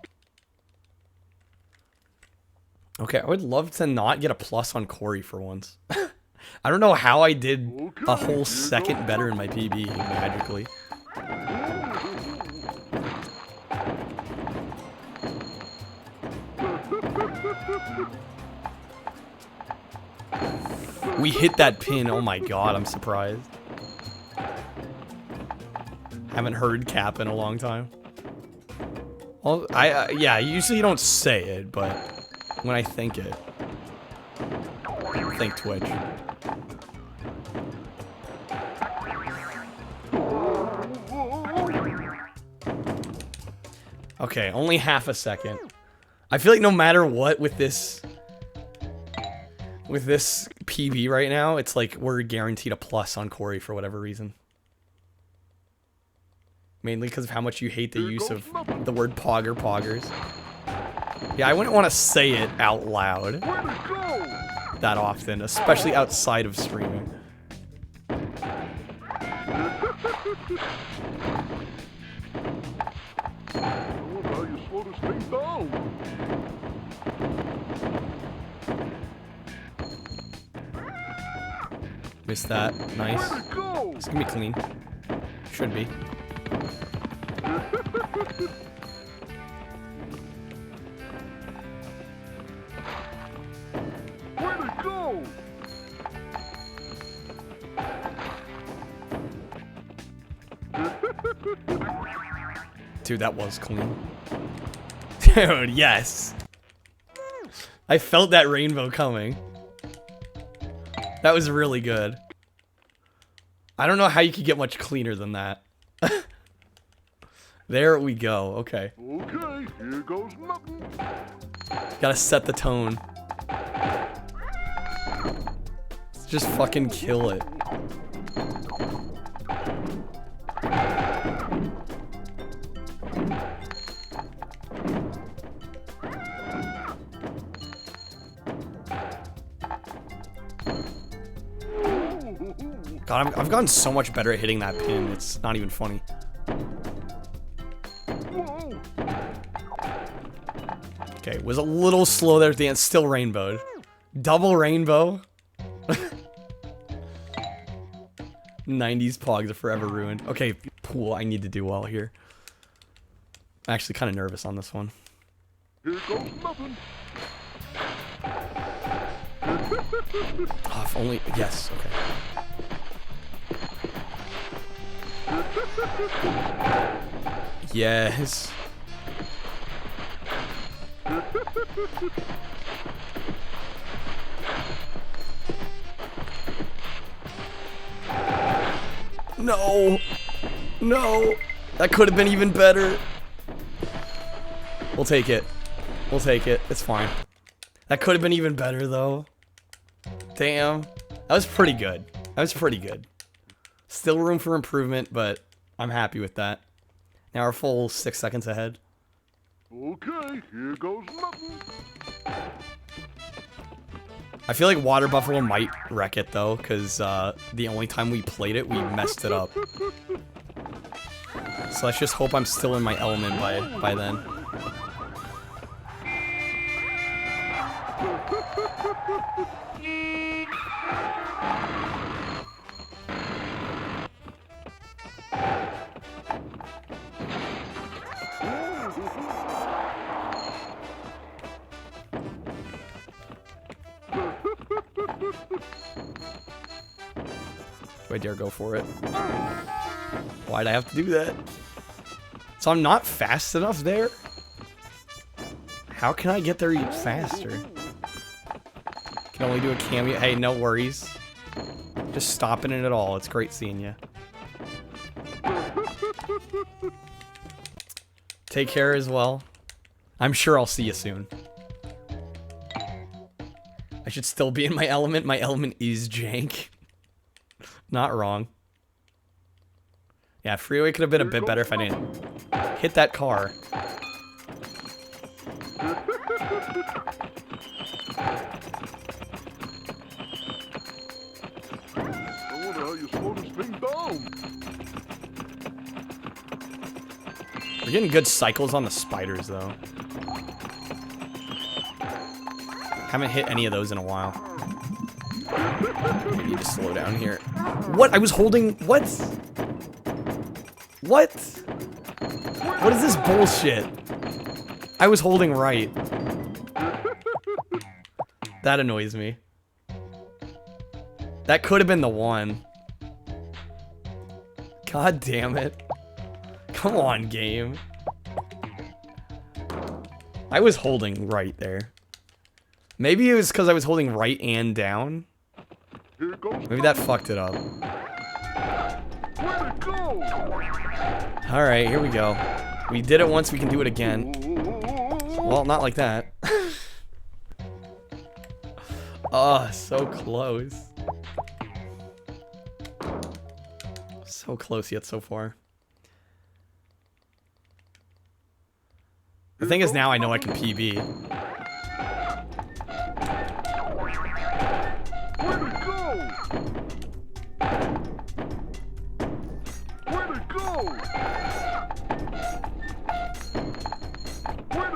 Okay, I would love to not get a plus on Corey for once. I don't know how I did a whole second better in my PB magically. We hit that pin. Oh my god, I'm surprised. Haven't heard Cap in a long time. Well, yeah, usually you don't say it, but when I think it, think Twitch. Okay, only half a second. I feel like no matter what with this PB right now, it's like we're guaranteed a plus on Corey for whatever reason. Mainly because of how much you hate the use of the word pog or poggers. Yeah, I wouldn't want to say it out loud that often, especially outside of streaming. Missed that. Nice. It's gonna be clean. Should be. Way to go! Dude, that was clean. Dude, yes. I felt that rainbow coming. That was really good. I don't know how you could get much cleaner than that. There we go. Okay. Okay, here goes nothing. Gotta set the tone. Let's just fucking kill it. God, I've gotten so much better at hitting that pin. It's not even funny. Okay, was a little slow there at the end. Still rainbowed. Double rainbow. 90s pogs are forever ruined. Okay, pool. I need to do well here. I'm actually kind of nervous on this one. Here goes nothing. Oh, if only. Yes, okay. Yes. No. No. That could have been even better. We'll take it. We'll take it. It's fine. That could have been even better, though. Damn. That was pretty good. That was pretty good. Still room for improvement, but I'm happy with that. Now we're full 6 seconds ahead. Okay, here goes nothing. I feel like Water Buffalo might wreck it though, because the only time we played it, we messed it up. So let's just hope I'm still in my element by then. Do I dare go for it? Why'd I have to do that? So I'm not fast enough there? How can I get there even faster? Can only do a cameo. Hey, no worries. Just stopping it at all. It's great seeing you. Take care as well. I'm sure I'll see you soon. I should still be in my element. My element is jank. Not wrong. Yeah, freeway could have been a bit better if I didn't hit that car. I wonder how you slow this thing down. We're getting good cycles on the spiders, though. Haven't hit any of those in a while. I need to slow down here. What? I was holding... What? What? What is this bullshit? I was holding right. That annoys me. That could have been the one. God damn it. Come on, game. I was holding right there. Maybe it was because I was holding right and down. Maybe that fucked it up. Alright, here we go. We did it once, we can do it again. Well, not like that. Oh, so close. So close yet so far. The thing is now I know I can PB. Where'd it go? Where'd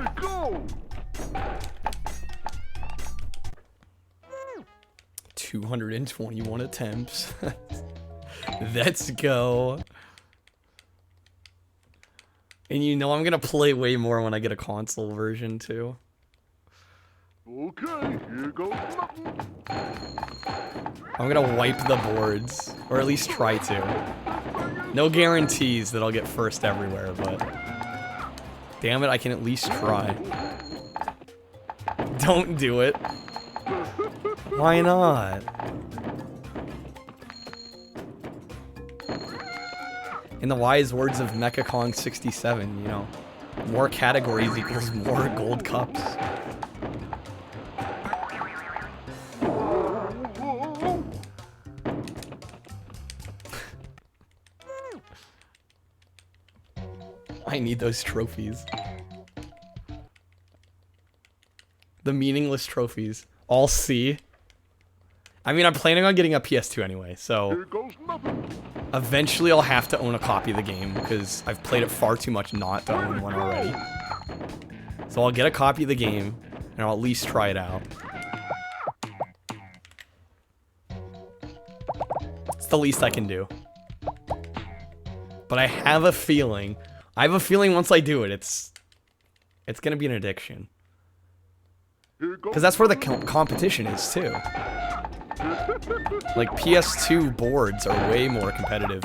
it go? 221 attempts. Let's go. And you know I'm gonna play way more when I get a console version too. Okay, here goes nothing. I'm gonna wipe the boards, or at least try to. No guarantees that I'll get first everywhere, but damn it, I can at least try. Don't do it. Why not? In the wise words of MechaKong67, you know, more categories equals more gold cups. I need those trophies. The meaningless trophies. All C. I mean, I'm planning on getting a PS2 anyway, so Here goes nothing. eventually I'll have to own a copy of the game because I've played it far too much not to own one already. So I'll get a copy of the game and I'll at least try it out. It's the least I can do. But I have a feeling once I do it, it's gonna be an addiction. Because that's where the competition is too. Like PS2 boards are way more competitive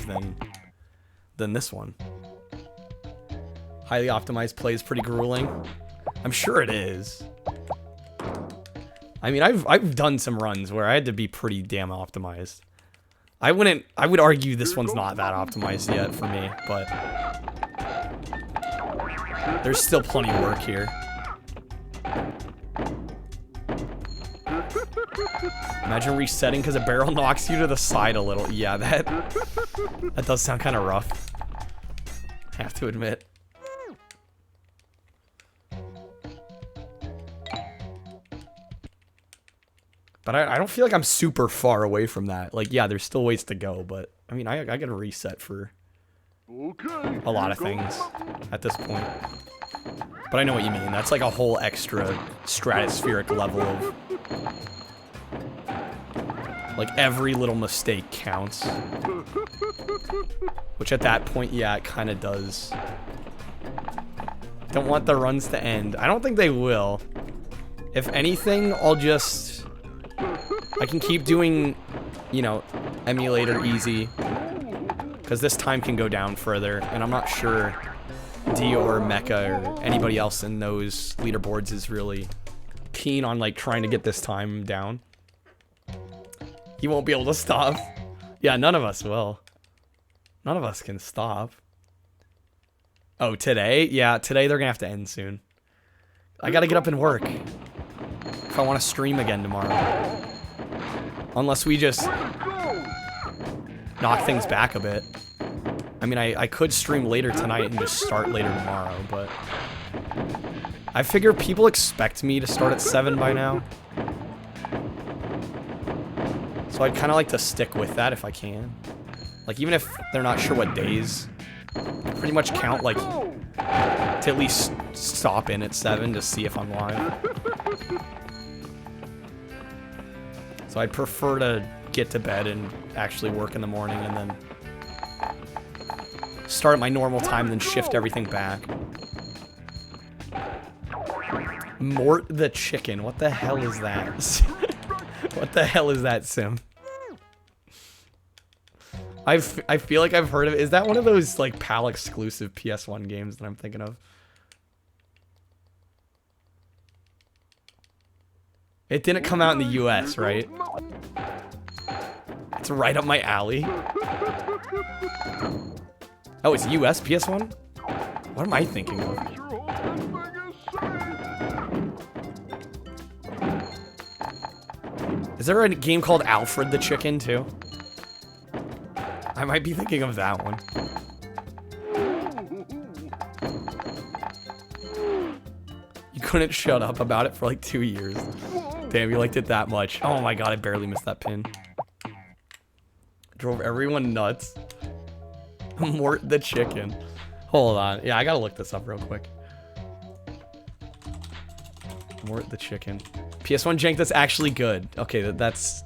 than this one. Highly optimized play is pretty grueling. I'm sure it is. I mean, I've done some runs where I had to be pretty damn optimized. I would argue this one's not that optimized yet for me, but there's still plenty of work here. Imagine resetting because a barrel knocks you to the side a little. Yeah, that does sound kind of rough. I have to admit. But I don't feel like I'm super far away from that. Like, yeah, there's still ways to go, but I mean, I got to reset for a lot of things at this point. But I know what you mean. That's like a whole extra stratospheric level of... Like, every little mistake counts. Which at that point, yeah, it kind of does. Don't want the runs to end. I don't think they will. If anything, I'll just... I can keep doing, you know, emulator easy. Because this time can go down further. And I'm not sure D or Mecha or anybody else in those leaderboards is really keen on, like, trying to get this time down. He won't be able to stop. Yeah, none of us will. None of us can stop. Oh, today? Yeah, today they're gonna have to end soon. I gotta get up and work. If I want to stream again tomorrow. Unless we just knock things back a bit. I mean, I could stream later tonight and just start later tomorrow, but... I figure people expect me to start at 7 by now. So I'd kind of like to stick with that if I can. Like, even if they're not sure what days, pretty much count, like, to at least stop in at 7 to see if I'm live. So I'd prefer to get to bed and actually work in the morning and then start at my normal time, then shift everything back. Mort the chicken. What the hell is that? What the hell is that, Sim? I feel like I've heard of it. Is that one of those, like, PAL exclusive PS1 games that I'm thinking of? It didn't come out in the US, right? It's right up my alley. Oh, it's US PS1? What am I thinking of? Is there a game called Alfred the Chicken, too? I might be thinking of that one. You couldn't shut up about it for like 2 years. Damn, you liked it that much. Oh my god, I barely missed that pin. Drove everyone nuts. Mort the chicken. Hold on. Yeah, I gotta look this up real quick. Mort the chicken. PS1 jank that's actually good. Okay, that's...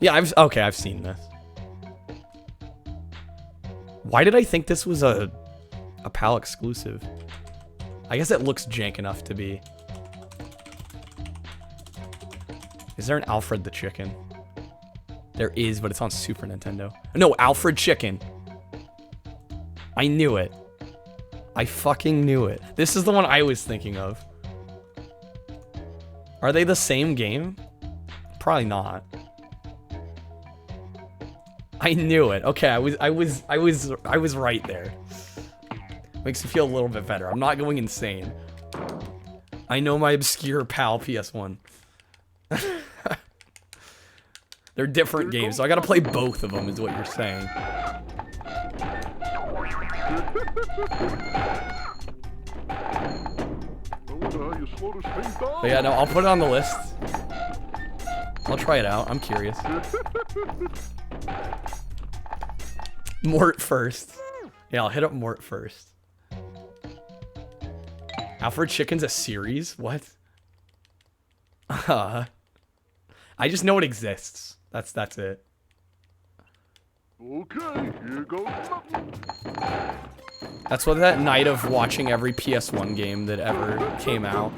Yeah, I've seen this. Why did I think this was a PAL exclusive? I guess it looks jank enough to be. Is there an Alfred the Chicken? There is, but it's on Super Nintendo. No, Alfred Chicken. I knew it. I fucking knew it. This is the one I was thinking of. Are they the same game? Probably not. I knew it. Okay, I was right there. Makes me feel a little bit better. I'm not going insane. I know my obscure PAL PS1. They're different games, so I gotta play both of them, is what you're saying. But yeah, no, I'll put it on the list. I'll try it out. I'm curious. Mort first. Yeah, I'll hit up Mort first. Alfred Chicken's a series? What? I just know it exists. That's it. Okay, here goes nothing. That's what that night of watching every PS1 game that ever came out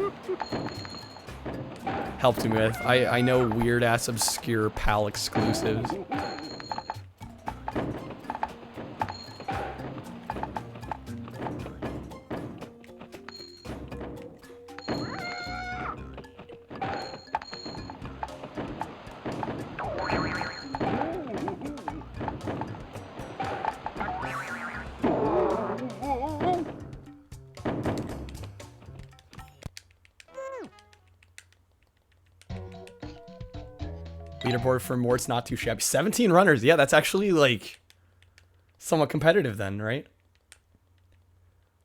helped me with. I know weird-ass obscure PAL exclusives. Leaderboard for Mort's not too shabby. 17 runners. Yeah, that's actually, like, somewhat competitive then, right?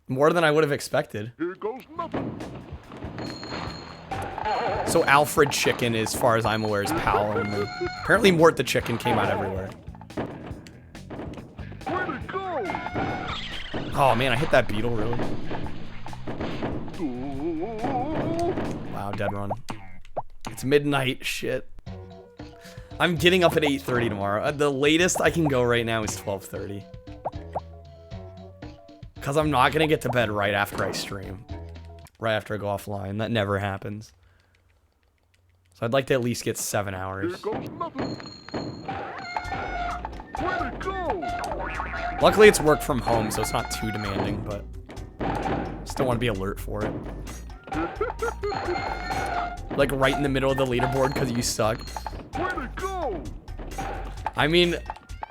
More than I would have expected. Here goes nothing. So Alfred Chicken, as far as I'm aware, is PAL only. Apparently Mort the Chicken came out everywhere. Oh man, I hit that beetle, really? Wow, dead run. It's midnight, shit. I'm getting up at 8:30 tomorrow. The latest I can go right now is 12:30. Because I'm not going to get to bed right after I stream. Right after I go offline. That never happens. So I'd like to at least get 7 hours. Luckily it's work from home, so it's not too demanding, but just don't want to be alert for it. Like right in the middle of the leaderboard because you suck. I mean,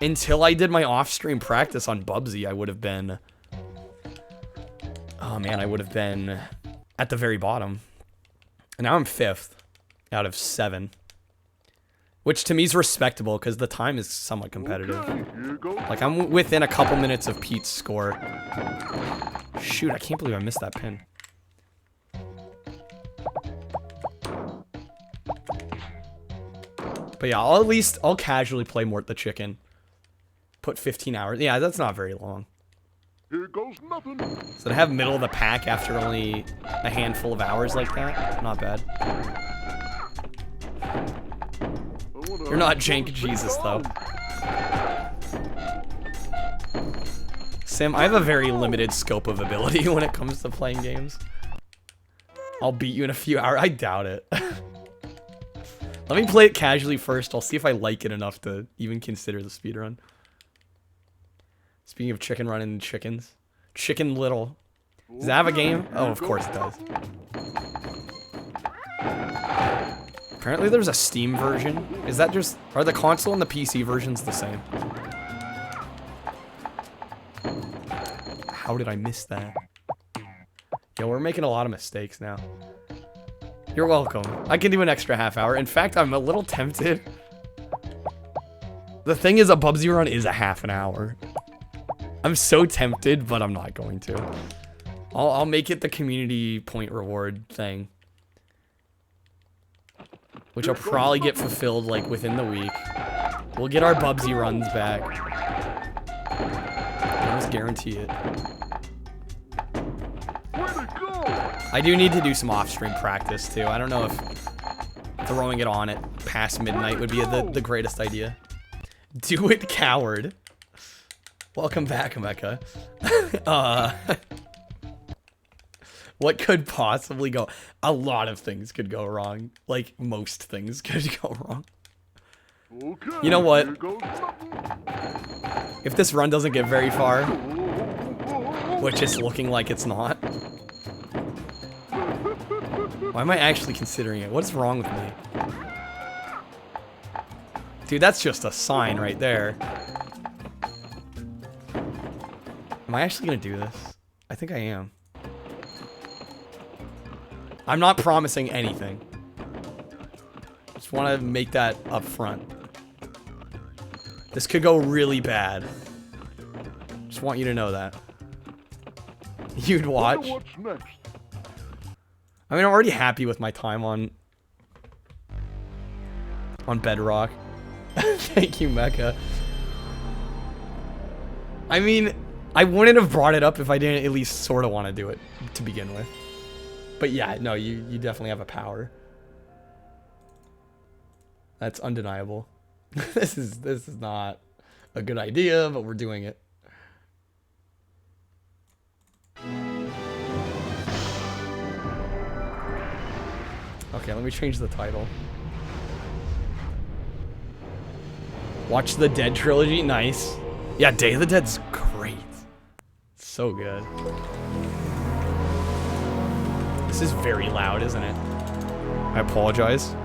until I did my off-stream practice on Bubsy, I would have been... Oh man, I would have been at the very bottom. And now I'm 5th out of 7. Which to me is respectable because the time is somewhat competitive. Like I'm within a couple minutes of Pete's score. Shoot, I can't believe I missed that pin. But yeah, I'll casually play Mort the Chicken. Put 15 hours. Yeah, that's not very long. Here goes nothing. So to have middle of the pack after only a handful of hours like that, not bad. You're not Jank Jesus, though. Sam, I have a very limited scope of ability when it comes to playing games. I'll beat you in a few hours. I doubt it. Let me play it casually first. I'll see if I like it enough to even consider the speedrun. Speaking of chicken run and chickens. Chicken Little. Does that have a game? Oh, of course it does. Apparently there's a Steam version. Is that just... Are the console and the PC versions the same? How did I miss that? Yo, we're making a lot of mistakes now. You're welcome. I can do an extra half hour. In fact, I'm a little tempted. The thing is, a Bubsy run is a half an hour. I'm so tempted, but I'm not going to. I'll make it the community point reward thing. Which I'll probably get fulfilled, like, within the week. We'll get our Bubsy runs back. I almost guarantee it. I do need to do some off-stream practice, too. I don't know if throwing it on at past midnight would be the greatest idea. Do it, coward. Welcome back, Mecha. What could possibly go? A lot of things could go wrong. Like, most things could go wrong. You know what? If this run doesn't get very far, which is looking like it's not, why am I actually considering it? What's wrong with me? Dude, that's just a sign right there. Am I actually gonna do this? I think I am. I'm not promising anything. Just want to make that up front. This could go really bad. Just want you to know that. You'd watch. What's next? I mean, I'm already happy with my time on Bedrock. Thank you, Mecha. I mean, I wouldn't have brought it up if I didn't at least sort of want to do it to begin with. But yeah, no, you definitely have a power. That's undeniable. This is not a good idea, but we're doing it. Okay, let me change the title. Watch the Dead trilogy, nice. Yeah, Day of the Dead's great. So good. This is very loud, isn't it? I apologize.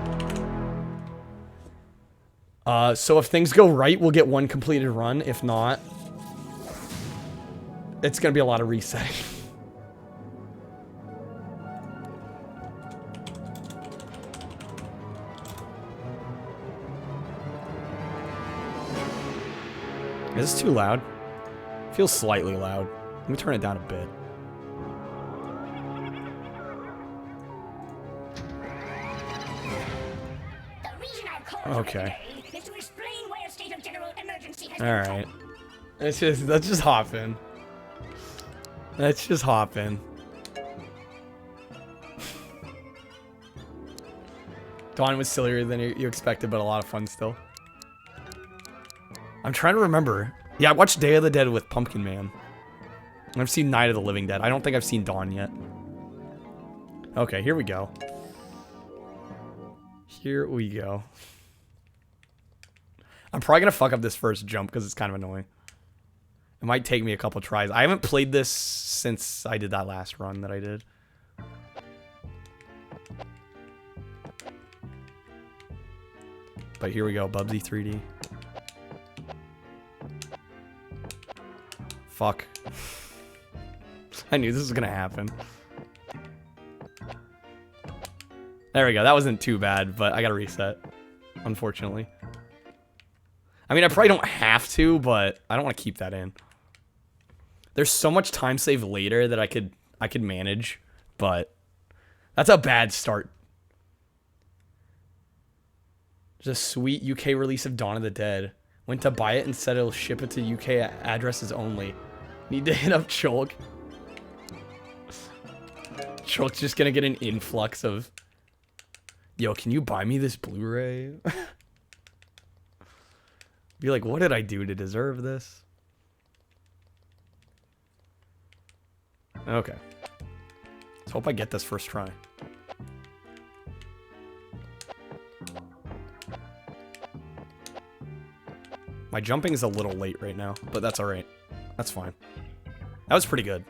So if things go right, we'll get one completed run. If not, it's gonna be a lot of resetting. Is this too loud? Feels slightly loud. Let me turn it down a bit. Okay. Is to explain why a state of general emergency has All right. Let's just hop in. Let's just hop in. Dawn was sillier than you expected, but a lot of fun still. I'm trying to remember. Yeah, I watched Day of the Dead with Pumpkin Man. And I've seen Night of the Living Dead. I don't think I've seen Dawn yet. Okay, here we go. Here we go. I'm probably gonna fuck up this first jump because it's kind of annoying. It might take me a couple tries. I haven't played this since I did that last run that I did. But here we go, Bubsy 3D. Fuck. I knew this was gonna happen. There we go, that wasn't too bad, but I gotta reset, unfortunately. I mean, I probably don't have to, but I don't want to keep that in. There's so much time save later that I could manage, but that's a bad start. There's a sweet UK release of Dawn of the Dead. Went to buy it and said it'll ship it to UK addresses only. Need to hit up Chulk. Chulk's just gonna get an influx of, yo, can you buy me this Blu-ray? Be like, what did I do to deserve this? Okay. Let's hope I get this first try. My jumping is a little late right now, but that's alright. That's fine. That was pretty good.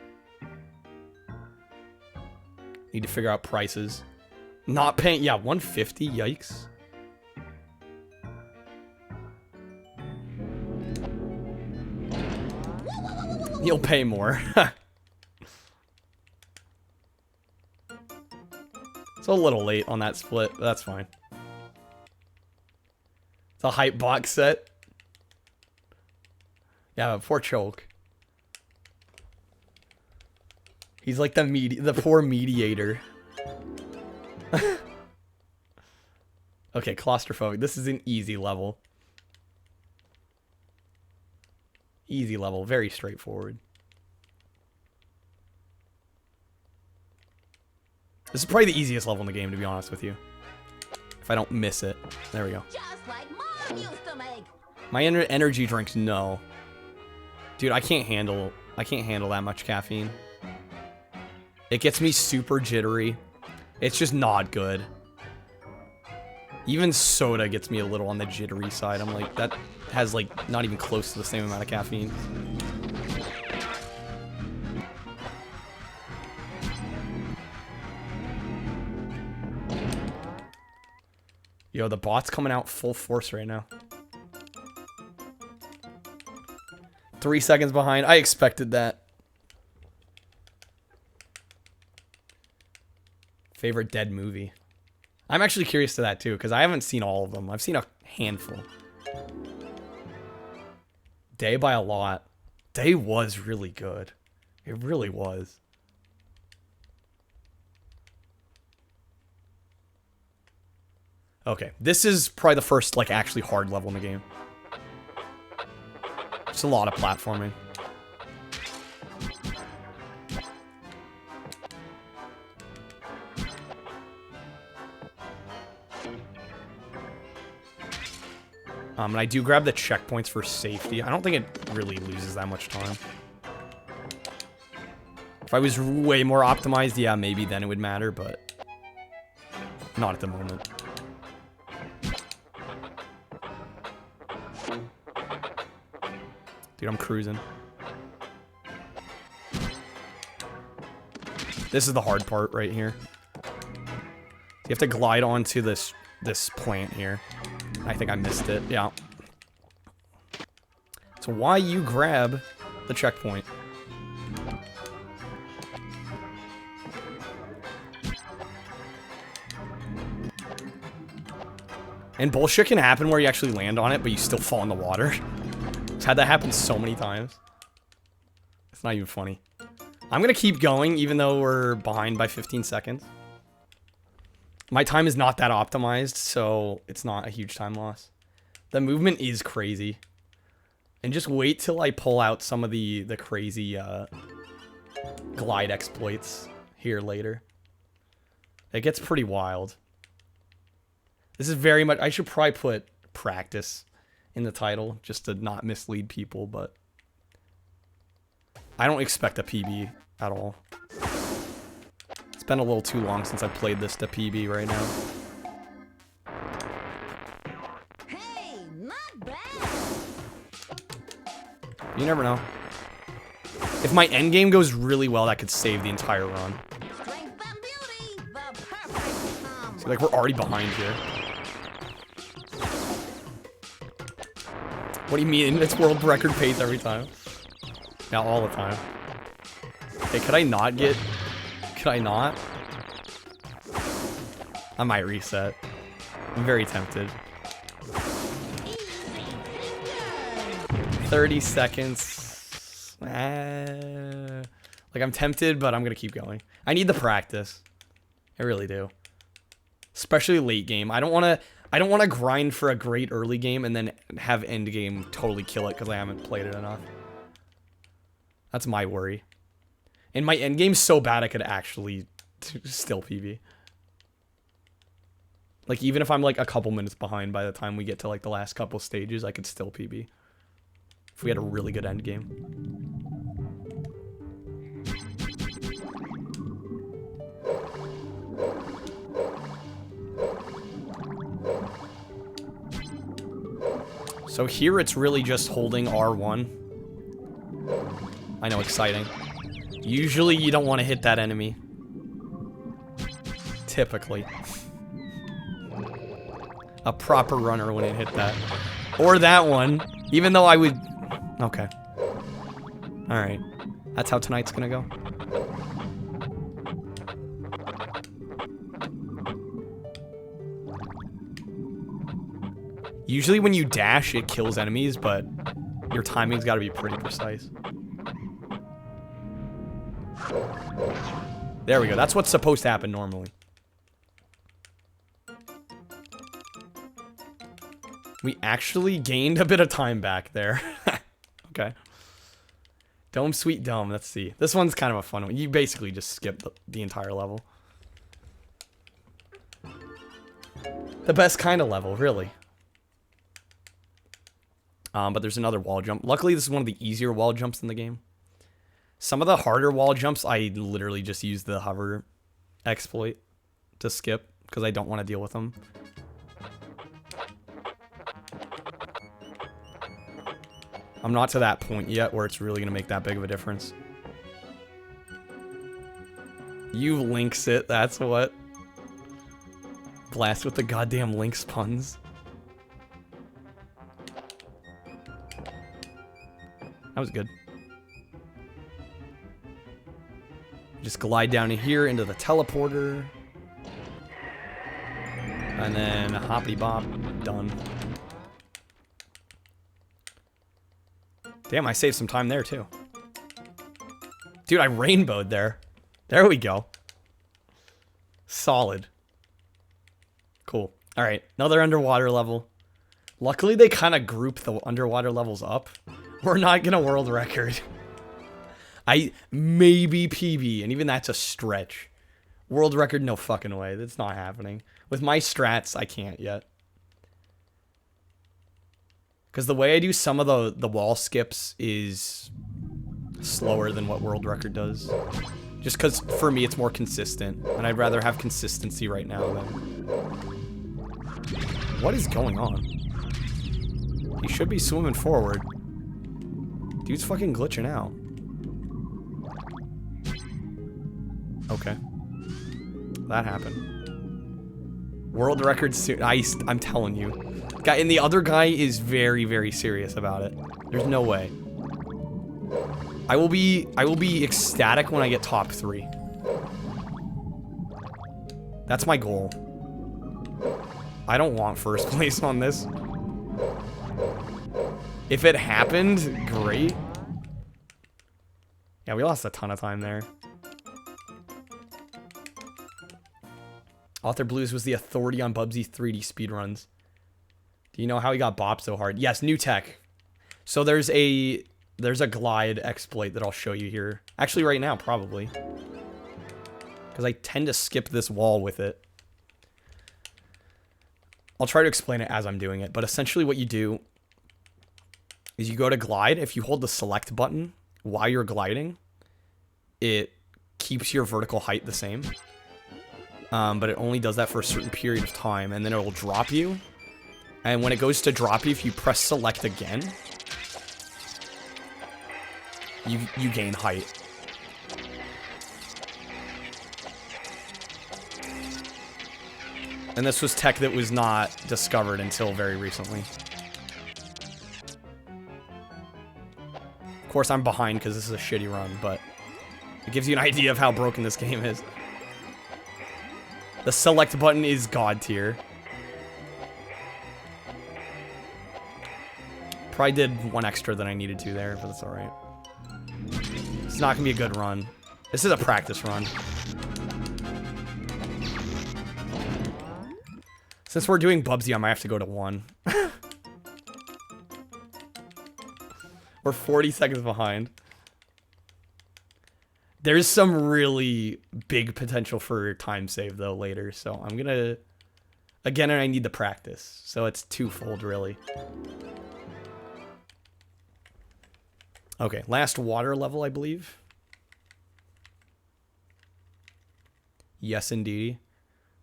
Need to figure out prices. Not paying, yeah, 150, yikes. You'll pay more. It's a little late on that split, but that's fine. It's a hype box set. Yeah, poor Choke. He's like the poor mediator. Okay, claustrophobic. This is an easy level. Easy level, very straightforward. This is probably the easiest level in the game, to be honest with you. If I don't miss it. There we go. Just like Mom used to make. My energy drinks, no. Dude, I can't handle that much caffeine. It gets me super jittery. It's just not good. Even soda gets me a little on the jittery side. I'm like, that has like not even close to the same amount of caffeine. Yo, the bot's coming out full force right now. 3 seconds behind. I expected that. Favorite dead movie? I'm actually curious to that too, because I haven't seen all of them. I've seen a handful. Day by a lot. Day was really good. It really was. Okay, this is probably the first, like, actually hard level in the game. It's a lot of platforming. And I do grab the checkpoints for safety. I don't think it really loses that much time. If I was way more optimized, yeah, maybe then it would matter, but not at the moment. Dude, I'm cruising. This is the hard part right here. You have to glide onto this plant here. I think I missed it. Yeah. So why you grab the checkpoint? And bullshit can happen where you actually land on it, but you still fall in the water. I've had that happen so many times. It's not even funny. I'm gonna keep going, even though we're behind by 15 seconds. My time is not that optimized, so it's not a huge time loss. The movement is crazy. And just wait till I pull out some of the crazy glide exploits here later. It gets pretty wild. This is very much... I should probably put practice in the title just to not mislead people, but... I don't expect a PB at all. It's been a little too long since I've played this to PB right now. Hey, not bad. You never know. If my endgame goes really well, that could save the entire run. Strength and beauty, the perfect combo. So, like, we're already behind here. What do you mean? It's world record pace every time. Yeah, all the time. Okay, could I not get... Could I not? I might reset. I'm very tempted. 30 seconds. Like, I'm tempted, but I'm gonna keep going. I need the practice. I really do. Especially late game. I don't wanna grind for a great early game and then have end game totally kill it because I haven't played it enough. That's my worry. And my end game's so bad I could actually still PB. Like, even if I'm like a couple minutes behind by the time we get to like the last couple stages, I could still PB. If we had a really good end game. So here it's really just holding R1. I know, exciting. Usually you don't want to hit that enemy. Typically. A proper runner wouldn't hit that. Or that one. Even though I would... Okay. Alright. That's how tonight's gonna go. Usually when you dash, it kills enemies, but your timing's gotta be pretty precise. There we go. That's what's supposed to happen normally. We actually gained a bit of time back there. Okay. Dome Sweet Dome. Let's see. This one's kind of a fun one. You basically just skip the entire level. The best kind of level, really. But there's another wall jump. Luckily, this is one of the easier wall jumps in the game. Some of the harder wall jumps, I literally just use the hover exploit to skip because I don't want to deal with them. I'm not to that point yet where it's really going to make that big of a difference. You links it, that's what. Blast with the goddamn links puns. That was good. Just glide down here into the teleporter. And then hoppity bop, done. Damn, I saved some time there too. Dude, I rainbowed there. There we go. Solid. Cool. Alright, another underwater level. Luckily, they kind of group the underwater levels up. We're not gonna world record. I maybe PB, and even that's a stretch. World record, no fucking way. That's not happening. With my strats, I can't yet. Because the way I do some of the wall skips is slower than what world record does. Just because, for me, it's more consistent. And I'd rather have consistency right now than... What is going on? He should be swimming forward. Dude's fucking glitching out. Okay. That happened. World record soon. I'm telling you. Guy, and the other guy is very, very serious about it. There's no way. I will be ecstatic when I get top 3. That's my goal. I don't want first place on this. If it happened, great. Yeah, we lost a ton of time there. Author Blues was the authority on Bubsy 3D speedruns. Do you know how he got bopped so hard? Yes, new tech. So there's a glide exploit that I'll show you here. Actually, right now, probably. Because I tend to skip this wall with it. I'll try to explain it as I'm doing it. But essentially what you do is you go to glide. If you hold the select button while you're gliding, it keeps your vertical height the same. But it only does that for a certain period of time. And then it will drop you. And when it goes to drop you, if you press select again, you gain height. And this was tech that was not discovered until very recently. Of course, I'm behind because this is a shitty run, but it gives you an idea of how broken this game is. The select button is god tier. Probably did one extra than I needed to there, but that's alright. It's not gonna be a good run. This is a practice run. Since we're doing Bubsy, I might have to go to 1. We're 40 seconds behind. There's some really big potential for time save, though, later. So I'm gonna... Again, I need the practice. So it's twofold, really. Okay, last water level, I believe. Yes, indeed.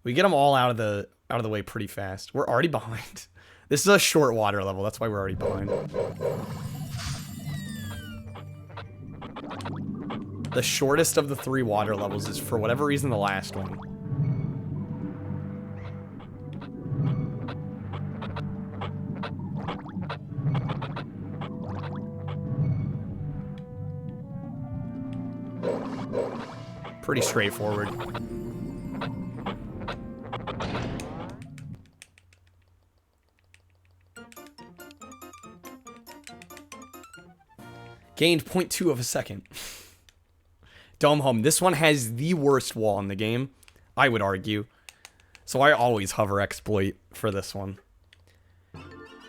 We get them all out of the way pretty fast. We're already behind. This is a short water level. That's why we're already behind. The shortest of the 3 water levels is, for whatever reason, the last one. Pretty straightforward. Gained 0.2 of a second. Dome home. This one has the worst wall in the game, I would argue. So I always hover exploit for this one.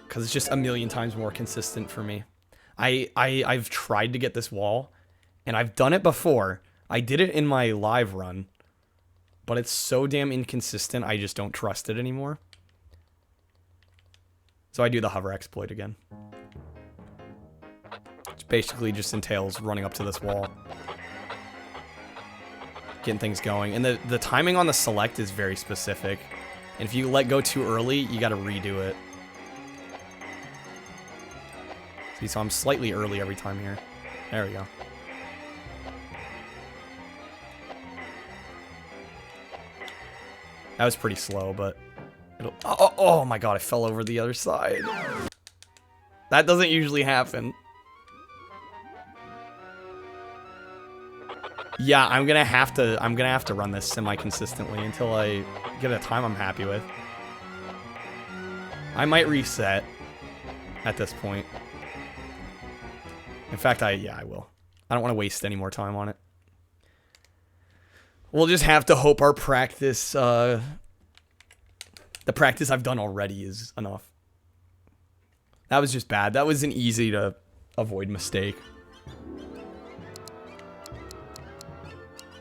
Because it's just a million times more consistent for me. I've tried to get this wall, and I've done it before. I did it in my live run, but it's so damn inconsistent, I just don't trust it anymore. So I do the hover exploit again. Which basically just entails running up to this wall. Getting things going. And the timing on the select is very specific. And if you let go too early, you gotta redo it. See, so I'm slightly early every time here. There we go. That was pretty slow, but it'll... Oh my god, I fell over the other side. That doesn't usually happen. Yeah, I'm gonna have to run this semi-consistently until I get a time I'm happy with. I might reset at this point. In fact, yeah, I will. I don't want to waste any more time on it. We'll just have to hope our practice, the practice I've done already is enough. That was just bad. That was an easy to avoid mistake.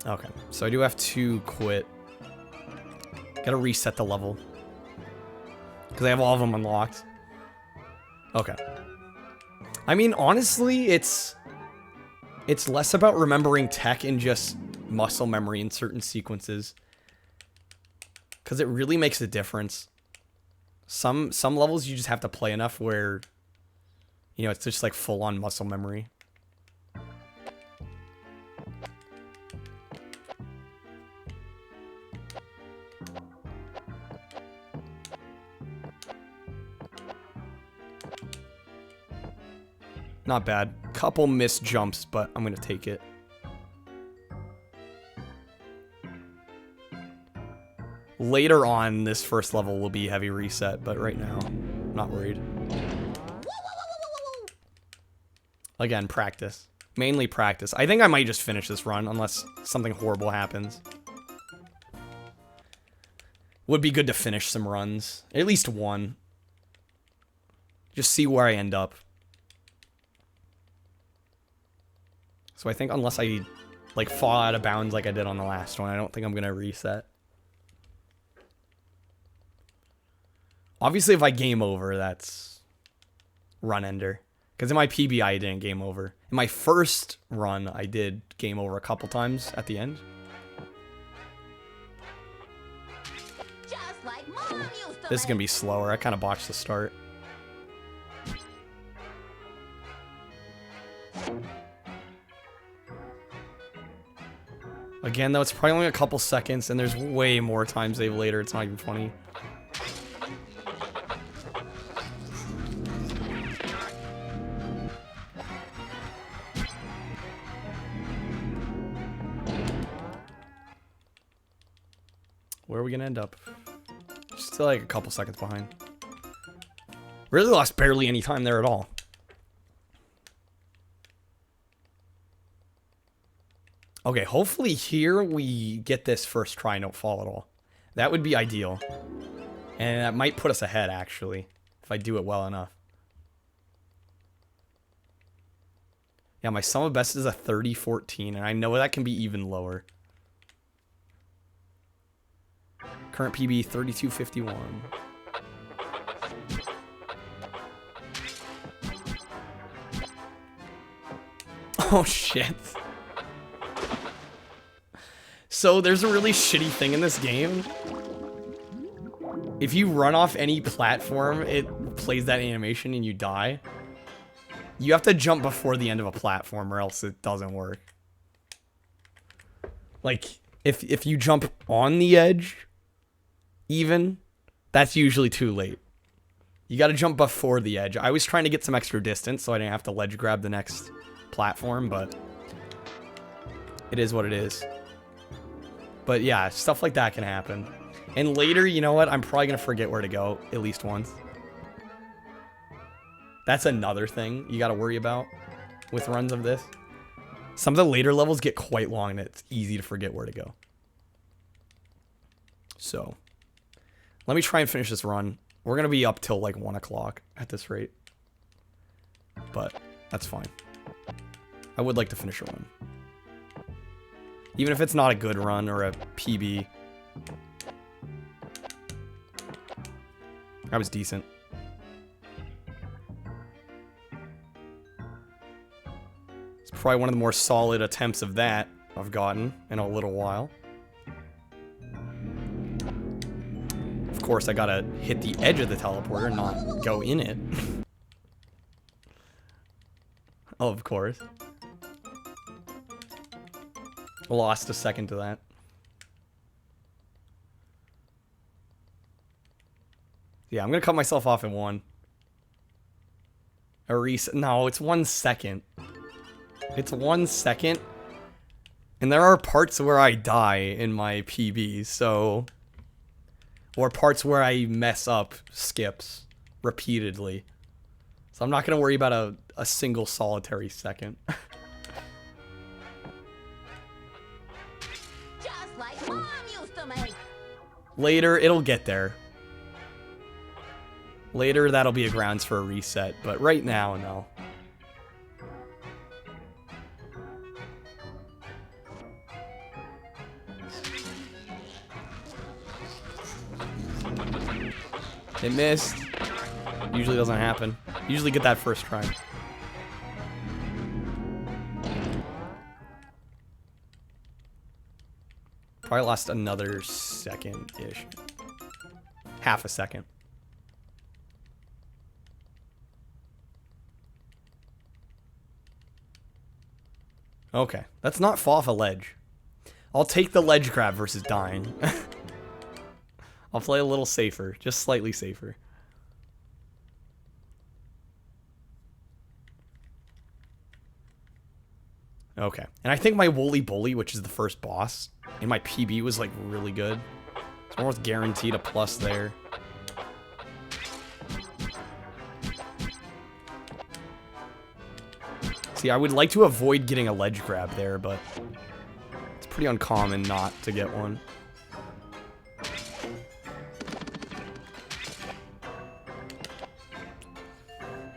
Okay, so I do have to quit. Gotta reset the level. Because I have all of them unlocked. Okay. I mean, honestly, it's less about remembering tech and just muscle memory in certain sequences. Because it really makes a difference. Some levels you just have to play enough where, you know, it's just like full-on muscle memory. Not bad. Couple missed jumps, but I'm gonna take it. Later on, this first level will be heavy reset, but right now, I'm not worried. Again, practice. Mainly practice. I think I might just finish this run, unless something horrible happens. Would be good to finish some runs. At least one. Just see where I end up. So I think unless I, like, fall out of bounds like I did on the last one, I don't think I'm going to reset. Obviously, if I game over, that's run ender. Because in my PB, I didn't game over. In my first run, I did game over a couple times at the end. Just like Mom used to This is going to make. be slower. I kind of botched the start. Again, though, it's probably only a couple seconds, and there's way more time save later. It's not even funny. Where are we gonna end up? Still like a couple seconds behind. Really lost barely any time there at all. Okay, hopefully here we get this first try and don't fall at all. That would be ideal. And that might put us ahead, actually, if I do it well enough. Yeah, my sum of best is a 30-14, and I know that can be even lower. Current PB, 32.51. Oh, shit. So there's a really shitty thing in this game. If you run off any platform, it plays that animation and you die. You have to jump before the end of a platform or else it doesn't work. Like, if you jump on the edge, even, that's usually too late. You gotta jump before the edge. I was trying to get some extra distance so I didn't have to ledge grab the next platform, but it is what it is. But yeah, stuff like that can happen. And later, you know what? I'm probably going to forget where to go at least once. That's another thing you got to worry about with runs of this. Some of the later levels get quite long and it's easy to forget where to go. So, let me try and finish this run. We're going to be up till like 1 o'clock at this rate. But that's fine. I would like to finish a run. Even if it's not a good run or a PB. That was decent. It's probably one of the more solid attempts of that I've gotten in a little while. Of course, I gotta hit the edge of the teleporter, not go in it. Oh, of course. Lost a second to that. Yeah, I'm gonna cut myself off in 1. A reset. No, it's 1 second. It's 1 second. And there are parts where I die in my PBs, so... Or parts where I mess up skips repeatedly. So I'm not gonna worry about a single solitary second. Just like Mom used to make. Later, it'll get there. Later, that'll be a grounds for a reset, but right now, no. It missed. Usually doesn't happen. Usually get that first try. Probably lost another second-ish. Half a second. Okay, let's not fall off a ledge. I'll take the ledge grab versus dying. I'll play a little safer, just slightly safer. Okay, and I think my Woolly Bully, which is the first boss, in my PB was like really good. It's almost guaranteed a plus there. See, I would like to avoid getting a ledge grab there, but it's pretty uncommon not to get one.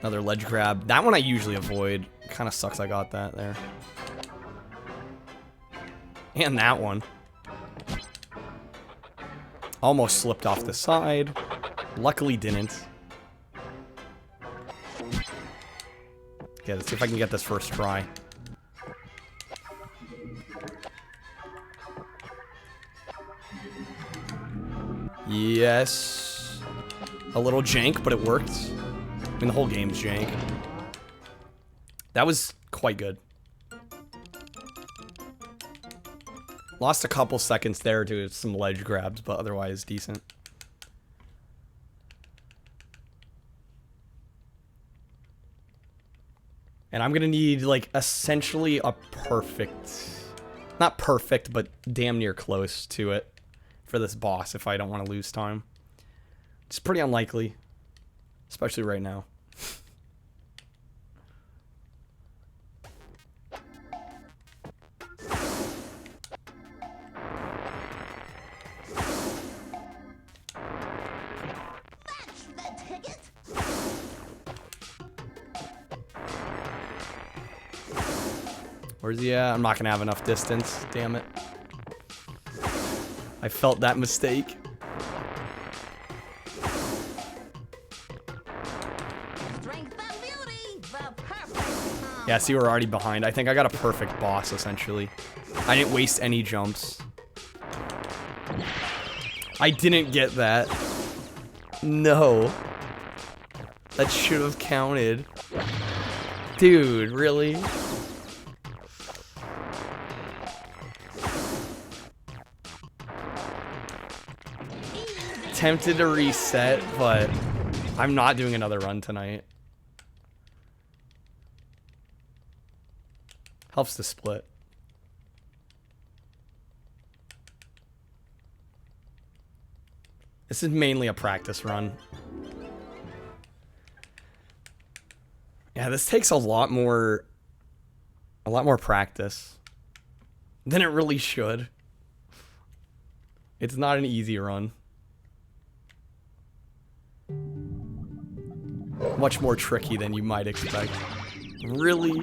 Another ledge grab. That one I usually avoid. Kind of sucks I got that there. And that one. Almost slipped off the side. Luckily didn't. Okay, let's see if I can get this first try. Yes. A little jank, but it worked. I mean, the whole game's jank. That was quite good. Lost a couple seconds there to some ledge grabs, but otherwise decent. And I'm gonna need, like, essentially a perfect... Not perfect, but damn near close to it for this boss if I don't want to lose time. It's pretty unlikely, especially right now. That's the ticket. Where's he at? I'm not gonna have enough distance. Damn it. I felt that mistake. Strength and beauty, the perfect combo. Yeah, see, we're already behind. I think I got a perfect boss, essentially. I didn't waste any jumps. I didn't get that. No. That should have counted. Dude, really? Tempted to reset, but I'm not doing another run tonight. Helps to split. This is mainly a practice run. Yeah, this takes a lot more practice than it really should. It's not an easy run. Much more tricky than you might expect. Really?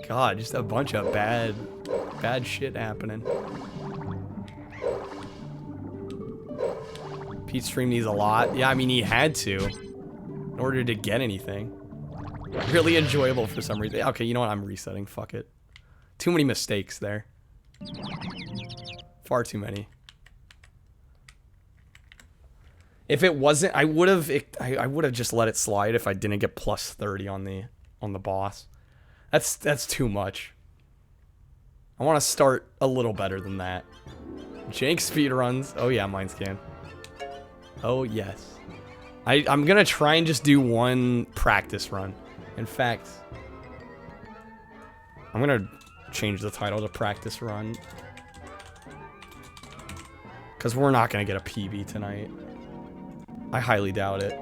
God, just a bunch of bad shit happening. Pete streamed these a lot. Yeah, I mean, he had to in order to get anything. Really enjoyable for some reason. Okay, you know what? I'm resetting. Fuck it. Too many mistakes there. Far too many. If it wasn't, I would have just let it slide if I didn't get plus 30 on the boss. That's too much. I want to start a little better than that. Jank speedruns. Oh yeah, mines can. Oh yes. I'm gonna try and just do one practice run. In fact, I'm gonna change the title to practice run. Because we're not gonna get a PB tonight. I highly doubt it.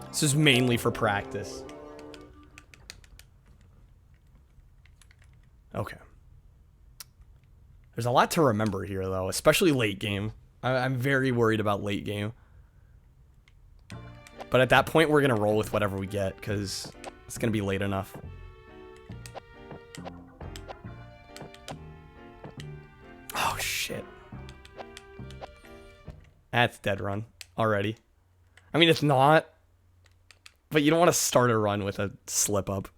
This is mainly for practice. Okay. There's a lot to remember here, though, especially late game. I'm very worried about late game. But at that point, we're going to roll with whatever we get, because it's going to be late enough. Oh, shit. That's dead run already. I mean, it's not, but you don't want to start a run with a slip up.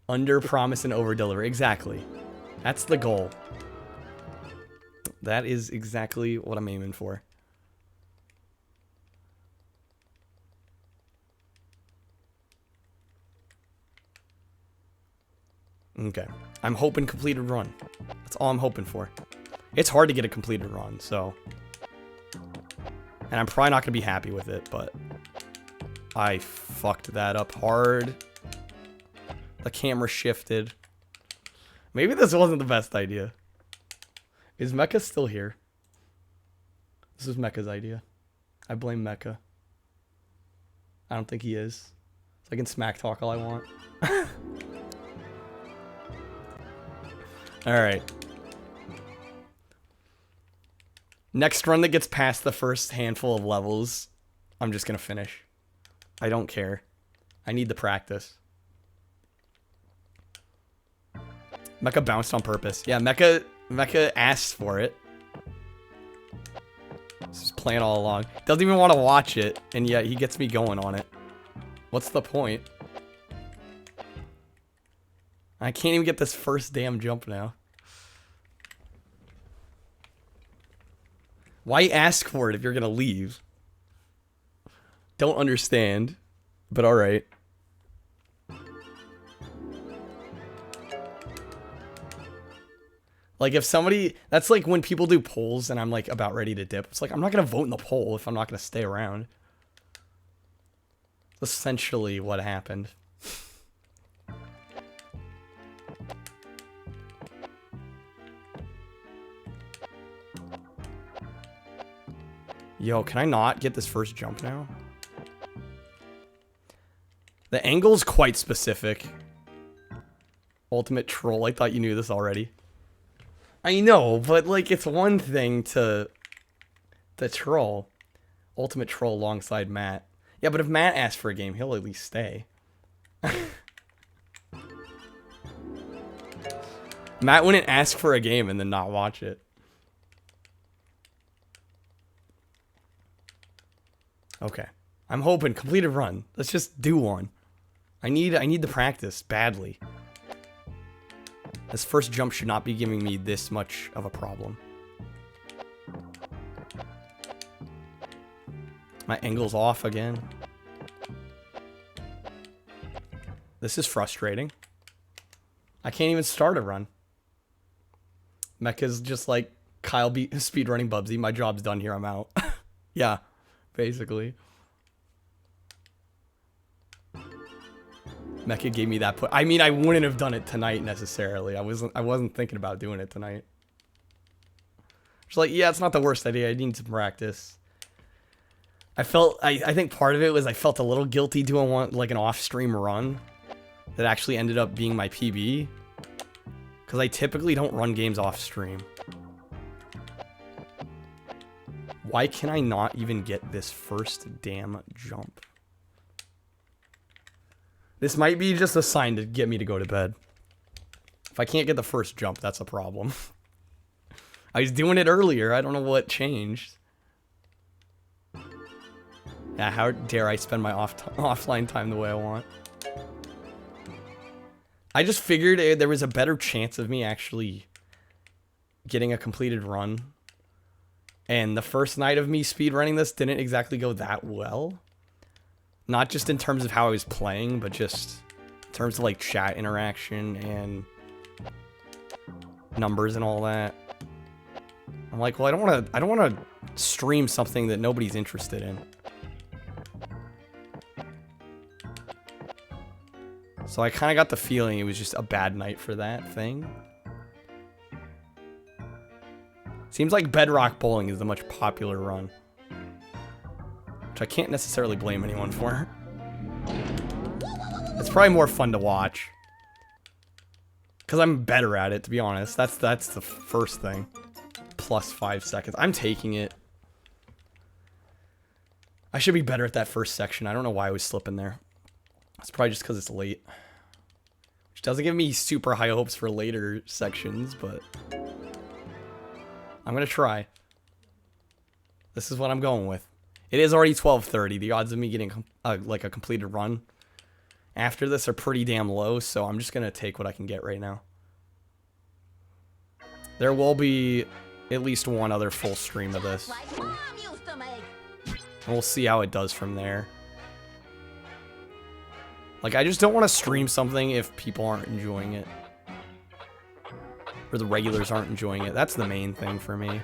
Under promise and over deliver. Exactly. That's the goal. That is exactly what I'm aiming for. Okay. I'm hoping completed run. That's all I'm hoping for. It's hard to get a completed run, so. And I'm probably not going to be happy with it, but I fucked that up hard. The camera shifted. Maybe this wasn't the best idea. Is Mecha still here? This is Mecha's idea. I blame Mecha. I don't think he is. So I can smack talk all I want. Alright. Next run that gets past the first handful of levels, I'm just gonna finish. I don't care. I need the practice. Mecha bounced on purpose. Yeah, Mecha asked for it. This is playing all along. Doesn't even want to watch it, and yet he gets me going on it. What's the point? I can't even get this first damn jump now. Why ask for it if you're gonna leave? Don't understand, but alright. Like, if somebody... That's like when people do polls and I'm, like, about ready to dip. It's like, I'm not gonna vote in the poll if I'm not gonna stay around. That's essentially what happened. Yo, can I not get this first jump now? The angle's quite specific. Ultimate troll, I thought you knew this already. I know, but like it's one thing to troll. Ultimate troll alongside Matt. Yeah, but if Matt asks for a game, he'll at least stay. Matt wouldn't ask for a game and then not watch it. Okay. I'm hoping completed run. Let's just do one. I need the practice badly. This first jump should not be giving me this much of a problem. My angle's off again. This is frustrating. I can't even start a run. Mecha's just like, Kyle beat speedrunning Bubsy. My job's done here. I'm out. Yeah, basically. Mecha gave me that put. I mean, I wouldn't have done it tonight necessarily. I wasn't thinking about doing it tonight. It's like, yeah, it's not the worst idea. I need to practice. I think part of it was I felt a little guilty doing one, like an off-stream run that actually ended up being my PB. Because I typically don't run games off-stream. Why can I not even get this first damn jump? This might be just a sign to get me to go to bed. If I can't get the first jump, that's a problem. I was doing it earlier. I don't know what changed. Yeah, how dare I spend my offline time the way I want. I just figured there was a better chance of me actually getting a completed run. And the first night of me speedrunning this didn't exactly go that well. Not just in terms of how I was playing, but just in terms of like chat interaction and numbers and all that. I'm like, well, I don't want to stream something that nobody's interested in. So I kind of got the feeling it was just a bad night for that thing. Seems like Bedrock Bowling is the much popular run. Which I can't necessarily blame anyone for. It's probably more fun to watch. Because I'm better at it, to be honest. That's the first thing. Plus 5 seconds. I'm taking it. I should be better at that first section. I don't know why I was slipping there. It's probably just because it's late. Which doesn't give me super high hopes for later sections, but... I'm going to try. This is what I'm going with. It is already 12:30. The odds of me getting like a completed run after this are pretty damn low, so I'm just going to take what I can get right now. There will be at least one other full stream of this. Like Mom used to make. And we'll see how it does from there. Like, I just don't want to stream something if people aren't enjoying it. Or the regulars aren't enjoying it. That's the main thing for me.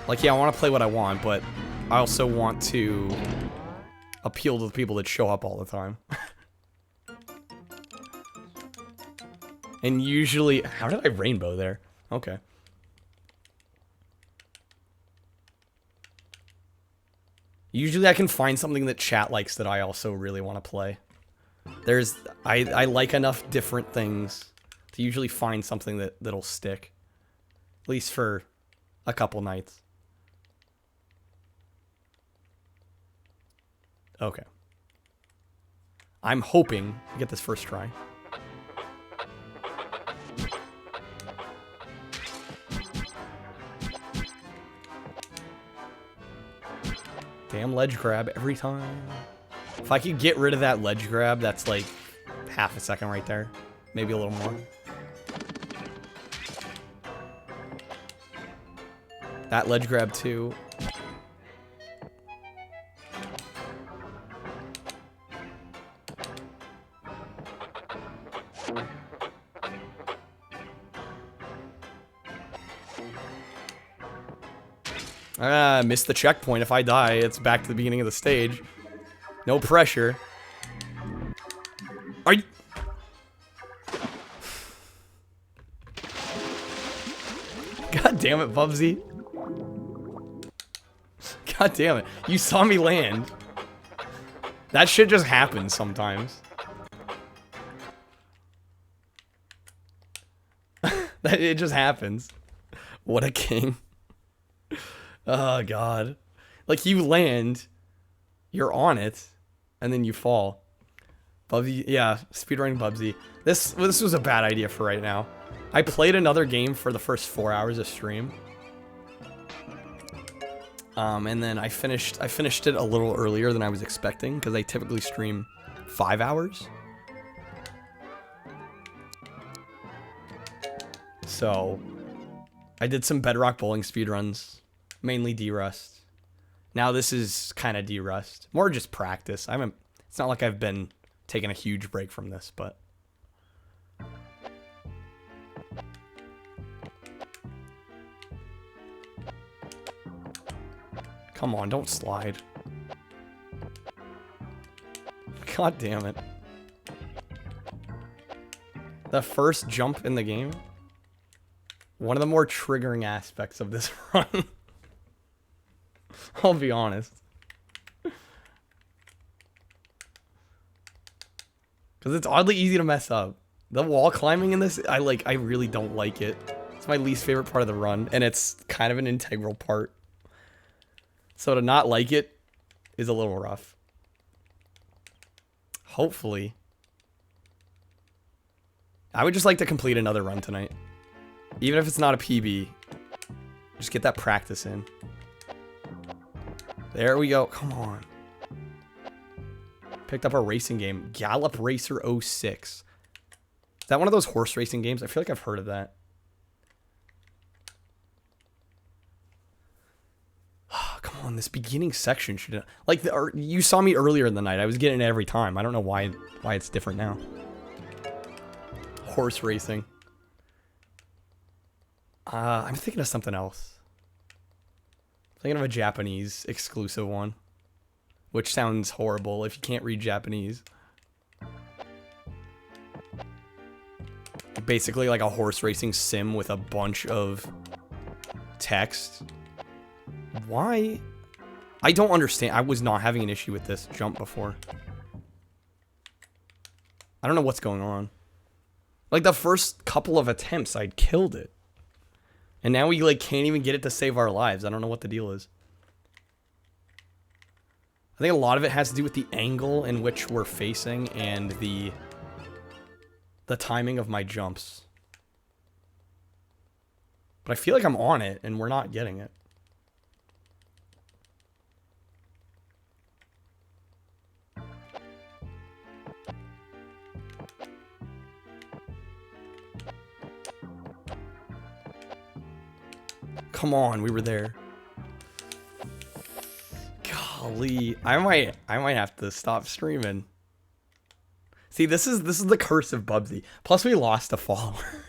Like, yeah, I want to play what I want, but I also want to appeal to the people that show up all the time. And usually... How did I rainbow there? Okay. Usually I can find something that chat likes that I also really want to play. I like enough different things to usually find something that'll stick. At least for a couple nights. Okay. I'm hoping to get this first try. Damn ledge grab every time. If I could get rid of that ledge grab, that's like half a second right there. Maybe a little more. That ledge grab too. Missed the checkpoint. If I die, it's back to the beginning of the stage. No pressure. Are you... God damn it, Bubsy. God damn it. You saw me land. That shit just happens sometimes. It just happens. What a king. Oh, God. Like, you land, you're on it, and then you fall. Bubsy, yeah, speedrunning Bubsy. This was a bad idea for right now. I played another game for the first 4 hours of stream. And then I finished it a little earlier than I was expecting, because I typically stream 5 hours. So, I did some Bedrock Bowling speedruns. Mainly D-Rust. Now this is kind of D-Rust. More just practice. It's not like I've been taking a huge break from this, but... Come on, don't slide. God damn it. The first jump in the game? One of the more triggering aspects of this run. I'll be honest. Because it's oddly easy to mess up. The wall climbing in this, I really don't like it. It's my least favorite part of the run, and it's kind of an integral part. So to not like it is a little rough. Hopefully. I would just like to complete another run tonight. Even if it's not a PB. Just get that practice in. There we go. Come on. Picked up a racing game. Gallop Racer 06. Is that one of those horse racing games? I feel like I've heard of that. Come on, this beginning section should... Like, you saw me earlier in the night. I was getting it every time. I don't know why it's different now. Horse racing. I'm thinking of something else. Thinking of a Japanese exclusive one. Which sounds horrible if you can't read Japanese. Basically like a horse racing sim with a bunch of text. Why? I don't understand. I was not having an issue with this jump before. I don't know what's going on. Like the first couple of attempts, I'd killed it. And now we like can't even get it to save our lives. I don't know what the deal is. I think a lot of it has to do with the angle in which we're facing and the timing of my jumps. But I feel like I'm on it and we're not getting it. Come on, we were there. Golly, I might have to stop streaming. See, this is the curse of Bubsy. Plus, we lost a follower.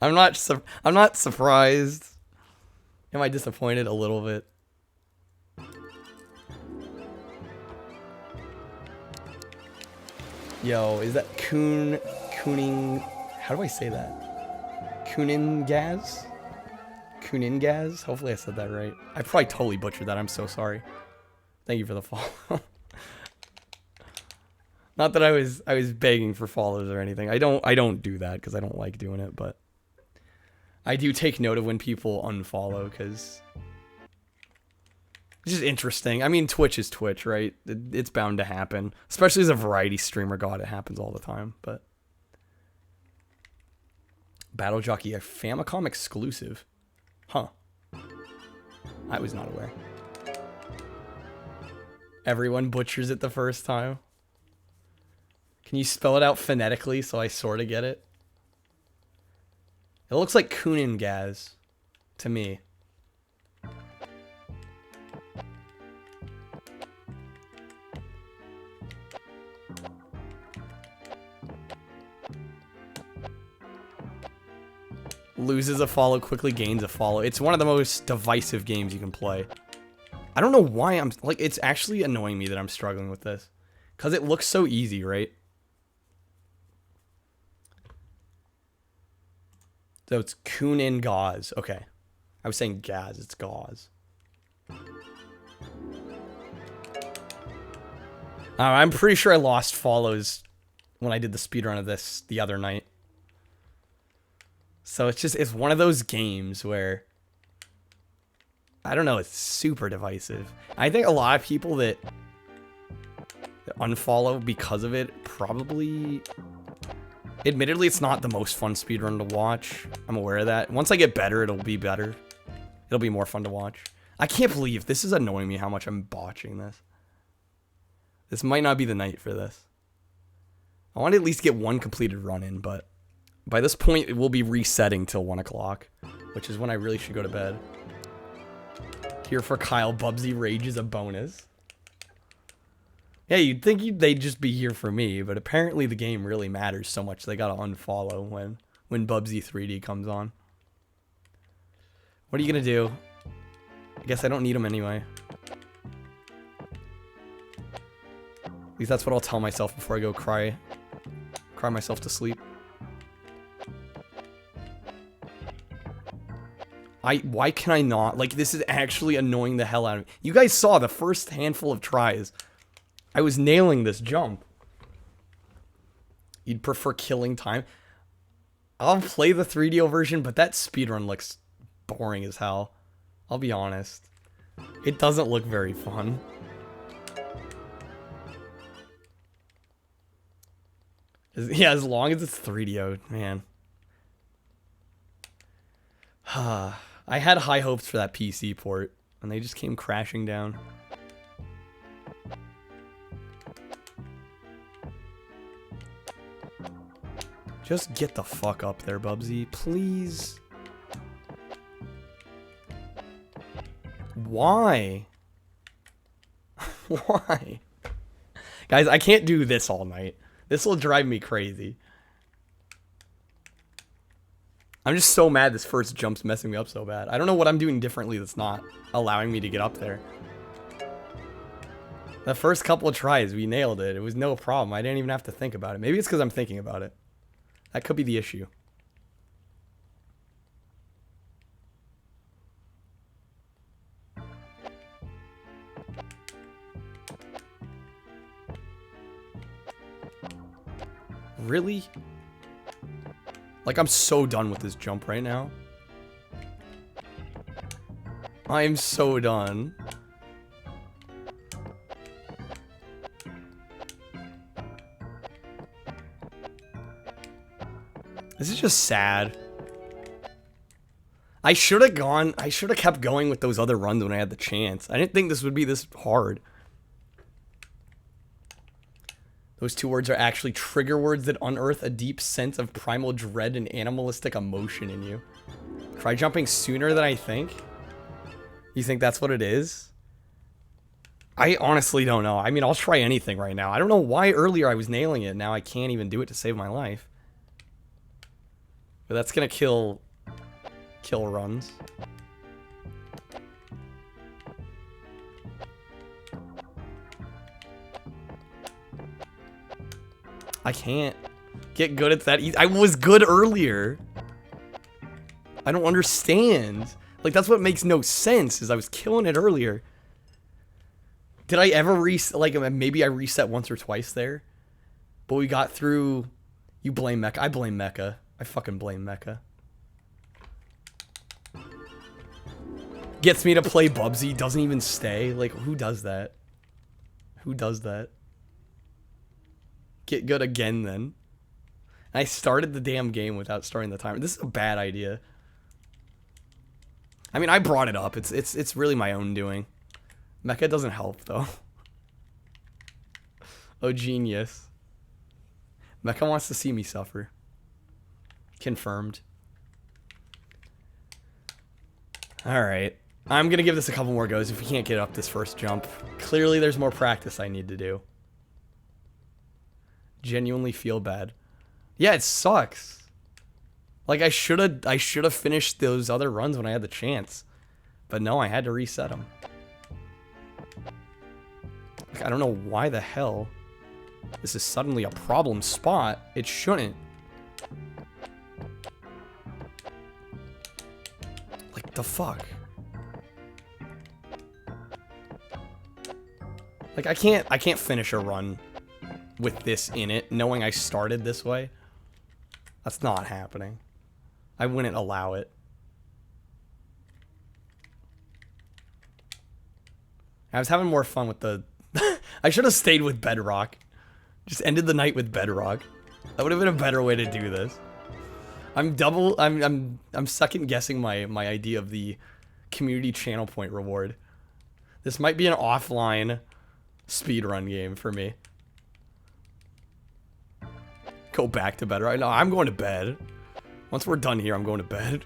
I'm not surprised. Am I disappointed a little bit? Yo, is that Kooning? How do I say that? Kuningaz? Kuningaz? Hopefully I said that right. I probably totally butchered that. I'm so sorry. Thank you for the follow. Not that I was begging for follows or anything. I don't do that because I don't like doing it, but I do take note of when people unfollow because it's just interesting. I mean, Twitch is Twitch, right? It's bound to happen, especially as a variety streamer. God, it happens all the time. But Battle Jockey, a Famicom exclusive, huh? I was not aware. Everyone butchers it the first time. Can you spell it out phonetically so I sort of get it? It looks like Kuningaz to me. Loses a follow, quickly gains a follow. It's one of the most divisive games you can play. I don't know why I'm like, it's actually annoying me that I'm struggling with this. Because it looks so easy, right? So it's Kunin Gauze. Okay. I was saying Gaz, it's Gauze. I'm pretty sure I lost follows when I did the speedrun of this the other night. So it's one of those games where, I don't know, it's super divisive. I think a lot of people that unfollow because of it probably, admittedly, it's not the most fun speedrun to watch. I'm aware of that. Once I get better, it'll be better. It'll be more fun to watch. I can't believe this is annoying me how much I'm botching this. This might not be the night for this. I want to at least get one completed run in, but by this point, it will be resetting till 1 o'clock, which is when I really should go to bed. Here for Kyle, Bubsy Rage is a bonus. Yeah, you'd think they'd just be here for me, but apparently the game really matters so much they gotta unfollow when Bubsy 3D comes on. What are you gonna do? I guess I don't need him anyway. At least that's what I'll tell myself before I go cry myself to sleep. Why can I not? Like, this is actually annoying the hell out of me. You guys saw the first handful of tries. I was nailing this jump. You'd prefer killing time? I'll play the 3DO version, but that speedrun looks boring as hell. I'll be honest. It doesn't look very fun. Yeah, as long as it's 3DO, man. I had high hopes for that PC port, and they just came crashing down. Just get the fuck up there, Bubsy, please. Why? Why? Guys, I can't do this all night. This will drive me crazy. I'm just so mad this first jump's messing me up so bad. I don't know what I'm doing differently that's not allowing me to get up there. The first couple of tries, we nailed it. It was no problem. I didn't even have to think about it. Maybe it's because I'm thinking about it. That could be the issue. Really? Like, I'm so done with this jump right now. I am so done. This is just sad. I should have kept going with those other runs when I had the chance. I didn't think this would be this hard. Those two words are actually trigger words that unearth a deep sense of primal dread and animalistic emotion in you. Try jumping sooner than I think? You think that's what it is? I honestly don't know. I mean, I'll try anything right now. I don't know why earlier I was nailing it. Now I can't even do it to save my life. But that's gonna kill runs. I can't get good at that. I was good earlier. I don't understand. Like, that's what makes no sense, is I was killing it earlier. Did I ever reset? Like, maybe I reset once or twice there. But we got through. You blame Mecha. I blame Mecha. I fucking blame Mecha. Gets me to play Bubsy, doesn't even stay. Like, who does that? Who does that? Get good again, then. I started the damn game without starting the timer. This is a bad idea. I mean, I brought it up. It's really my own doing. Mecha doesn't help, though. Oh, genius. Mecha wants to see me suffer. Confirmed. Alright. I'm gonna give this a couple more goes if we can't get up this first jump. Clearly there's more practice I need to do. Genuinely feel bad. Yeah, it sucks. Like, I should've finished those other runs when I had the chance. But no, I had to reset them. Like, I don't know why the hell this is suddenly a problem spot. It shouldn't. Like, the fuck? Like, I can't finish a run with this in it, knowing I started this way. That's not happening. I wouldn't allow it. I was having more fun with the... I should have stayed with Bedrock. Just ended the night with Bedrock. That would have been a better way to do this. I'm second guessing my idea of the community channel point reward. This might be an offline speedrun game for me. Go back to bed right now. I'm going to bed. Once we're done here, I'm going to bed.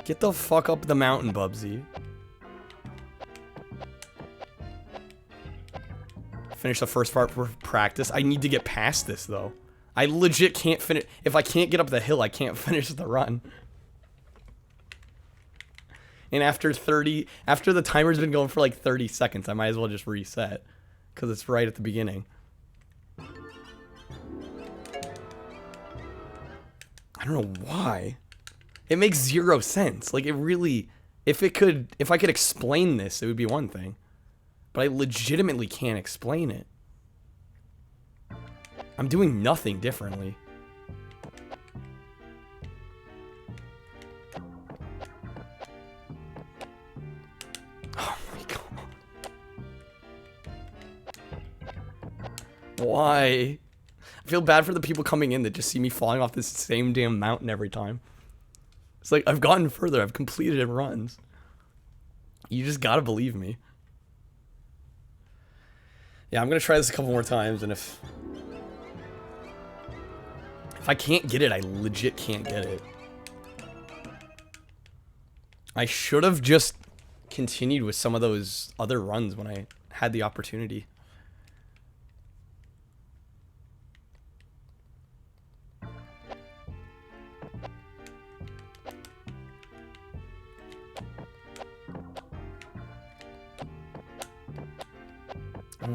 Get the fuck up the mountain, Bubsy. Finish the first part for practice. I need to get past this, though. I legit can't finish. If I can't get up the hill, I can't finish the run. And after the timer's been going for like 30 seconds, I might as well just reset. Because it's right at the beginning. I don't know why. It makes zero sense. Like, it really... If I could explain this, it would be one thing. But I legitimately can't explain it. I'm doing nothing differently. Oh my god. Why? I feel bad for the people coming in that just see me falling off this same damn mountain every time. It's like, I've gotten further. I've completed runs. You just gotta believe me. Yeah, I'm gonna try this a couple more times, and if I can't get it, I legit can't get it. I should have just continued with some of those other runs when I had the opportunity.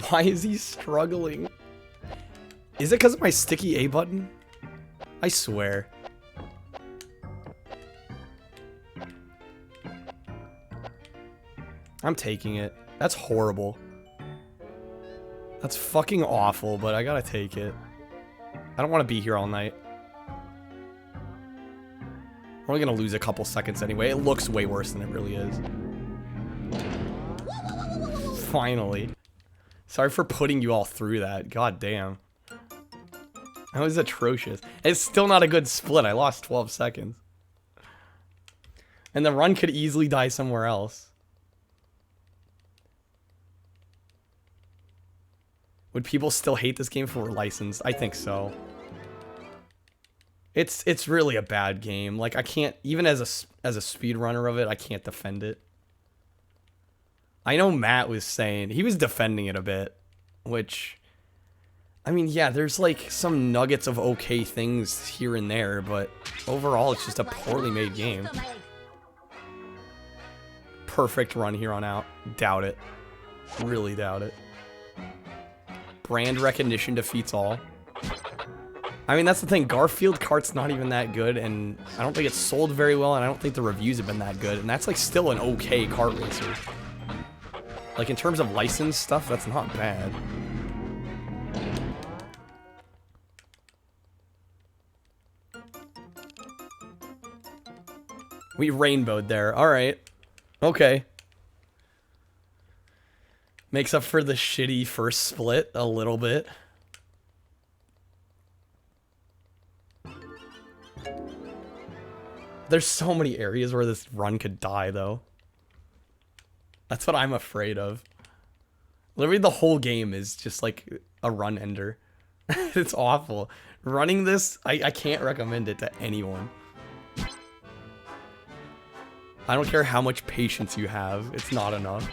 Why is he struggling? Is it because of my sticky A button? I swear. I'm taking it. That's horrible. That's fucking awful, but I gotta take it. I don't want to be here all night. I'm only gonna lose a couple seconds anyway. It looks way worse than it really is. Finally. Sorry for putting you all through that. God damn. That was atrocious. It's still not a good split. I lost 12 seconds. And the run could easily die somewhere else. Would people still hate this game if it were licensed? I think so. It's really a bad game. Like, I can't, even as a speedrunner of it, I can't defend it. I know Matt was saying, he was defending it a bit, which, I mean, yeah, there's like some nuggets of okay things here and there, but overall it's just a poorly made game. Perfect run here on out. Doubt it. Really doubt it. Brand recognition defeats all. I mean, that's the thing, Garfield Kart's not even that good, and I don't think it's sold very well, and I don't think the reviews have been that good, and that's like still an okay kart racer. Like, in terms of licensed stuff, that's not bad. We rainbowed there. All right. Okay. Makes up for the shitty first split a little bit. There's so many areas where this run could die, though. That's what I'm afraid of. Literally, the whole game is just like a run ender. It's awful. Running this, I can't recommend it to anyone. I don't care how much patience you have, it's not enough.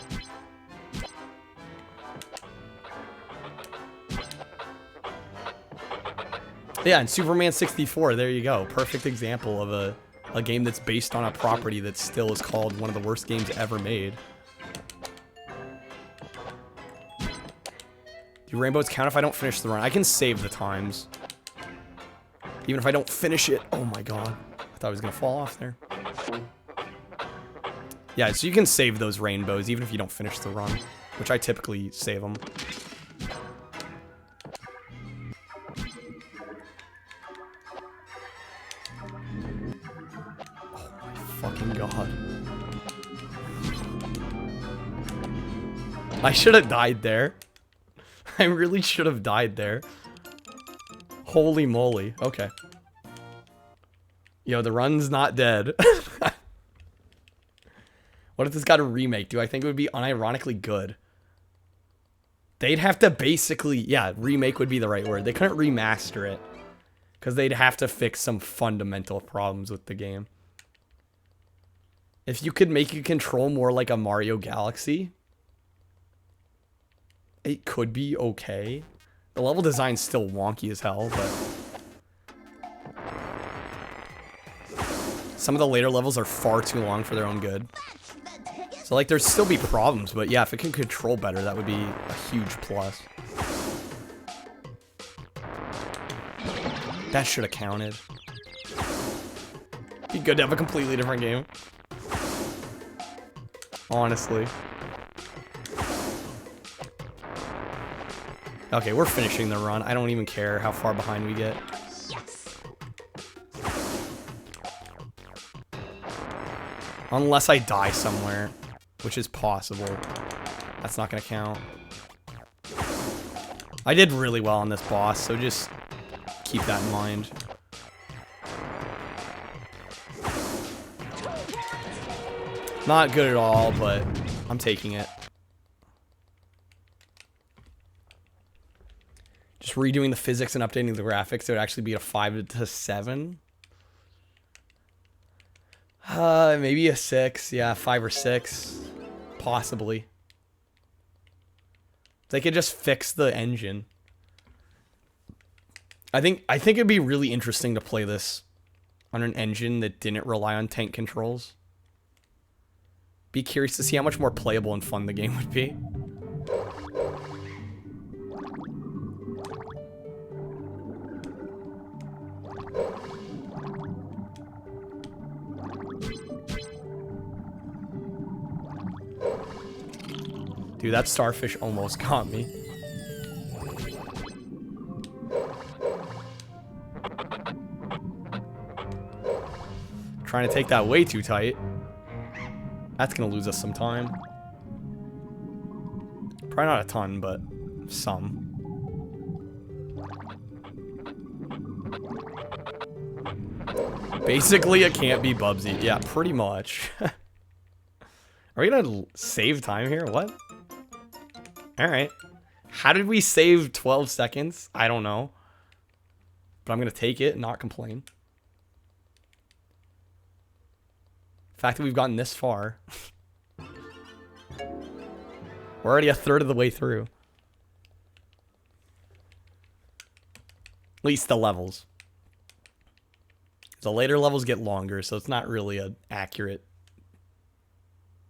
Yeah, and Superman 64, there you go. Perfect example of a game that's based on a property that still is called one of the worst games ever made. Do rainbows count if I don't finish the run? I can save the times. Even if I don't finish it. Oh my god. I thought I was going to fall off there. Yeah, so you can save those rainbows even if you don't finish the run. Which I typically save them. Oh my fucking god. I should have died there. I really should have died there. Holy moly. Okay. Yo, the run's not dead. What if this got a remake? Do I think it would be unironically good? They'd have to basically... Yeah, remake would be the right word. They couldn't remaster it. Because they'd have to fix some fundamental problems with the game. If you could make it control more like a Mario Galaxy... It could be okay. The level design's still wonky as hell, but... Some of the later levels are far too long for their own good. So, like, there'd still be problems, but yeah, if it can control better, that would be a huge plus. That should have counted. Be good to have a completely different game. Honestly. Okay, we're finishing the run. I don't even care how far behind we get. Unless I die somewhere, which is possible. That's not gonna count. I did really well on this boss, so just keep that in mind. Not good at all, but I'm taking it. Just redoing the physics and updating the graphics, it would actually be a 5 to 7. Maybe a 6. Yeah, 5 or 6. Possibly. They could just fix the engine. I think it'd be really interesting to play this on an engine that didn't rely on tank controls. Be curious to see how much more playable and fun the game would be. Dude, that starfish almost got me. Trying to take that way too tight. That's gonna lose us some time. Probably not a ton, but some. Basically, it can't be Bubsy. Yeah, pretty much. Are we gonna save time here? What? Alright. How did we save 12 seconds? I don't know. But I'm gonna take it and not complain. The fact that we've gotten this far. We're already a third of the way through. At least the levels. The later levels get longer, so it's not really an accurate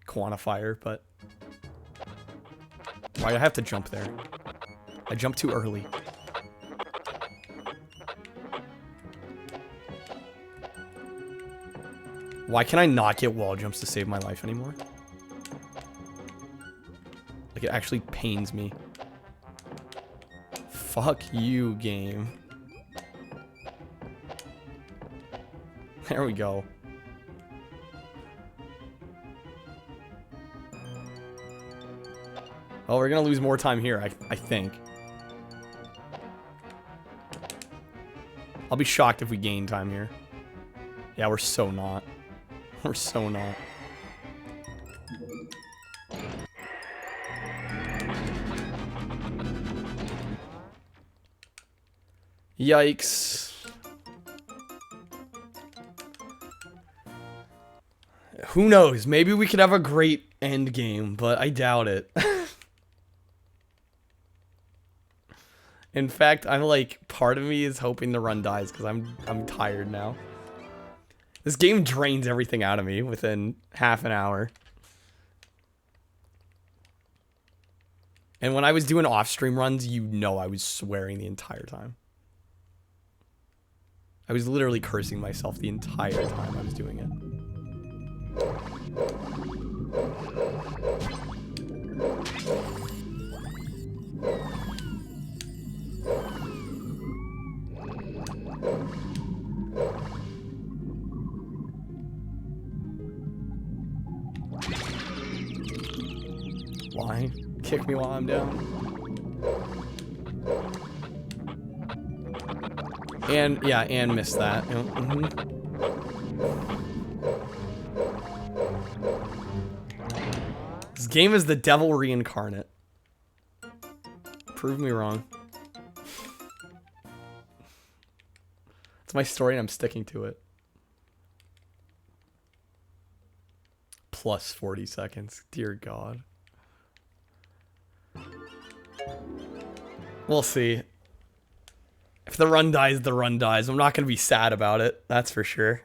quantifier, but... Why'd I have to jump there? I jumped too early. Why can I not get wall jumps to save my life anymore? Like, it actually pains me. Fuck you, game. There we go. Oh, we're gonna lose more time here, I think. I'll be shocked if we gain time here. Yeah, we're so not. We're so not. Yikes. Who knows? Maybe we could have a great end game, but I doubt it. In fact, I'm like, part of me is hoping the run dies because I'm tired now. This game drains everything out of me within half an hour. And when I was doing off-stream runs, you know I was swearing the entire time. I was literally cursing myself the entire time I was doing it. Why? Kick me while I'm down. And, yeah, and missed that. This game is the devil reincarnate. Prove me wrong. It's my story and I'm sticking to it. Plus 40 seconds. Dear God. We'll see. If the run dies, the run dies. I'm not going to be sad about it. That's for sure.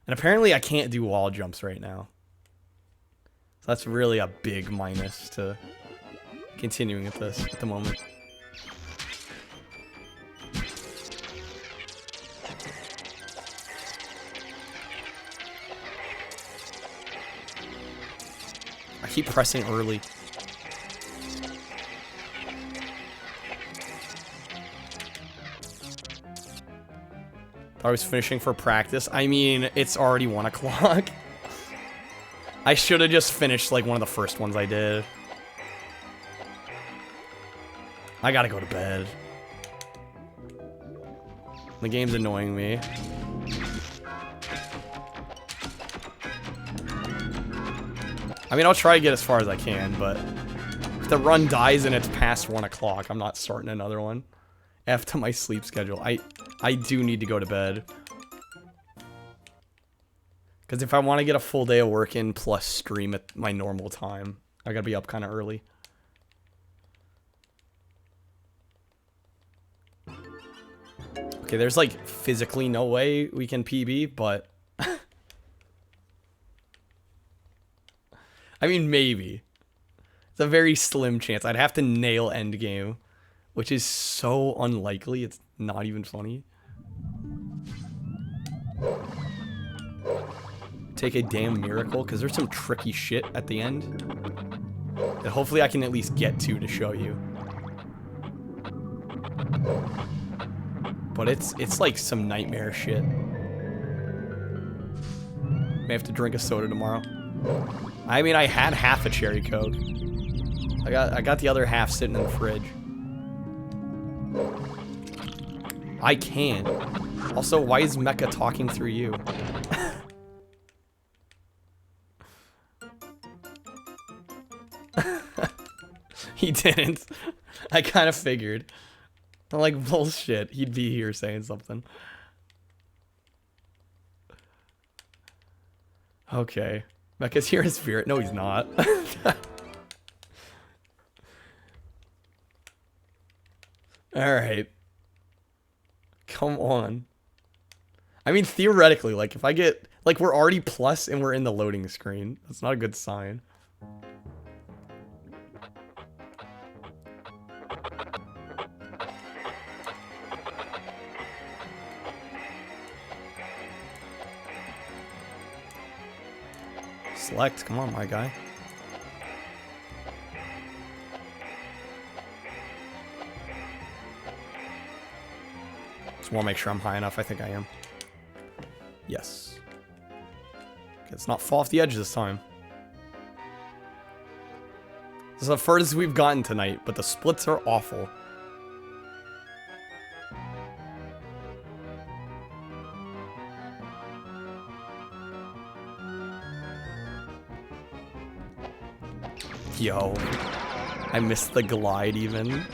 And apparently I can't do wall jumps right now. So that's really a big minus to continuing with this at the moment. I keep pressing early. I was finishing for practice. I mean, it's already 1 o'clock. I should have just finished like one of the first ones I did. I gotta go to bed. The game's annoying me. I mean, I'll try to get as far as I can, but if the run dies and it's past 1 o'clock, I'm not starting another one. F to my sleep schedule. I do need to go to bed. Because if I want to get a full day of work in plus stream at my normal time, I gotta be up kind of early. Okay, there's like physically no way we can PB, but... I mean, maybe. It's a very slim chance. I'd have to nail endgame, which is so unlikely, it's not even funny. Take a damn miracle, because there's some tricky shit at the end that hopefully I can at least get to show you. But it's like some nightmare shit. May have to drink a soda tomorrow. I mean, I had half a cherry Coke. I got the other half sitting in the fridge. I can. Also, why is Mecha talking through you? He didn't. I kind of figured. I'm like, bullshit. He'd be here saying something. Okay. Mecha's here in spirit. No, he's not. Alright. Come on. I mean, theoretically, like, if I get... Like, we're already plus and we're in the loading screen. That's not a good sign. Select, come on, my guy. Just want to make sure I'm high enough. I think I am. Yes. Let's not fall off the edge this time. This is the furthest we've gotten tonight, but the splits are awful. Yo, I missed the glide even.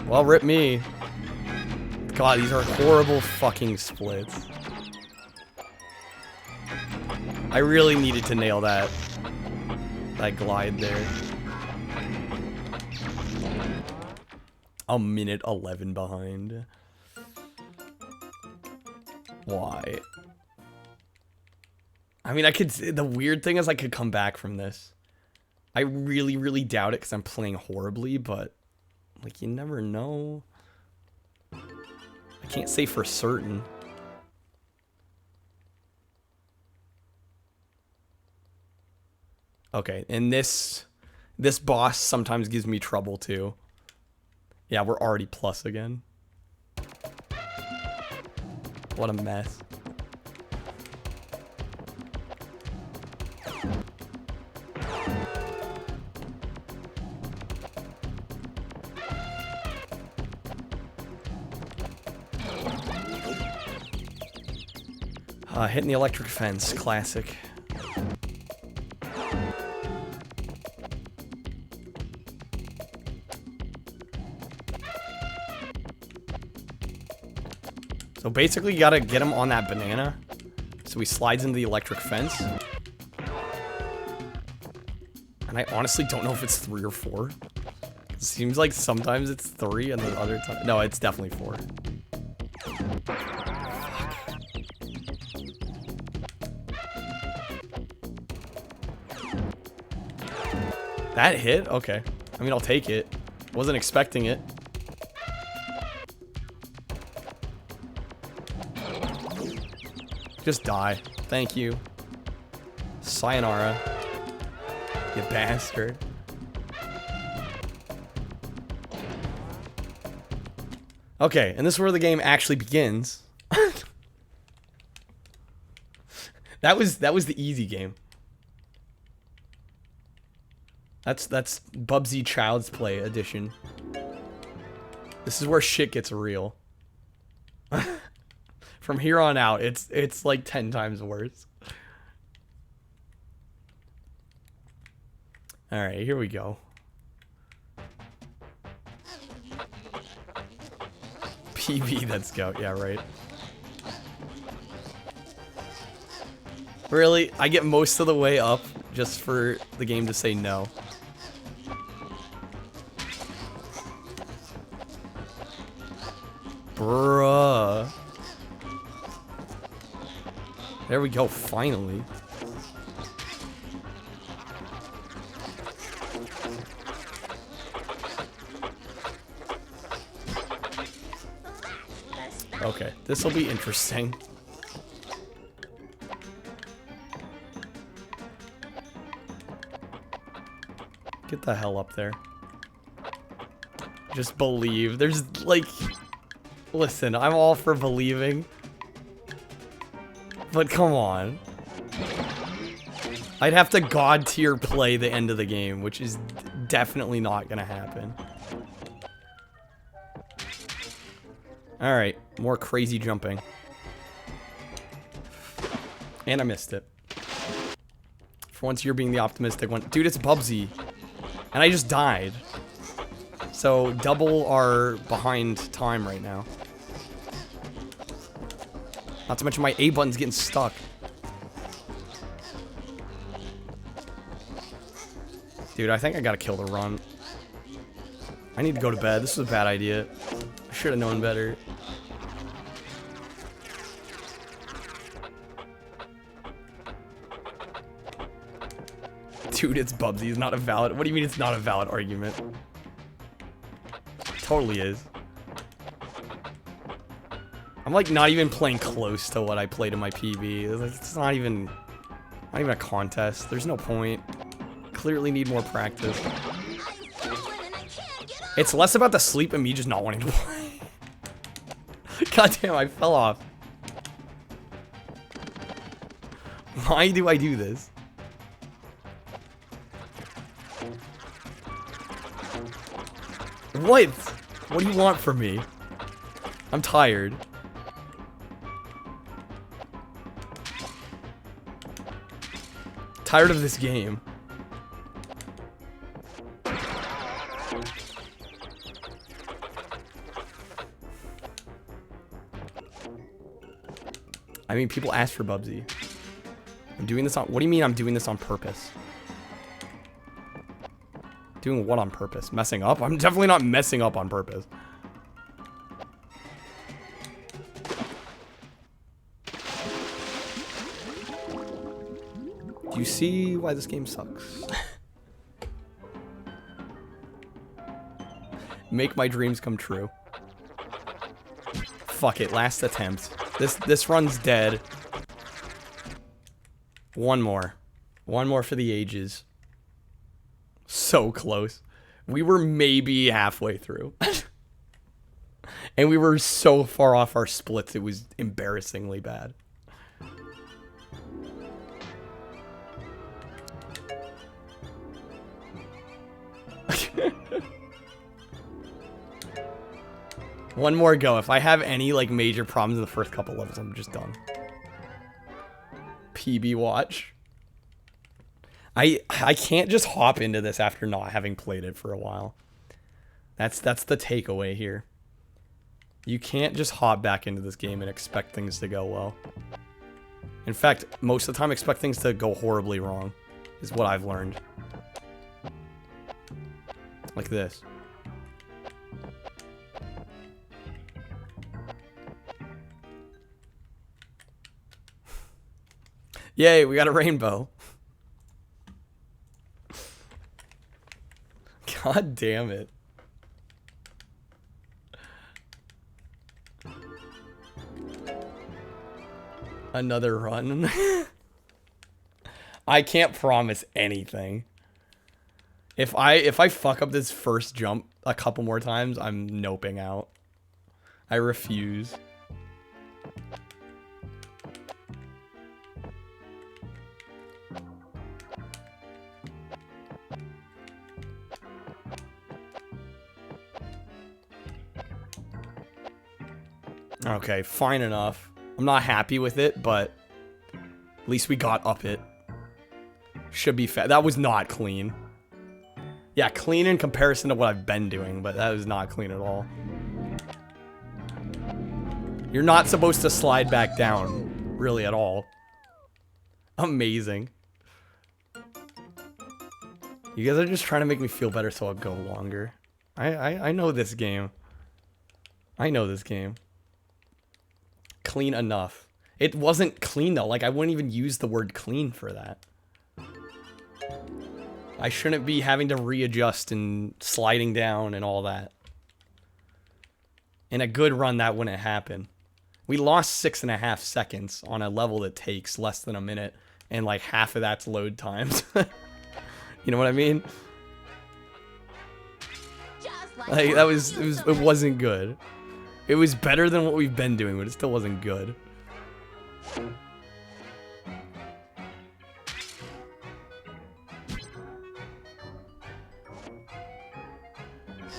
Well, rip me. God, these are horrible fucking splits. I really needed to nail that glide there. A minute 11 behind. Why? I mean, the weird thing is I could come back from this. I really, really doubt it because I'm playing horribly, but like, you never know. I can't say for certain. Okay, and this boss sometimes gives me trouble too. Yeah, we're already plus again. What a mess. Hitting the electric fence, classic. So basically you gotta get him on that banana. So he slides into the electric fence. And I honestly don't know if it's 3 or 4. It seems like sometimes it's 3 and then other times... No, it's definitely 4. That hit? Okay. I mean, I'll take it. Wasn't expecting it. Just die. Thank you. Sayonara. You bastard. Okay, and this is where the game actually begins. That was the easy game. That's Bubsy Child's Play edition. This is where shit gets real. From here on out, it's like 10 times worse. Alright, here we go. PB, let's go. Yeah, right. Really? I get most of the way up just for the game to say no. Bruh. There we go, finally. Okay, this will be interesting. Get the hell up there. Just believe. There's like... Listen, I'm all for believing. But come on. I'd have to god tier play the end of the game, which is definitely not gonna happen. Alright, more crazy jumping. And I missed it. For once you're being the optimistic one. Dude, it's Bubsy. And I just died. So double our behind time right now. Not to mention my A button's getting stuck. Dude, I think I gotta kill the run. I need to go to bed. This was a bad idea. I should have known better. Dude, it's Bubsy. It's not a valid... What do you mean it's not a valid argument? Totally is. I'm like not even playing close to what I played in my PB. It's not even a contest. There's no point. Clearly need more practice. It's less about the sleep and me just not wanting to play. God damn, I fell off. Why do I do this? What? What do you want from me? I'm tired. Tired of this game. I mean, people ask for Bubsy. I'm doing this on... What do you mean I'm doing this on purpose? Doing what on purpose? Messing up? I'm definitely not messing up on purpose. Do you see why this game sucks? Make my dreams come true. Fuck it, last attempt. This run's dead. One more. One more for the ages. So close. We were maybe halfway through. And we were so far off our splits, it was embarrassingly bad. One more go. If I have any like major problems in the first couple levels, I'm just done. PB watch. I can't just hop into this after not having played it for a while. That's the takeaway here. You can't just hop back into this game and expect things to go well. In fact, most of the time expect things to go horribly wrong, is what I've learned. Like this. Yay, we got a rainbow. God damn it. Another run. I can't promise anything. If I fuck up this first jump a couple more times, I'm noping out. I refuse. Okay, fine enough. I'm not happy with it, but at least we got up it. Should be fair. That was not clean. Yeah, clean in comparison to what I've been doing, but that was not clean at all. You're not supposed to slide back down, really, at all. Amazing. You guys are just trying to make me feel better so I'll go longer. I know this game. I know this game. Clean enough. It wasn't clean though. Like, I wouldn't even use the word clean for that. I shouldn't be having to readjust and sliding down and all that. In a good run, that wouldn't happen. We lost 6.5 seconds on a level that takes less than a minute, and like half of that's load times. You know what I mean? Like, it wasn't good. It was better than what we've been doing, but it still wasn't good.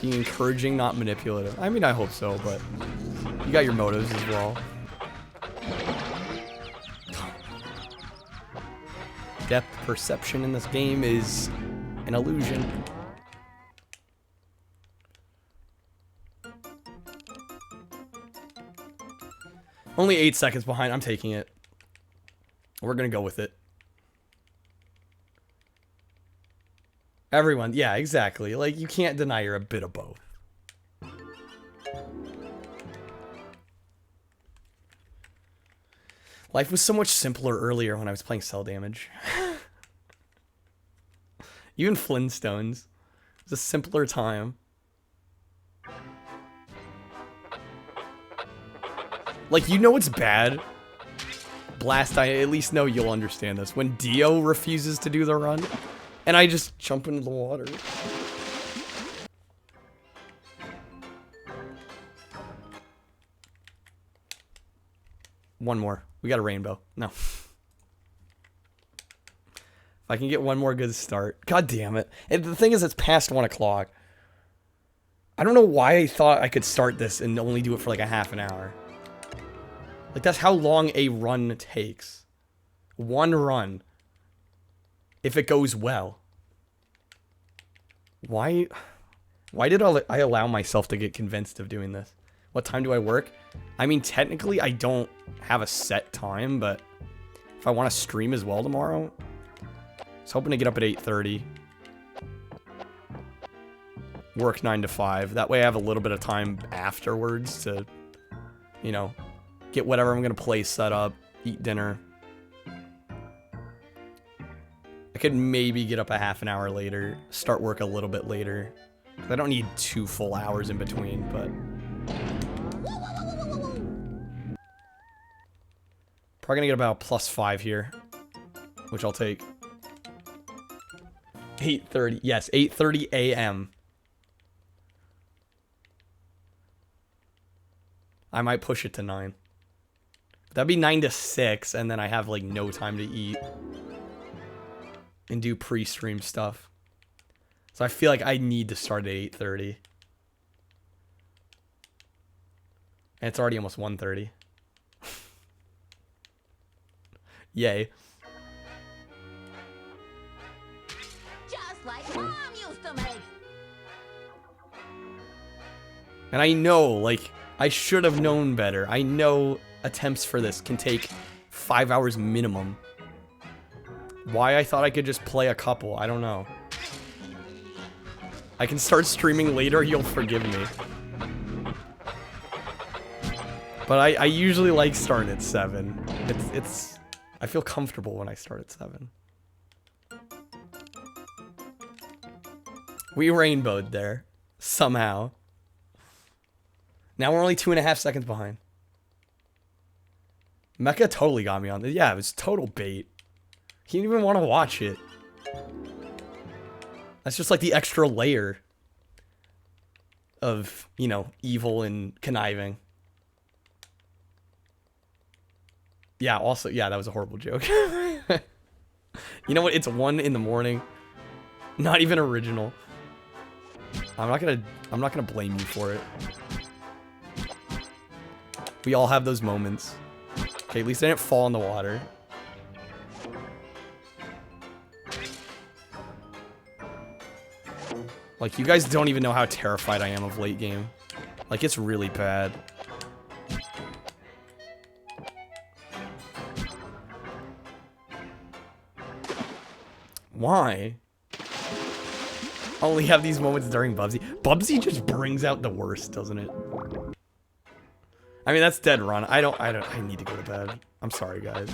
Being encouraging, not manipulative. I mean, I hope so, but you got your motives as well. Depth perception in this game is an illusion. Only 8 seconds behind. I'm taking it. We're gonna go with it. Everyone, yeah, exactly. Like, you can't deny you're a bit of both. Life was so much simpler earlier when I was playing Cell Damage. Even Flintstones. It was a simpler time. Like, you know what's bad? Blast, I at least know you'll understand this. When Dio refuses to do the run, and I just jump into the water. One more. We got a rainbow. No. If I can get one more good start. God damn it. And the thing is, it's past 1 o'clock. I don't know why I thought I could start this and only do it for like a half an hour. Like, that's how long a run takes. One run. If it goes well. Why did I allow myself to get convinced of doing this? What time do I work? I mean, technically, I don't have a set time, but if I want to stream as well tomorrow, I was hoping to get up at 8:30. Work 9 to 5. That way I have a little bit of time afterwards to, you know, get whatever I'm going to play set up, eat dinner. I could maybe get up a half an hour later, start work a little bit later. I don't need 2 full hours in between, but... Probably gonna get about a +5 here, which I'll take. 8:30, yes, 8:30 a.m. I might push it to 9. That'd be 9 to 6, and then I have, like, no time to eat. And do pre-stream stuff. So I feel like I need to start at 8:30. And it's already almost 1:30. Yay. Just like Mom used to make. And I know, like, I should have known better. I know attempts for this can take 5 hours minimum. Why I thought I could just play a couple, I don't know. I can start streaming later, you'll forgive me. But I usually like starting at 7. I feel comfortable when I start at 7. We rainbowed there. Somehow. Now we're only 2.5 seconds behind. Mecha totally got me on this. Yeah, it was total bait. He didn't even want to watch it. That's just like the extra layer of, you know, evil and conniving. Yeah, also, yeah, that was a horrible joke. You know what? It's 1 in the morning. Not even original. I'm not gonna blame you for it. We all have those moments. Okay, at least I didn't fall in the water. Like, you guys don't even know how terrified I am of late game. Like, it's really bad. Why? Only have these moments during Bubsy. Bubsy just brings out the worst, doesn't it? I mean, that's dead run. I need to go to bed. I'm sorry, guys.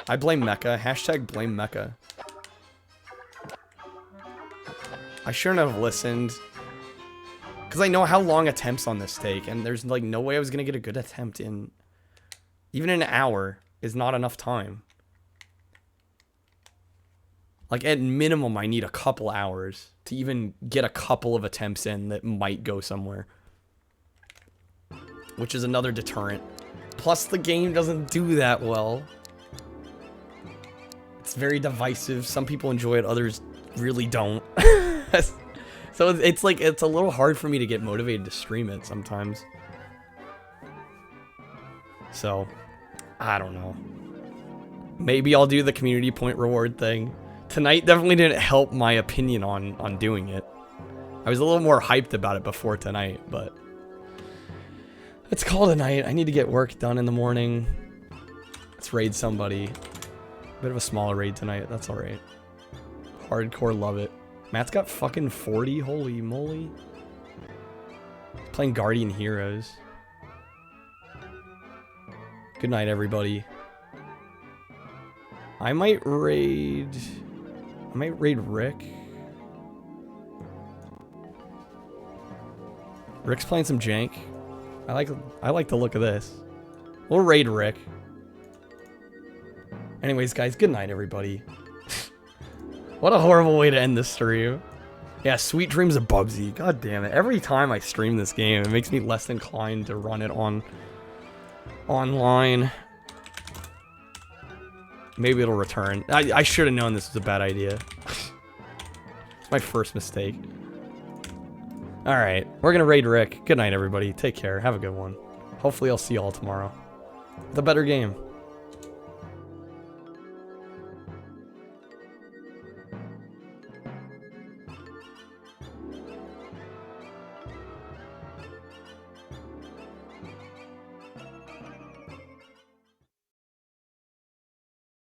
I blame Mecha. Hashtag blame Mecha. I shouldn't have listened. Because I know how long attempts on this take, and there's like no way I was going to get a good attempt in... Even an hour is not enough time. Like, at minimum, I need a couple hours to even get a couple of attempts in that might go somewhere. Which is another deterrent. Plus, the game doesn't do that well. It's very divisive. Some people enjoy it, others really don't. So it's like, it's a little hard for me to get motivated to stream it sometimes. So, I don't know. Maybe I'll do the community point reward thing. Tonight definitely didn't help my opinion on doing it. I was a little more hyped about it before tonight, but... Let's call it a night. I need to get work done in the morning. Let's raid somebody. Bit of a smaller raid tonight. That's alright. Hardcore love it. Matt's got fucking 40. Holy moly. Playing Guardian Heroes. Good night, everybody. I might raid Rick. Rick's playing some jank. I like the look of this. We'll raid Rick. Anyways, guys, good night, everybody. What a horrible way to end this stream. Yeah, sweet dreams of Bubsy. God damn it. Every time I stream this game, it makes me less inclined to run it online. Maybe it'll return. I should have known this was a bad idea. It's my first mistake. Alright, we're gonna raid Rick. Good night, everybody. Take care. Have a good one. Hopefully I'll see y'all tomorrow. With a better game.